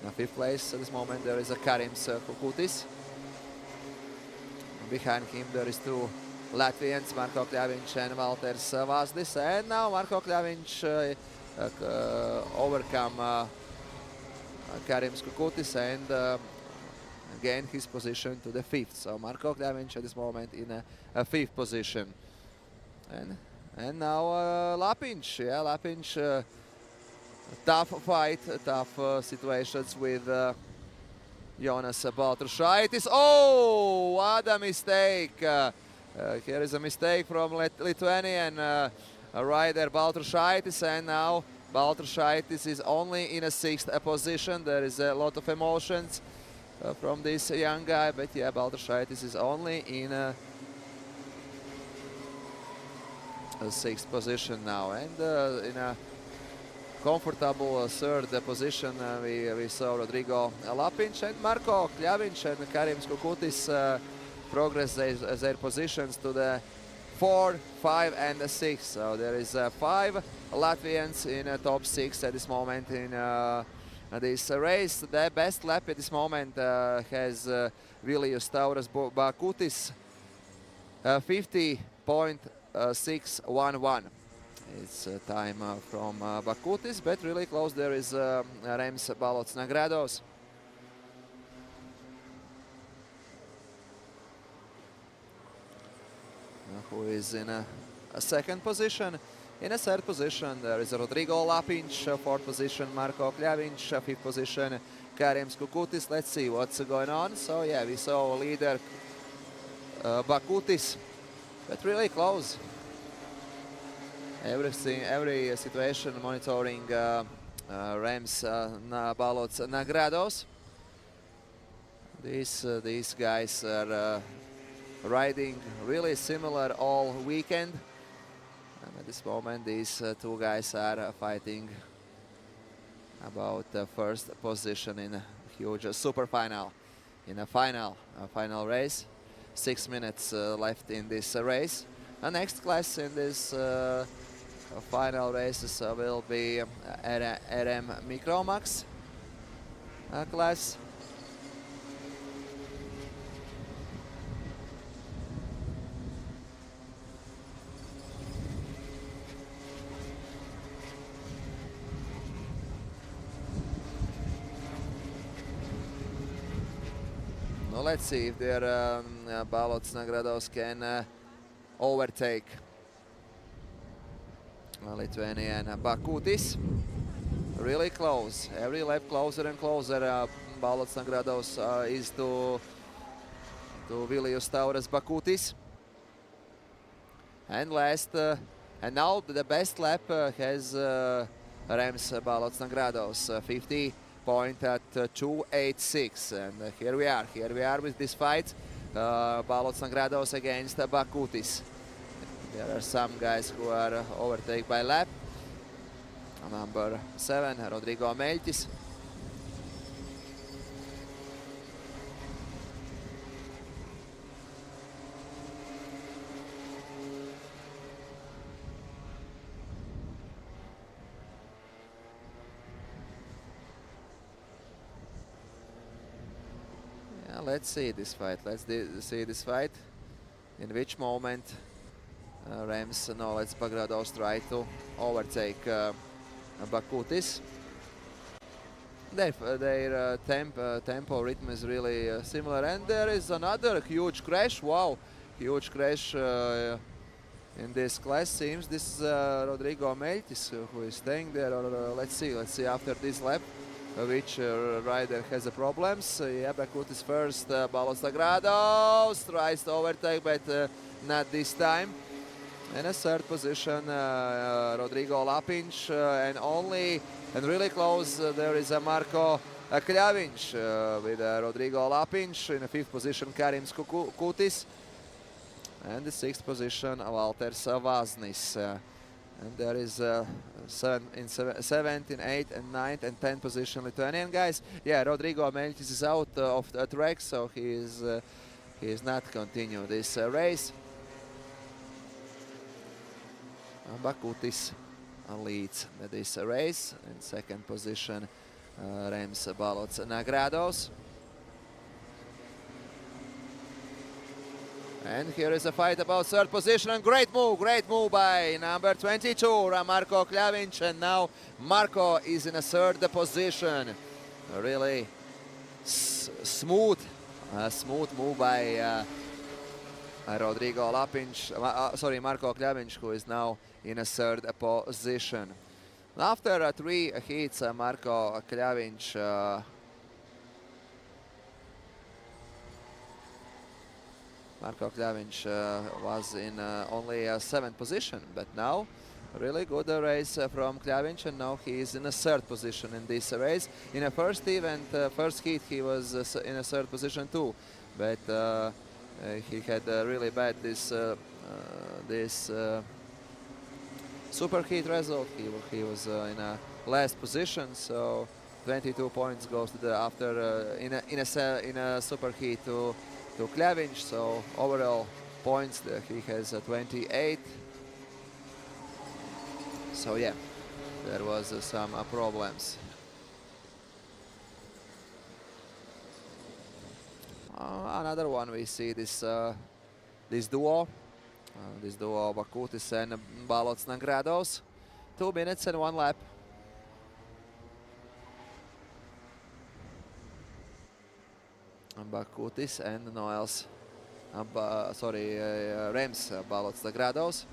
In fifth place at this moment there is a Karims Kukutis. Behind him there is 2 Latvians, Marko Kļaviņš and Valters Vāsdis. And now Marko Kļaviņš overcome Karims Kukutis and gain his position to the fifth. So Marko Kļaviņš at this moment in a fifth position. And now Lapinch, yeah, Lapinch. Tough fight, tough situations with Jonas Baltrušaitis. Oh, what a mistake! Here is a mistake from Lithuanian rider Baltrušaitis, and now Baltrušaitis is only in a 6th position. There is a lot of emotions from this young guy, but yeah, Baltrušaitis is only in a 6th position now, and in a comfortable third position we saw Rodrigo Lapinch and Marko Kļaviņš and Karims Kukutis progress their positions to the 4, 5 and 6. So there is 5 Latvians in top 6 at this moment in this race. The best lap at this moment has Vilius Taures Bakutis, 50.611. It's time from Bakutis, but really close there is Rems Balot Nagrados. Who is in a second position. In a third position, there is Rodrigo Lapinch, fourth position, Marko Kljavinč, fifth position, Karims Kukutis. Let's see what's going on. So yeah, we saw leader Bakutis, but really close. Every situation monitoring Rams Balots Nagrados. These guys are riding really similar all weekend. And at this moment, these two guys are fighting about the first position in a huge super final. In a final race, 6 minutes left in this race. The next class in this final races will be RM Microax class. Now let's see if their Balots Nagrados can overtake Lithuanian Bakutis. Really close. Every lap closer and closer. Balots Nagrados is to Vilijus Tauras Bakutis. And last, and now the best lap has Rams Balots Nagrados, 50.286. And here we are with this fight. Balots Nagrados against Bakutis. There are some guys who are overtaken by lap. Number 7, Rodrigo Meltis. Yeah, let's see this fight. See this fight. In which moment Rams Knowledge Bagrados try to overtake Bakutis. Their tempo rhythm is really similar, and there is another huge crash. Wow, huge crash in this class. Seems this is Rodrigo Meltis who is staying there. Or, let's see after this lap which rider has the problems. Yeah, Bakutis first. Balots Nagrados tries to overtake, but not this time. In a third position, Rodrigo Lapinch, and really close there is Marko Kljavinč with Rodrigo Lapinch. In the fifth position, Karims Kukutis, and the sixth position, Valters Vaznis. And there is 7th, 8th, and 9th, and 10th position Lithuanian guys. Yeah, Rodrigo Meltis is out of the track, so he is not continue this race. Bakutis leads this race. In second position, Rams Balots Nagrados. And here is a fight about third position, and great move by number 22, Marko Kljavinč, and now Marko is in a third position. A really smooth move by Rodrigo Lapinch, Marko Kljavinč, who is now in a third position. After 3 heats, Marko Kljavinč was in only 7th position, but now really good race from Kljavinč, and now he is in a third position in this race. In the first event, first heat, he was in a third position too, but he had really bad this super heat result. He was in a last position, so 22 points goes to the after in a super heat to Kljavinč. So overall points he has 28. So yeah, there was some problems. Another one, we see this duo Bakutis and Balots Nagrados. 2 minutes and 1 lap. Bakutis and Noels, Rams Balots Nagrados.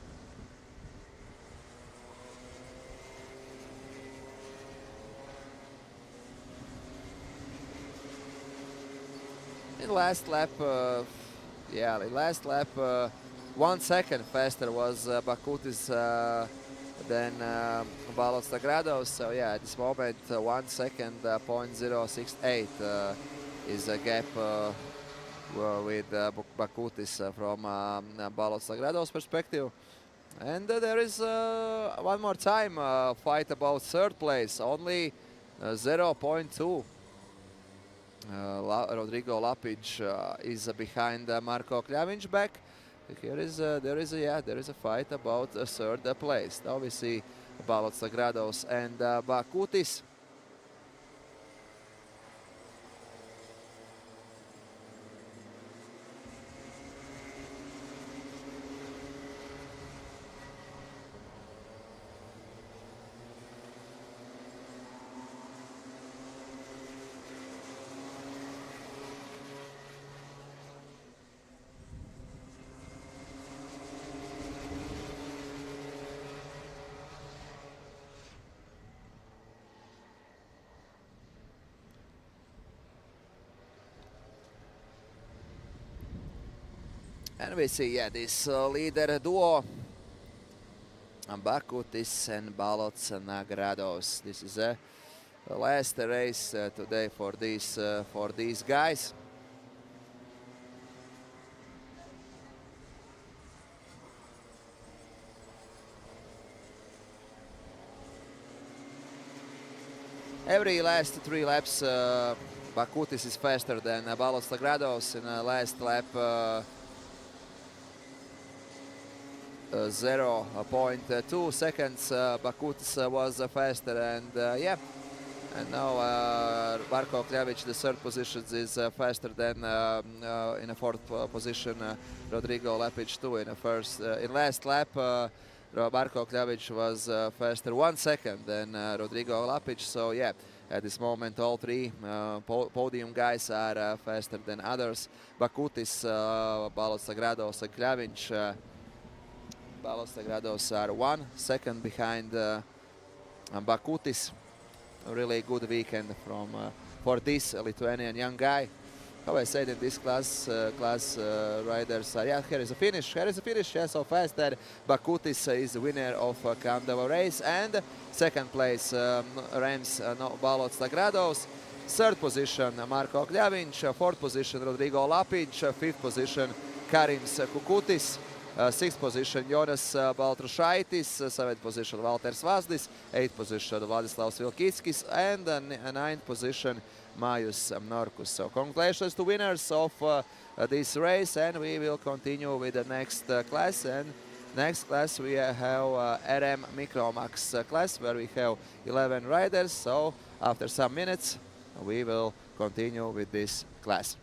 In last lap, yeah, in last lap, 1 second faster was Bakutis than Balot Sagrados. So yeah, at this moment, 1 second, 0.068 is a gap with Bakutis from Balot Sagrados perspective. And there is one more time fight about third place, only 0.2. Rodrigo Lapic is behind Marko Kljavinc back. There is a fight about third place. Now we see Balot Sagrados and Bakutis. And we see, yeah, this leader duo, Bakutis and Balot Sagrados. This is the last race today for these guys. Every last 3 laps, Bakutis is faster than Balot Sagrados. In the last lap, 0.2 seconds Bakutis was faster, and yeah, and now Marko Kljavic, the third position, is faster than in the fourth position Rodrigo Lapic too. In last lap Marko Kljavic was faster 1 second than Rodrigo Lapic. So yeah, at this moment all 3 podium guys are faster than others. Bakutis, Balot Sagrados and Kljavinc. Balot Sagrados are 1 second behind Bakutis. A really good weekend for this Lithuanian young guy. How I said, in this class riders are, yeah, here is a finish, yeah, so fast that Bakutis is the winner of Kandava race, and second place Rams Balot Sagrados, third position Marko Kljavinc, fourth position Rodrigo Lapic, fifth position Karims Kukutis, sixth position Jonas Baltrušaitis, seventh position Valter Svasdis, eighth position Vladislavs Vilkitskis, and ninth position Majus Norkus. So congratulations to winners of this race, and we will continue with the next class. And next class we have RM Microax class, where we have 11 riders. So after some minutes we will continue with this class.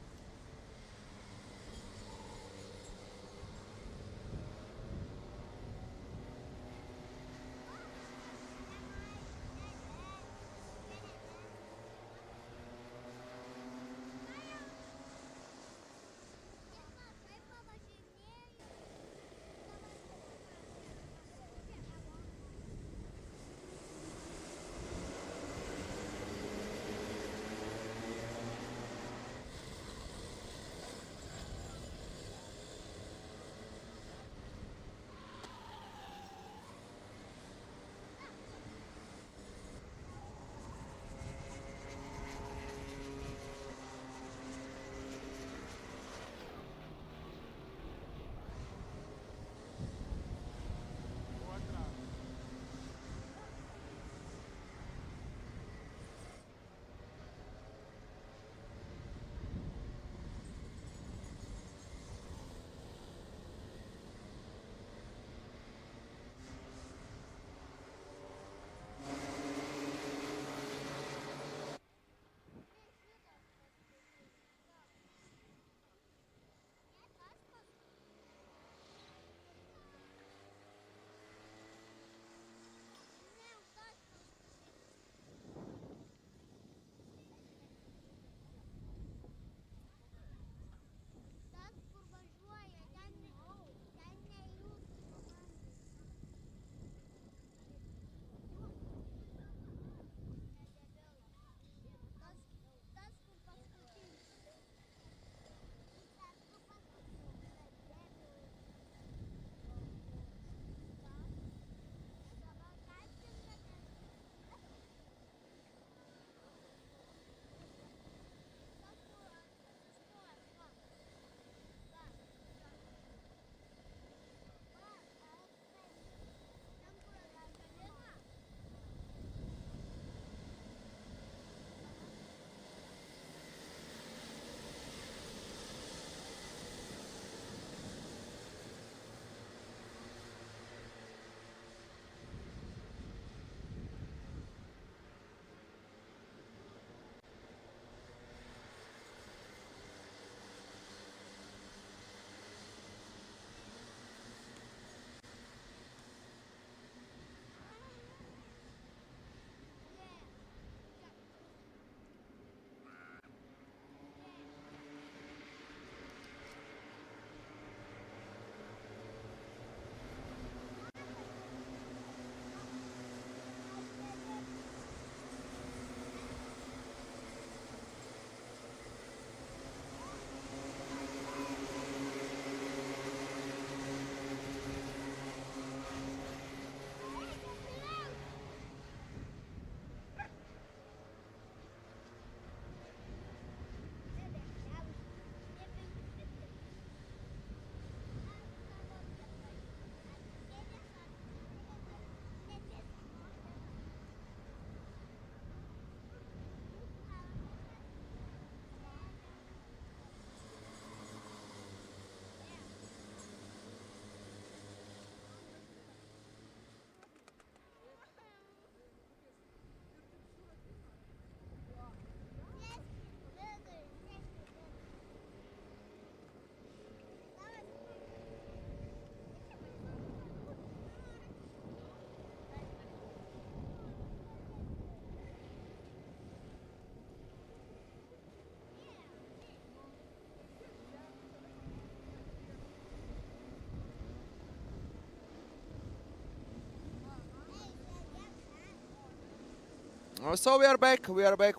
So we are back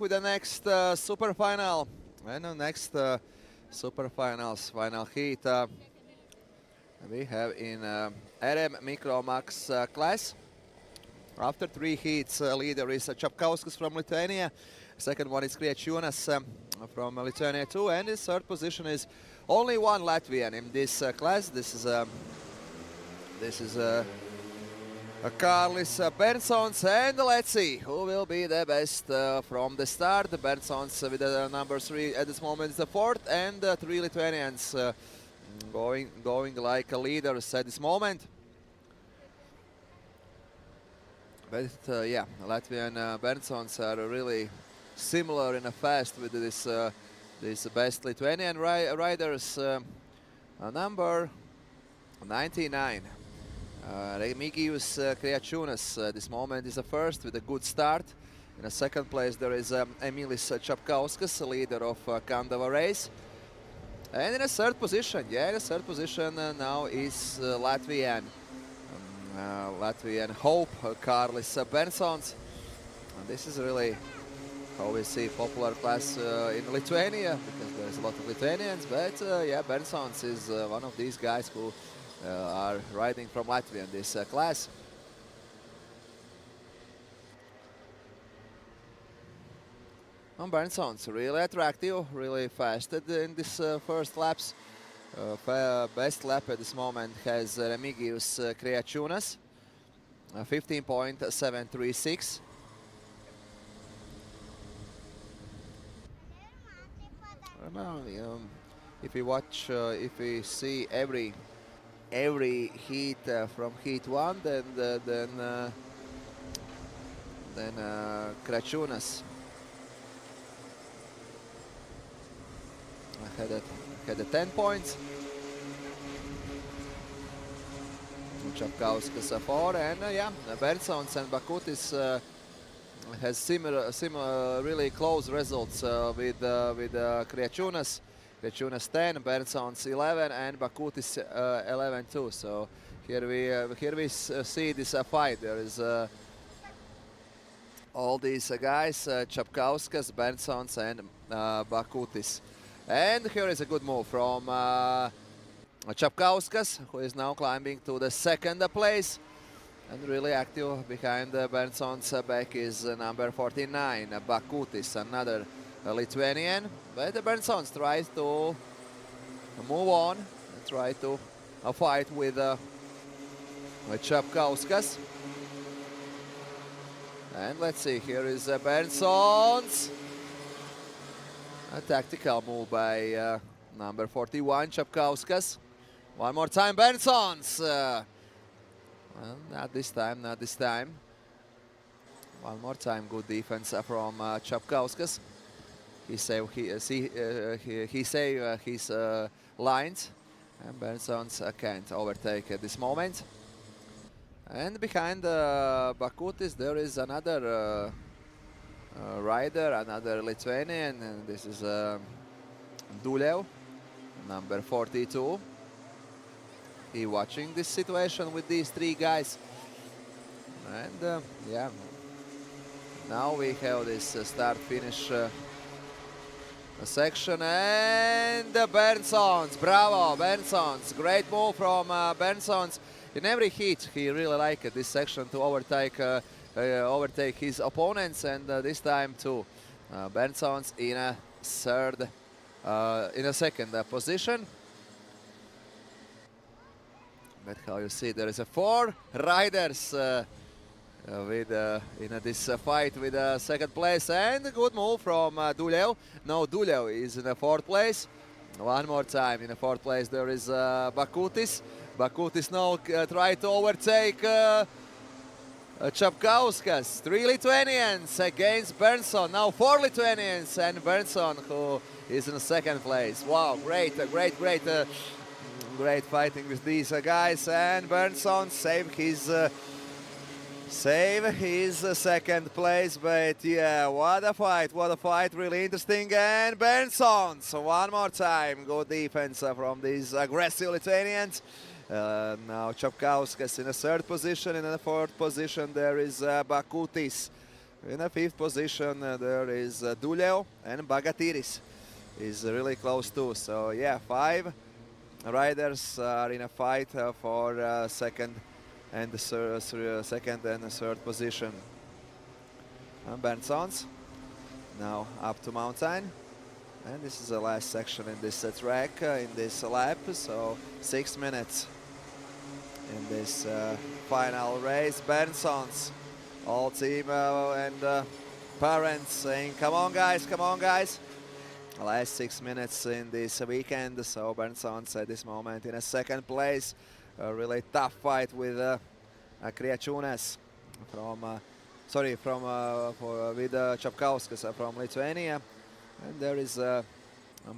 with the next super final, and the next super finals final heat we have in RM Microax class. After 3 heats, leader is Čapkauskas from Lithuania. Second one is Kriačiūnas from Lithuania too, and his third position is only one Latvian in this class. This is Karlis Bensons, and let's see who will be the best from the start. Bensons with the number 3 at this moment is the 4th, and 3 Lithuanians going like leaders at this moment. But yeah, Latvian Bensons are really similar in a fast with this best Lithuanian riders. Number 99. Remigijus Kriačiūnas at this moment is the first with a good start. In the second place there is Emilis Čapkauskas, leader of Kandava race. And in the third position, now is Latvian hope, Karlis Bensons. And this is really how we see popular class in Lithuania, because there's a lot of Lithuanians, but yeah, Bensons is one of these guys who are riding from Latvia in this class. Bensons really attractive, really fast in this first laps. Best lap at this moment has Remigijus Kriačiūnas, 15.736. If we watch, if we see every heat from heat 1, then Kriačiūnas had 10 points. Čapkauskas 4, and yeah, Bensons and Bakutis has similar really close results with Kriačiūnas. Kriačiūnas 10, Bensons 11, and Bakutis 11 too. So here we see this fight. There is all these guys, Čapkauskas, Bensons, and Bakutis. And here is a good move from Čapkauskas, who is now climbing to the second place. And really active behind Bensons' back is number 49, Bakutis, another Lithuanian. But Bensons tries to move on, try to fight with Čapkauskas. And let's see, here is Bensons. A tactical move by number 41, Čapkauskas. One more time, Bensons. Well, not this time, not this time. One more time, good defense from Čapkauskas. He saved his lines, and Bensons can't overtake at this moment. And behind Bakutis there is another rider, another Lithuanian, and this is Dulev, number 42. He watching this situation with these 3 guys. And yeah, now we have this start-finish section, and Bensons, bravo, Bensons, great move from Bensons. In every heat he really liked this section to overtake his opponents, and this time too. Bensons in a second position. But how you see, there is 4 riders in this fight with second place, and a good move from Dulev. No, Dulev is in the 4th place. One more time, in the 4th place there is Bakutis. Bakutis now try to overtake Čapkauskas. 3 Lithuanians against Bensons. Now 4 Lithuanians and Bensons, who is in the 2nd place. Wow, great fighting with these guys, and Bensons save his 2nd place. But yeah, what a fight, really interesting. And Bensons one more time, good defense from these aggressive Lithuanians. Now Čapkauskas in the 3rd position. In the 4th position there is Bakutis. In the 5th position, there is Duleu, and Bagatiris is really close too. So yeah, 5 riders are in a fight for second and the third position. Berntsons now up to mountain, and this is the last section in this track in this lap. So 6 minutes in this final race. Berntsons, all team and parents saying, "Come on, guys! Come on, guys!" Last 6 minutes in this weekend. So Berntsons at this moment in a second place. A really tough fight with Kriačiūnas with Čapkauskas from Lithuania, and there is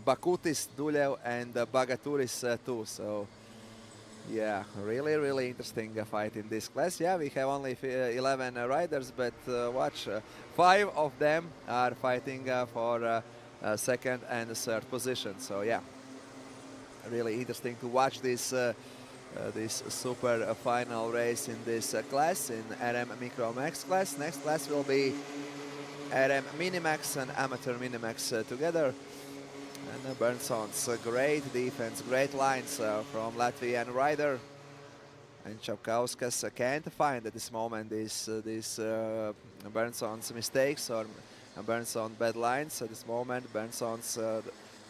Bakutis, Duleu, and Bagaturis too. So yeah, really interesting fight in this class. Yeah, we have only 11 riders, but watch, 5 of them are fighting for second and third position. So yeah, really interesting to watch this this super final race in this class, in RM Microax class. Next class will be RM Minimax and Amateur Minimax together. And Berntsons, great defense, great lines from Latvian rider. And Čapkauskas can't find at this moment these Berntsons mistakes or Berntsons bad lines. At this moment, Berntsons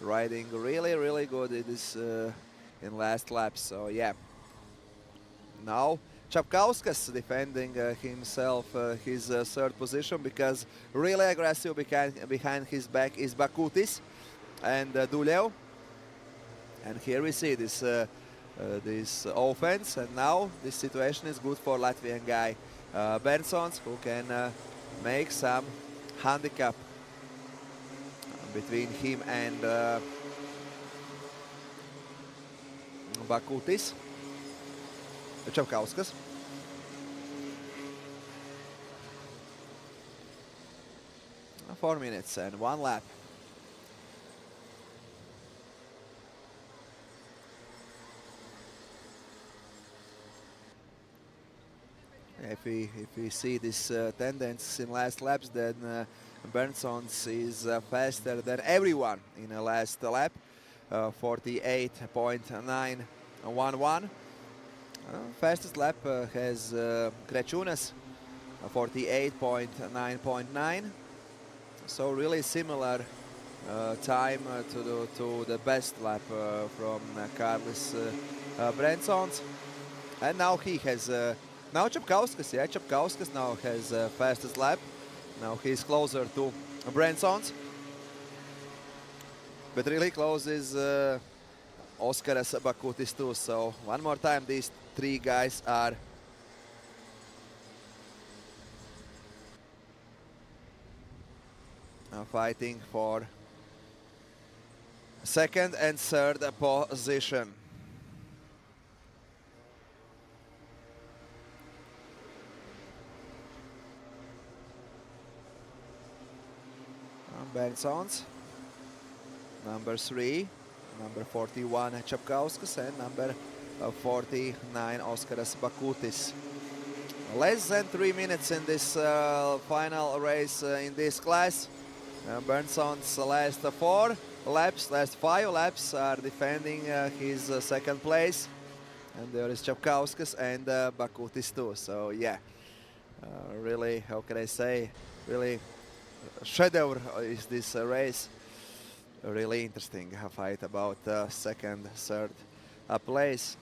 riding really good in this in last lap. So yeah. Now Čapkauskas defending himself his third position, because really aggressive behind his back is Bakutis and Duleu. And here we see this this offense, and now this situation is good for Latvian guy Berntsons, who can make some handicap between him and Bakutis. Čapkauskas. Four minutes and 1 lap. If we see this tendency in last laps, then Berntsons is faster than everyone in the last lap, 48.911. Fastest lap has Kriačiūnas, 48.9.9. So really similar time to the best lap from Kārlis Berntsons. And now he has now Čapkauskas. Yeah, Čapkauskas now has fastest lap. Now he's closer to Berntsons. But really close is Oskaras Bakutis too. So one more time, these 3 guys are fighting for second and third position. Berntsons, number 3, number 41 Čapkauskas, and number 49 Oskaras Bakutis. Less than 3 minutes in this final race in this class. Berntsons' last 4 laps, last 5 laps are defending his second place. And there is Čapkauskas and Bakutis too. So yeah, really, how can I say, really shedeur is this race. A really interesting fight about second, third place.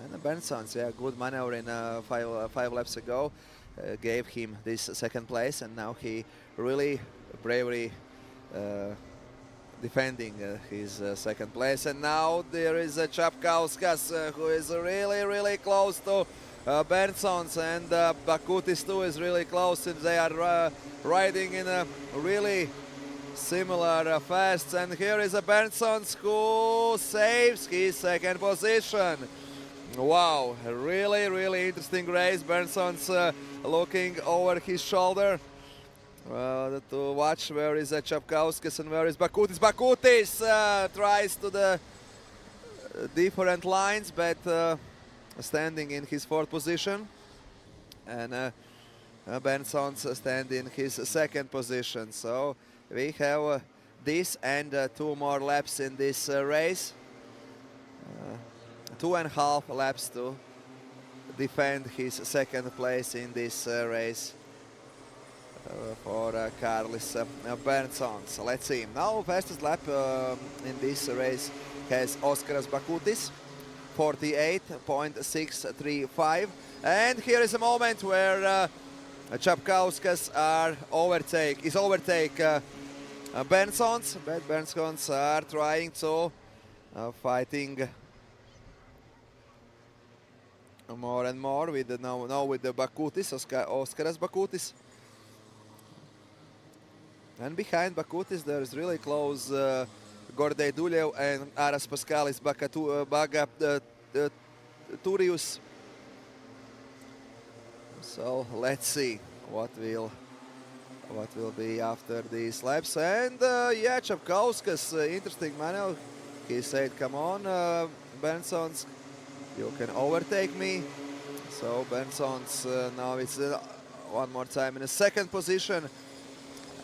And Berntsons, yeah, good maneuver in 5 laps ago gave him this second place, and now he really bravely defending his second place. And now there is Čapkauskas, who is really close to Berntsons, and Bakutis too is really close, and they are riding in a really similar fast. And here is a Berntsons who saves his second position. Wow, a really interesting race. Berntsons looking over his shoulder to watch where is Čapkauskas and where is Bakutis. Bakutis tries to the different lines, but standing in his 4th position. And Benson's stand in his second position. So we have this and 2 more laps in this race. 2.5 laps to defend his second place in this race for Karlis Bensons. Let's see. Now fastest lap in this race has Oskaras Bakutis, 48.635. And here is a moment where Čapkauskas overtake Bensons, but Bensons are trying to fighting more and more with now with the Bakutis, Oskaras Bakutis. And behind Bakutis there is really close Gordei Duļev and Aras Paskalis Bagaturius. So let's see what will be after these laps. And yeah, Čapkauskas, interesting maneuver. He said, "Come on, Bensons, you can overtake me." So Bensons now it's one more time in the second position.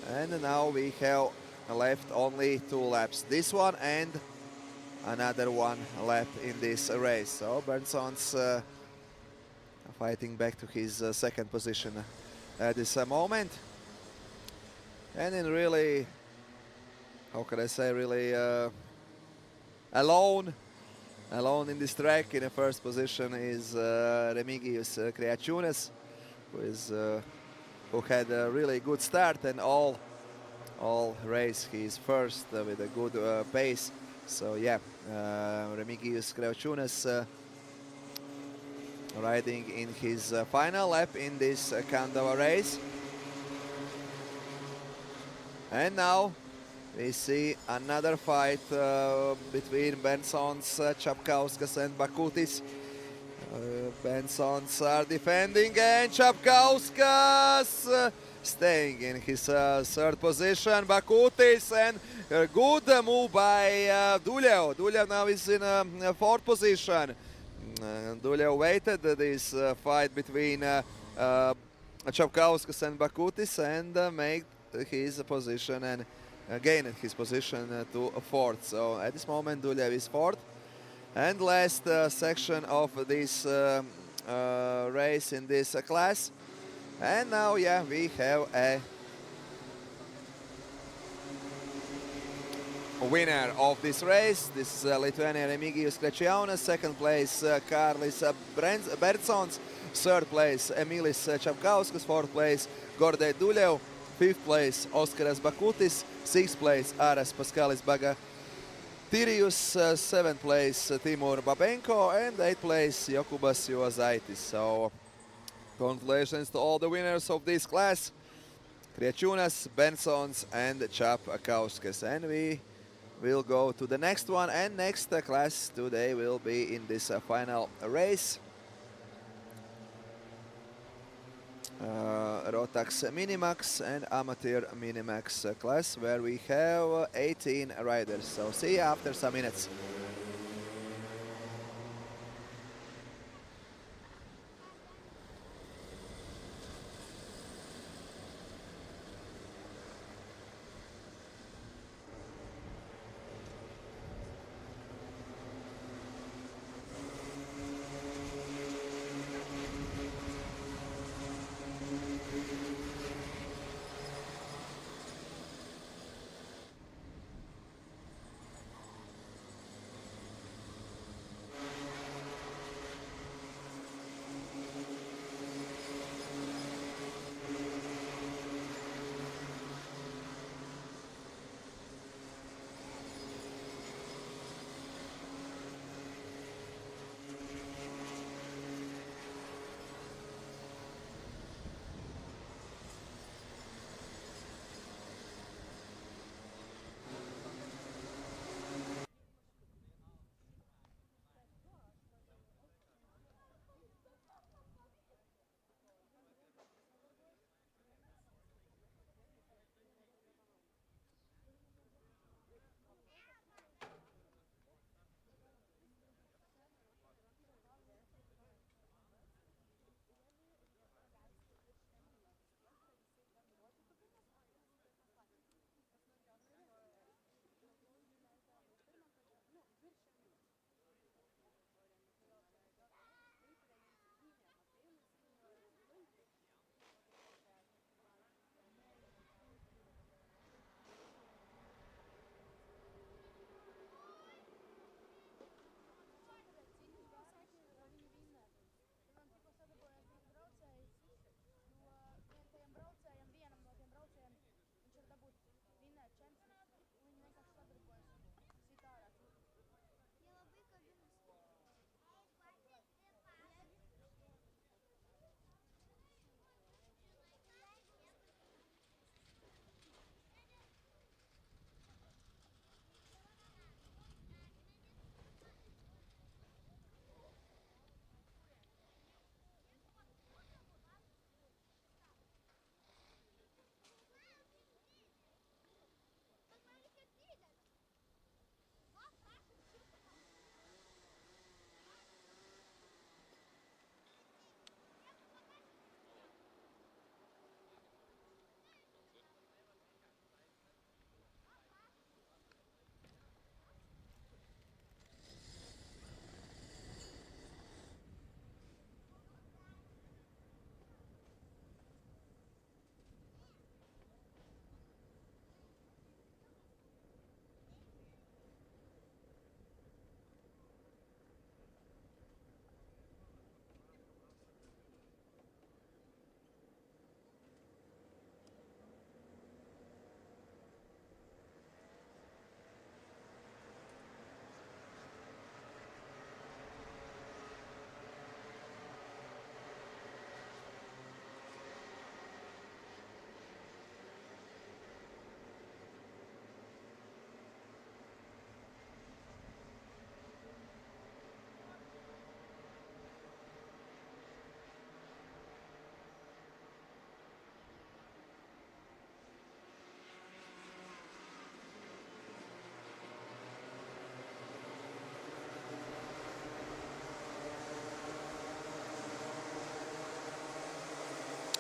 And now we have left only 2 laps. This one and another 1 lap in this race. So Bensons fighting back to his second position at this moment. And in really, how can I say, really alone in this track in the first position is Remigius Kriaučiūnas, who had a really good start, and all race he's first with a good pace. So yeah, Remigius Kriaučiūnas riding in his final lap in this Kandava race. And now we see another fight between Bensons, Čapkauskas and Bakutis. Bensons are defending and Čapkauskas staying in his third position. Bakutis, and a good move by Duļev. Duļev now is in fourth position. Duļev waited this fight between Čapkauskas and Bakutis and made his position and gained his position to fourth. So at this moment Duļev is fourth. And last section of this race in this class. And now, yeah, we have a winner of this race. This is Lithuanian Remigius Kriaučiūnas. Second place, Karlis Bensons. Third place, Emilis Čapkauskas. Fourth place, Gordei Duļev. Fifth place, Oskaras Bakutis. Sixth place, Aras Paskalis Bagaturius. Seventh place, Timur Babenko. And eighth place, Jokubas Juozaitis. So, congratulations to all the winners of this class. Kriaučiūnas, Bensons and Čapkauskas. And we will go to the next one. And next class today will be in this final race. Rotax Minimax and Amateur Minimax class, where we have 18 riders. So see you after some minutes.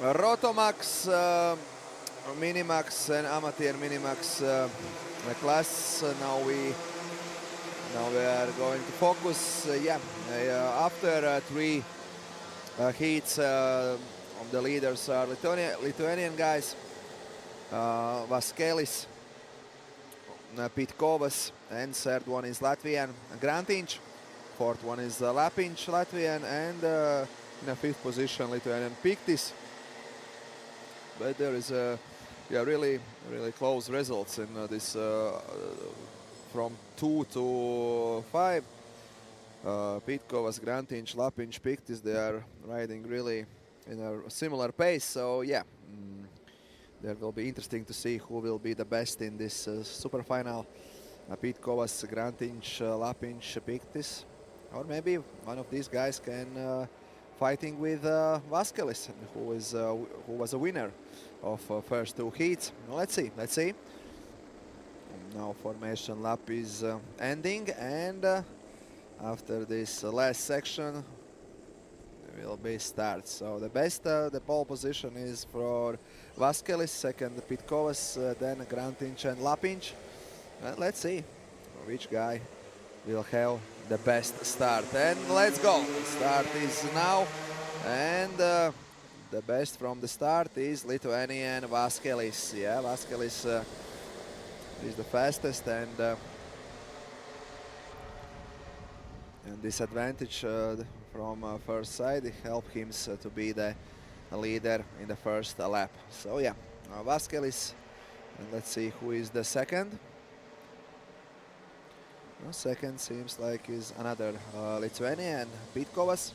Rotax, Minimax and amateur Minimax class. Now we are going to focus. After 3 heats, the leaders are Lithuanian guys, Vaskelis, Pitkovas, and third one is Latvian, Grantiņš. Fourth one is Lapiņš, Latvian, and in a 5th position Lithuanian Piktis. But there is really close results in this from 2 to 5. Pitkovas, Grantiņš, Lapiņš, Piktis, they are riding really in a similar pace. So yeah, there will be interesting to see who will be the best in this super final. Pitkovas, Grantiņš, Lapiņš, Piktis, or maybe one of these guys can fighting with Vaskelis, who was a winner of first 2 heats. Let's see. Now formation lap is ending, and after this last section will be start. So the pole position is for Vaskelis, second Pitkovas, then Grantiņš and Lapiņš. Let's see which guy will have the best start. And let's go. Start is now, and the best from the start is Lithuanian Vaskelis. Yeah, Vaskelis is the fastest, and this advantage from first side helped him to be the leader in the first lap. So yeah, Vaskelis, and let's see who is the second. Second seems like is another Lithuanian, Pitkovas.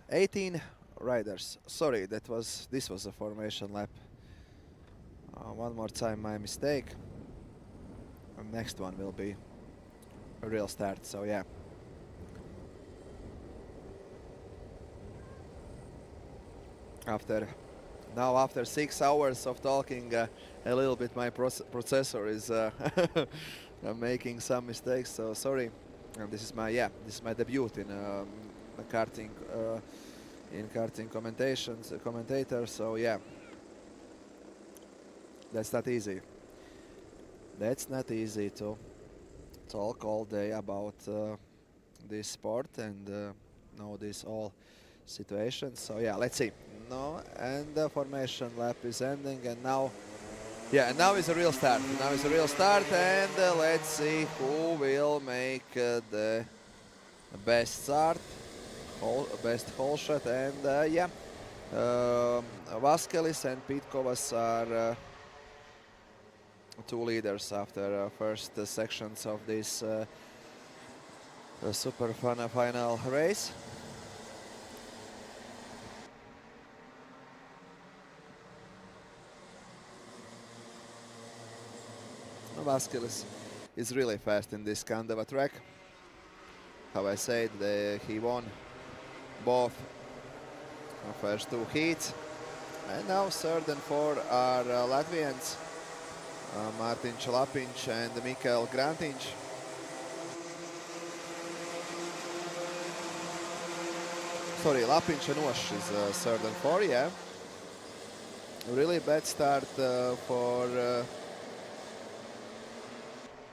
18 riders. Sorry, this was a formation lap. One more time, my mistake. Next one will be a real start. So yeah. After 6 hours of talking, a little bit my processor is I'm making some mistakes, so sorry. And this is my debut in karting commentator. So yeah, that's not easy. That's not easy to talk all day about this sport and know this all situations. So yeah, let's see. No, and the formation lap is ending, and now. Yeah, and now is a real start. And let's see who will make the best start, best hole shot. And yeah, Vaskelis and Pitkovas are 2 leaders after first sections of this super fun final race. Vaskelis is really fast in this Kandava track. How I said, he won both first 2 heats. And now third and fourth are Latvians, Mārtiņš Lapiņš and Mikēls Grantiņš. Sorry, Lapiņš and Osh is third and fourth, yeah. Really bad start for...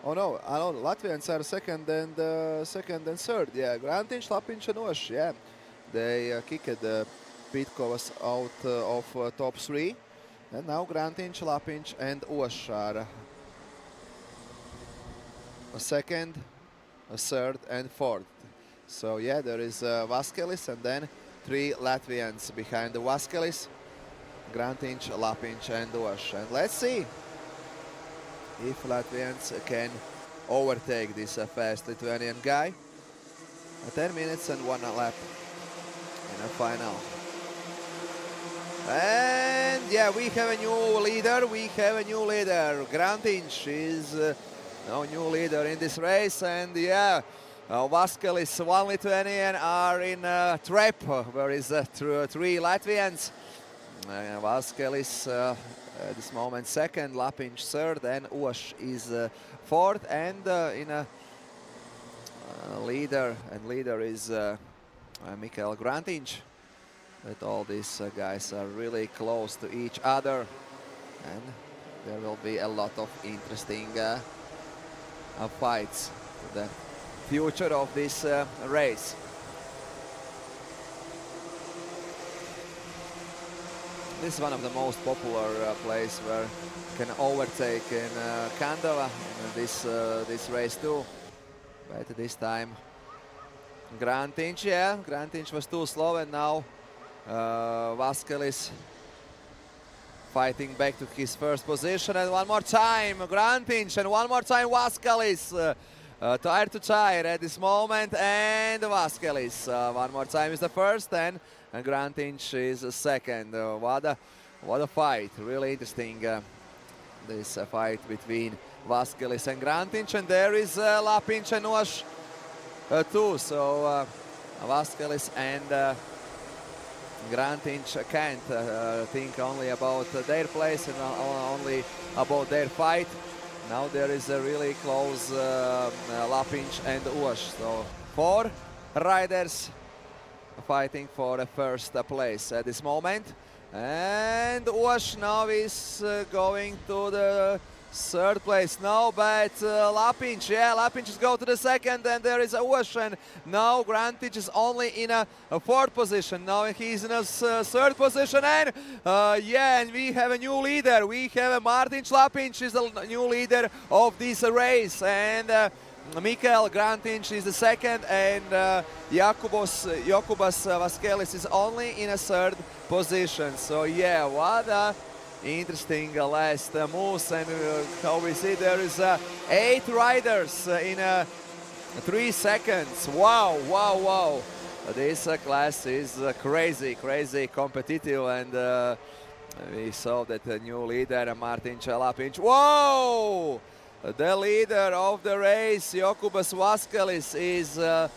Oh no, Latvians are second and third. Yeah, Grantiņš, Lapiņš and Osh. Yeah, they kicked Pitkovas out of top 3, and now Grantiņš, Lapiņš and Osh are a second, a third and fourth. So yeah, there is Vaskelis and then 3 Latvians behind the Vaskelis, Grantiņš, Lapiņš and Osh. And let's see if Latvians can overtake this fast Lithuanian guy. 10 minutes and 1 lap in a final. And yeah, we have a new leader. Grantiņš is no new leader in this race. And yeah, Vaskelis, 1 Lithuanian, are in a trap where is 3 Latvians. Vaskelis at this moment second, Lapiņš third, and Osh is fourth, and in a leader is Mikēls Grantiņš. that all these guys are really close to each other, and there will be a lot of interesting fights to the future of this race. This is one of the most popular places where you can overtake in Kandava in this race too. But this time Grantiņš, yeah, Grantiņš was too slow, and now Vaskelis fighting back to his first position, and one more time Grantiņš, and one more time Vaskelis. Tire to tire at this moment, and Vaskelis one more time is the first, and Grantiņš is the second. What a fight, really interesting this fight between Vaskelis and Grantiņš, and there is Lapiņš and Oš too, so Vaskelis and Grantiņš can't think only about their place and only about their fight. Now there is a really close Lapiņš and Oš. So 4 riders fighting for the first place at this moment. And Oš now is going to the third place. No, but Lapiņš, yeah, Lapiņš is go to the second, and there is Oš, and now Grantiņš is only in a fourth position. Now he's in a third position, and yeah, and we have a new leader. We have Mārtiņš Lapiņš is the new leader of this race, and Mikael Grantiņš is the second, and Jokubas Vaskelis is only in a third position. So yeah, what a interesting last moves, and how we see there is 8 riders in 3 seconds. Wow, wow, wow. This class is crazy competitive, and we saw that the new leader, Mārtiņš Lapiņš. Whoa! The leader of the race, Jokubas Vaskelis, is a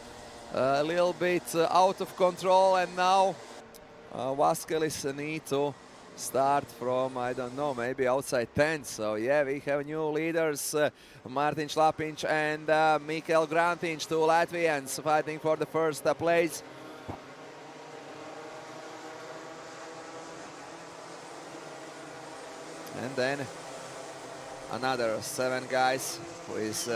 little bit out of control, and now Vaskelis need to start from, I don't know, maybe outside 10. So yeah, we have new leaders, Mārtiņš Lapiņš and Mikael Grantiņš, 2 Latvians fighting for the first place. And then another 7 guys who is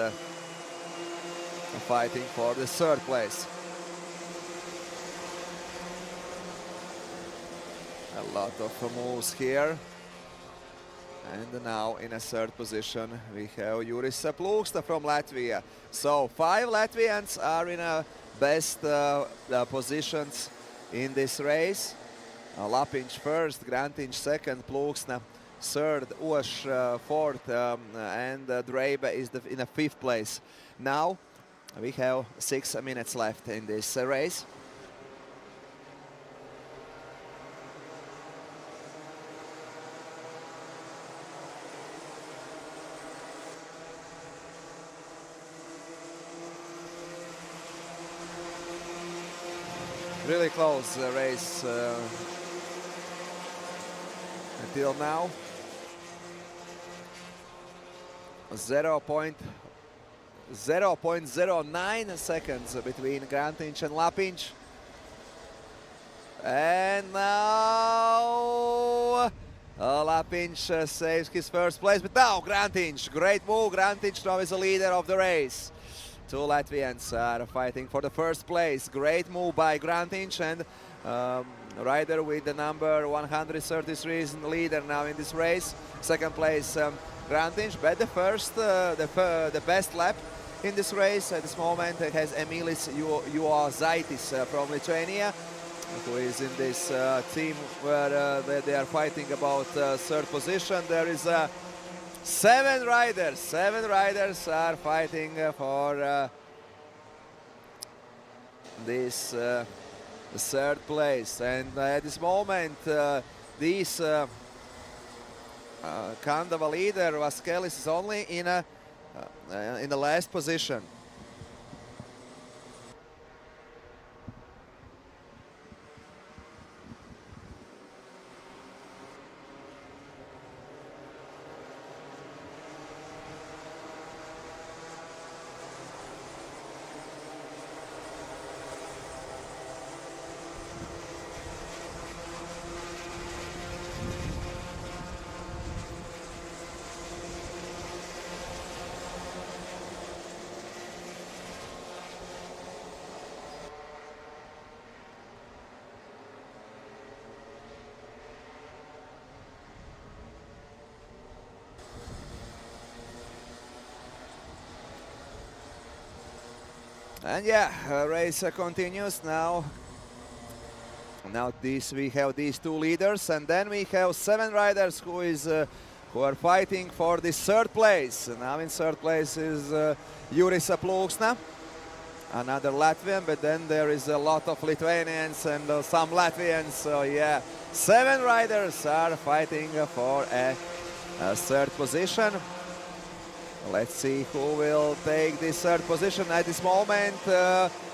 fighting for the third place. A lot of moves here. And now in a third position we have Juris Plūksta from Latvia. So 5 Latvians are in best positions in this race. Lapiņš first, Grantiņš second, Plūksta third, Oš fourth, and Dreibe is in a 5th place. Now we have 6 minutes left in this race. Really close race until now. 0.09 seconds between Grantiņš and Lapiņš. And now Lapiņš saves his first place, but now Grantiņš, great move. Grantiņš now is the leader of the race. 2 Latvians are fighting for the first place. Great move by Grantiņš, and rider with the number 133 is the leader now in this race. Second place Grantiņš, but the best lap in this race at this moment has Emilis Juozaitis from Lithuania, who is in this team where they are fighting about third position. There is 7 riders are fighting for this third place, and at this moment this Kandava leader Vaskelis is only in the last position. And yeah, race continues now. Now we have these two leaders, and then we have 7 riders who are fighting for the 3rd place. Now in 3rd place is Juris Plūksna, another Latvian, but then there is a lot of Lithuanians and some Latvians. So yeah, 7 riders are fighting for a 3rd position. Let's see who will take this 3rd position at this moment.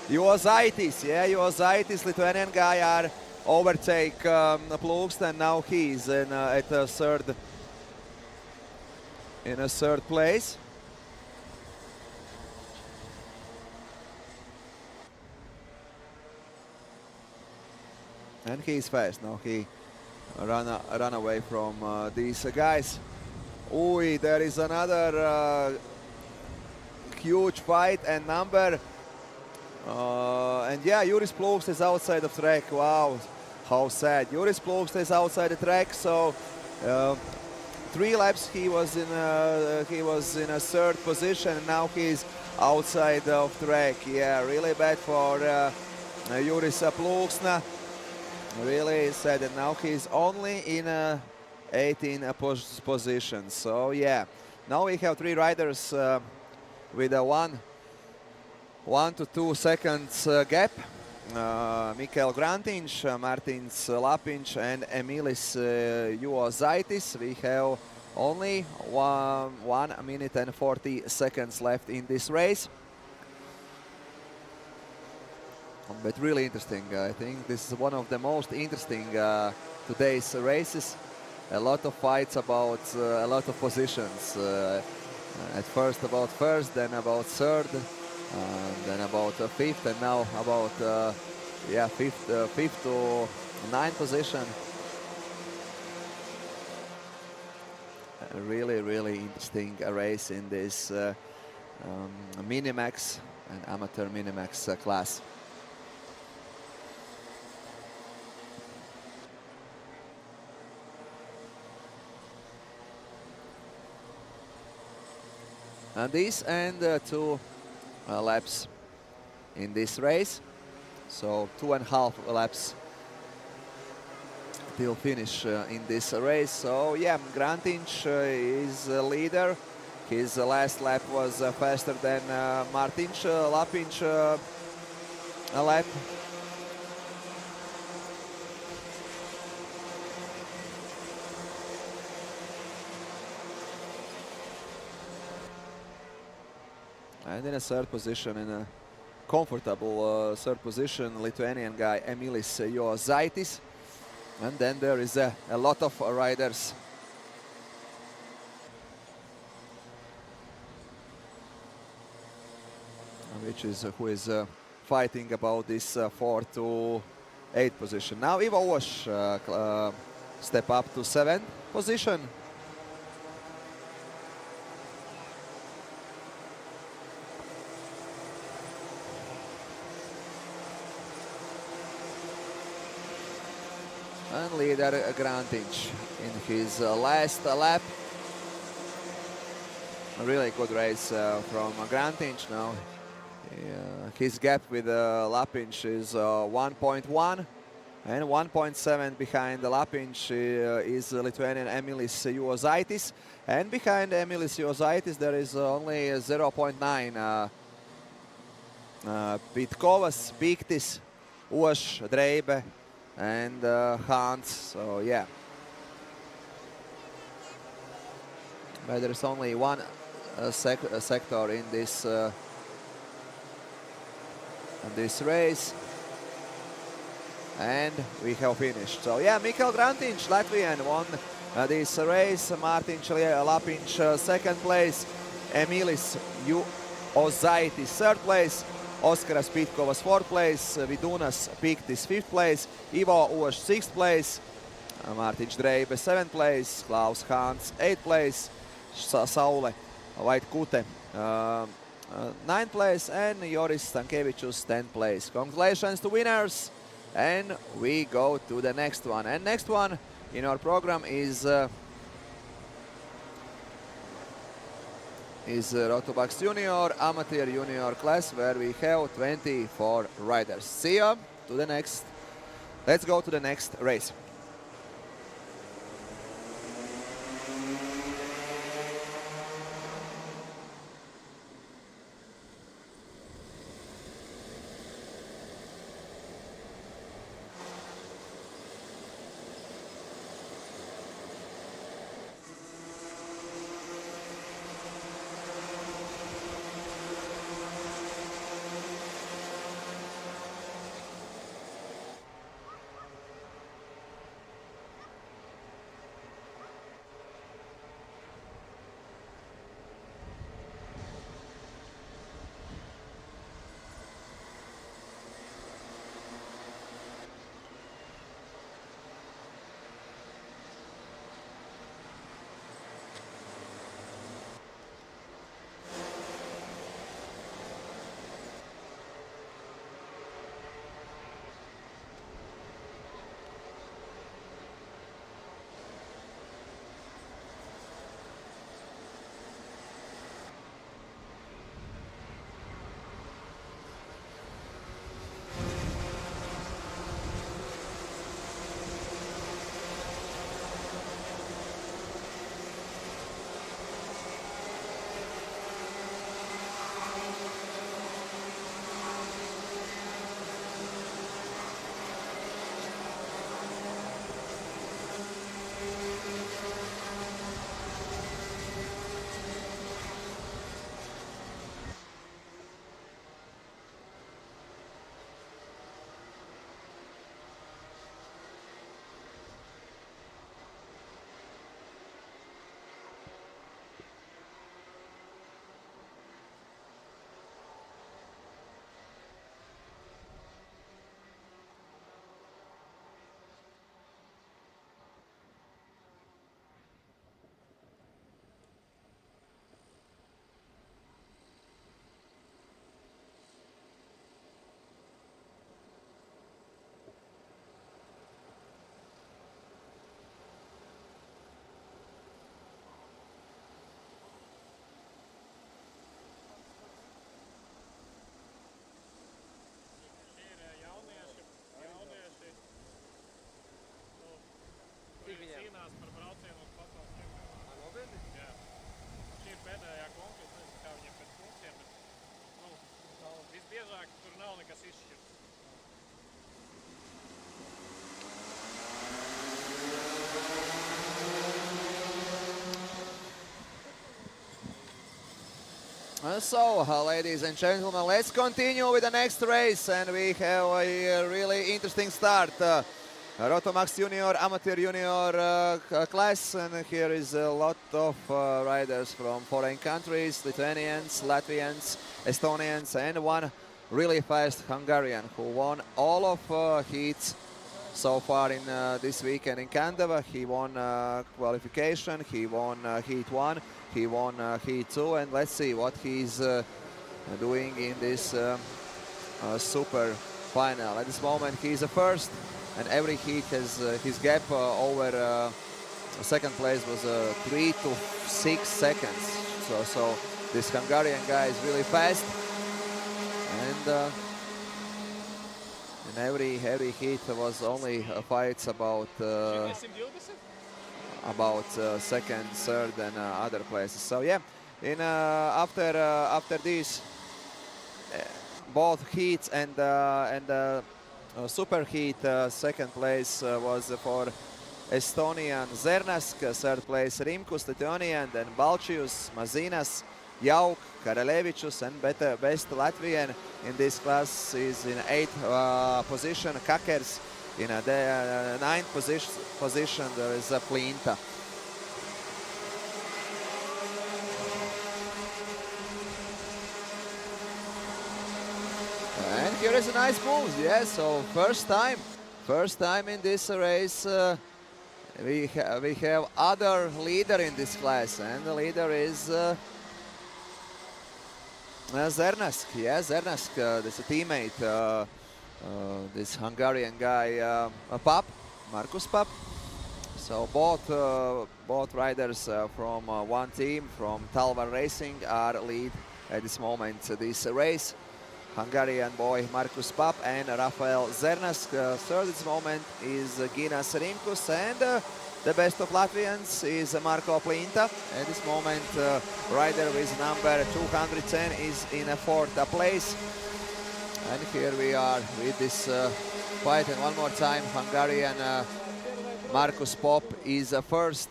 Juozaitis, yeah, Juozaitis, Lithuanian guy, are overtake Plūksna, and now he's in at a 3rd place. And he's fast. Now he run away from these guys. Ui, there is another huge fight and number. And yeah, Juris Plūksna is outside of track. Wow, how sad. Juris Plūksna is outside the track. So 3 laps he was in a 3rd position, and now he's outside of track. Yeah, really bad for Juris Plūksna. Really sad, and now he's only in 18th position. So yeah, now we have 3 riders with a 1 to 2 seconds gap. Mikēls Grantiņš, Mārtiņš Lapiņš, and Emilis Juozaitis. We have only 1 minute and 40 seconds left in this race. But really interesting. I think this is one of the most interesting today's races. A lot of fights about a lot of positions. At first about 1st, then about 3rd, then about 5th, and now about 5th to 9th position. A really interesting race in this Minimax and amateur Minimax class. And these end 2 laps in this race. So 2.5 laps till finish in this race. So yeah, Grantiņš is a leader. His last lap was faster than Mārtiņš Lapiņš lap. And in a 3rd position, in a comfortable 3rd position, Lithuanian guy Emilis Juozaitis. And then there is a lot of riders. Who is fighting about this 4th to 8th position. Now Ivo Osh step up to 7th position. And leader Grantiņš in his last lap. A really good race from Grantiņš now. His gap with Lapiņš is 1.1, and 1.7 behind Lapiņš is Lithuanian Emilis Juozaitis. And behind Emilis Juozaitis there is only 0.9 Pitkovas, Piktis, Oš, Dreibe, and Hans. So yeah, but there's only one sector in this race, and we have finished. So yeah, Mikēls Grantiņš, Latvian, won this race. Mārtiņš Lapiņš 2nd place, Emilis Juozaitis 3rd place, Oskaras Pitkovas 4th place, Vidūnas Piktis 5th place, Ivo Oš 6th place, Mārtiņš Dreibe 7th place, Klaus Hans 8th place, Saule Vaitkute 9th place, and Joris Stankevičius 10th place. Congratulations to winners, and we go to the next one. And next one in our program is is Rotax Junior Amateur Junior class, where we have 24 riders. See ya to the next. Let's go to the next race. So, ladies and gentlemen, let's continue with the next race, and we have a really interesting start. Rotax Junior, Amateur Junior class, and here is a lot of riders from foreign countries, Lithuanians, Latvians, Estonians, and one really fast Hungarian who won all of heats so far in this weekend in Kandava. He won qualification, he won heat 1, he won heat 2, and let's see what he's doing in this super final. At this moment he's a first, and every heat has his gap over second place was 3 to 6 seconds. So this Hungarian guy is really fast, and in every heat was only fights about second, third, and other places. So yeah, in after these both heats and super heat, second place was for Estonian Zernask, third place Rimkus, Lithuanian, then Balčius, Mazinas, Jauk, Karalevičius, and best Latvian in this class is in 8th position, Kakers. In the 9th position there is Plinta. And here is a nice move, yeah, so first time in this race we have other leader in this class, and the leader is Zernask. Yeah, Zernask, this is a teammate, this Hungarian guy, Markus Pap. So both riders from one team, from Talva Racing, are lead at this moment this race. Hungarian boy Markus Pap and Rafael Zernask. Third at this moment is Ginas Rimkus, and the best of Latvians is Marko Plinta. At this moment, rider with number 210 is in a fourth place. And here we are with this fight, and one more time, Hungarian Markus Pop is first.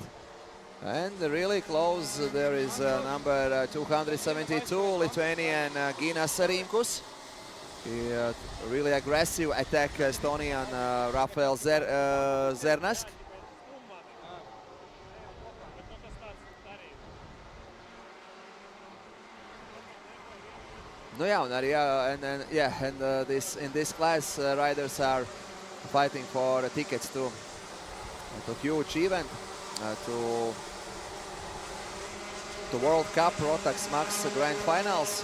And really close, there is number 272, Lithuanian Ginas Rimkus. He really aggressive attack Estonian Rafael Zernask. No, yeah, and in this class, riders are fighting for tickets to huge event, to World Cup Rotax Max Grand Finals.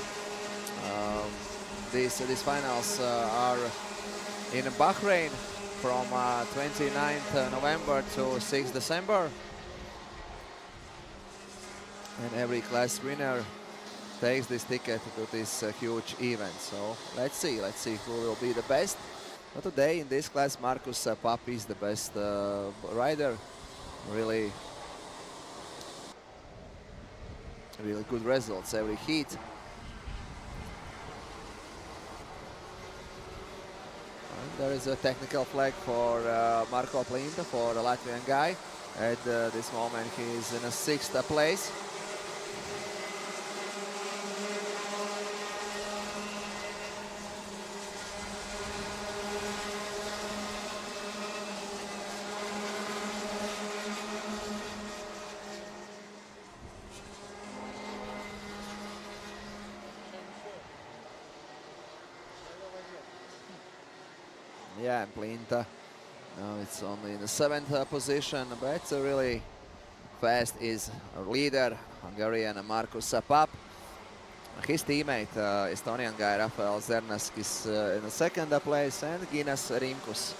These finals are in Bahrain from 29th November to 6th December. And every class winner takes this ticket to this huge event. So let's see who will be the best. But today in this class, Markus Pap is the best rider. Really good results every heat. And there is a technical flag for Marko Plinta, for the Latvian guy. At this moment he is in a 6th place. Yeah, and Plinta, now it's only in the 7th position, but really fast is our leader, Hungarian Markus Pap. His teammate, Estonian guy Rafael Zernask, is in the 2nd place, and Ginas Rimkus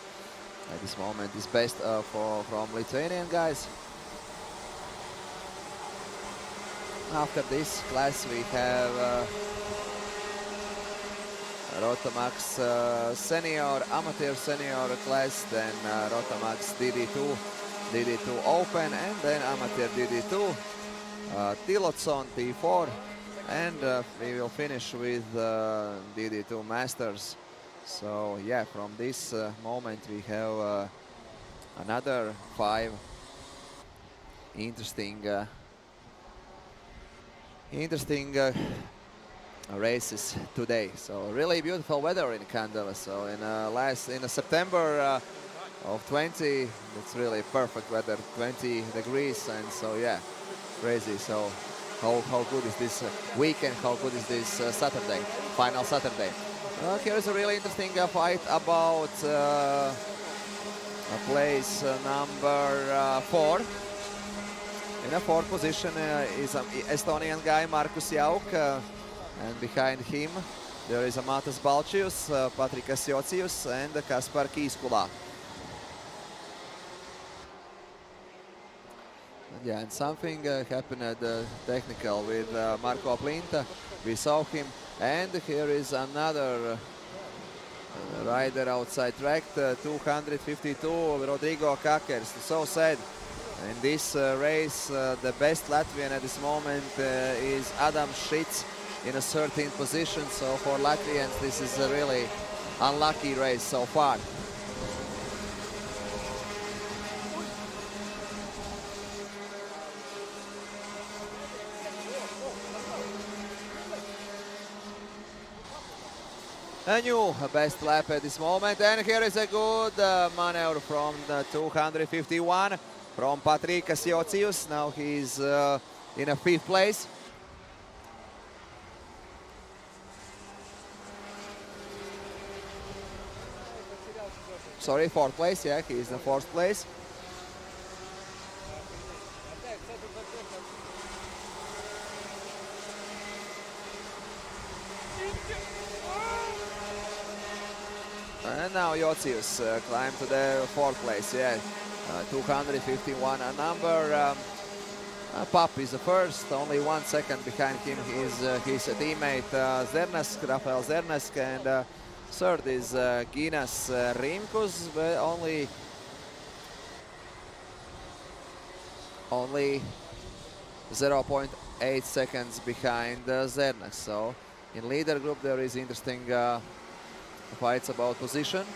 at this moment is best from Lithuanian guys. After this class we have Rotax senior, amateur senior class, then Rotax DD2 open, and then amateur DD2, Tiloton T4, and we will finish with DD2 masters. So yeah, from this moment we have another 5 interesting races today. So really beautiful weather in Kandava. So in September of 20, it's really perfect weather, 20 degrees, and so yeah, crazy. So how good is this weekend? How good is this Saturday, final Saturday? Here's a really interesting fight about place number 4. In a 4th position is an Estonian guy, Markus Jauk. And behind him there is Matas Balčius, Patrikas Jocius, and Kaspar Kiskula. Yeah, and something happened technical with Marko Plinta. We saw him, and here is another rider outside track, 252, Rodrigo Kakers. So sad. In this race, the best Latvian at this moment is Adam Šits in a 13th position. So for Latvians, this is a really unlucky race so far. A new best lap at this moment, and here is a good maneuver from the 251 from Patrikas Jocius. Now he's in a 5th place. Sorry, 4th place, yeah, he's in 4th place. And now Jocius climbed to the 4th place, yeah. 251 number. Pap is the first, only 1 second behind him is his teammate Zernesk, Rafael Zernesk, and third is Ginas Rimkus, but only 0.8 seconds behind Zernesk. So in leader group there is interesting fights about position.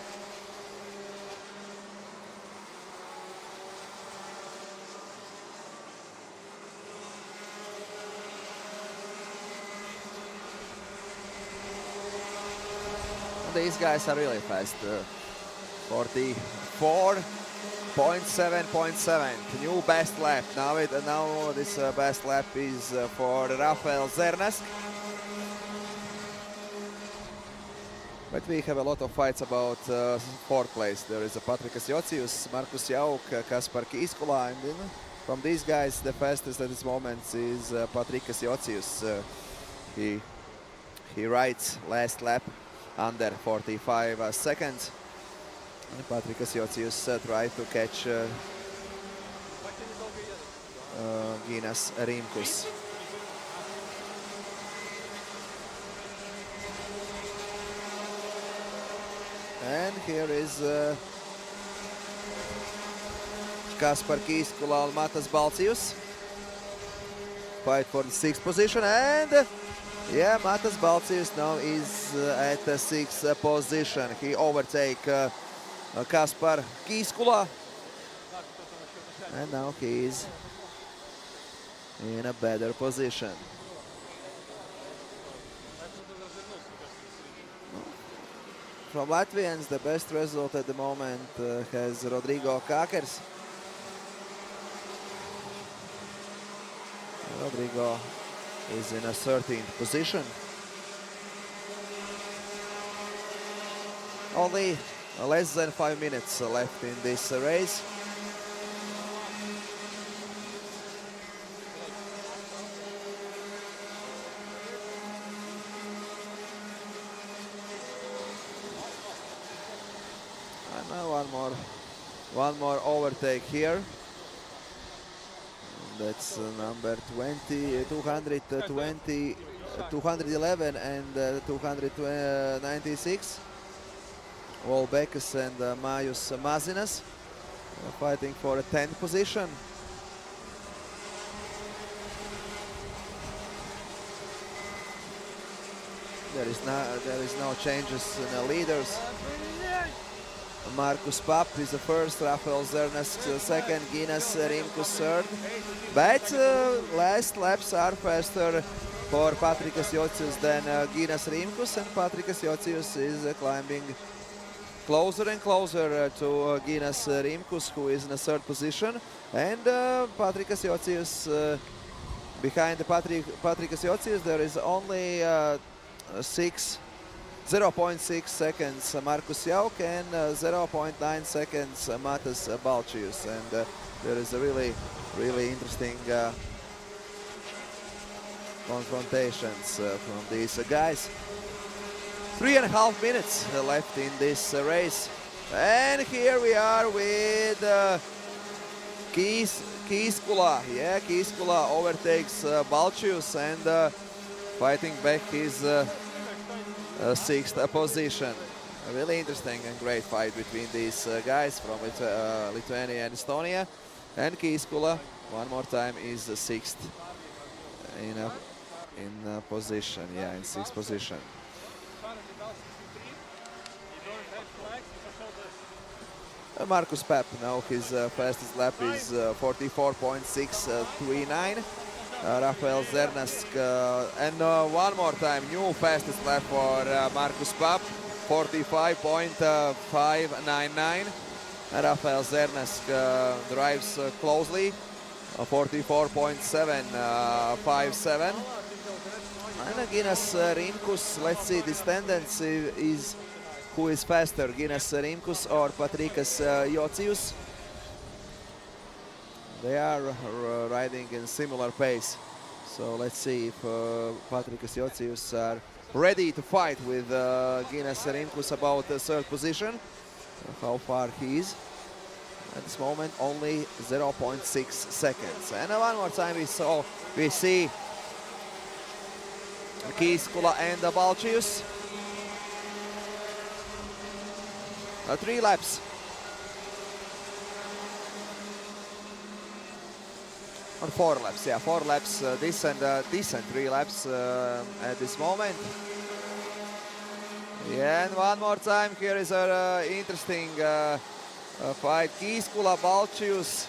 These guys are really fast. 44.7.7, new best lap. Now this best lap is for Rafael Zernesk. But we have a lot of fights about fourth place. There is Patrikas Jocius, Markus Jauk, Kaspar Kiskula, and from these guys the fastest at this moment is Patrikas Jocius. He rides last lap under 45 seconds. And Patrikas Jocius tried to catch Ginas Rimkus. And here is Kaspar Kiskula and Matas Balcius. Fight for the 6th position, and yeah, Matas Balcius now is at the 6th position. He overtakes Kaspar Kiskula, and now he is in a better position. From Latvians, the best result at the moment has Rodrigo Kakers. Rodrigo is in a 13th position. Only less than 5 minutes left in this race. And now one more overtake here. That's number 20, 220, 211 and 296. Volbekas and Majus Mazinas fighting for a 10th position. There is no changes in the leaders. Markus Pap is the first, Rafael Zernesk second, Ginas Rimkus third. But last laps are faster for Patrikas Jocius than Ginas Rimkus, and Patrikas Jocius is climbing closer and closer to Ginas Rimkus, who is in the 3rd position. And Patrikas Jocius, behind Patrikas Jocius, there is only 0.6 seconds Markus Jauk and 0.9 seconds Matas Balcius, and there is a really interesting confrontations from these guys. 3.5 minutes left in this race, and here we are with Kiskula. Yeah, Kiskula overtakes Balcius and fighting back his 6th position. A really interesting and great fight between these guys from Lithuania and Estonia. And Kiskula, one more time, is 6th in position. Yeah, in 6th position. Markus Pap, now his fastest lap is 44.639. Rafael Zernesk, and one more time, new fastest lap for Markus Pap, 45.599. Rafael Zernesk drives closely, 44.757. And Ginas Rimkus, let's see, this tendency is who is faster, Ginas Rimkus or Patrikas Jocius. They are riding in similar pace, so let's see if Patrikas Jocius are ready to fight with Ginas Rimkus about the 3rd position, how far he is. At this moment, only 0.6 seconds. And one more time we see Kiiskula and Balcius. 3 laps. Or 4 laps, yeah, 4 laps, decent 3 laps at this moment. Yeah, and one more time, here is an interesting fight. Kiiskula, Balcius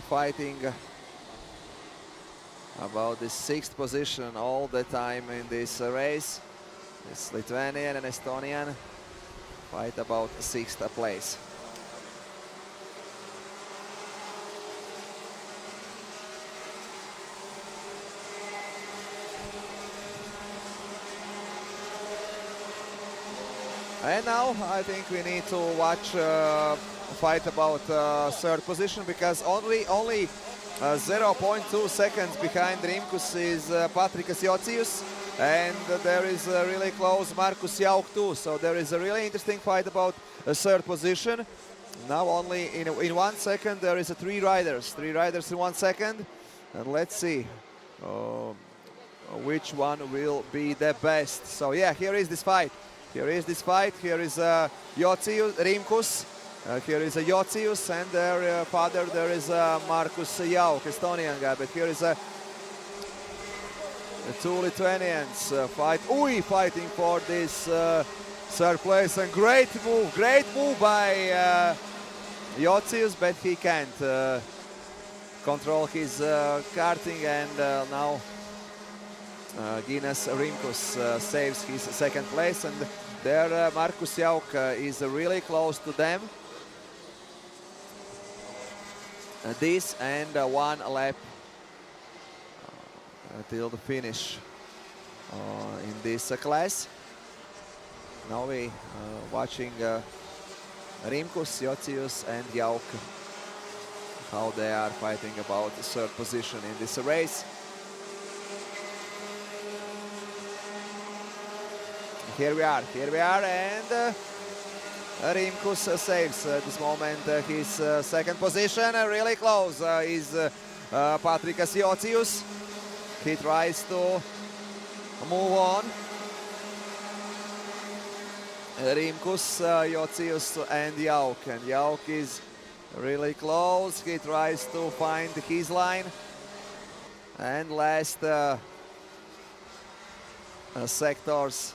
fighting about the 6th position all the time in this race. This Lithuanian and Estonian fight about 6th place. And now I think we need to watch fight about 3rd position, because only 0.2 seconds behind Rimkus is Patrikas Jocius, and there is a really close Markus Jauk too. So there is a really interesting fight about 3rd position. Now only in 1 second there is 3 riders in 1 second, and let's see which one will be the best. So yeah, here is this fight. Here is Jocius, Rimkus. Here is Jocius, and their father there is Markus Jauk, Estonian guy. But here is the 2 Lithuanians fighting for this 3rd place. And great move by Jocius, but he can't control his karting, and now Guinness Rimkus saves his 2nd place, and there Markus Jauk is really close to them. This and 1 lap till the finish in this class. Now we watching Rimkus, Jocius and Jauk, how they are fighting about the 3rd position in this race. Here we are, and Rimkus saves at this moment his 2nd position. Really close is Patrikas Jocius. He tries to move on. Rimkus, Jocius and Jauk is really close. He tries to find his line. And last sectors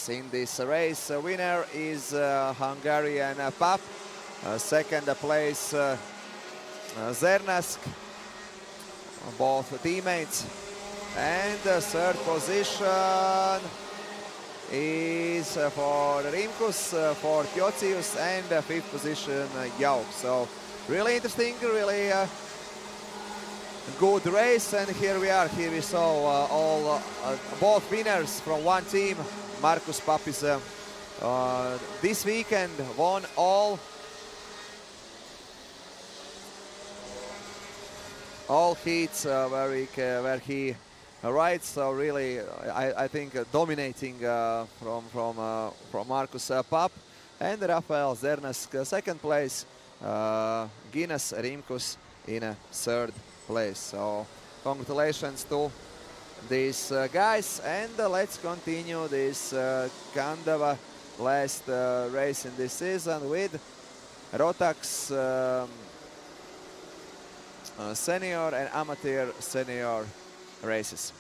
in this race. Winner is Hungarian Pap. 2nd place Zernask, both teammates. And 3rd position is for Rimkus, 4th Jocius, and 5th position Jauk. So really interesting, really good race. And here we are. Here we saw both winners from one team. Markus Pap is this weekend won all heats where he rides. So really, I think dominating from Markus Pap. And Rafael Zernask 2nd place. Guinness Rimkus in 3rd place. So congratulations to these guys, and let's continue this Kandava last race in this season with Rotax senior and amateur senior races.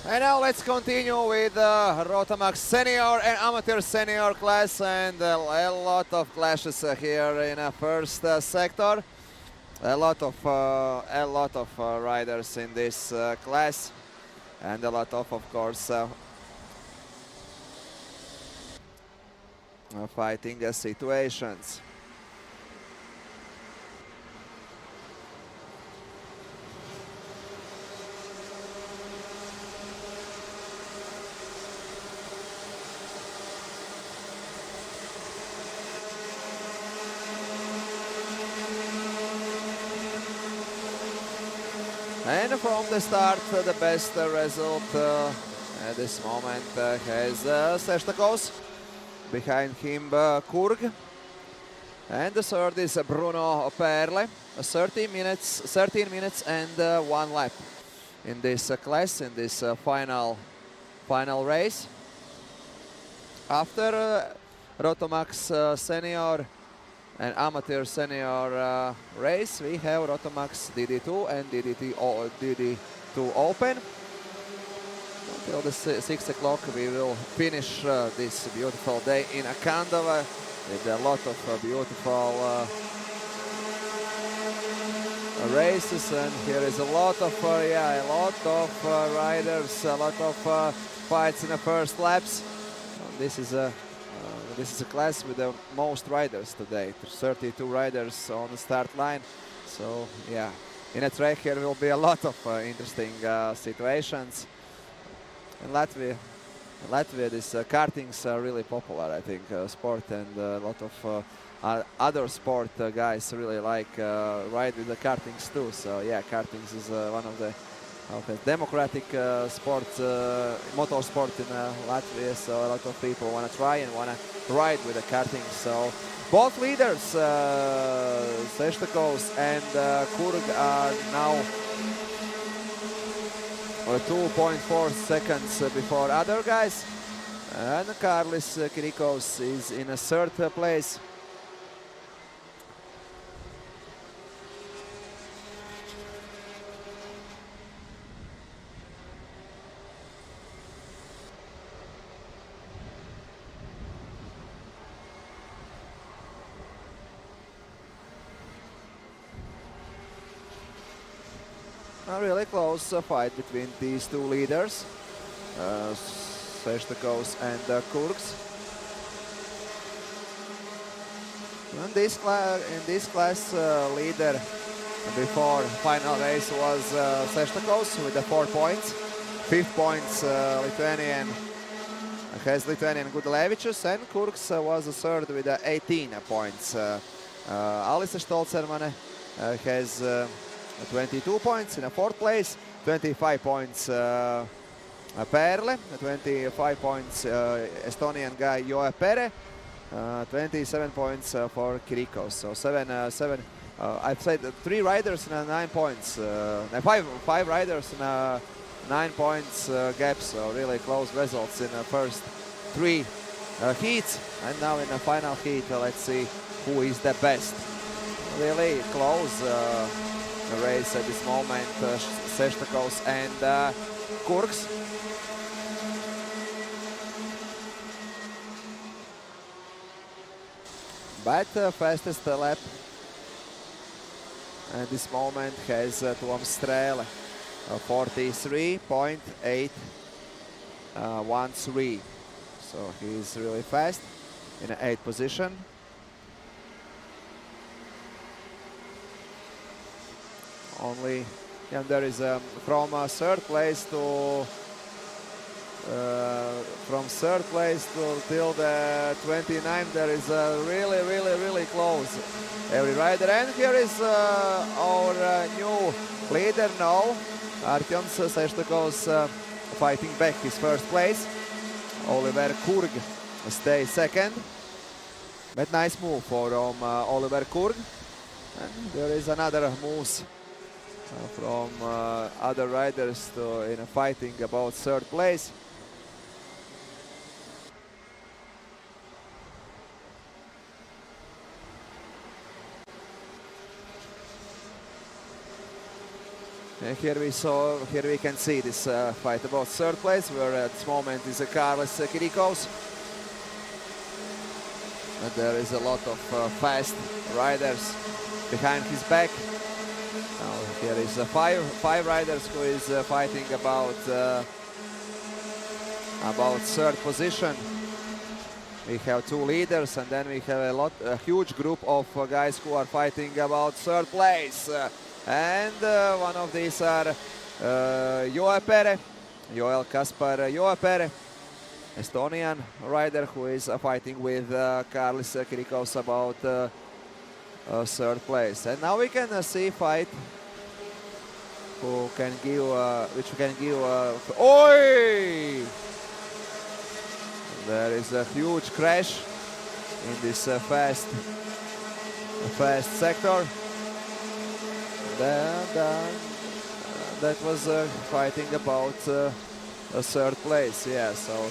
And now let's continue with Rotax senior and amateur senior class, and a lot of clashes here in the first sector. A lot of riders in this class, and a lot of course, fighting situations. And from the start, the best result at this moment has Seštakos. Behind him, Kurg. And the third is Bruno Perle. 13 minutes and 1 lap in this class, in this final race. After Rotax senior and amateur senior race, we have Rotax DD2 and DD2 Open. Until the 6 o'clock we will finish this beautiful day in Kandava with a lot of beautiful races, and here is a lot of riders, a lot of fights in the first laps. This is a class with the most riders today. 32 riders on the start line. So yeah, in a track here will be a lot of interesting situations. In Latvia, this kartings are really popular, I think, sport, and a lot of other sport guys really like ride with the kartings too. So yeah, kartings is one of the democratic motorsport in Latvia. So a lot of people want to try and want to ride with the karting. So both leaders, Seštakos and Kurg, are now 2.4 seconds before other guys, and Carlis Kirikos is in a third place. A really close fight between these two leaders, Seštakos and Kurgs. In this class, leader before final race was Seštakos with the 4 points. 5 points Lithuanian Gudalevičius, and Kurgs was third with 18 points. Alisa Stolcermane has 22 points in a 4th place, 25 points Perle, 25 points Estonian guy Joe Pere, 27 points for Kirikos. So I've said 3 riders in 9 points, 5 riders in 9 points gap. So really close results in the first 3 heats, and now in the final heat, let's see who is the best. Really close race at this moment, Seštakos and Kurgs. But fastest lap at this moment has Tuom Strēle, 43.813. So he's really fast in an 8th position. Only, and there is from 3rd place to till the 29th, there is really close every rider. And here is our new leader now, Artyoms Seštakos, fighting back his 1st place. Oliver Kurg stays 2nd, but nice move for Oliver Kurg. And there is another moves from other riders in fighting about 3rd place. And here we can see this fight about third place, where at this moment is Karlis Kirikos. And there is a lot of fast riders behind his back. Now here is five riders who is fighting about third position. We have two leaders, and then we have a huge group of guys who are fighting about third place. And one of these are Joel Kaspar Joepere, Estonian rider who is fighting with Karlis Kirikos about third place. And now we can see fight who can give, oi! There is a huge crash in this fast sector. That was fighting about a third place. Yeah, so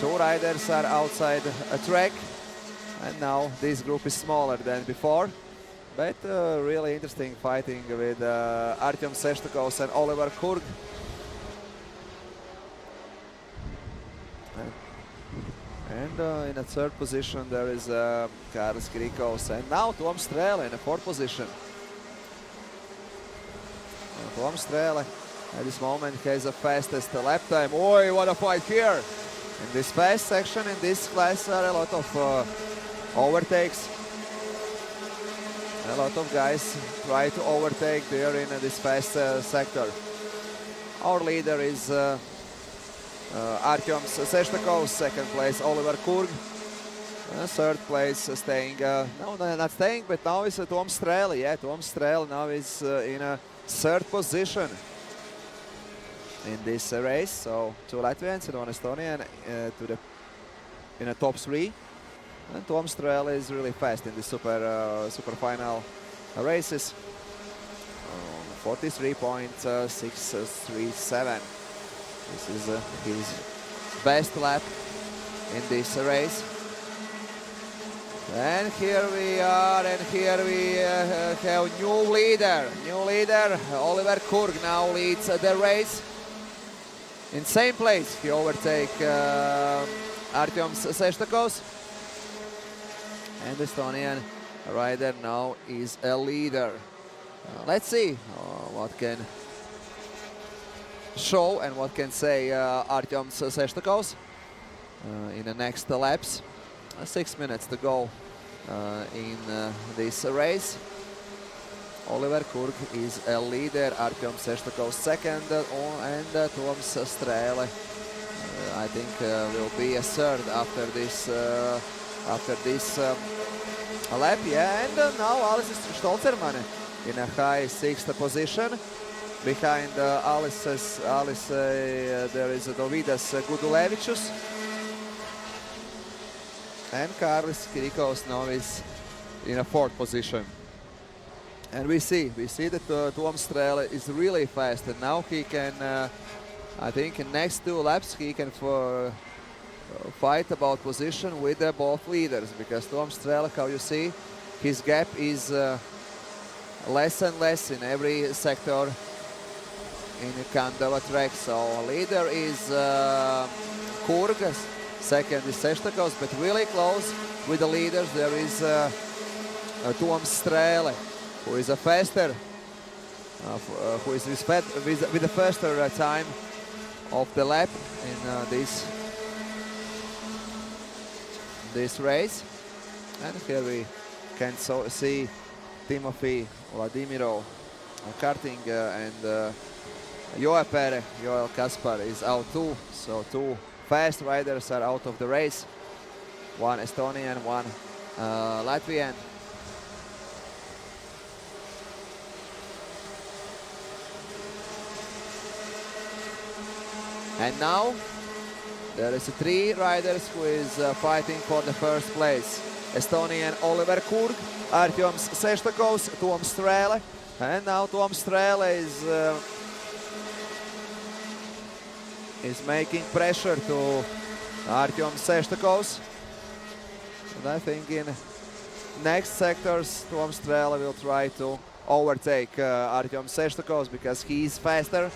two riders are outside a track, and now this group is smaller than before. But really interesting fighting with Artyom Seshtakos and Oliver Kurg. And in a third position there is Karlis Kirikos, and now Tom Strele in a fourth position. Tom Strele at this moment has the fastest lap time. Oi, what a fight here! In this fast section, in this class, are a lot of overtakes. A lot of guys try to overtake there in this fast sector. Our leader is Artyom Seshtakov, second place Oliver Kurg, third place staying, no, not staying, but now is Tom Strele. Yeah, Tom Strele now is in a third position in this race. So two Latvians and one Estonian in the top three. And Tom Strele is really fast in the super final races. 43.637. This is his best lap in this race. And here we are, and here we have new leader. Oliver Kurg now leads the race. In same place, he overtakes Artyom Seshtakos. And the Estonian rider now is a leader. Let's see what can show and what can say Artyom Seshtakos in the next laps. 6 minutes to go in this race. Oliver Kurg is a leader, Artyom Seshtakos second, and Tom Strele I think will be a third after this lap. Yeah, and now Alice Stolzerman in a high sixth position. Behind Alice there is Dovidas Gudulevičius. And Karlis Kirikos now is in a fourth position. And we see that Tom Strele is really fast, and now he can, I think in next two laps he can fight about position with both leaders, because Tom Strele, how you see, his gap is less and less in every sector in Kandava track. So leader is Kurg, second is Seshtakos, but really close with the leaders there is Tom Strele, who is a faster, who is with a faster time of the lap in this race. And here we can see Timofey Vladimiro Karting and Joel Kaspar is out too. So two fast riders are out of the race. One Estonian, one Latvian. And now there is three riders who is fighting for the first place. Estonian Oliver Kurg, Artyom Seshtakos, Tom Strele. And now Tom Strele is making pressure to Artyom Seshtakos. And I think in next sectors Tom Strele will try to overtake Artyom Seshtakovs because he's faster.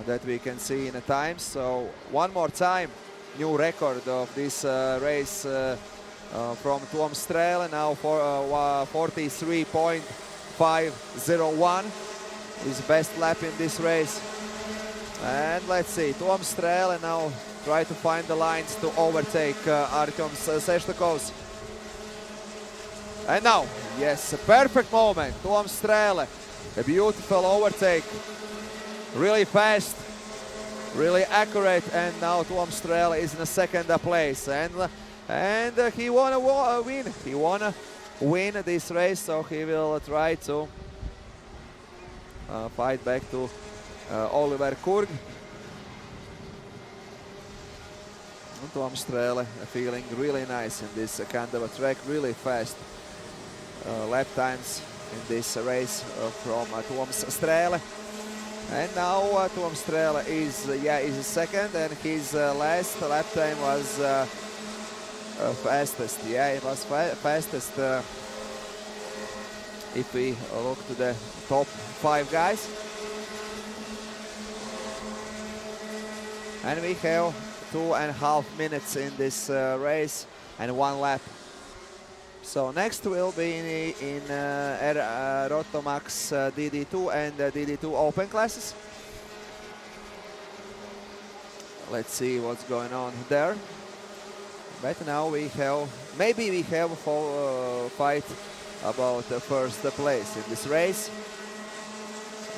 That we can see in the times. So one more time, new record of this race from Tom Strele, now for 43.501. His best lap in this race. And let's see, Tom Strele now try to find the lines to overtake Artyom Seshtakovs. And now, yes, a perfect moment. Tom Strele, a beautiful overtake. Really fast, really accurate, and now Tom Strele is in the second place. And he wanna win. He wanna win this race, so he will try to fight back to Oliver Kurg. Tom Strele feeling really nice in this Kandava track, really fast lap times in this race from Tom Strele. And now Tom Strele is second, and his last lap time was fastest. Yeah, it was fastest if we look to the top 5 guys. And we have 2.5 minutes in this race and 1 lap. So next will be in Rotax DD2 and DD2 Open classes. Let's see what's going on there. But now we have, maybe we have a fight about the first place in this race.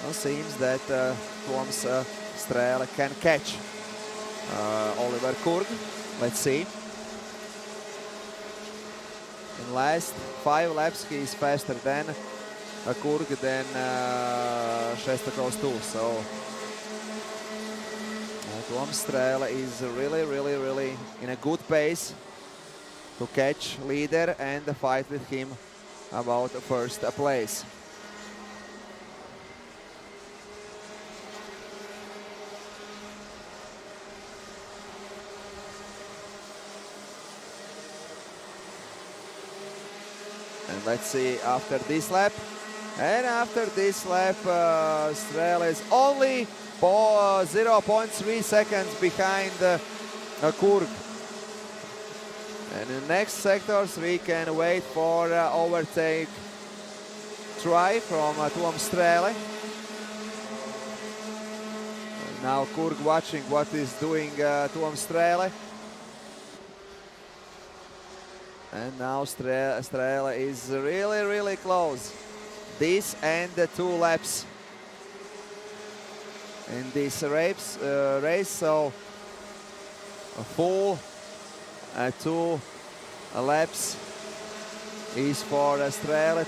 It seems that Tom Strele can catch Oliver Kurg. Let's see. In last 5 laps, he is faster than Kurg, than Seshtakovs too. So Tom Strele is really in a good pace to catch leader and fight with him about first place. And let's see after this lap. And after this lap, Strele is only 0.3 seconds behind Kurg. And in the next sectors, we can wait for overtake try from Tom Strele. Now Kurg watching what is doing Tom Strele. And now Strele is really close. This and the 2 laps in this race, so a full 2 laps is for Strele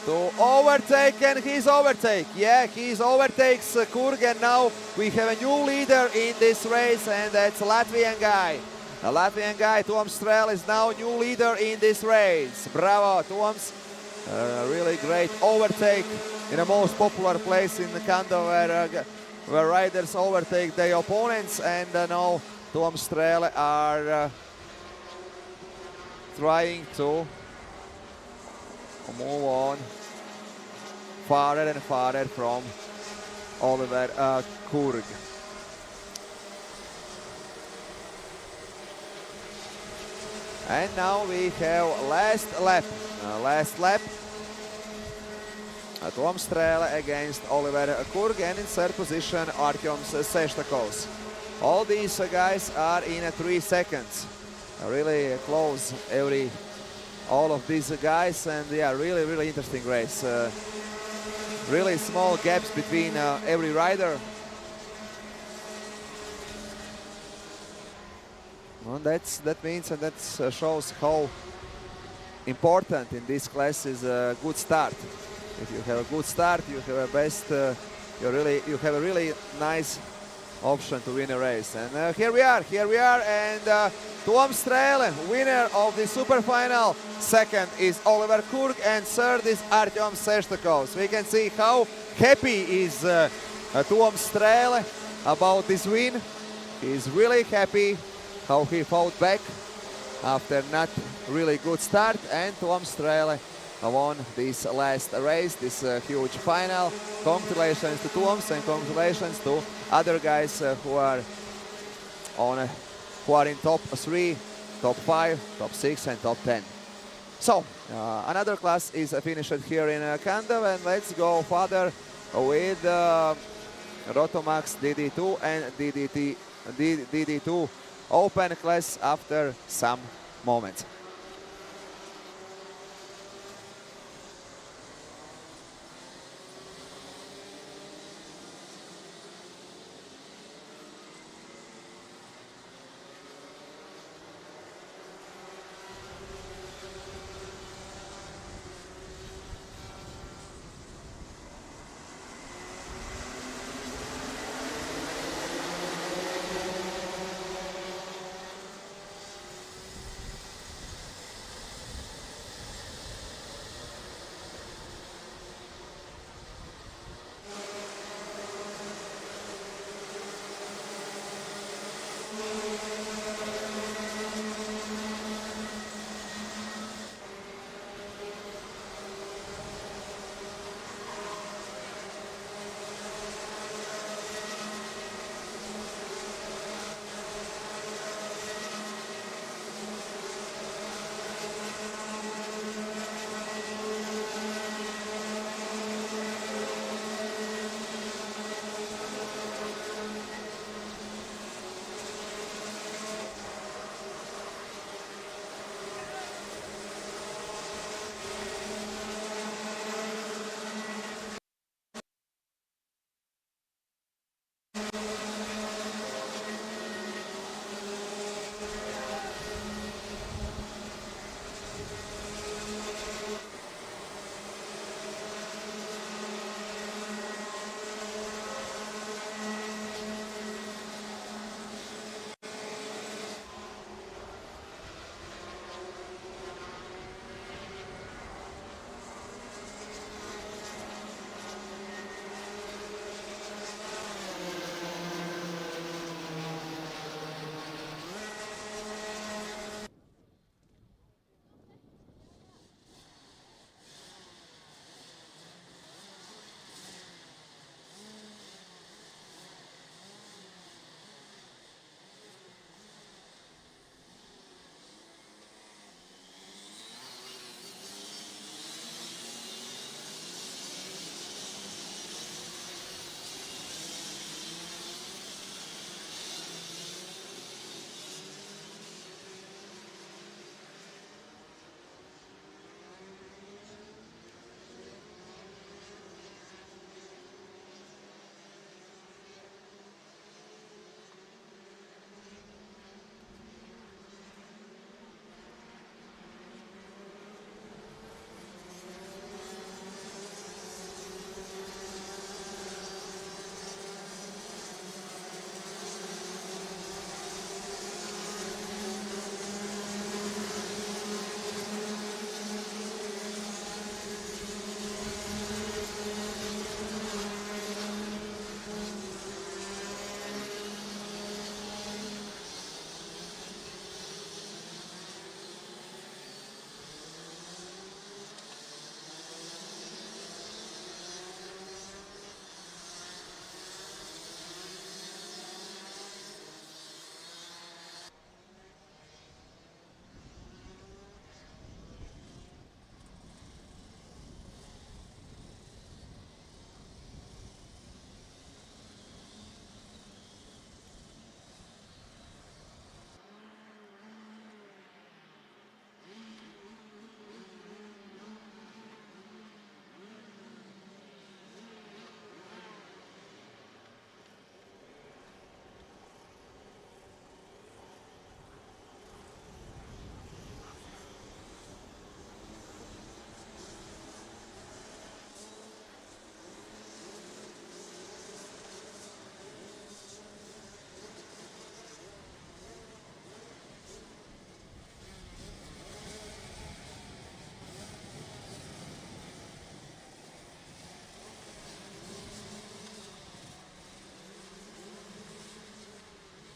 to overtake, and he's overtake. Yeah, he overtakes Kurg, and now we have a new leader in this race, and that's Latvian guy. A Latvian guy, Tom Strele, is now new leader in this race. Bravo, Toms. Really great overtake in the most popular place in the Kandava where riders overtake their opponents, and now Tom Strele are trying to move on farther and farther from Oliver Kurg. And now we have last lap. Tom Strele against Oliver Kurg, and in third position Artyom Seshtakovs. All these guys are in 3 seconds. Really close all of these guys, and yeah, really interesting race. Really small gaps between every rider. Well, that means, and that shows how important in this class is a good start. If you have a good start, you have a best. You have a really nice option to win a race. And here we are, and Tom Strele, winner of the super final. Second is Oliver Kurg, and third is Artyom Seshtakovs. We can see how happy is Tom Strele about this win. He's really happy how he fought back after not really good start, and Tom Strele won this last race, this huge final. Congratulations to Toms and congratulations to other guys who are in top 3, top 5, top 6 and top 10. So another class is finished here in Kandava, and let's go further with Rotax DD2 and DD2 open class after some moments.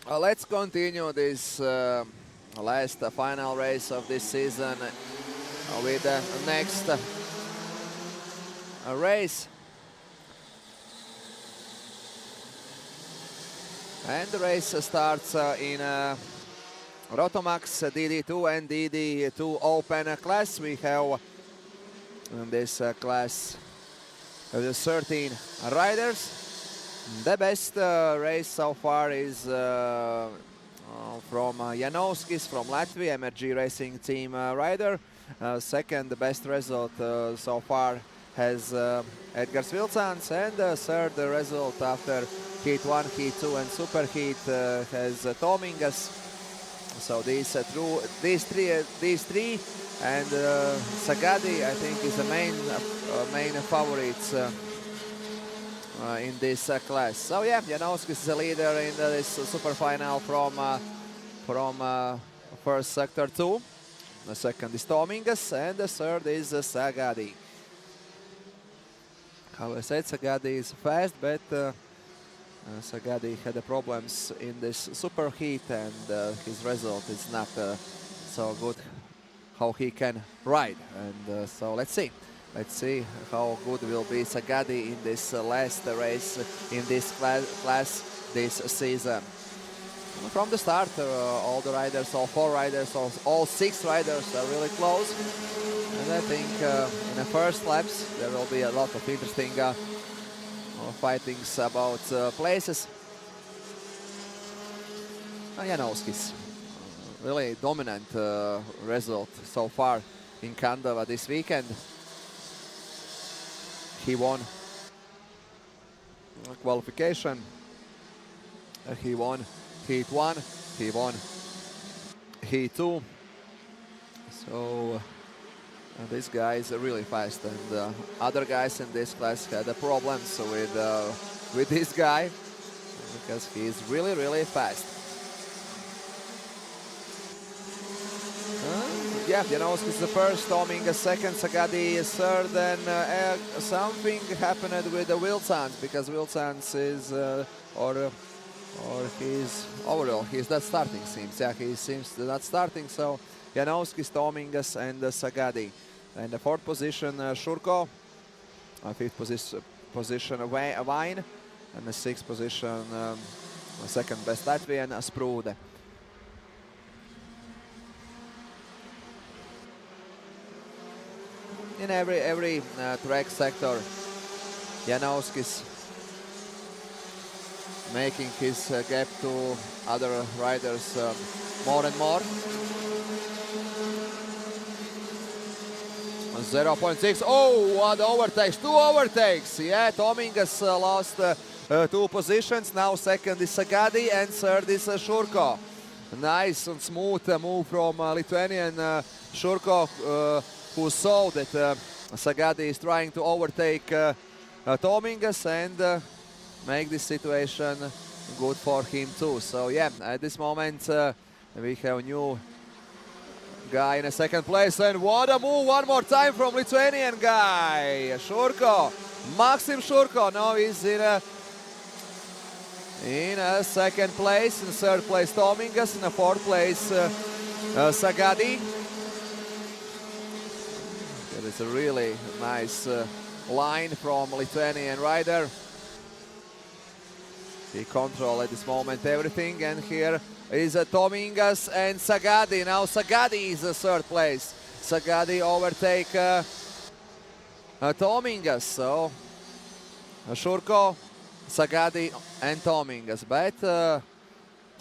Let's continue this last final race of this season. with the next race. And the race starts in Rotax DD2 and DD2 open class. We have in this class 13 riders. The best race so far is from Janovskis from Latvia, MRG Racing Team rider. Second best result so far has Edgars Vilcāns, and third result after Heat 1, Heat 2 and Super Heat has Tomingas. So these three and Sagadi, I think, is the main favorites in this class. So yeah, Janovskis is the leader in this super final from first sector 2. The second is Tomingas and the third is Sagadi. How I said, Sagadi is fast, but Sagadi had problems in this super heat, and his result is not so good how he can ride. And so let's see how good will be Sagadi in this last race in this class this season. From the start, all the riders, all 4 riders, all 6 riders are really close. And I think in the first laps there will be a lot of interesting fightings about places. Janovskis, really dominant result so far in Kandava this weekend. He won qualification, he won Heat 1, he won Heat 2. So this guy is really fast, and other guys in this class had problems with this guy because he is really fast. Yeah, Janovskis is the first, Tomingas second, Sagadi is third, and something happened with the Vilcāns, because Vilcāns is or he's overall he's not starting, seems. Yeah, he seems not starting. So Janovskis, Tomingas and Sagadi. And the 4th position Shurko, 5th position Vain, and the 6th position second best Latvian Sprude. In every track sector, Janovskis making his gap to other riders more and more. 0.6. Oh, what overtakes! 2 overtakes! Yeah, Tomingas lost 2 positions. Now second is Sagadi and third is Shurko. Nice and smooth move from Lithuanian Shurko, who saw that Sagadi is trying to overtake Tomingas and make this situation good for him too. So yeah, at this moment we have a new guy in a second place, and what a move one more time from Lithuanian guy, Shurko, Maxim Shurko. Now he's in a second place, in 3rd place Tomingas, in the 4th place Sagadi. That is a really nice line from Lithuanian rider. He controls at this moment everything, and here is Tomingas and Sagadi. Now Sagadi is 3rd place. Sagadi overtake Tomingas. So Shurko, Sagadi and Tomingas. But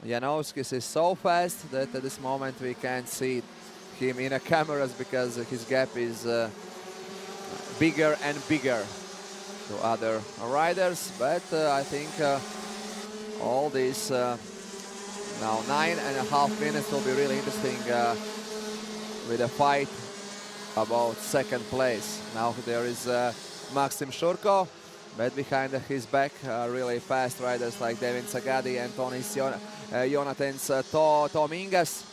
Janovskis is so fast that at this moment we can't see him in the cameras because his gap is bigger and bigger to other riders. But I think all these now 9.5 minutes will be really interesting with a fight about 2nd place. Now there is Maxim Shurko, but behind his back really fast riders like Devin Sagadi and Jonatans Tomingas.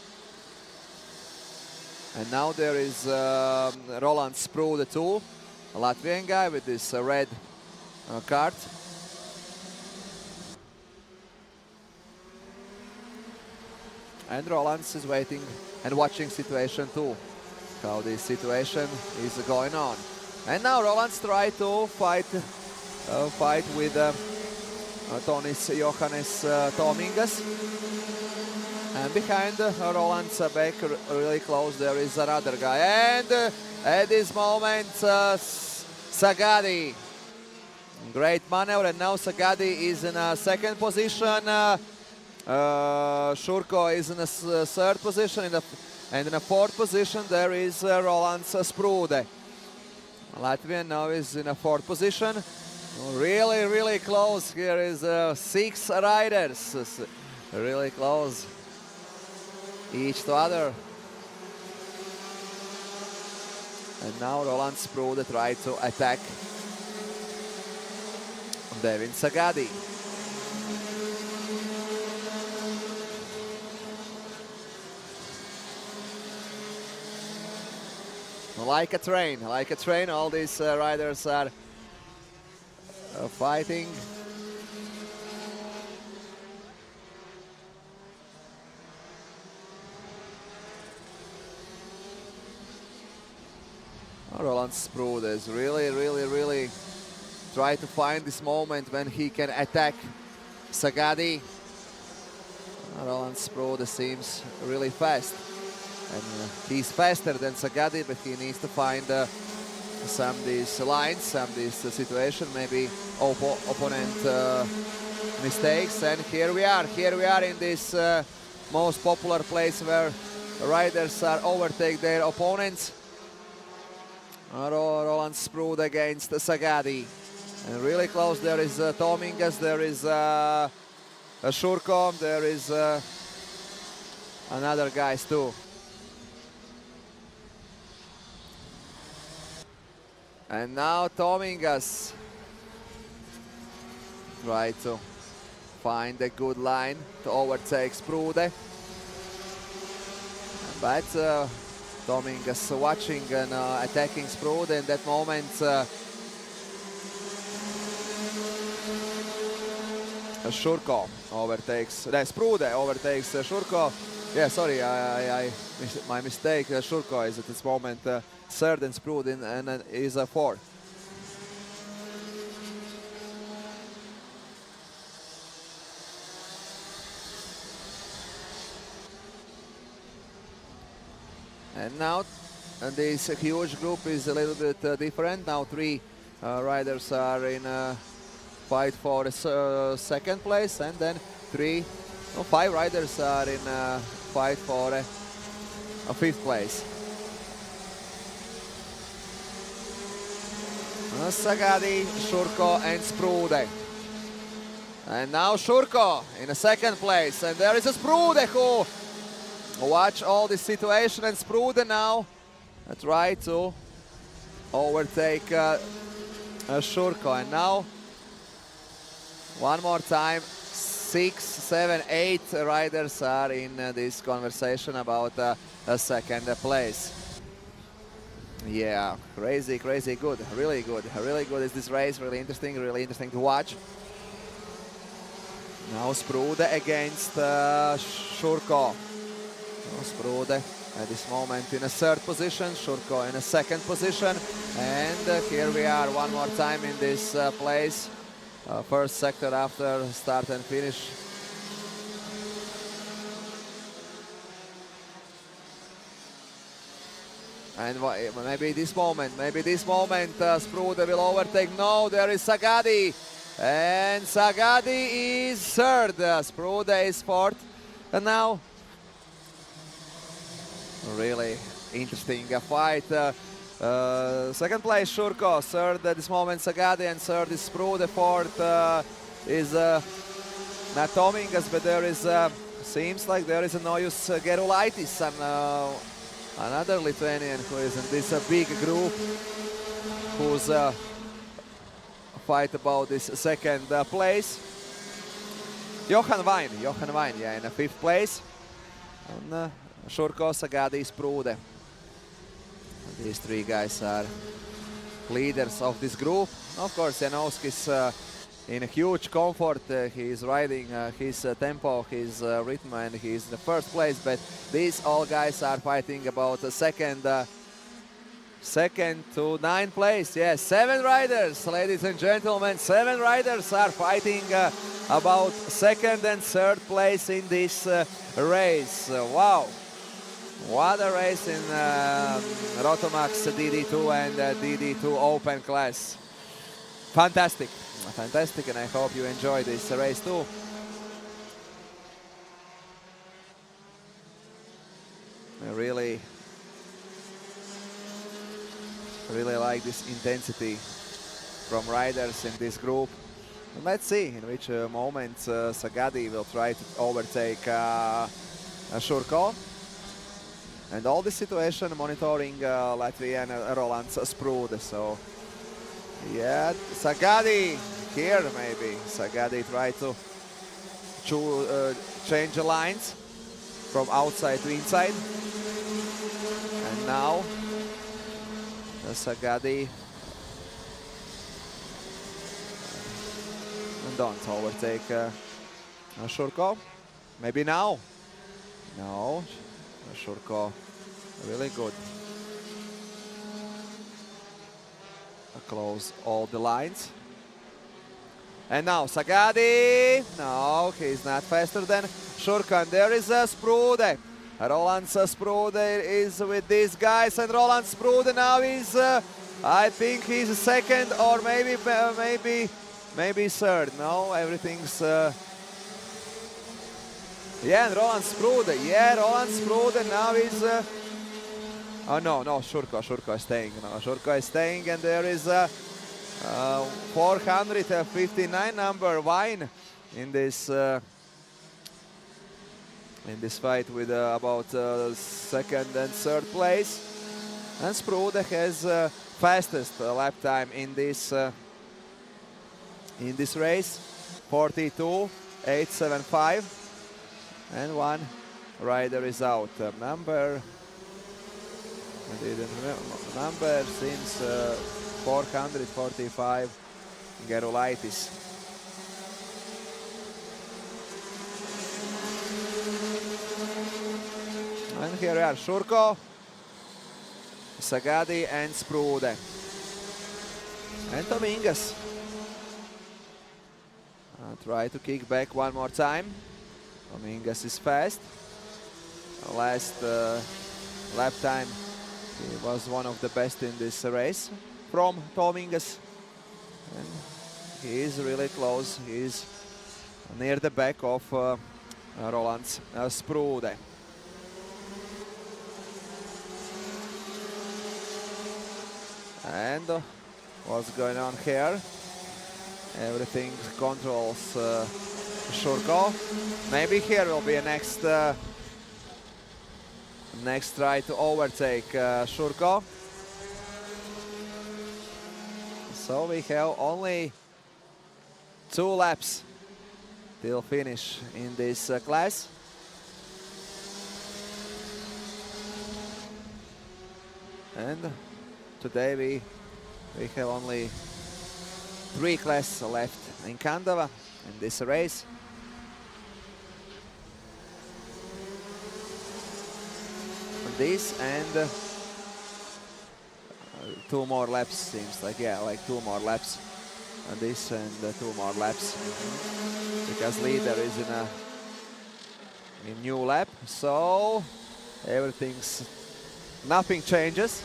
And now there is Roland Sprude too, a Latvian guy with this red card. And Roland is waiting and watching situation too. how this situation is going on. And now Rolands try to fight with Tonis Johannes Tomingas. And behind Rolands back really close, there is another guy. And at this moment, Sagadi. Great maneuver, and now Sagadi is in a second position. Shurko is in a third position, and in a fourth position there is Rolands Sprude. Latvian now is in a fourth position. Really, really close. Here is 6 riders, really close each to other. And now Rolands Sprude try to attack Devin Sagadi. Like a train, all these riders are fighting. Rolands Sprude is really try to find this moment when he can attack Sagadi. Rolands Sprude seems really fast, and he's faster than Sagadi, but he needs to find some these lines, some this situation, maybe opponent mistakes. And here we are in this most popular place where riders are overtake their opponents. Rolands Sprude against Sagadi. And really close, there is Tomingas, there is Shurko, there is another guys too. And now Tomingas try to find a good line to overtake Sprude. But Tomingas watching and attacking Sprude in that moment. Shurko overtakes, Sprude overtakes Shurko. Yeah, sorry, my mistake. Shurko is at this moment third and Sprude and is a fourth. And now this huge group is a little bit different. Now 3 riders are in fight for second place, and then 5 riders are in fight for a 5th place. Sagadi, Shurko and Sprude. And now Shurko in a second place, and there is a Sprude who watch all this situation, and Sprude now try to overtake Shurko. And now one more time, 6, 7, 8 riders are in this conversation about a second place. Yeah, crazy good, really good is this race, really interesting to watch. Now Sprude against Shurko. Sprude at this moment in a 3rd position, Shurko in a 2nd position, and here we are one more time in this place. First sector after start and finish. And maybe this moment, Sprude will overtake. No, there is Sagadi, and Sagadi is 3rd. Sprude is 4th, and now really interesting fight. 2nd place Shurko, 3rd at this moment Sagadi, and 3rd is Sprude. 4th is not Tomingas, but there is seems like there is a Nojus Gerulaitis, and another Lithuanian who is in this big group, who's fight about this 2nd place. Johan Wein, yeah, in a 5th place. And Shurko, Sagadi, Sprude. These 3 guys are leaders of this group. Of course, Janowski's in a huge comfort. He is riding his tempo, his rhythm, and he is in the 1st place. But these all guys are fighting about the 2nd second to 9th place. Yes, 7 riders, ladies and gentlemen. 7 riders are fighting about 2nd and 3rd place in this race. Wow. What a race in Rotax DD2 and DD2 Open class. Fantastic. Fantastic, and I hope you enjoy this race too. I really like this intensity from riders in this group. And let's see in which moments Sagadi will try to overtake Shurko. And all this situation monitoring Latvian Roland Sprude. So yeah, Sagadi here maybe. Sagadi try to change the lines from outside to inside. And now Sagadi don't overtake Shurko. Maybe now. No, Shurko really good. Close all the lines. And now Sagadi. No, he's not faster than Shurko. And there is Sprude. Roland Sprude is with these guys, and Roland Sprude now is, I think he's 2nd or maybe 3rd. No, everything's. Yeah, and Roland Sprude. Yeah, Roland Sprude now is. Oh no, Shurko is staying. No, Shurko is staying, and there is 459 number Wine in this. In this fight with about 2nd and 3rd place. And Sprude has fastest lap time in this race, 42.875, and 1 rider is out. Number seems 445, Gerulaitis. And here we are, Shurko, Sagadi and Sprude. And Tomingas. Try to kick back one more time. Tomingas is fast. Last lap time, he was one of the best in this race from Tomingas. And he is really close. He is near the back of Roland Sprude. And what's going on here? Everything controls Shurko. Maybe here will be a next try to overtake Shurko. So we have only 2 laps till finish in this class. And today we have only 3 classes left in Kandava in this race. This and 2 more laps seems like, yeah, like 2 more laps. And this and 2 more laps. Because leader is in a new lap, so nothing changes.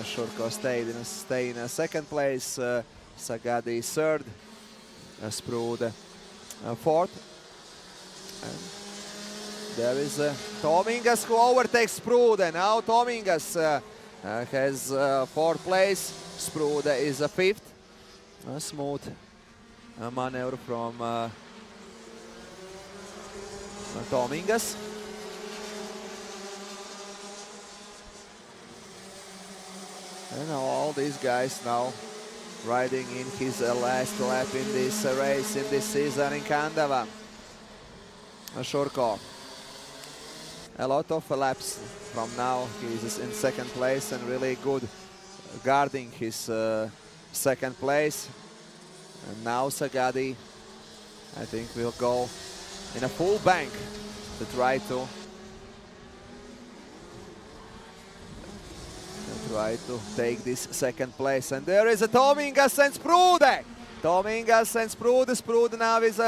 Shurko stay in 2nd place, Sagadi 3rd, Sprude 4th. And there is Tomingas who overtakes Sprude. Now Tomingas has 4th place, Sprude is 5th. A smooth maneuver from Tomingas. And all these guys now riding in his last lap in this race, in this season in Kandava. Shurko. A lot of laps from now. He's in 2nd place and really good guarding his 2nd place. And now Sagadi, I think, will go in a full bank to try to try to take this second place. And there is a Tomingas and Sprude. Tomingas and Sprude. Sprude now is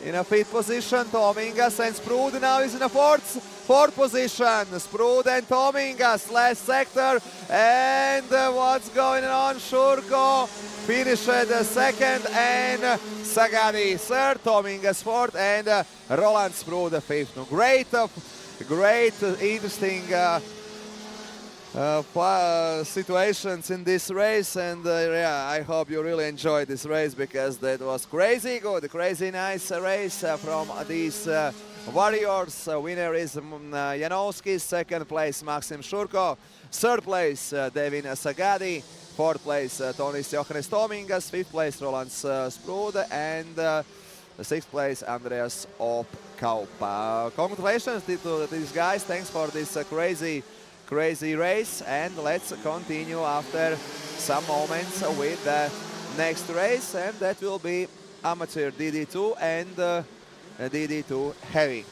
in a fifth position. Tomingas and Sprude now is in a fourth position. Sprude and Tomingas, last sector. And what's going on? Shurko finished second and Sagadi third. Tomingas fourth and Roland Sprude fifth. Great, interesting situations in this race, and yeah, I hope you really enjoyed this race because that was crazy good, crazy nice race from these warriors. Winner is Janowski, second place Maxim Shurko, third place Devin Sagadi, fourth place Tonis Johannes Tomingas, fifth place Roland Sprude, and sixth place Andreas Opkaup. Congratulations to these guys, thanks for this crazy race, and let's continue after some moments with the next race, and that will be amateur DD2 and DD2 heavy.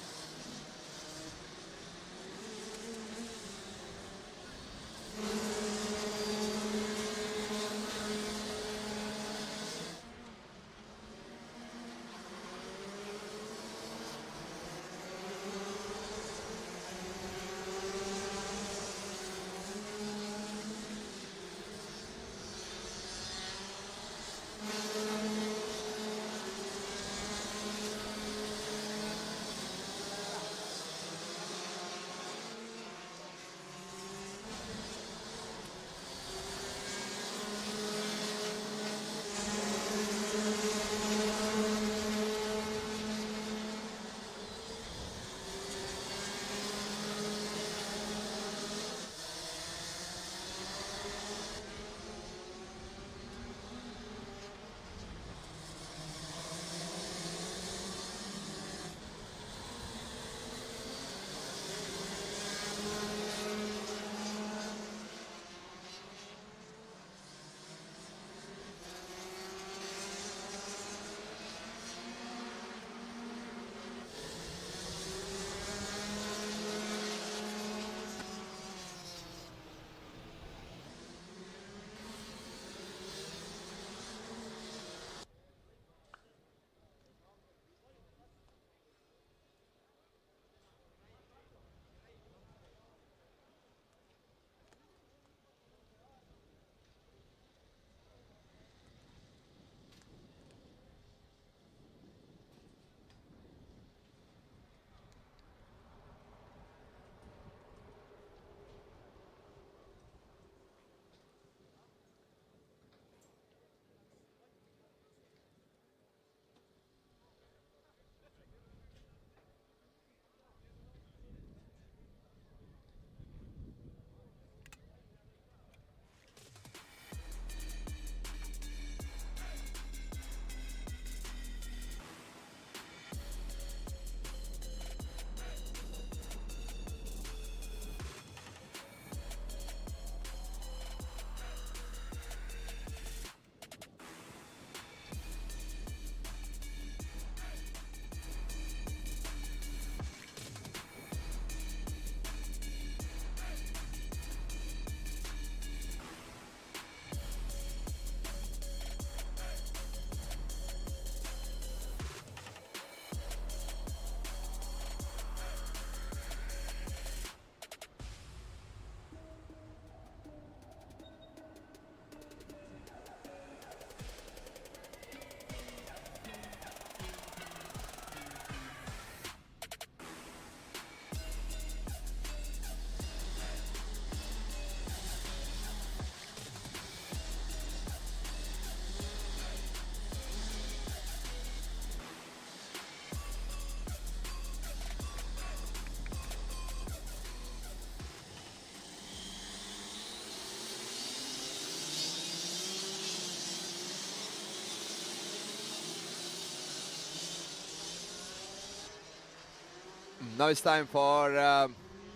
Now it's time for a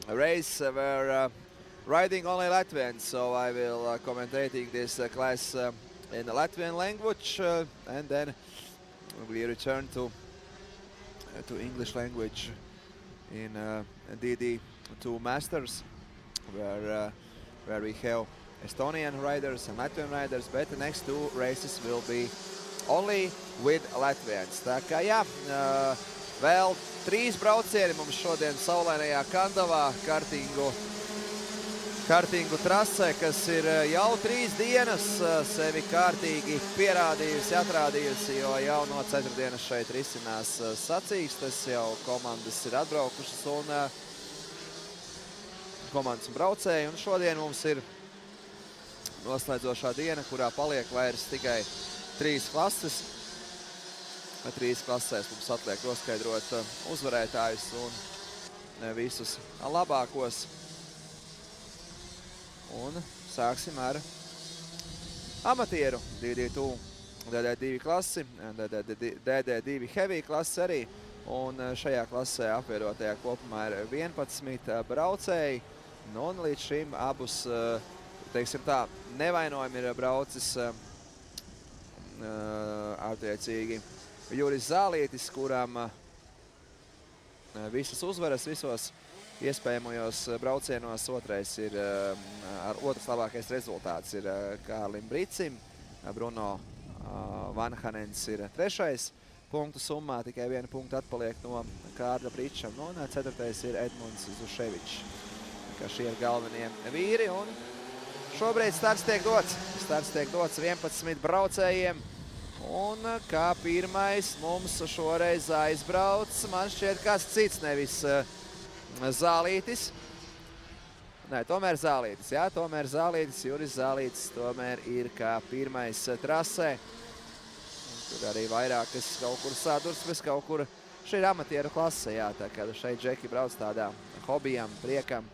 race where riding only Latvian, so I will commentating this class in the Latvian language, and then we return to English language in DD2 Masters, where where we have Estonian riders and Latvian riders, but the next 2 races will be only with Latvians. Tā kā jā, vēl 3 braucieni mums šodien saulainajā Kandavā kartingu trasē, kas ir jau 3 dienas sevi kārtīgi pierādījusi, atrādījusi, jo jau no 4 dienas šeit risinās sacīkstes, jau komandas ir atbraukušas un komandas un braucēji, un šodien mums ir noslēdzošā diena, kurā paliek vairs tikai 3 klases. 3 klasēs mums atliek noskaidrot uzvarētājus un visus labākos. Un sāksim ar amatieru DD2, DD2 klasi, DD2 heavy klasi arī. Un šajā klasē apvienotajā kopumā ir 11 braucēji. Nu, un līdz šim abus, teiksim tā, nevainojumi ir braucis attiecīgi Juris Zālītis, kuram visas uzvaras visos iespējamajos braucienos. Otrais ir, otrs labākais rezultāts ir Kārlim Bricim. Bruno Vanhanens ir 3. punktu summā, tikai 1 punktu atpaliek no Kārļa Bričam. Un 4. ir Edmunds Zuševičs. Kā šie ir galvenie vīri, un šobrīd starts tiek dots. Starts tiek dots 11 braucējiem, un kā pirmais mums šoreiz aizbrauc, man šķiet kāds cits, nevis Zālītis. Nē, tomēr Zālītis, jā, tomēr Zālītis, Juris Zālītis tomēr ir kā pirmais trasē. Tur arī vairākas kaut kur sadursmes, kaut kur šī ir amatieru klase, jā, tā kā šeit džeki brauc tādā hobijam, priekam.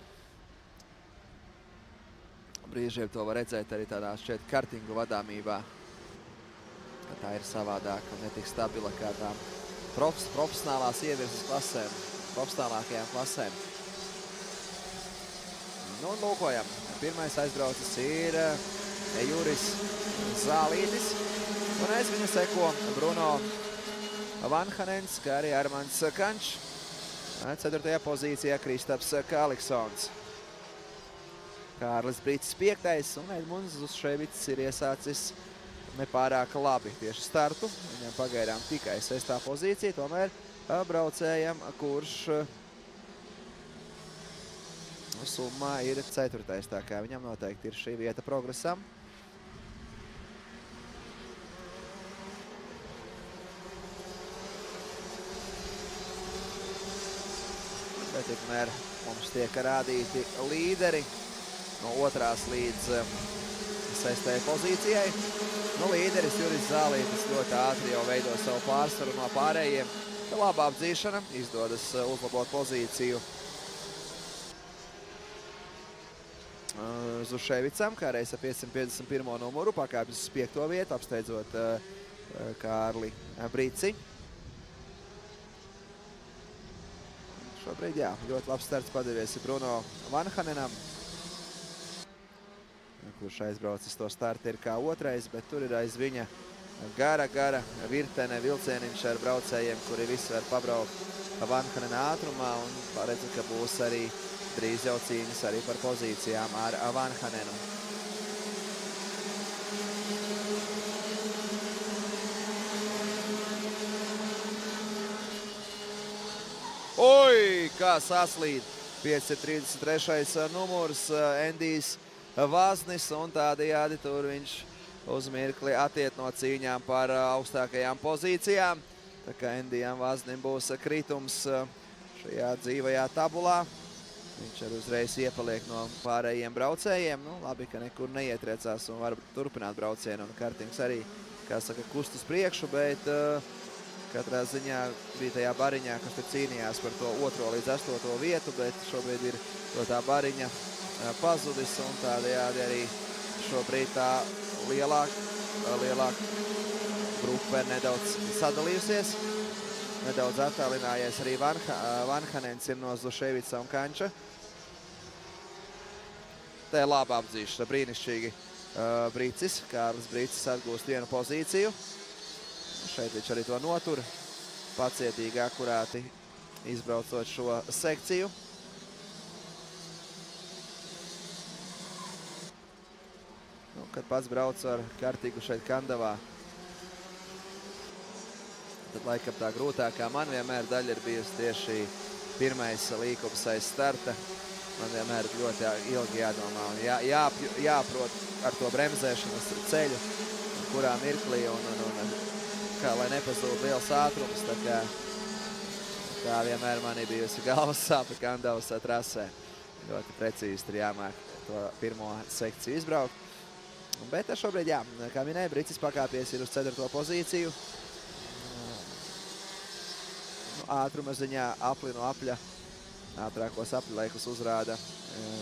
Brīžiem to var redzēt arī tādā šķiet kartingu vadāmībā. Tā ir savādāka un netik stabila kā tām profesionālās ievirzes klasēm, profesionālākajām klasēm. Nu, lūkojam. Pirmais aizbraucis ir Juris Zālītis. Un aiz viņa seko Bruno Vanhanens, kā arī Armands Kančs. 4. pozīcijā Kristaps Kaliksons. Kārlis Brīcis 5. un Edmunds Zuševics ir iesācis nepārāk labi tieši startu. Viņam pagaidām tikai 6. pozīcija, tomēr braucējam, kurš summā ir 4. Tā kā viņam noteikti ir šī vieta progresam. Bet tikmēr mums tiek rādīti līderi no 2. līdz 6. pozīcijai. Nu, līderis Juris Zālītis ļoti ātri jau veido savu pārsvaru no pārējiem. Labā apdzīšana, izdodas uzlabot pozīciju Zuševicam, kā reiz ar 551. numuru, pakāpjas uz 5. vietu, apsteidzot Kārli Brici. Šobrīd, jā, ļoti labs starts padevies Bruno Vanhanenam, kurš aizbraucis to startu ir kā 2. bet tur ir aiz viņa gara virtene vilcieniņš ar braucējiem, kuri visi var pabraukt Vanhanena ātrumā, un paredzu, ka būs arī drīz jau cīņas arī par pozīcijām ar Vanhanenu. Oi, kā saslīd 533. numurs Endijs Vaznis, un tādējādi tur viņš uz mirkli attiet no cīņām par augstākajām pozīcijām. Tā kā Endijam Vaznim būs kritums šajā dzīvajā tabulā. Viņš arī uzreiz iepaliek no pārējiem braucējiem. Nu, labi, ka nekur neietriecās un var turpināt braucienu. Un Kartings arī, kā saka, kust uz priekšu, bet katrā ziņā bija tajā bariņā, kas tur cīnījās par to 2. līdz 8. vietu, bet šobrīd ir to tā bariņa pazudis, un tādējādi arī šobrīd tā lielāka grupa ir nedaudz sadalījusies. Nedaudz attālinājies arī Vanhanens ir no Zuševica un Kanča. Tā ir laba apdzīšana, brīnišķīgi Bricis. Kārlis Bricis atgūst 1 pozīciju. Šeit viņš arī to notur, pacietīgi, akurāti izbraucot šo sekciju. kad pats braucu ar Kartingu šeit Kandavā. Tad laikam tā grūtākā man vienmēr daļa ir bijusi tieši pirmais līkums aiz starta. Man vienmēr ļoti ilgi jādomā un jāprot ar to bremzēšanas ceļu, kurā mirklī un kā lai nepazūd liels ātrums. Tā vienmēr man ir bijusi galvas sāpe Kandavas trasē. Ļoti precīzi tur jāmāk to pirmo sekciju izbraukt. Bet šobrīd, jā, kā minēja, Bricis pakāpies ir uz 4. pozīciju. Ātruma ziņā apli no apļa. Ātrākos apļu laikus uzrāda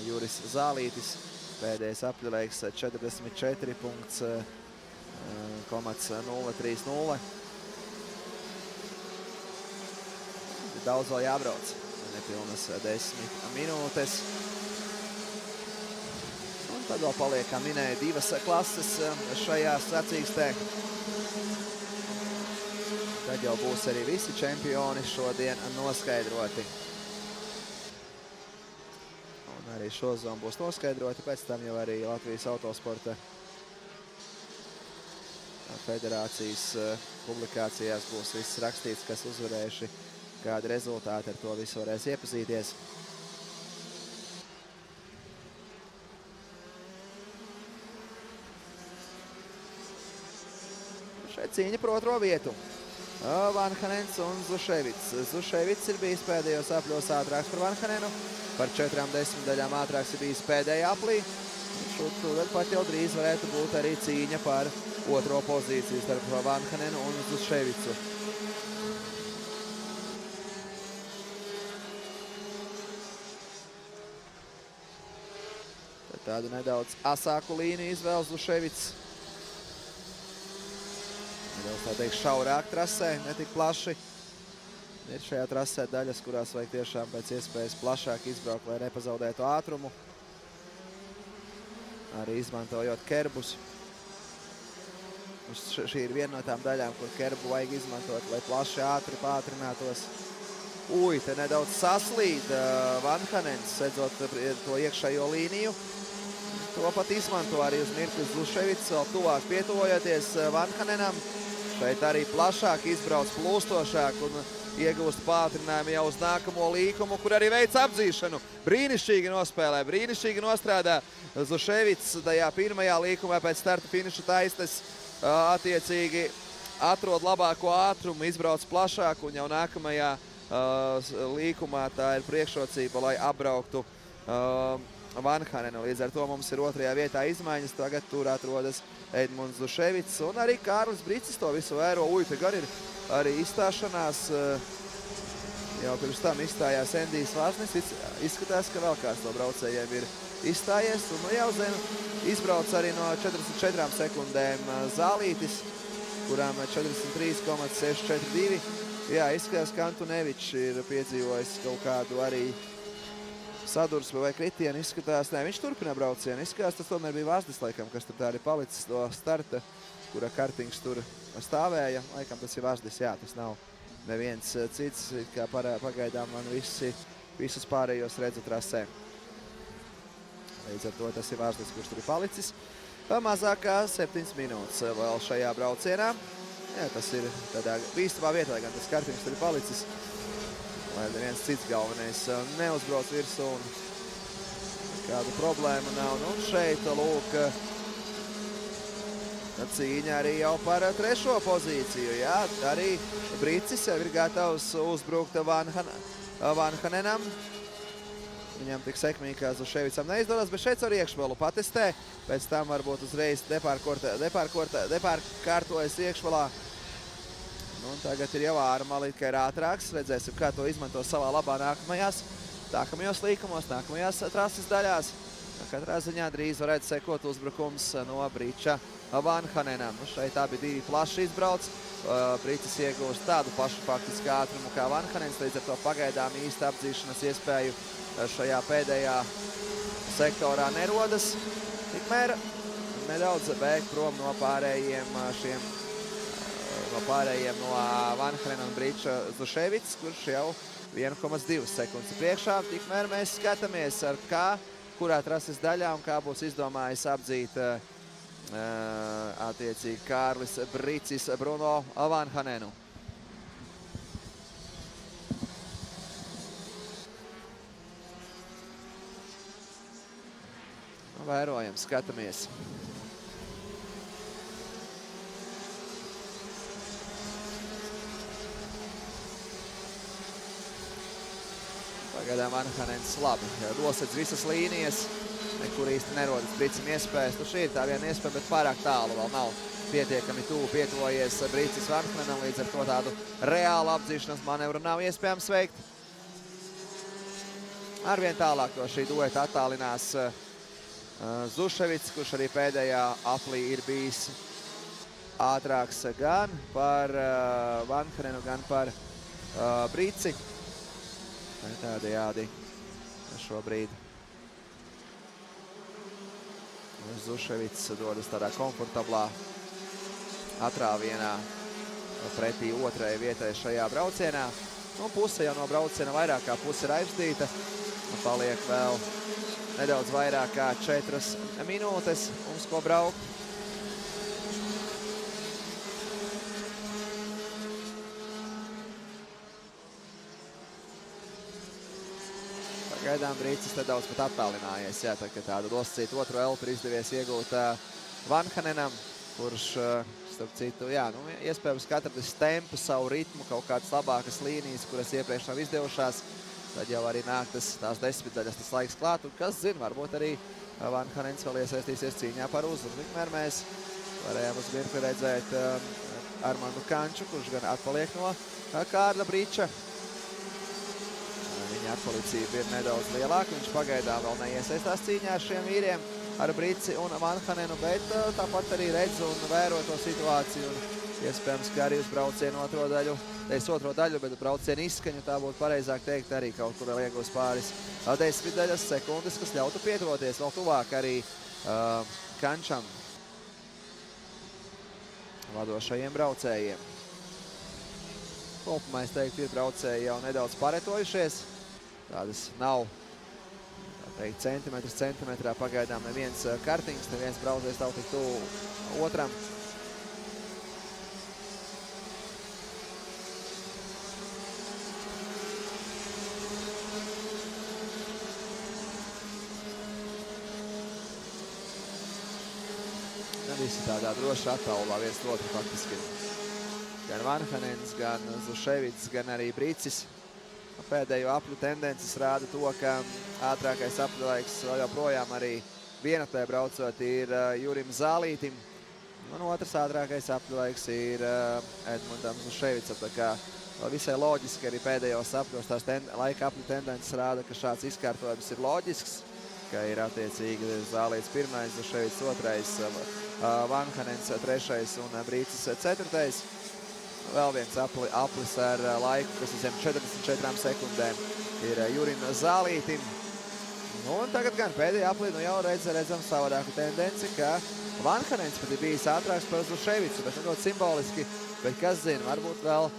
Juris Zālītis. Pēdējais apļu laiks 44,030. Daudz vēl jābrauc. Nepilnas 10 minūtes. Un tad vēl paliek, kā minēja, 2 klases šajā sacīkstē. Tad jau būs arī visi čempioni šodien noskaidroti. Un arī šo zonu būs noskaidroti, pēc tam jau arī Latvijas autosporta federācijas publikācijās būs viss rakstīts, kas uzvarējuši, kādi rezultāti, ar to visu varēs iepazīties. Šeit cīņa par 2. vietu. Vanhanens un Zuševits. Zuševits ir bijis pēdējos apļos ātrāks par Vanhanenu. Par 40 ātrāks ir bijis pēdējā aplī. Šodien pat jau drīz varētu būt arī cīņa par 2. pozīciju starp Vanhanenu un Zuševicu. Tādu nedaudz asāku līniju izvēl Zuševits. Nedaudz tā teikt šaurāk trasē, netik plaši. Ir šajā trasē daļas, kurās vajag tiešām pēc iespējas plašāk izbraukt, lai nepazaudētu ātrumu. Arī izmantojot kerbus. Šī ir viena no tām daļām, kur kerbu vajag izmantot, lai plaši ātri pātrinātos. Te nedaudz saslīd Vanhanens, sedzot to iekšējo līniju. To pat izmanto arī uz mirkli Zuševits, vēl tuvāk pietuvojoties Vanhanenam. Šeit arī plašāk izbrauc, plūstošāk un iegūst pātrinājumu jau uz nākamo līkumu, kur arī veic apdzīšanu. Brīnišķīgi nospēlē, brīnišķīgi nostrādā Zuševits tajā pirmajā līkumā pēc starta finiša taisnes. Attiecīgi atrod labāko ātrumu, izbrauc plašāk un jau nākamajā līkumā tā ir priekšrocība, lai apbrauktu Vanhanenu. Līdz ar to mums ir 2. vietā izmaiņas. Tagad tur atrodas Edmunds Zuševits un arī Kārlis Bricis to visu vēro. Te gan ir arī izstāšanās. Jau pirms tam izstājās Endijs Vāžnis. Izskatās, ka vēl kāds no braucējiem ir izstājies. Un jau zinu, izbrauc arī no 44 sekundēm Zālītis, kurām 43,642. Jā, izskatās, ka Antunevičs ir piedzīvojis kaut kādu arī sadursmi vai kritienu. Izskatās, ne, viņš turpina braucienu. Izskatās, tas tomēr bija Vāždis, laikam, kas tur tā arī palicis no starta, kura Kartings tur stāvēja. Laikam tas ir Vāždis, jā, tas nav neviens cits, kā pagaidām man visus pārējos redzu trasē. Līdz ar to tas ir Vāždis, kurš tur ir palicis. Mazākā 7 minūtes vēl šajā braucienā. Jā, tas ir tādā bīstamā vietā, lai gan tas Kartings tur ir palicis. Lai neviens cits galvenais neuzbrauc virsū un kādu problēmu nav. Un šeit, lūk, cīņa arī jau par 3. pozīciju. Jā, arī Bricis jau ir gatavs uzbrukt Vanhanenam. Viņam tik sekmīgi, kā Zuševicam neizdodas, bet šeit ar iekšvalu patestē. Pēc tam varbūt uzreiz depārkārtojas iekšvalā. Un tagad ir jau ārmali, ka ir ātrāks. Redzēsim, kā to izmanto savā labā nākamajos līkumos, nākamajās trases daļās. Katrā ziņā drīz varētu sekot uzbrukums no Briča Vanhanenam. Šeit abi divi plaši izbrauc. Bricis iegūst tādu pašu faktiski ātrumu kā Vanhanens, līdz ar to pagaidām īsta apdzīšanas iespēju šajā pēdējā sektorā nerodas. Tikmēr nedaudz bēg prom no pārējiem no Vanhanena un Briča Zuševits, kurš jau 1,2 sekundes priekšā. Tikmēr mēs skatāmies, kurā trases daļā un kā būs izdomājis apdzīt attiecīgi Kārlis Bricis Bruno Vanhanenu. Vērojam, skatāmies. Pagaidām Vanhanens labi nosedz visas līnijas, nekur īsti nerodas Bricim iespējas. Šī ir tā viena iespēja, bet pārāk tālu vēl nav pietiekami tuvu pietuvojies Bricis Vanhanenam, līdz ar to tādu reālu apdzīšanas manevru nav iespējams veikt. Arvien tālāk no šī dueta attālinās Zuševits, kurš arī pēdējā aplī ir bijis ātrāks gan par Vanhanenu, gan par Brici. Tādējādi šobrīd Zuševits dodas tādā komfortablā atrāvienā pretī otrajai vietai šajā braucienā. Nu, puse jau no brauciena vairāk kā puse ir aizvadīta. Paliek vēl nedaudz vairāk kā 4 minūtes mums ko braukt. Pagaidām Brīcis nedaudz pat attālinājies. Jā, tā, ka tādu nosacītu otru elpu ir izdevies iegūt Vanhanenam, kurš, starp citu, jā, nu, iespējams atradis tempu, savu ritmu, kaut kādas labākas līnijas, kuras iepriekš nav izdevušās. Tad jau arī nāk tās 10 daļas tas laiks klāt, un kas zina, varbūt arī Vanhanens vēl iesaistīsies cīņā par uzvaru. Tikmēr mēs varējām uz mirkli redzēt Armandu Kanču, kurš gan atpaliek no Kārļa Briča. Viņa atpalicība ir nedaudz lielāka, viņš pagaidām vēl neiesaistās cīņā ar šiem vīriem, ar Brici un Vanhanenu, bet tāpat arī redz un vēro to situāciju. Un iespējams, ka arī uz braucienu otro daļu, bet braucienu izskaņu, tā būtu pareizāk teikt, arī kaut kur vēl iegūs pāris 10 daļas sekundes, kas ļautu pietuvoties vēl tuvāk arī Kančam, vadošajiem braucējiem. Kopumā, es teiktu, ir braucēji jau nedaudz paretojušies. Tādas nav, tā teikt, centimetrs centimetrā pagaidām neviens kartings, neviens braucējs nav tik tuvu otram. Visi tādā droši attālumā viens otru faktiski. Gan Vanhanens, gan Zuševits, gan arī Bricis. Pēdējo apļu tendences rāda to, ka ātrākais apļu laiks vēl joprojām arī vienatē braucot ir Jurim Zālītim. Un otrs ātrākais apļu laiks ir Edmundam Zuševicam. Tā kā visai loģiski arī pēdējos apļos tās laika apļu tendences rāda, ka šāds izkārtojums ir loģisks, ka ir attiecīgi Zālīts pirmais, Zuševits otrais, Vanhanens 3. un Bricis 4. Vēl viens aplis ar laiku, kas ir zem 44 sekundēm, ir Jurim Zālītim. Nu, un tagad gan pēdējā aplī jau redzam savādāku tendenci, ka Vanhanens pat ir bijis ātrāks par Zuševicu, bet ļoti simboliski, bet kas zina, varbūt vēl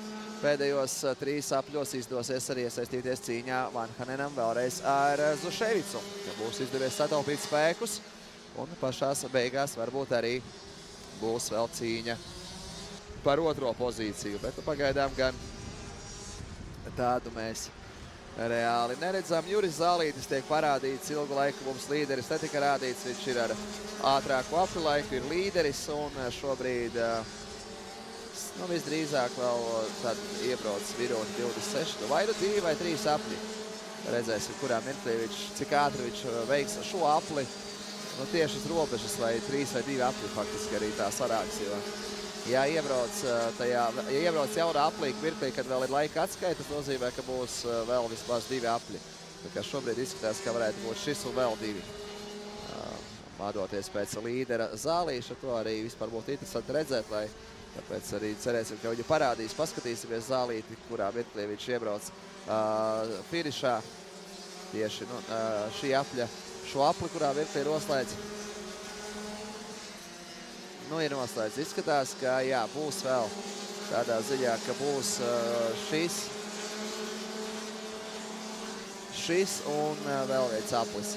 pēdējos 3 apļos izdosies arī iesaistīties cīņā Vanhanenam vēlreiz ar Zuševicu, ka būs izdevies sataupīt spēkus. Un pašās beigās varbūt arī būs vēl cīņa par otro pozīciju, bet pagaidām gan tādu mēs reāli neredzam. Juris Zālītis tiek parādīts ilgu laiku, mums līderis netika rādīts, viņš ir ar ātrāku apļu laiku, ir līderis un šobrīd visdrīzāk vēl tad iebrauc viroti 26, vai 2 vai 3 apļi. Redzēsim, kurā mirklī cik ātri viņš veiks šo apli. Nu, tieši uz robežas vai 3 vai 2 apļi faktiski arī tā sarāks, jo ja iebrauc jaunā aplīka mirklī, kad vēl ir laika atskaita, tas nozīmē, ka būs vēl vismaz 2 apļi. Tā kā šobrīd izskatās, ka varētu būt šis un vēl 2. Vadoties pēc līdera Zālīša, to arī vispār būtu interesanti redzēt, lai tāpēc arī cerēsim, ka viņu parādīs, paskatīsimies Zālīti, kurā mirklī viņš iebrauc finišā. Tieši šī apļa, šo apli, kurā mirklī ir noslēdz. Nu, ir noslēdz. Izskatās, ka jā, būs vēl tādā ziņā, ka būs šis un vēl viens aplis.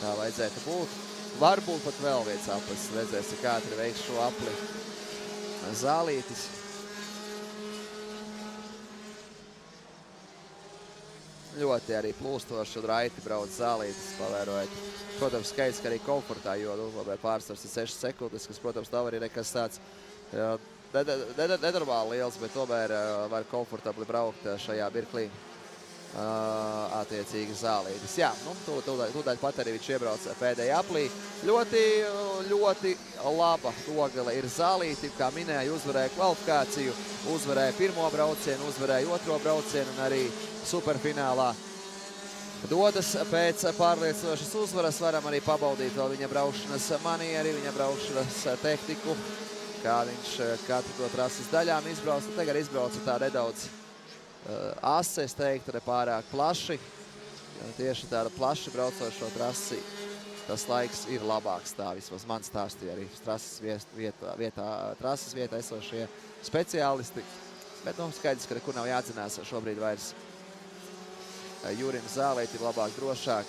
Tā vajadzētu būt. varbūt pat vēl viens aplis. Redzēsim, kā ātri veiks šo apli Zālītis. Ļoti arī plūstoši un raiti brauc Zālītis, pavērojot. Protams, skaits, ka arī komfortā, jo pārsvars ir 6 sekundes, kas, protams, nav arī nekas tāds nenormāli liels, bet tomēr var komfortabli braukt šajā mirklī attiecīgi Zālītis. Jā, nu, tūdaļ pat arī viņš iebrauc pēdējā aplī. Ļoti laba nogale ir Zālītim, kā minēju, uzvarēja kvalifikāciju, uzvarēja pirmo braucienu, uzvarēja otro braucienu un arī superfinālā dodas pēc pārliecinošas uzvaras. Varam arī pabaudīt vēl viņa braukšanas manieri, viņa braukšanas tehniku, kā viņš katru no trases daļām izbrauc. Tagad izbrauca tā nedaudz asi, es teiktu, ne pārāk plaši. Tieši tāda plaši braucošo trasi, tas laiks ir labāks, tā vismaz man stāstīja arī trases vietā esošie speciālisti. Bet, nu, skaidrs, ka nekur nav jāatzinās šobrīd vairs Jurim Zālītim labāk, drošāk,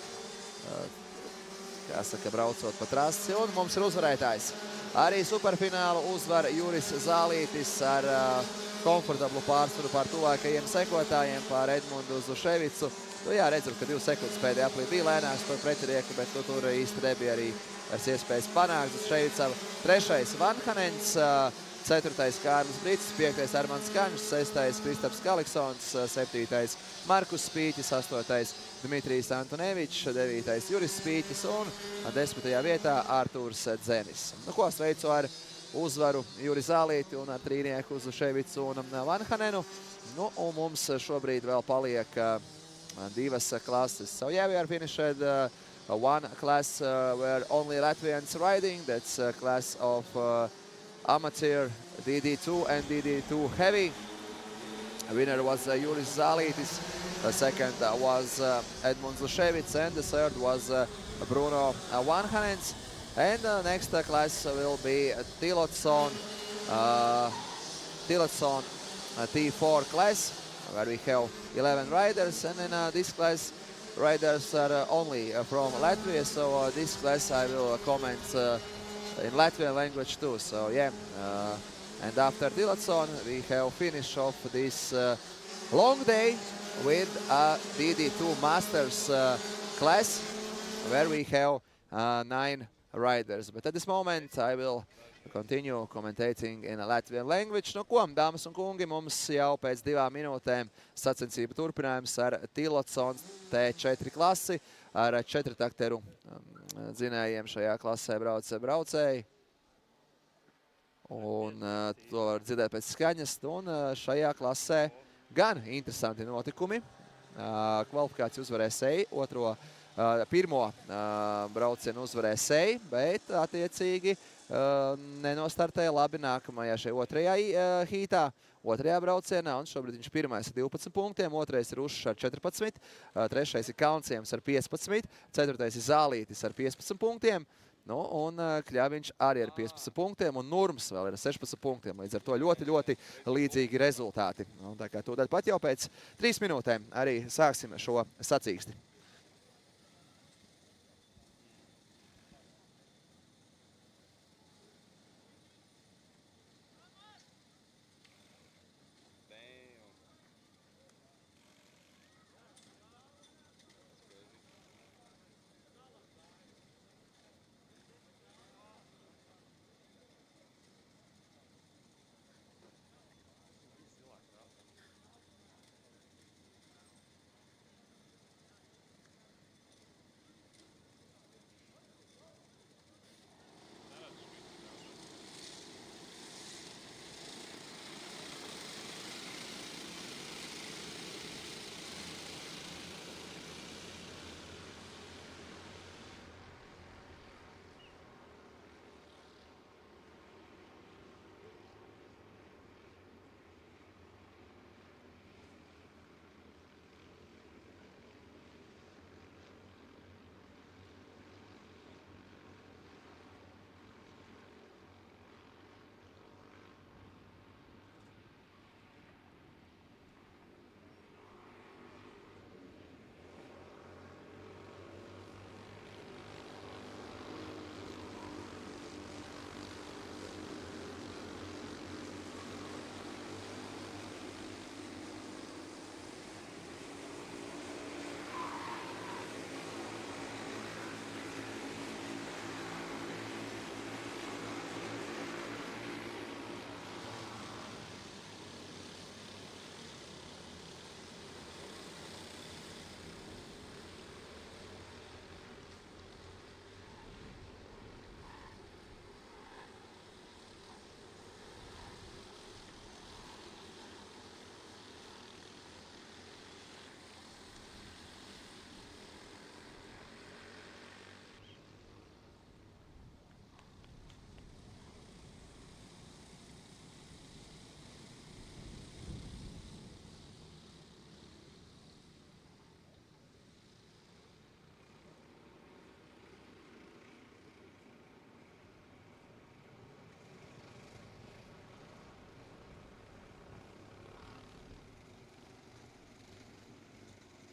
jāsaka, braucot pa trasi. Un mums ir uzvarētājs. Arī superfinālu uzvar Juris Zālītis ar komfortablu pārsvaru pār tuvākajiem sekotājiem, pār Edmundu Zuševicu. Nu jā, redzam, ka 2 sekundes pēdējā aplī bija lēnāks par pretinieku, bet nu, tur īsti nebija arī vairs iespējas panākt. Zuševicam 3. Vanhanens, 4. Kārlis Brits, 5. Armands Kaņš, 6. Kristaps Kaliksons, 7. Markus Spīķis, 8. Dmitrijs Antonevičs, 9. Juris Spīķis un 10. vietā Artūrs Dzenis. Nu, ko sveicu ar uzvaru Juri Zālīti un ar trīnieku Zuševicu un Vanhanenu. Nu, un mums šobrīd vēl paliek 2 klases. So yeah, we are finished one class where only Latvians riding. That's a class of amateur DD2 and DD2 heavy. The winner was Juri Zālītis. The second was Edmunds Zuševics, and the third was Bruno Vanhanens. And the next class will be Tiloton T4 class, where we have 11 riders. And in this class, riders are only from Latvia. So this class I will comment in Latvian language too. So yeah, and after Tiloton, we have finished off this long day with a DD2 Masters class, where we have 9 riders. But at this moment, I will continue commentating in a Latvian language. Nu, ko, dāmas un kungi, mums jau pēc 2 minūtēm sacensību turpinājums ar Tiloton T4 klasi, ar 4-takteru dzinējiem šajā klasē braucēji. Un to var dzirdēt pēc skaņas. Un šajā klasē gan interesanti notikumi. Kvalifikāciju uzvarēja Seji, pirmo braucienu uzvarēja Seji, bet attiecīgi nenostartēja labi nākamajā šajā otrajā hītā, otrajā braucienā, un šobrīd viņš pirmais ar 12 punktiem, otrais ir Ušs ar 14, trešais ir Kalnciems ar 15, ceturtais ir Zālītis ar 15 punktiem, nu, un Kļaviņš arī ar 15 punktiem, un Nurms vēl ir ar 16 punktiem, līdz ar to ļoti līdzīgi rezultāti. Un tā kā tūdaļ pat jau pēc 3 minūtēm arī sāksim šo sacīksti.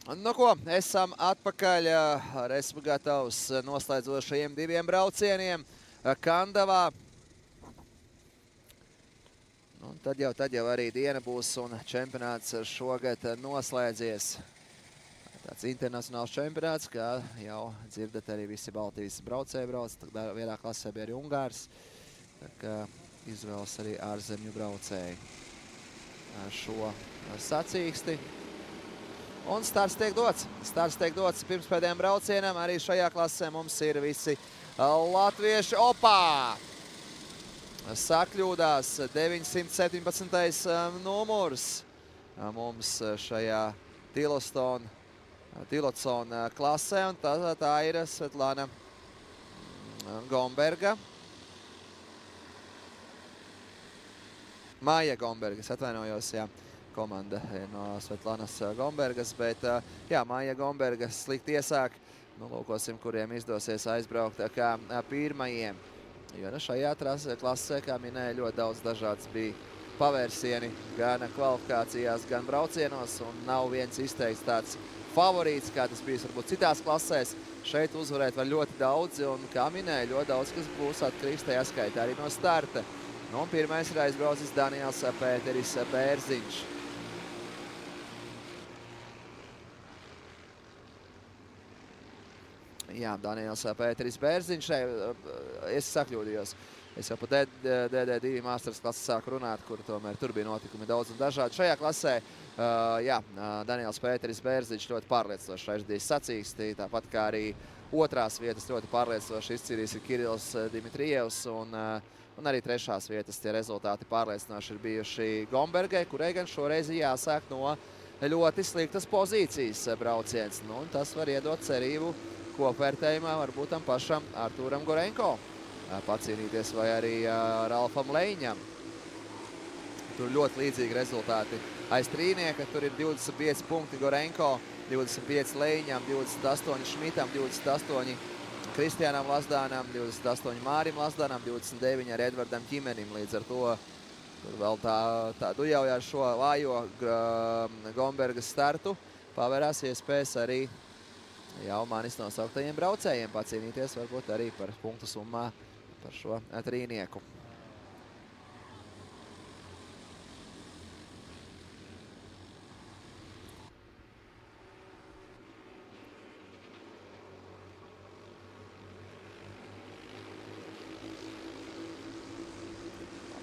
Nu ko, esam atpakaļ, esmu gatavs noslēdzošajiem diviem braucieniem Kandavā. Un tad jau arī diena būs un čempionāts šogad noslēdzies. Tāds internacionāls čempionāts, kā jau dzirdat, arī visi Baltijas braucēji brauc, vienā klasē bija arī Ungārs, tā kā izvēlas arī ārzemju braucēji šo sacīksti. Un starts tiek dots. Starts tiek dots pirms pēdējiem braucienam. Arī šajā klasē mums ir visi latvieši. Opā! Sakļūdās 917. numurs mums šajā Tiloton klasē. Un tā ir Svetlana Gomberga. Māja Gomberga, es atvainojos, jā. Komanda no Svetlanas Gombergas, bet jā, Māja Gomberga slikti iesāk. Nu, lūkosim, kuriem izdosies aizbraukt kā pirmajiem. Jo šajā klasē, kā minēja, ļoti daudz dažāds bija pavērsieni gan kvalifikācijās, gan braucienos, un nav viens izteikts tāds favorīts, kā tas bijis varbūt citās klasēs. Šeit uzvarēt var ļoti daudzi, un kā minēja, ļoti daudz, kas būs atkarīgs tajā skaitā arī no starta. Nu, un pirmais ir aizbraucis Daniels Pēteris Bērziņš. Jā, Daniels Pēteris Bērziņš, es sakļūdījos. Es jau pa DD2 Masters klases sāku runāt, kur tomēr tur bija notikumi daudz un dažādi. Šajā klasē, jā, Daniels Pēteris Bērziņš ļoti pārliecinoši aizdīs sacīksti, tāpat kā arī otrās vietas ļoti pārliecinoši izcīnījis Kirills Dimitrievs, un arī trešās vietas tie rezultāti pārliecinoši ir bijuši Gombergai, kurai gan šoreiz jāsāk no ļoti sliktas pozīcijas brauciens. Nu, un tas var iedot cerību kopvērtējumā varbūt tam pašam Artūram Gorenko pacīnīties vai arī Ralfam Leiņam. Tur ļoti līdzīgi rezultāti aiz trīnieka. Tur ir 25 punkti Gorenko, 25 Leiņam, 28 Šmitam, 28 Kristiānam Lazdānam, 28 Mārim Lazdānam, 29 ar Edvardam Ķimenim. Līdz ar to tur vēl tā dujaujā ar šo vājo Gombergas startu pavērās iespējas arī jau manis nosauktajiem braucējiem pacīnīties varbūt arī par punktu summā par šo trīnieku.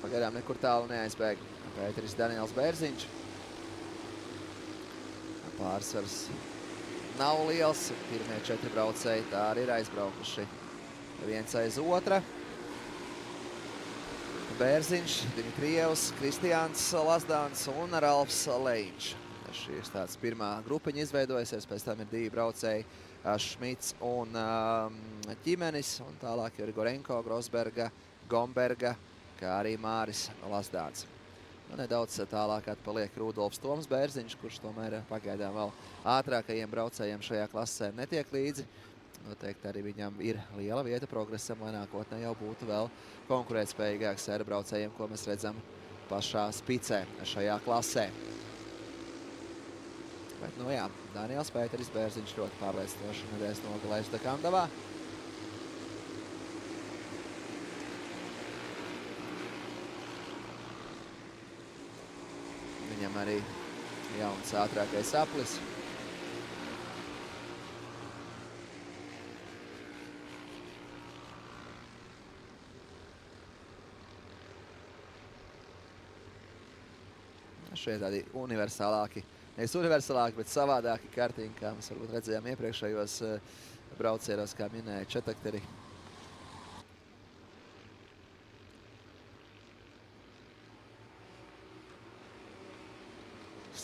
Pagaidām nekur tālu neaizbēg Pēteris Daniels Bērziņš. Pārsvars nav liels. Pirmie 4 braucēji tā arī ir aizbraukuši viens aiz otra. Bērziņš, Dimitrievs, Kristiāns Lazdāns un Ralfs Leiņš. Šī ir tāds pirmā grupiņa izveidojusies, pēc tam ir 2 braucēji Šmits un Ķimenis, un tālāk ir Gorenko, Grosberga, Gomberga, kā arī Māris Lazdāns. Nu, nedaudz tālāk atpaliek Rudolfs Toms Bērziņš, kurš tomēr pagaidām vēl ātrākajiem braucējiem šajā klasē netiek līdzi. Noteikti arī viņam ir liela vieta progresam, lai nākotnē jau būtu vēl konkurētspējīgāks ar braucējiem, ko mēs redzam pašā spicē šajā klasē. Bet, nu jā, Daniels Pēteris Bērziņš ļoti pārliecinoši nedēļas nogalējis Kandavā. Viņam arī jauns ātrākais aplis. Šie tādi universālāki, nevis universālāki, bet savādāki karting, kā mēs varbūt redzējām iepriekšējos braucienos, kā minēja četakteri.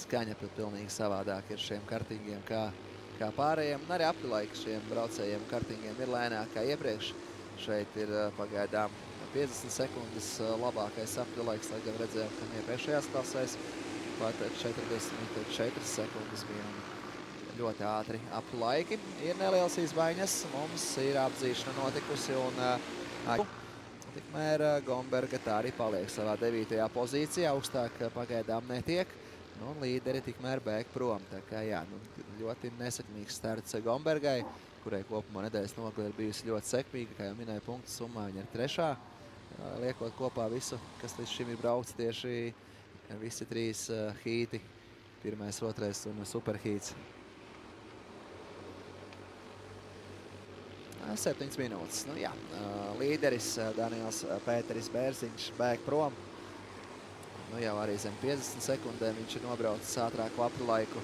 Skaņa pilnīgi savādāk ir šiem kartingiem kā pārējiem. Un arī aplilaiki šiem braucējiem kartingiem ir lēnāk kā iepriekš. Šeit ir pagaidām 50 sekundes labākais aprilaiks, lai gan redzējām, ka iepriekšējās klasēs pat 44 sekundes bija ļoti ātri aplilaiki. Ir nelielas izmaiņas, mums ir apzīšana notikusi un tikmēr Gomberga tā arī paliek savā 9. pozīcijā, augstāk pagaidām netiek. Un līderi tikmēr bēg prom. Tā kā jā, ļoti nesakmīgs starts Gombergai, kurai kopumā nedēļas nogalē ir bijusi ļoti sekmīga. Kā jau minēja, punktu summā viņa ir 3. Liekot kopā visu, kas līdz šim ir braukts, tieši visi 3 hīti. 1., 2. un superhīts. 7 minūtes. Nu jā, līderis Daniels Pēteris Bērziņš bēg prom. Nu jau arī zem 50 sekundēm viņš ir nobraucis ātrāku apli laiku.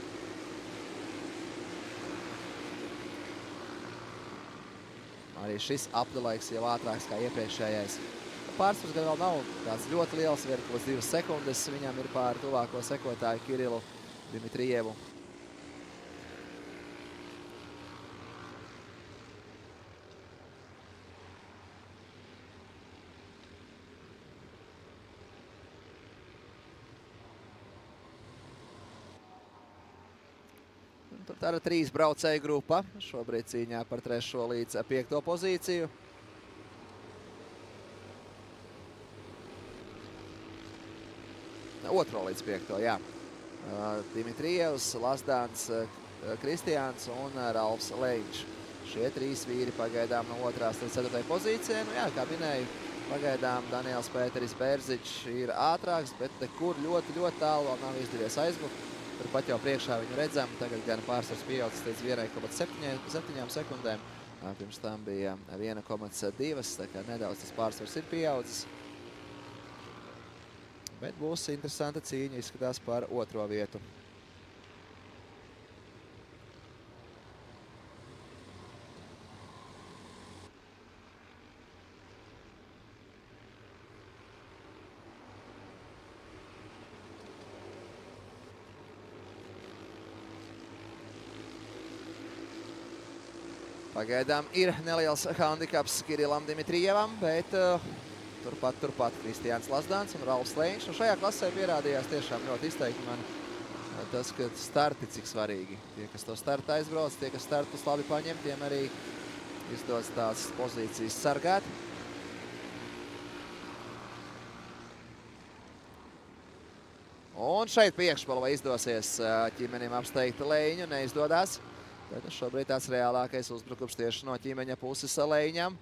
Arī šis apli laiks jau ātrāks kā iepriekšējais. Pārsvars gan vēl nav tāds ļoti liels, kaut 2 sekundes. Viņam ir pār tuvāko sekotāju Kirilu Dimitrijevu. Tā ir 3 braucēju grupa. Šobrīd cīņā par 3. līdz 5. pozīciju. Otro līdz 5. jā. Dimitrijevs, Lasdāns, Kristiāns un Ralfs Leņš. Šie 3 vīri pagaidām no 2. līdz 4. pozīcijai. Nu jā, kā minēju, pagaidām Daniels Pēteris Bērziņš ir ātrāks, bet nekur ļoti tālu vēl nav izdevies aizmukt. Turpat jau priekšā viņu redzam, tagad gan pārsvars pieaudzis līdz 1,7 sekundēm. Pirms tam bija 1,2, tā kā nedaudz tas pārsvars ir pieaudzis. Bet būs interesanta cīņa, izskatās par 2. vietu. Pagaidām ir neliels handikaps Kirilam Dimitrijevam, bet turpat Kristiāns Lasdāns un Ralfs Leņš. Un šajā klasē pierādījās tiešām ļoti izteikti man tas, ka starti cik svarīgi. Tie, kas to startu aizbrauc, tie, kas startus labi paņem, tiem arī izdodas tās pozīcijas sargāt. Un šeit priekšpalva izdosies ķimenim apsteigt Leņu, neizdodās. Bet šobrīd tāds reālākais uzbrukums tieši no ķīmeņa puses Leņam.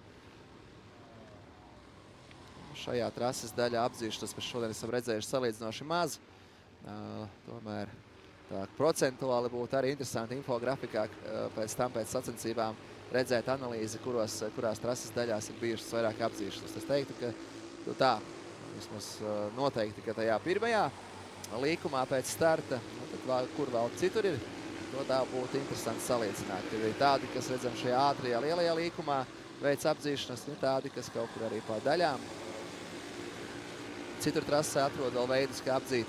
Šajā trases daļā apdzīšanas mēs šodien esam redzējuši salīdzinoši maz. Tomēr tā procentuāli būtu arī interesanti infografikā pēc sacensībām redzēt analīzi, kurās trases daļās ir bijušas vairāk apdzīšanas. Es teiktu, ka tā, vismaz noteikti, ka tajā 1. līkumā pēc starta, tad kur vēl citur ir, to tā būtu interesanti salīdzināt. Ir tādi, kas redzam šajā ātrajā lielajā līkumā, veids apdzīšanas, ir tādi, kas kaut kur arī pa daļām. Citur trasē atrod vēl veidus, kā apdzīt.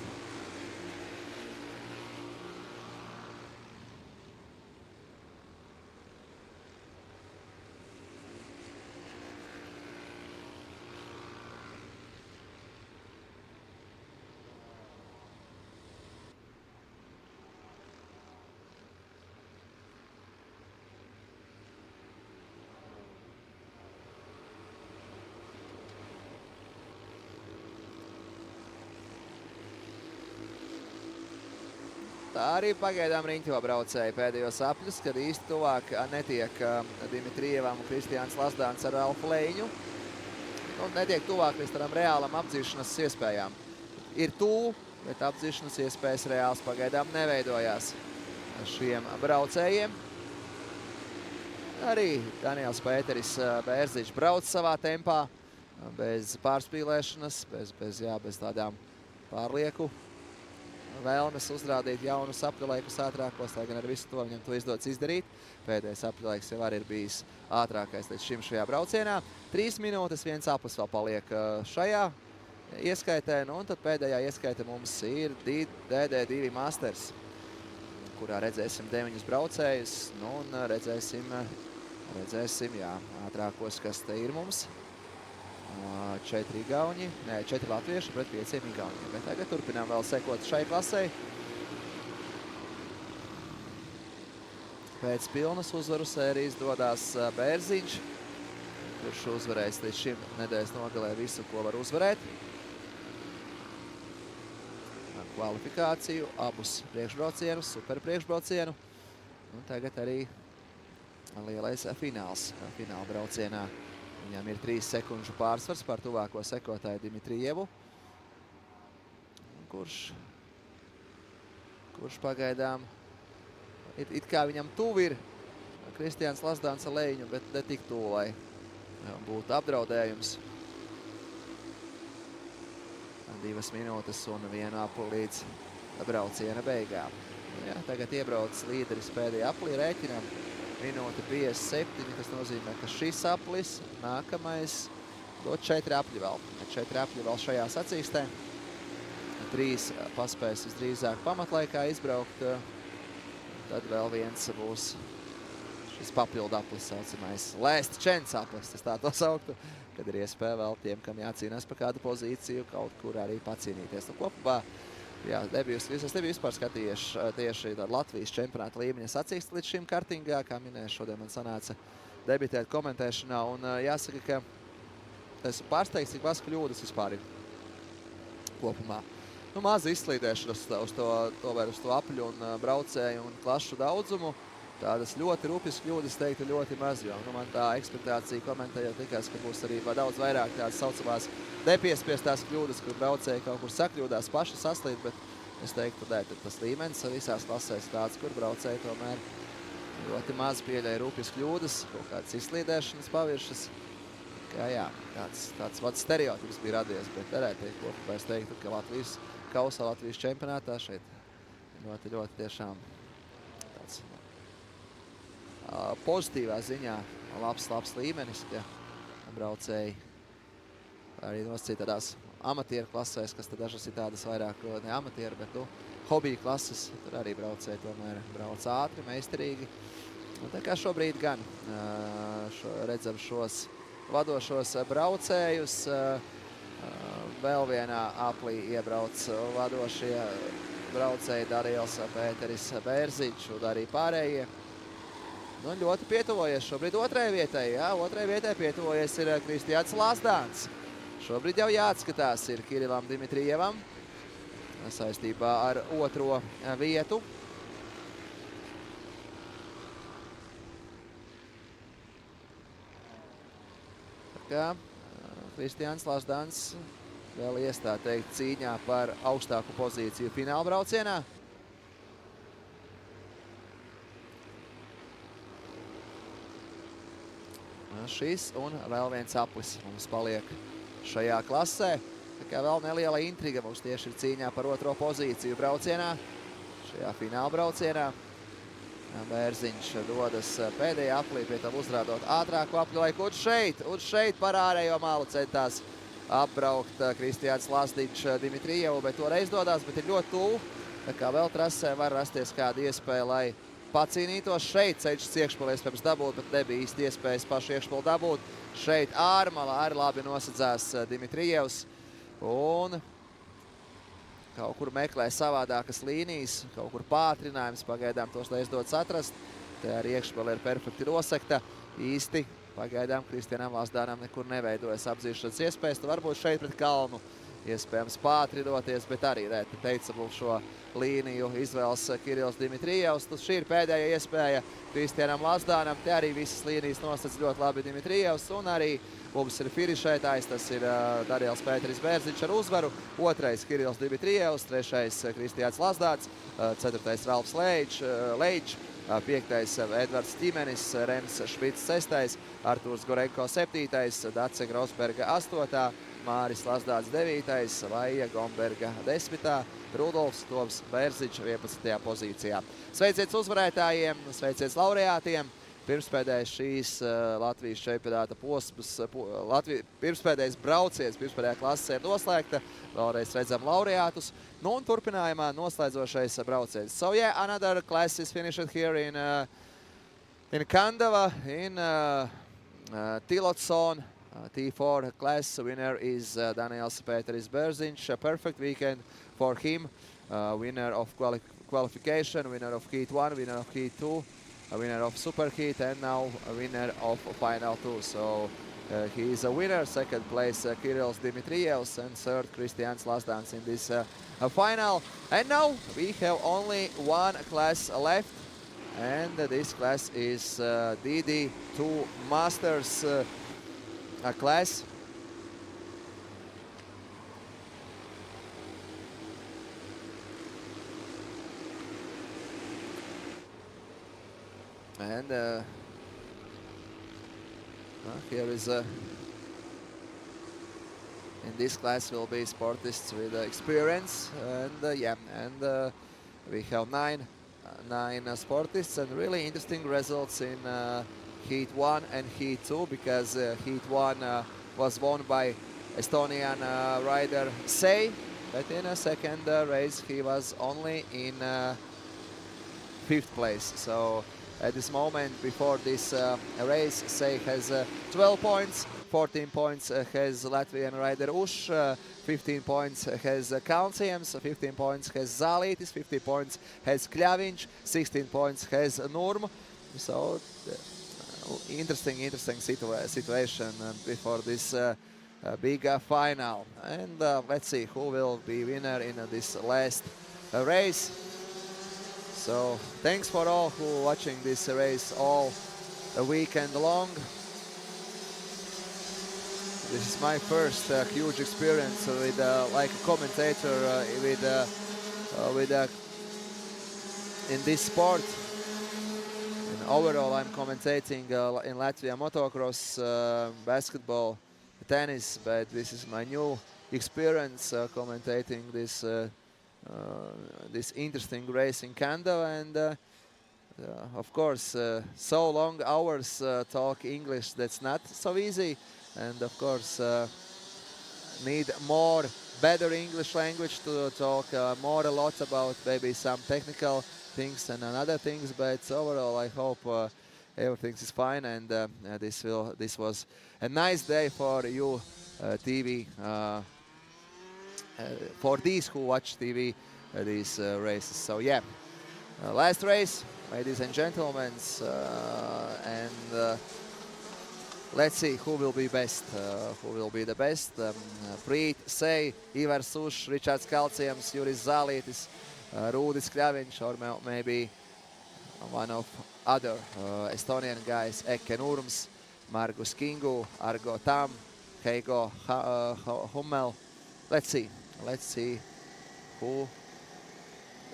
Tā arī pagaidām riņķo braucēji pēdējos apļus, kad īsti tuvāk netiek Dimitrijevam un Kristiāns Lasdāns ar Ralfu Leņu. Un netiek tuvāk līdz tādām reālam apdzīšanas iespējām. Ir tuvu, bet apdzīšanas iespējas reāls pagaidām neveidojās šiem braucējiem. Arī Daniels Pēteris Bērziņš brauc savā tempā, bez pārspīlēšanas, bez tādām pārlieku vēlmes uzrādīt jaunus apļulaikus ātrākos, lai gan ar visu to viņam to izdodas izdarīt. Pēdējais apļulaiks jau arī ir bijis ātrākais līdz šim šajā braucienā. 3 minūtes, 1 aplis vēl paliek šajā ieskaitē, nu, un tad pēdējā ieskaite mums ir DD2 Masters, kurā redzēsim 9 braucējus, nu, un redzēsim, jā, ātrākos, kas te ir mums. 4 igauņi, 4 latvieši pret 5 igauņiem. Bet tagad turpinām vēl sekot šai klasei. Pēc pilnas uzvaru sērijas dodās Bērziņš, kurš uzvarējis līdz šim nedēļas nogalē visu, ko var uzvarēt. kvalifikāciju, abus priekšbraucienus, super priekšbraucienu. Un tagad arī lielais fināls. Fināla braucienā viņam ir 3 sekundžu pārsvars pār tuvāko sekotāju Dimitrijevu. Kurš pagaidām it kā viņam tuvu ir Kristiāns Lazdāns ar leņu, bet ne tik tuvu, lai būtu apdraudējums. 2 minūtes un 1 apli līdz brauciena beigām. Jā, tagad iebrauc līderis pēdējā aplī, rēķinam 1:57, tas nozīmē, ka šis aplis, nākamais, dod 4 apļi vēl. 4 apļi vēl šajā sacīkstē. 3 paspēs visdrīzāk pamatlaikā izbraukt. Tad vēl viens būs šis papildu aplis saucamais last chance aplis, tas tā to sauktu, kad ir iespēja vēl tiem, kam jācīnās par kādu pozīciju, kaut kur arī pacīnīties. Nu, kopumā, jā, es nebiju vispār skatījies tieši Latvijas čempionāta līmeņa sacīksti līdz šim kartingā, kā minēju, šodien man sanāca debitēt komentēšanā, un jāsaka, ka esmu pārsteigts, cik maz kļūdas vispār ir kopumā. Nu, maza izslīdēšana uz to apļu un braucēju un klašu daudzumu. Tādas ļoti rupjas kļūdas teiktu ļoti maz, jo man tā ekspektācija komentējot likās, ka būs arī daudz vairāk tādas saucamās nepiespiestās kļūdas, kur braucēji kaut kur sakļūdās, paši saslīd, bet es teiktu, ka tas līmenis visās klasēs tāds, kur braucēji tomēr ļoti maz pieļauj rupjas kļūdas, kaut kādas izslīdēšanas paviršas. Kā jā, tāds vats stereotips bija radies, bet varētu teikt kopumā, es teiktu, ka Latvijas kausā, Latvijas čempionātā šeit ļoti tiešām tāds pozitīvā ziņā labs līmenis, ka braucēji arī nosacīt tādās amatieru klasēs, kas tad dažas ir tādas vairāk ne amatieru, bet hobiju klases, tur arī braucēji tomēr brauc ātri, meistarīgi. Un tā kā šobrīd gan redzam šos vadošos braucējus, vēl vienā aplī iebrauc vadošie braucēji Darījals Pēteris Bērziņš un arī pārējie. Nu, ļoti pietuvojies šobrīd otrajai vietai, jā, otrajai vietai pietuvojies ir Kristiāns Lazdāns. Šobrīd jau jāatskatās ir Kirilam Dimitrijevam saistībā ar otro vietu. Tā kā Kristiāns Lazdāns vēl iestā teikt cīņā par augstāku pozīciju fināla braucienā. Šis un vēl viens aplis mums paliek šajā klasē. Tā kā vēl neliela intriga mums tieši ir cīņā par otro pozīciju braucienā, šajā fināla braucienā. Bērziņš dodas pēdējā aplī, pie tam uzrādot ātrāku apli, lai un šeit par ārējo malu centās apbraukt Kristiāns Lazdiņš Dimitrijevu, bet toreiz dodās, bet ir ļoti tuvu. Tā kā vēl trasē var rasties kāda iespēja, lai pacīnītos. Šeit cenšas iekšpali iespējams dabūt, bet nebija īsti iespējas pašu iekšpali dabūt. Šeit ārmala arī labi nosadzās Dimitrijevs un kaut kur meklē savādākas līnijas, kaut kur pātrinājums, pagaidām tos neizdodas atrast. Te arī iekšpali ir perfekti nosekta. Īsti pagaidām Kristianam Lazdānam nekur neveidojas apzīšanas iespējas. Tu varbūt šeit pret kalnu iespējams pātrinoties, bet arī rēti teicam šo līniju izvēles Kirils Dimitrijevs. Šī ir pēdējā iespēja Kristianam Lazdānam. Te arī visas līnijas nosacīja ļoti labi Dimitrijevs un arī mums ir finišētājs. Tas ir Darījals Pēteris Bērziņš ar uzvaru. Otrais Kirils Dimitrijevs, trešais Kristiāns Lazdāns, ceturtais Ralfs Leičs, piektais Edvards Ķimenis, Rems Špits sestais, Artūrs Gorenko septītais, Dace Grosberga astotā, Māris Lazdāns 9. Vaija Gomberga 10. Rudolfs Toms Bērziņš 11. pozīcijā. Sveiciens uzvarētājiem, sveiciens laureātiem. Pirmspēdējais šīs Latvijas čempionāta posms, pirmspēdējais brauciens, pirmspēdējā klase ir noslēgta. Vēlreiz redzam laureātus. Nu un turpinājumā noslēdzošais brauciens. So yeah, another class is finished here in Kandava, in Tiloton T4 class. Winner is Daniels Pēteris Bērziņš. A perfect weekend for him. Winner of qualification, winner of Heat 1, winner of Heat 2, a winner of Super Heat, and now a winner of Final 2. So he is a winner. Second place, Kyrillos Dimitrievs, and third, Christians Lasdans in this final. And now we have only one class left, and this class is DD2 Masters class. And here is in this class will be sportists with experience, and yeah, and we have nine sportists, and really interesting results in Heat 1 and Heat 2, because Heat 1 was won by Estonian rider Sei, but in a second race he was only in 5th place. So at this moment, before this race, Sei has 12 points, 14 points has Latvian rider Ush, 15 points has Kalciems, 15 points has Zalītis, 50 points has Kļaviņš, 16 points has Nurm. So interesting situation before this big final. And let's see who will be winner in this last race. So thanks for all who watching this race all weekend long. This is my first huge experience with like a commentator in this sport. And overall, I'm commentating in Latvia motocross, basketball, tennis, but this is my new experience commentating this this interesting race in Kandava, and of course so long hours talk English, that's not so easy, and of course need better English language to talk a lot about maybe some technical things and other things, but overall I hope everything is fine, and this was a nice day for you TV, for these who watch TV, these races. So yeah, last race, ladies and gentlemen, and let's see who will be best, who will be the best. Prīt, Sei, Ivars Ušs, Ričards Kalciems, Juris Zalītis, Rūdis Kļaviņš, or maybe one of other Estonian guys, Eke Nurms, Margus Kingu, Argo Tam, Heigo Hummel. Let's see who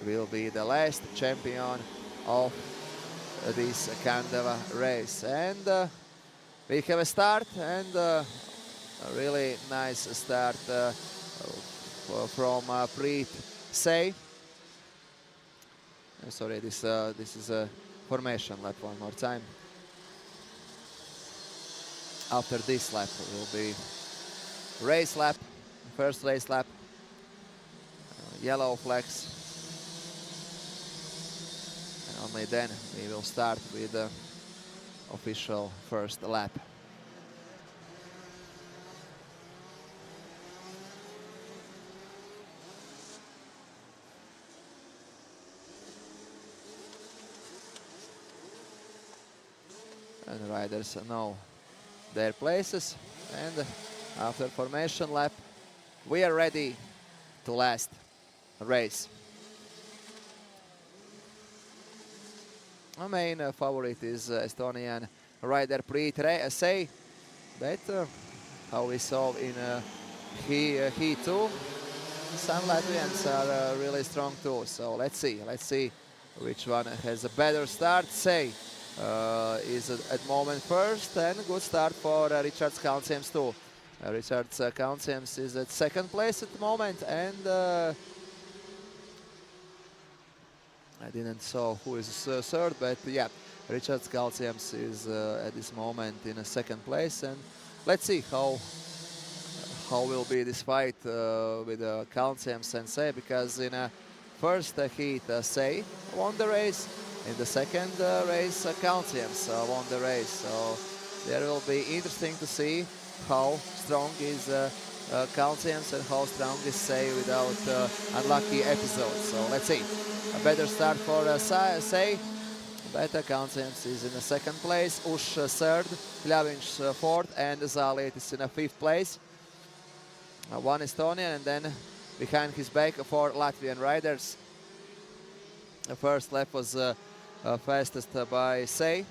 will be the last champion of this Kandava race. And we have a start, and a really nice start from Prīt Sei. Sorry, this is a formation lap one more time. After this lap will be race lap, first race lap, yellow flags, and only then we will start with the official first lap. And the riders know their places, and after formation lap we are ready to last race. Our main favorite is Estonian rider Prīt Sei, but how we saw in Heat 2, some Latvians are really strong too. So let's see which one has a better start. Sei is at moment first, and good start for Ričards Kalciems too. Ričards Kalciems is at second place at the moment, and I didn't saw who is third, but yeah, Ričards Kalciems is at this moment in a second place, and let's see how will be this fight with Kalciems and Sei, because in a first heat Sei won the race, in the second race Kalciems won the race, so there will be interesting to see how strong is Kalciems and how strong is Sei without unlucky episodes. So let's see. A better start for Sei, Better Kaunsiems is in the second place, Ush third, Kļaviņš fourth, and Zālietis in a fifth place. One Estonian, and then behind his back 4 Latvian riders. The first lap was fastest by Say,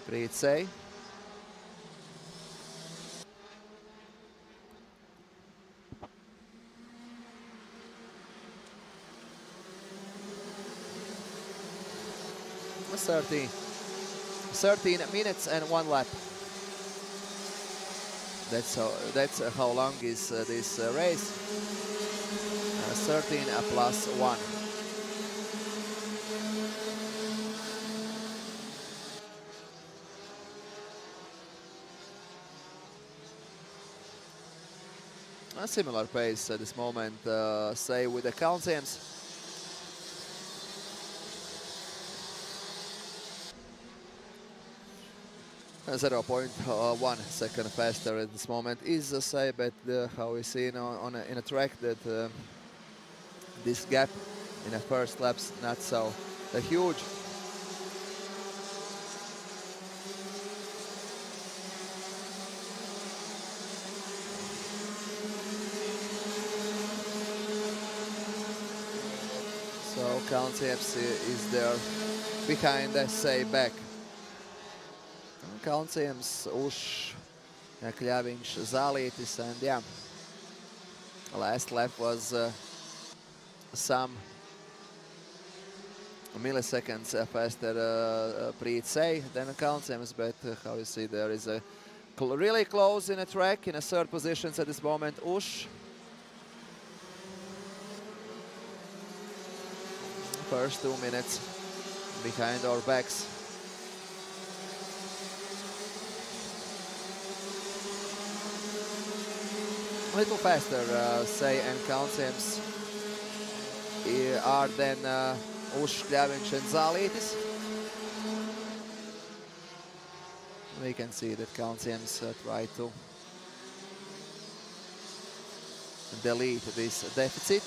Priit Say. Uh, 13 minutes and 1 lap. That's how long is this race. 13 plus 1. A similar pace at this moment, Say with the Kaunsiems. Uh, 0.1 second faster at this moment is Say, but how we see in a track that this gap in the first laps not so huge. So Kaunsiems is there behind Say back. Kaunsiems, Ush, Kļaviņš, Zālietis, and yeah, last lap was some milliseconds faster Priit Say than Kaunsiems, but how you see there is a really close in a track in a third position at this moment, Ush. First 2 minutes behind our backs. A little faster, Say and Kaunsiems are than Ush, Kļaviņš and Zālietis. We can see that Kaunsiems try to delete this deficit.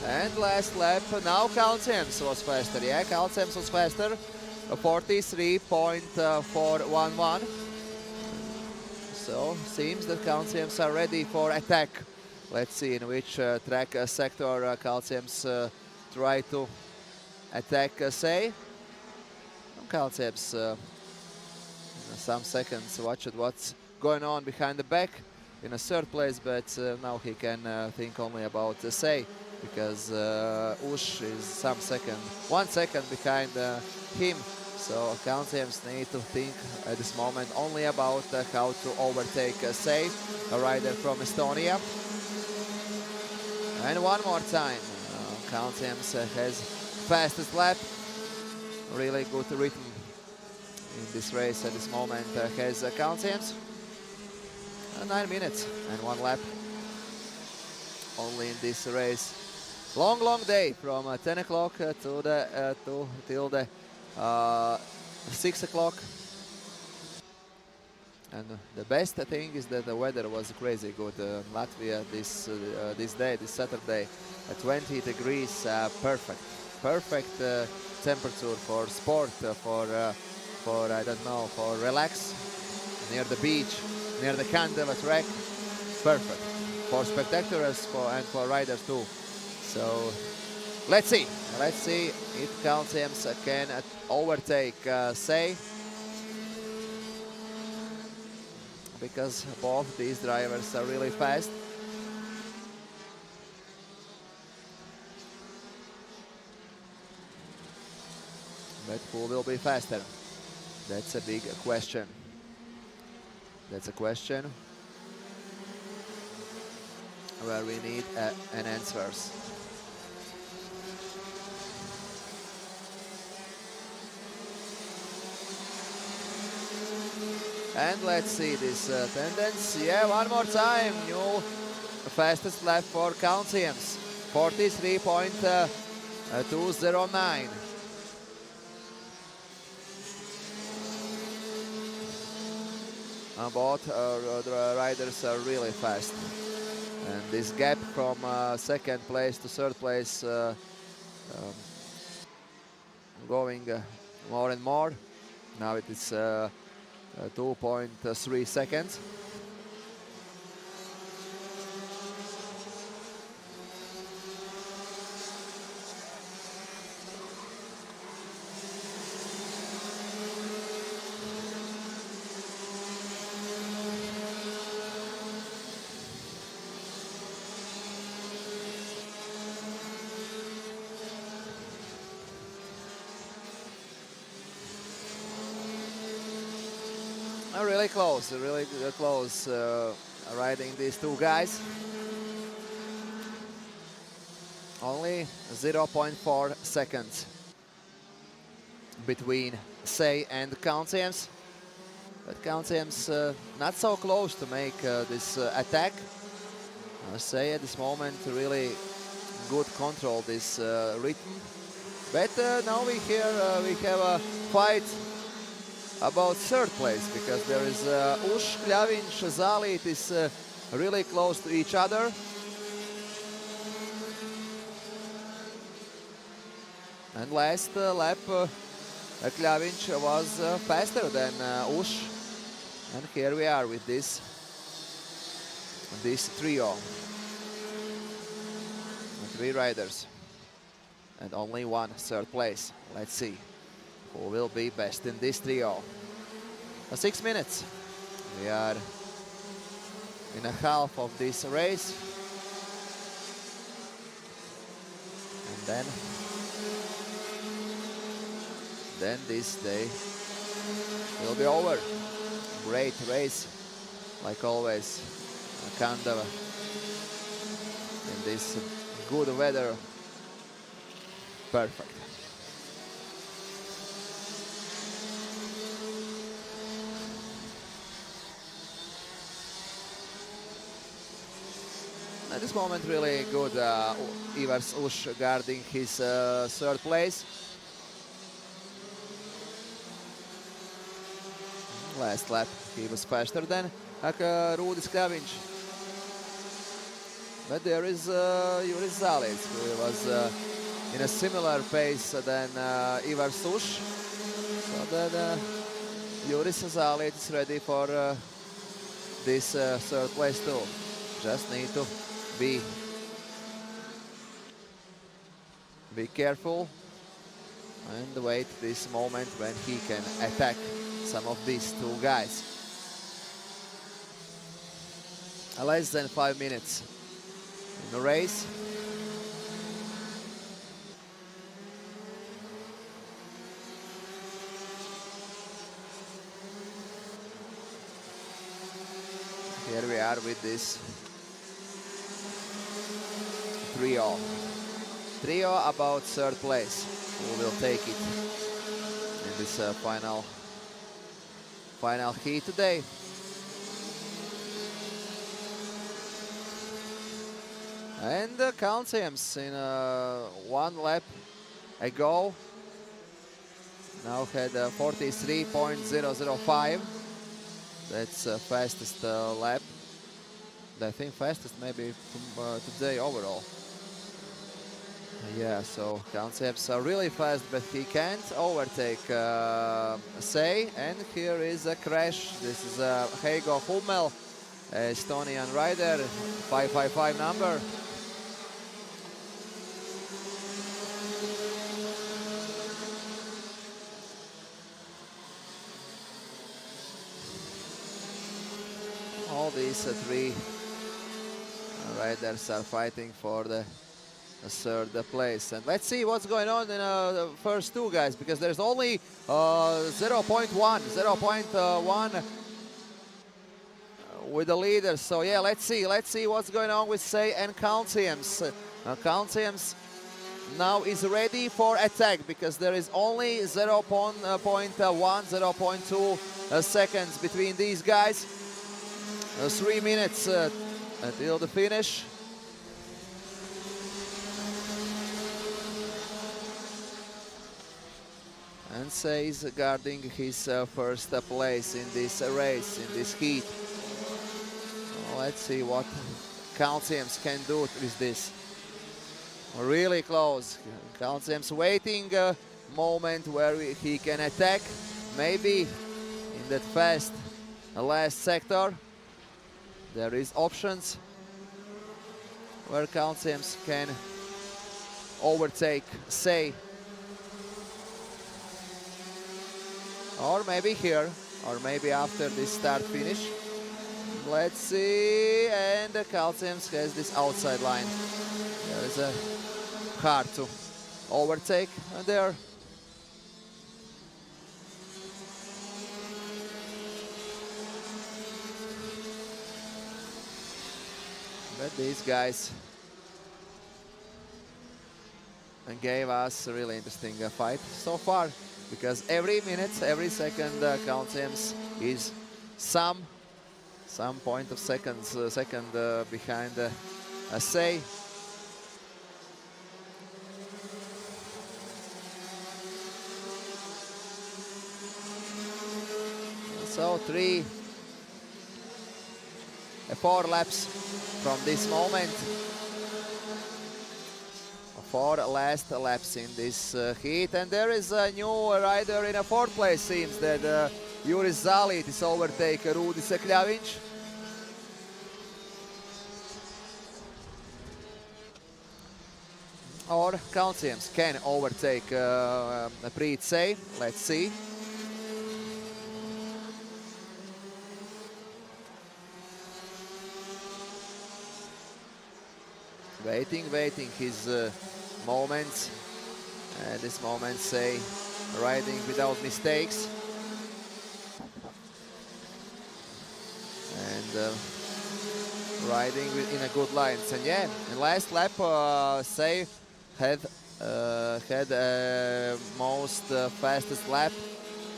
And last lap, now Kaunsiems was faster. Yeah, Kaunsiems was faster, 43.411. So seems that Kaunsiems are ready for attack. Let's see in which track sector Kaunsiems try to attack Say. Kaunsiems some seconds watched what's going on behind the back in a third place, but now he can think only about Say, because Ush is 1 second behind him. So Kaunsiems need to think at this moment only about how to overtake Say, a rider from Estonia. And one more time, Kaunsiems has fastest lap. Really good rhythm in this race at this moment has Kaunsiems. 9 minutes and 1 lap only in this race. Long day from 10 o'clock till the 6 o'clock. And the best thing is that the weather was crazy good in Latvia this Saturday. 20 degrees, perfect temperature for sport, for I don't know, for relax near the beach, near the Kandava track. Perfect for spectators and for riders too. So let's see if Kaunsiems can overtake Say, because both these drivers are really fast. But who will be faster? That's a big question. That's a question where we need an answers. And let's see this tendency. Yeah, one more time. New fastest lap for Calciums. 43.209. Both the riders are really fast. And this gap from second place to third place going more and more. Now it is 2.3 seconds. Really close riding these two guys. Only 0.4 seconds between Say and Calciums. But Calciums not so close to make this attack. Say at this moment really good control this rhythm. But now we have a fight about third place, because there is Uš, Kļaviņš, Zali. It is really close to each other. And last lap, Kļaviņš was faster than Uš. And here we are with this trio. 3 riders and only one third place. Let's see who will be best in this trio. 6 minutes. We are in a half of this race. And then this day will be over. Great race, like always. Kandava in this good weather. Perfect. At this moment, really good. Ivars Uš guarding his third place. Last lap, he was faster than Rūdis Kļaviņš. But there is Juris Zālīts, who was in a similar pace than Ivars Uš. So then Juris Zālīts is ready for this third place too. Just need to be careful and wait this moment when he can attack some of these two guys. Less than 5 minutes in the race. Here we are with this trio. Trio about third place. Who will take it in this final heat today? And Calciums in 1 lap ago now had 43.005. That's fastest lap. I think fastest maybe today overall. Yeah, so Calciums are really fast, but he can't overtake Say. And here is a crash. This is Heigo Hummel, Estonian rider, 555 number. All these 3 riders are fighting for the third place. And let's see what's going on in the first 2 guys, because there's only 0.1 with the leaders. So yeah, let's see what's going on with Say and Calciums. Calciums now is ready for attack because there is only 0.1, 0.2 seconds between these guys. 3 minutes until the finish. And is guarding his first place in this race, in this heat. Let's see what Calciums can do with this. Really close. Calciums waiting a moment where he can attack. Maybe in that fast last sector. There is options where Calciums can overtake Say. Or maybe here, or maybe after this start finish. Let's see, and Calciums has this outside line. There is a hard to overtake there. But these guys gave us a really interesting fight so far, because every minute, every second, Calciums is some point of seconds behind Say. So 4 laps from this moment. 4 last laps in this heat, and there is a new rider in a 4th place. Seems that Juris Zalītis overtake Rūdis Kļaviņš. Or Calciums can overtake Preet Say. Let's see. Waiting his moments. And this moment Say riding without mistakes. And riding in a good lines. And yeah, in last lap Say had most fastest lap,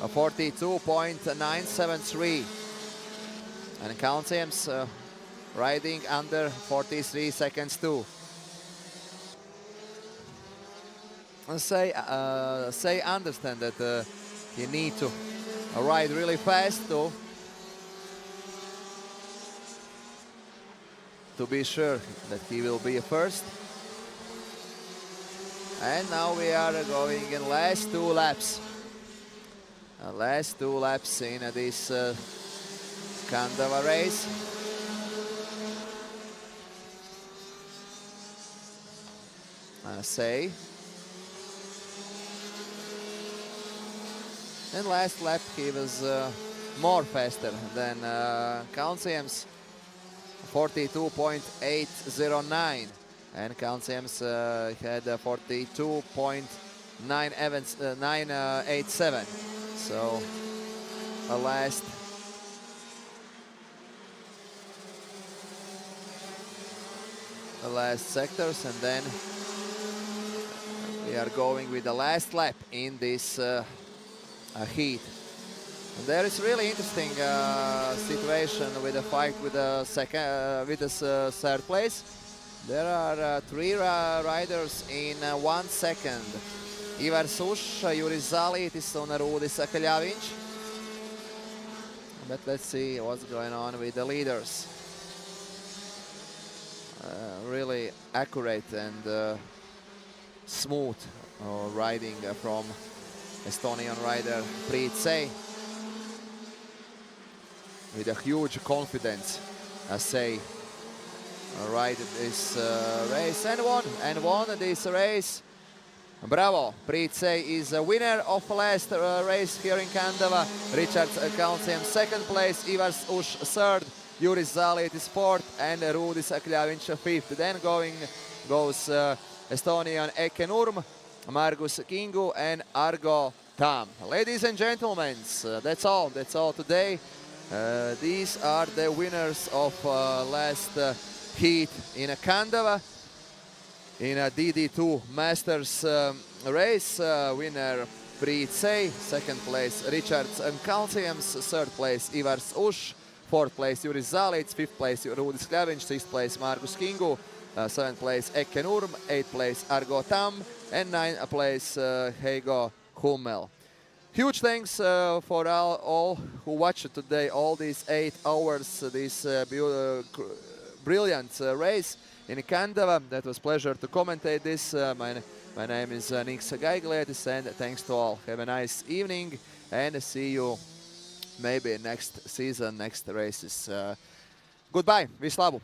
42.973. And Calciums riding under 43 seconds too. Say understand that he need to ride really fast to be sure that he will be first. And now we are going in last 2 laps. Last 2 laps in this Kandava race. Say. And last lap he was more faster than Calciums, 42.809, and Calciums had 42.987. So the last sectors, and then we are going with the last lap in this heat. And there is really interesting situation with the fight with the third place. There are 3 riders in 1 second. Ivars Ušs, Juris Zalītis un Rūdis Kļaviņš. But let's see what's going on with the leaders. Really accurate and smooth riding from Estonian rider Preet Say, with a huge confidence. Say ride this race and won this race. Bravo! Preet Say is a winner of last race here in Kandava. Richard Calciums 2nd place, Ivars Ušs 3rd, Juris Zalītis 4th, and Rūdis Kļaviņš 5th. Then goes Estonian Eke Nurm, Margus Kingu, and Argo Tam. Ladies and gentlemen, that's all today. These are the winners of last heat in Kandava. in a DD2 Masters race. Winner Price, second place Richards and Kalciums, third place Ivars Uš, fourth place Juris Zālīts, fifth place Rūdis Kļaviņš, sixth place Markus Kingu, seventh place Eke Nurm, eighth place Argo Tam, and ninth place Heigo Hummel. Huge thanks for all who watched today, all these 8 hours, this brilliant race in Kandava. That was a pleasure to commentate this. My name is Niks Gaiglietis, and thanks to all. Have a nice evening, and see you maybe next season, next races. Goodbye. Visu labu!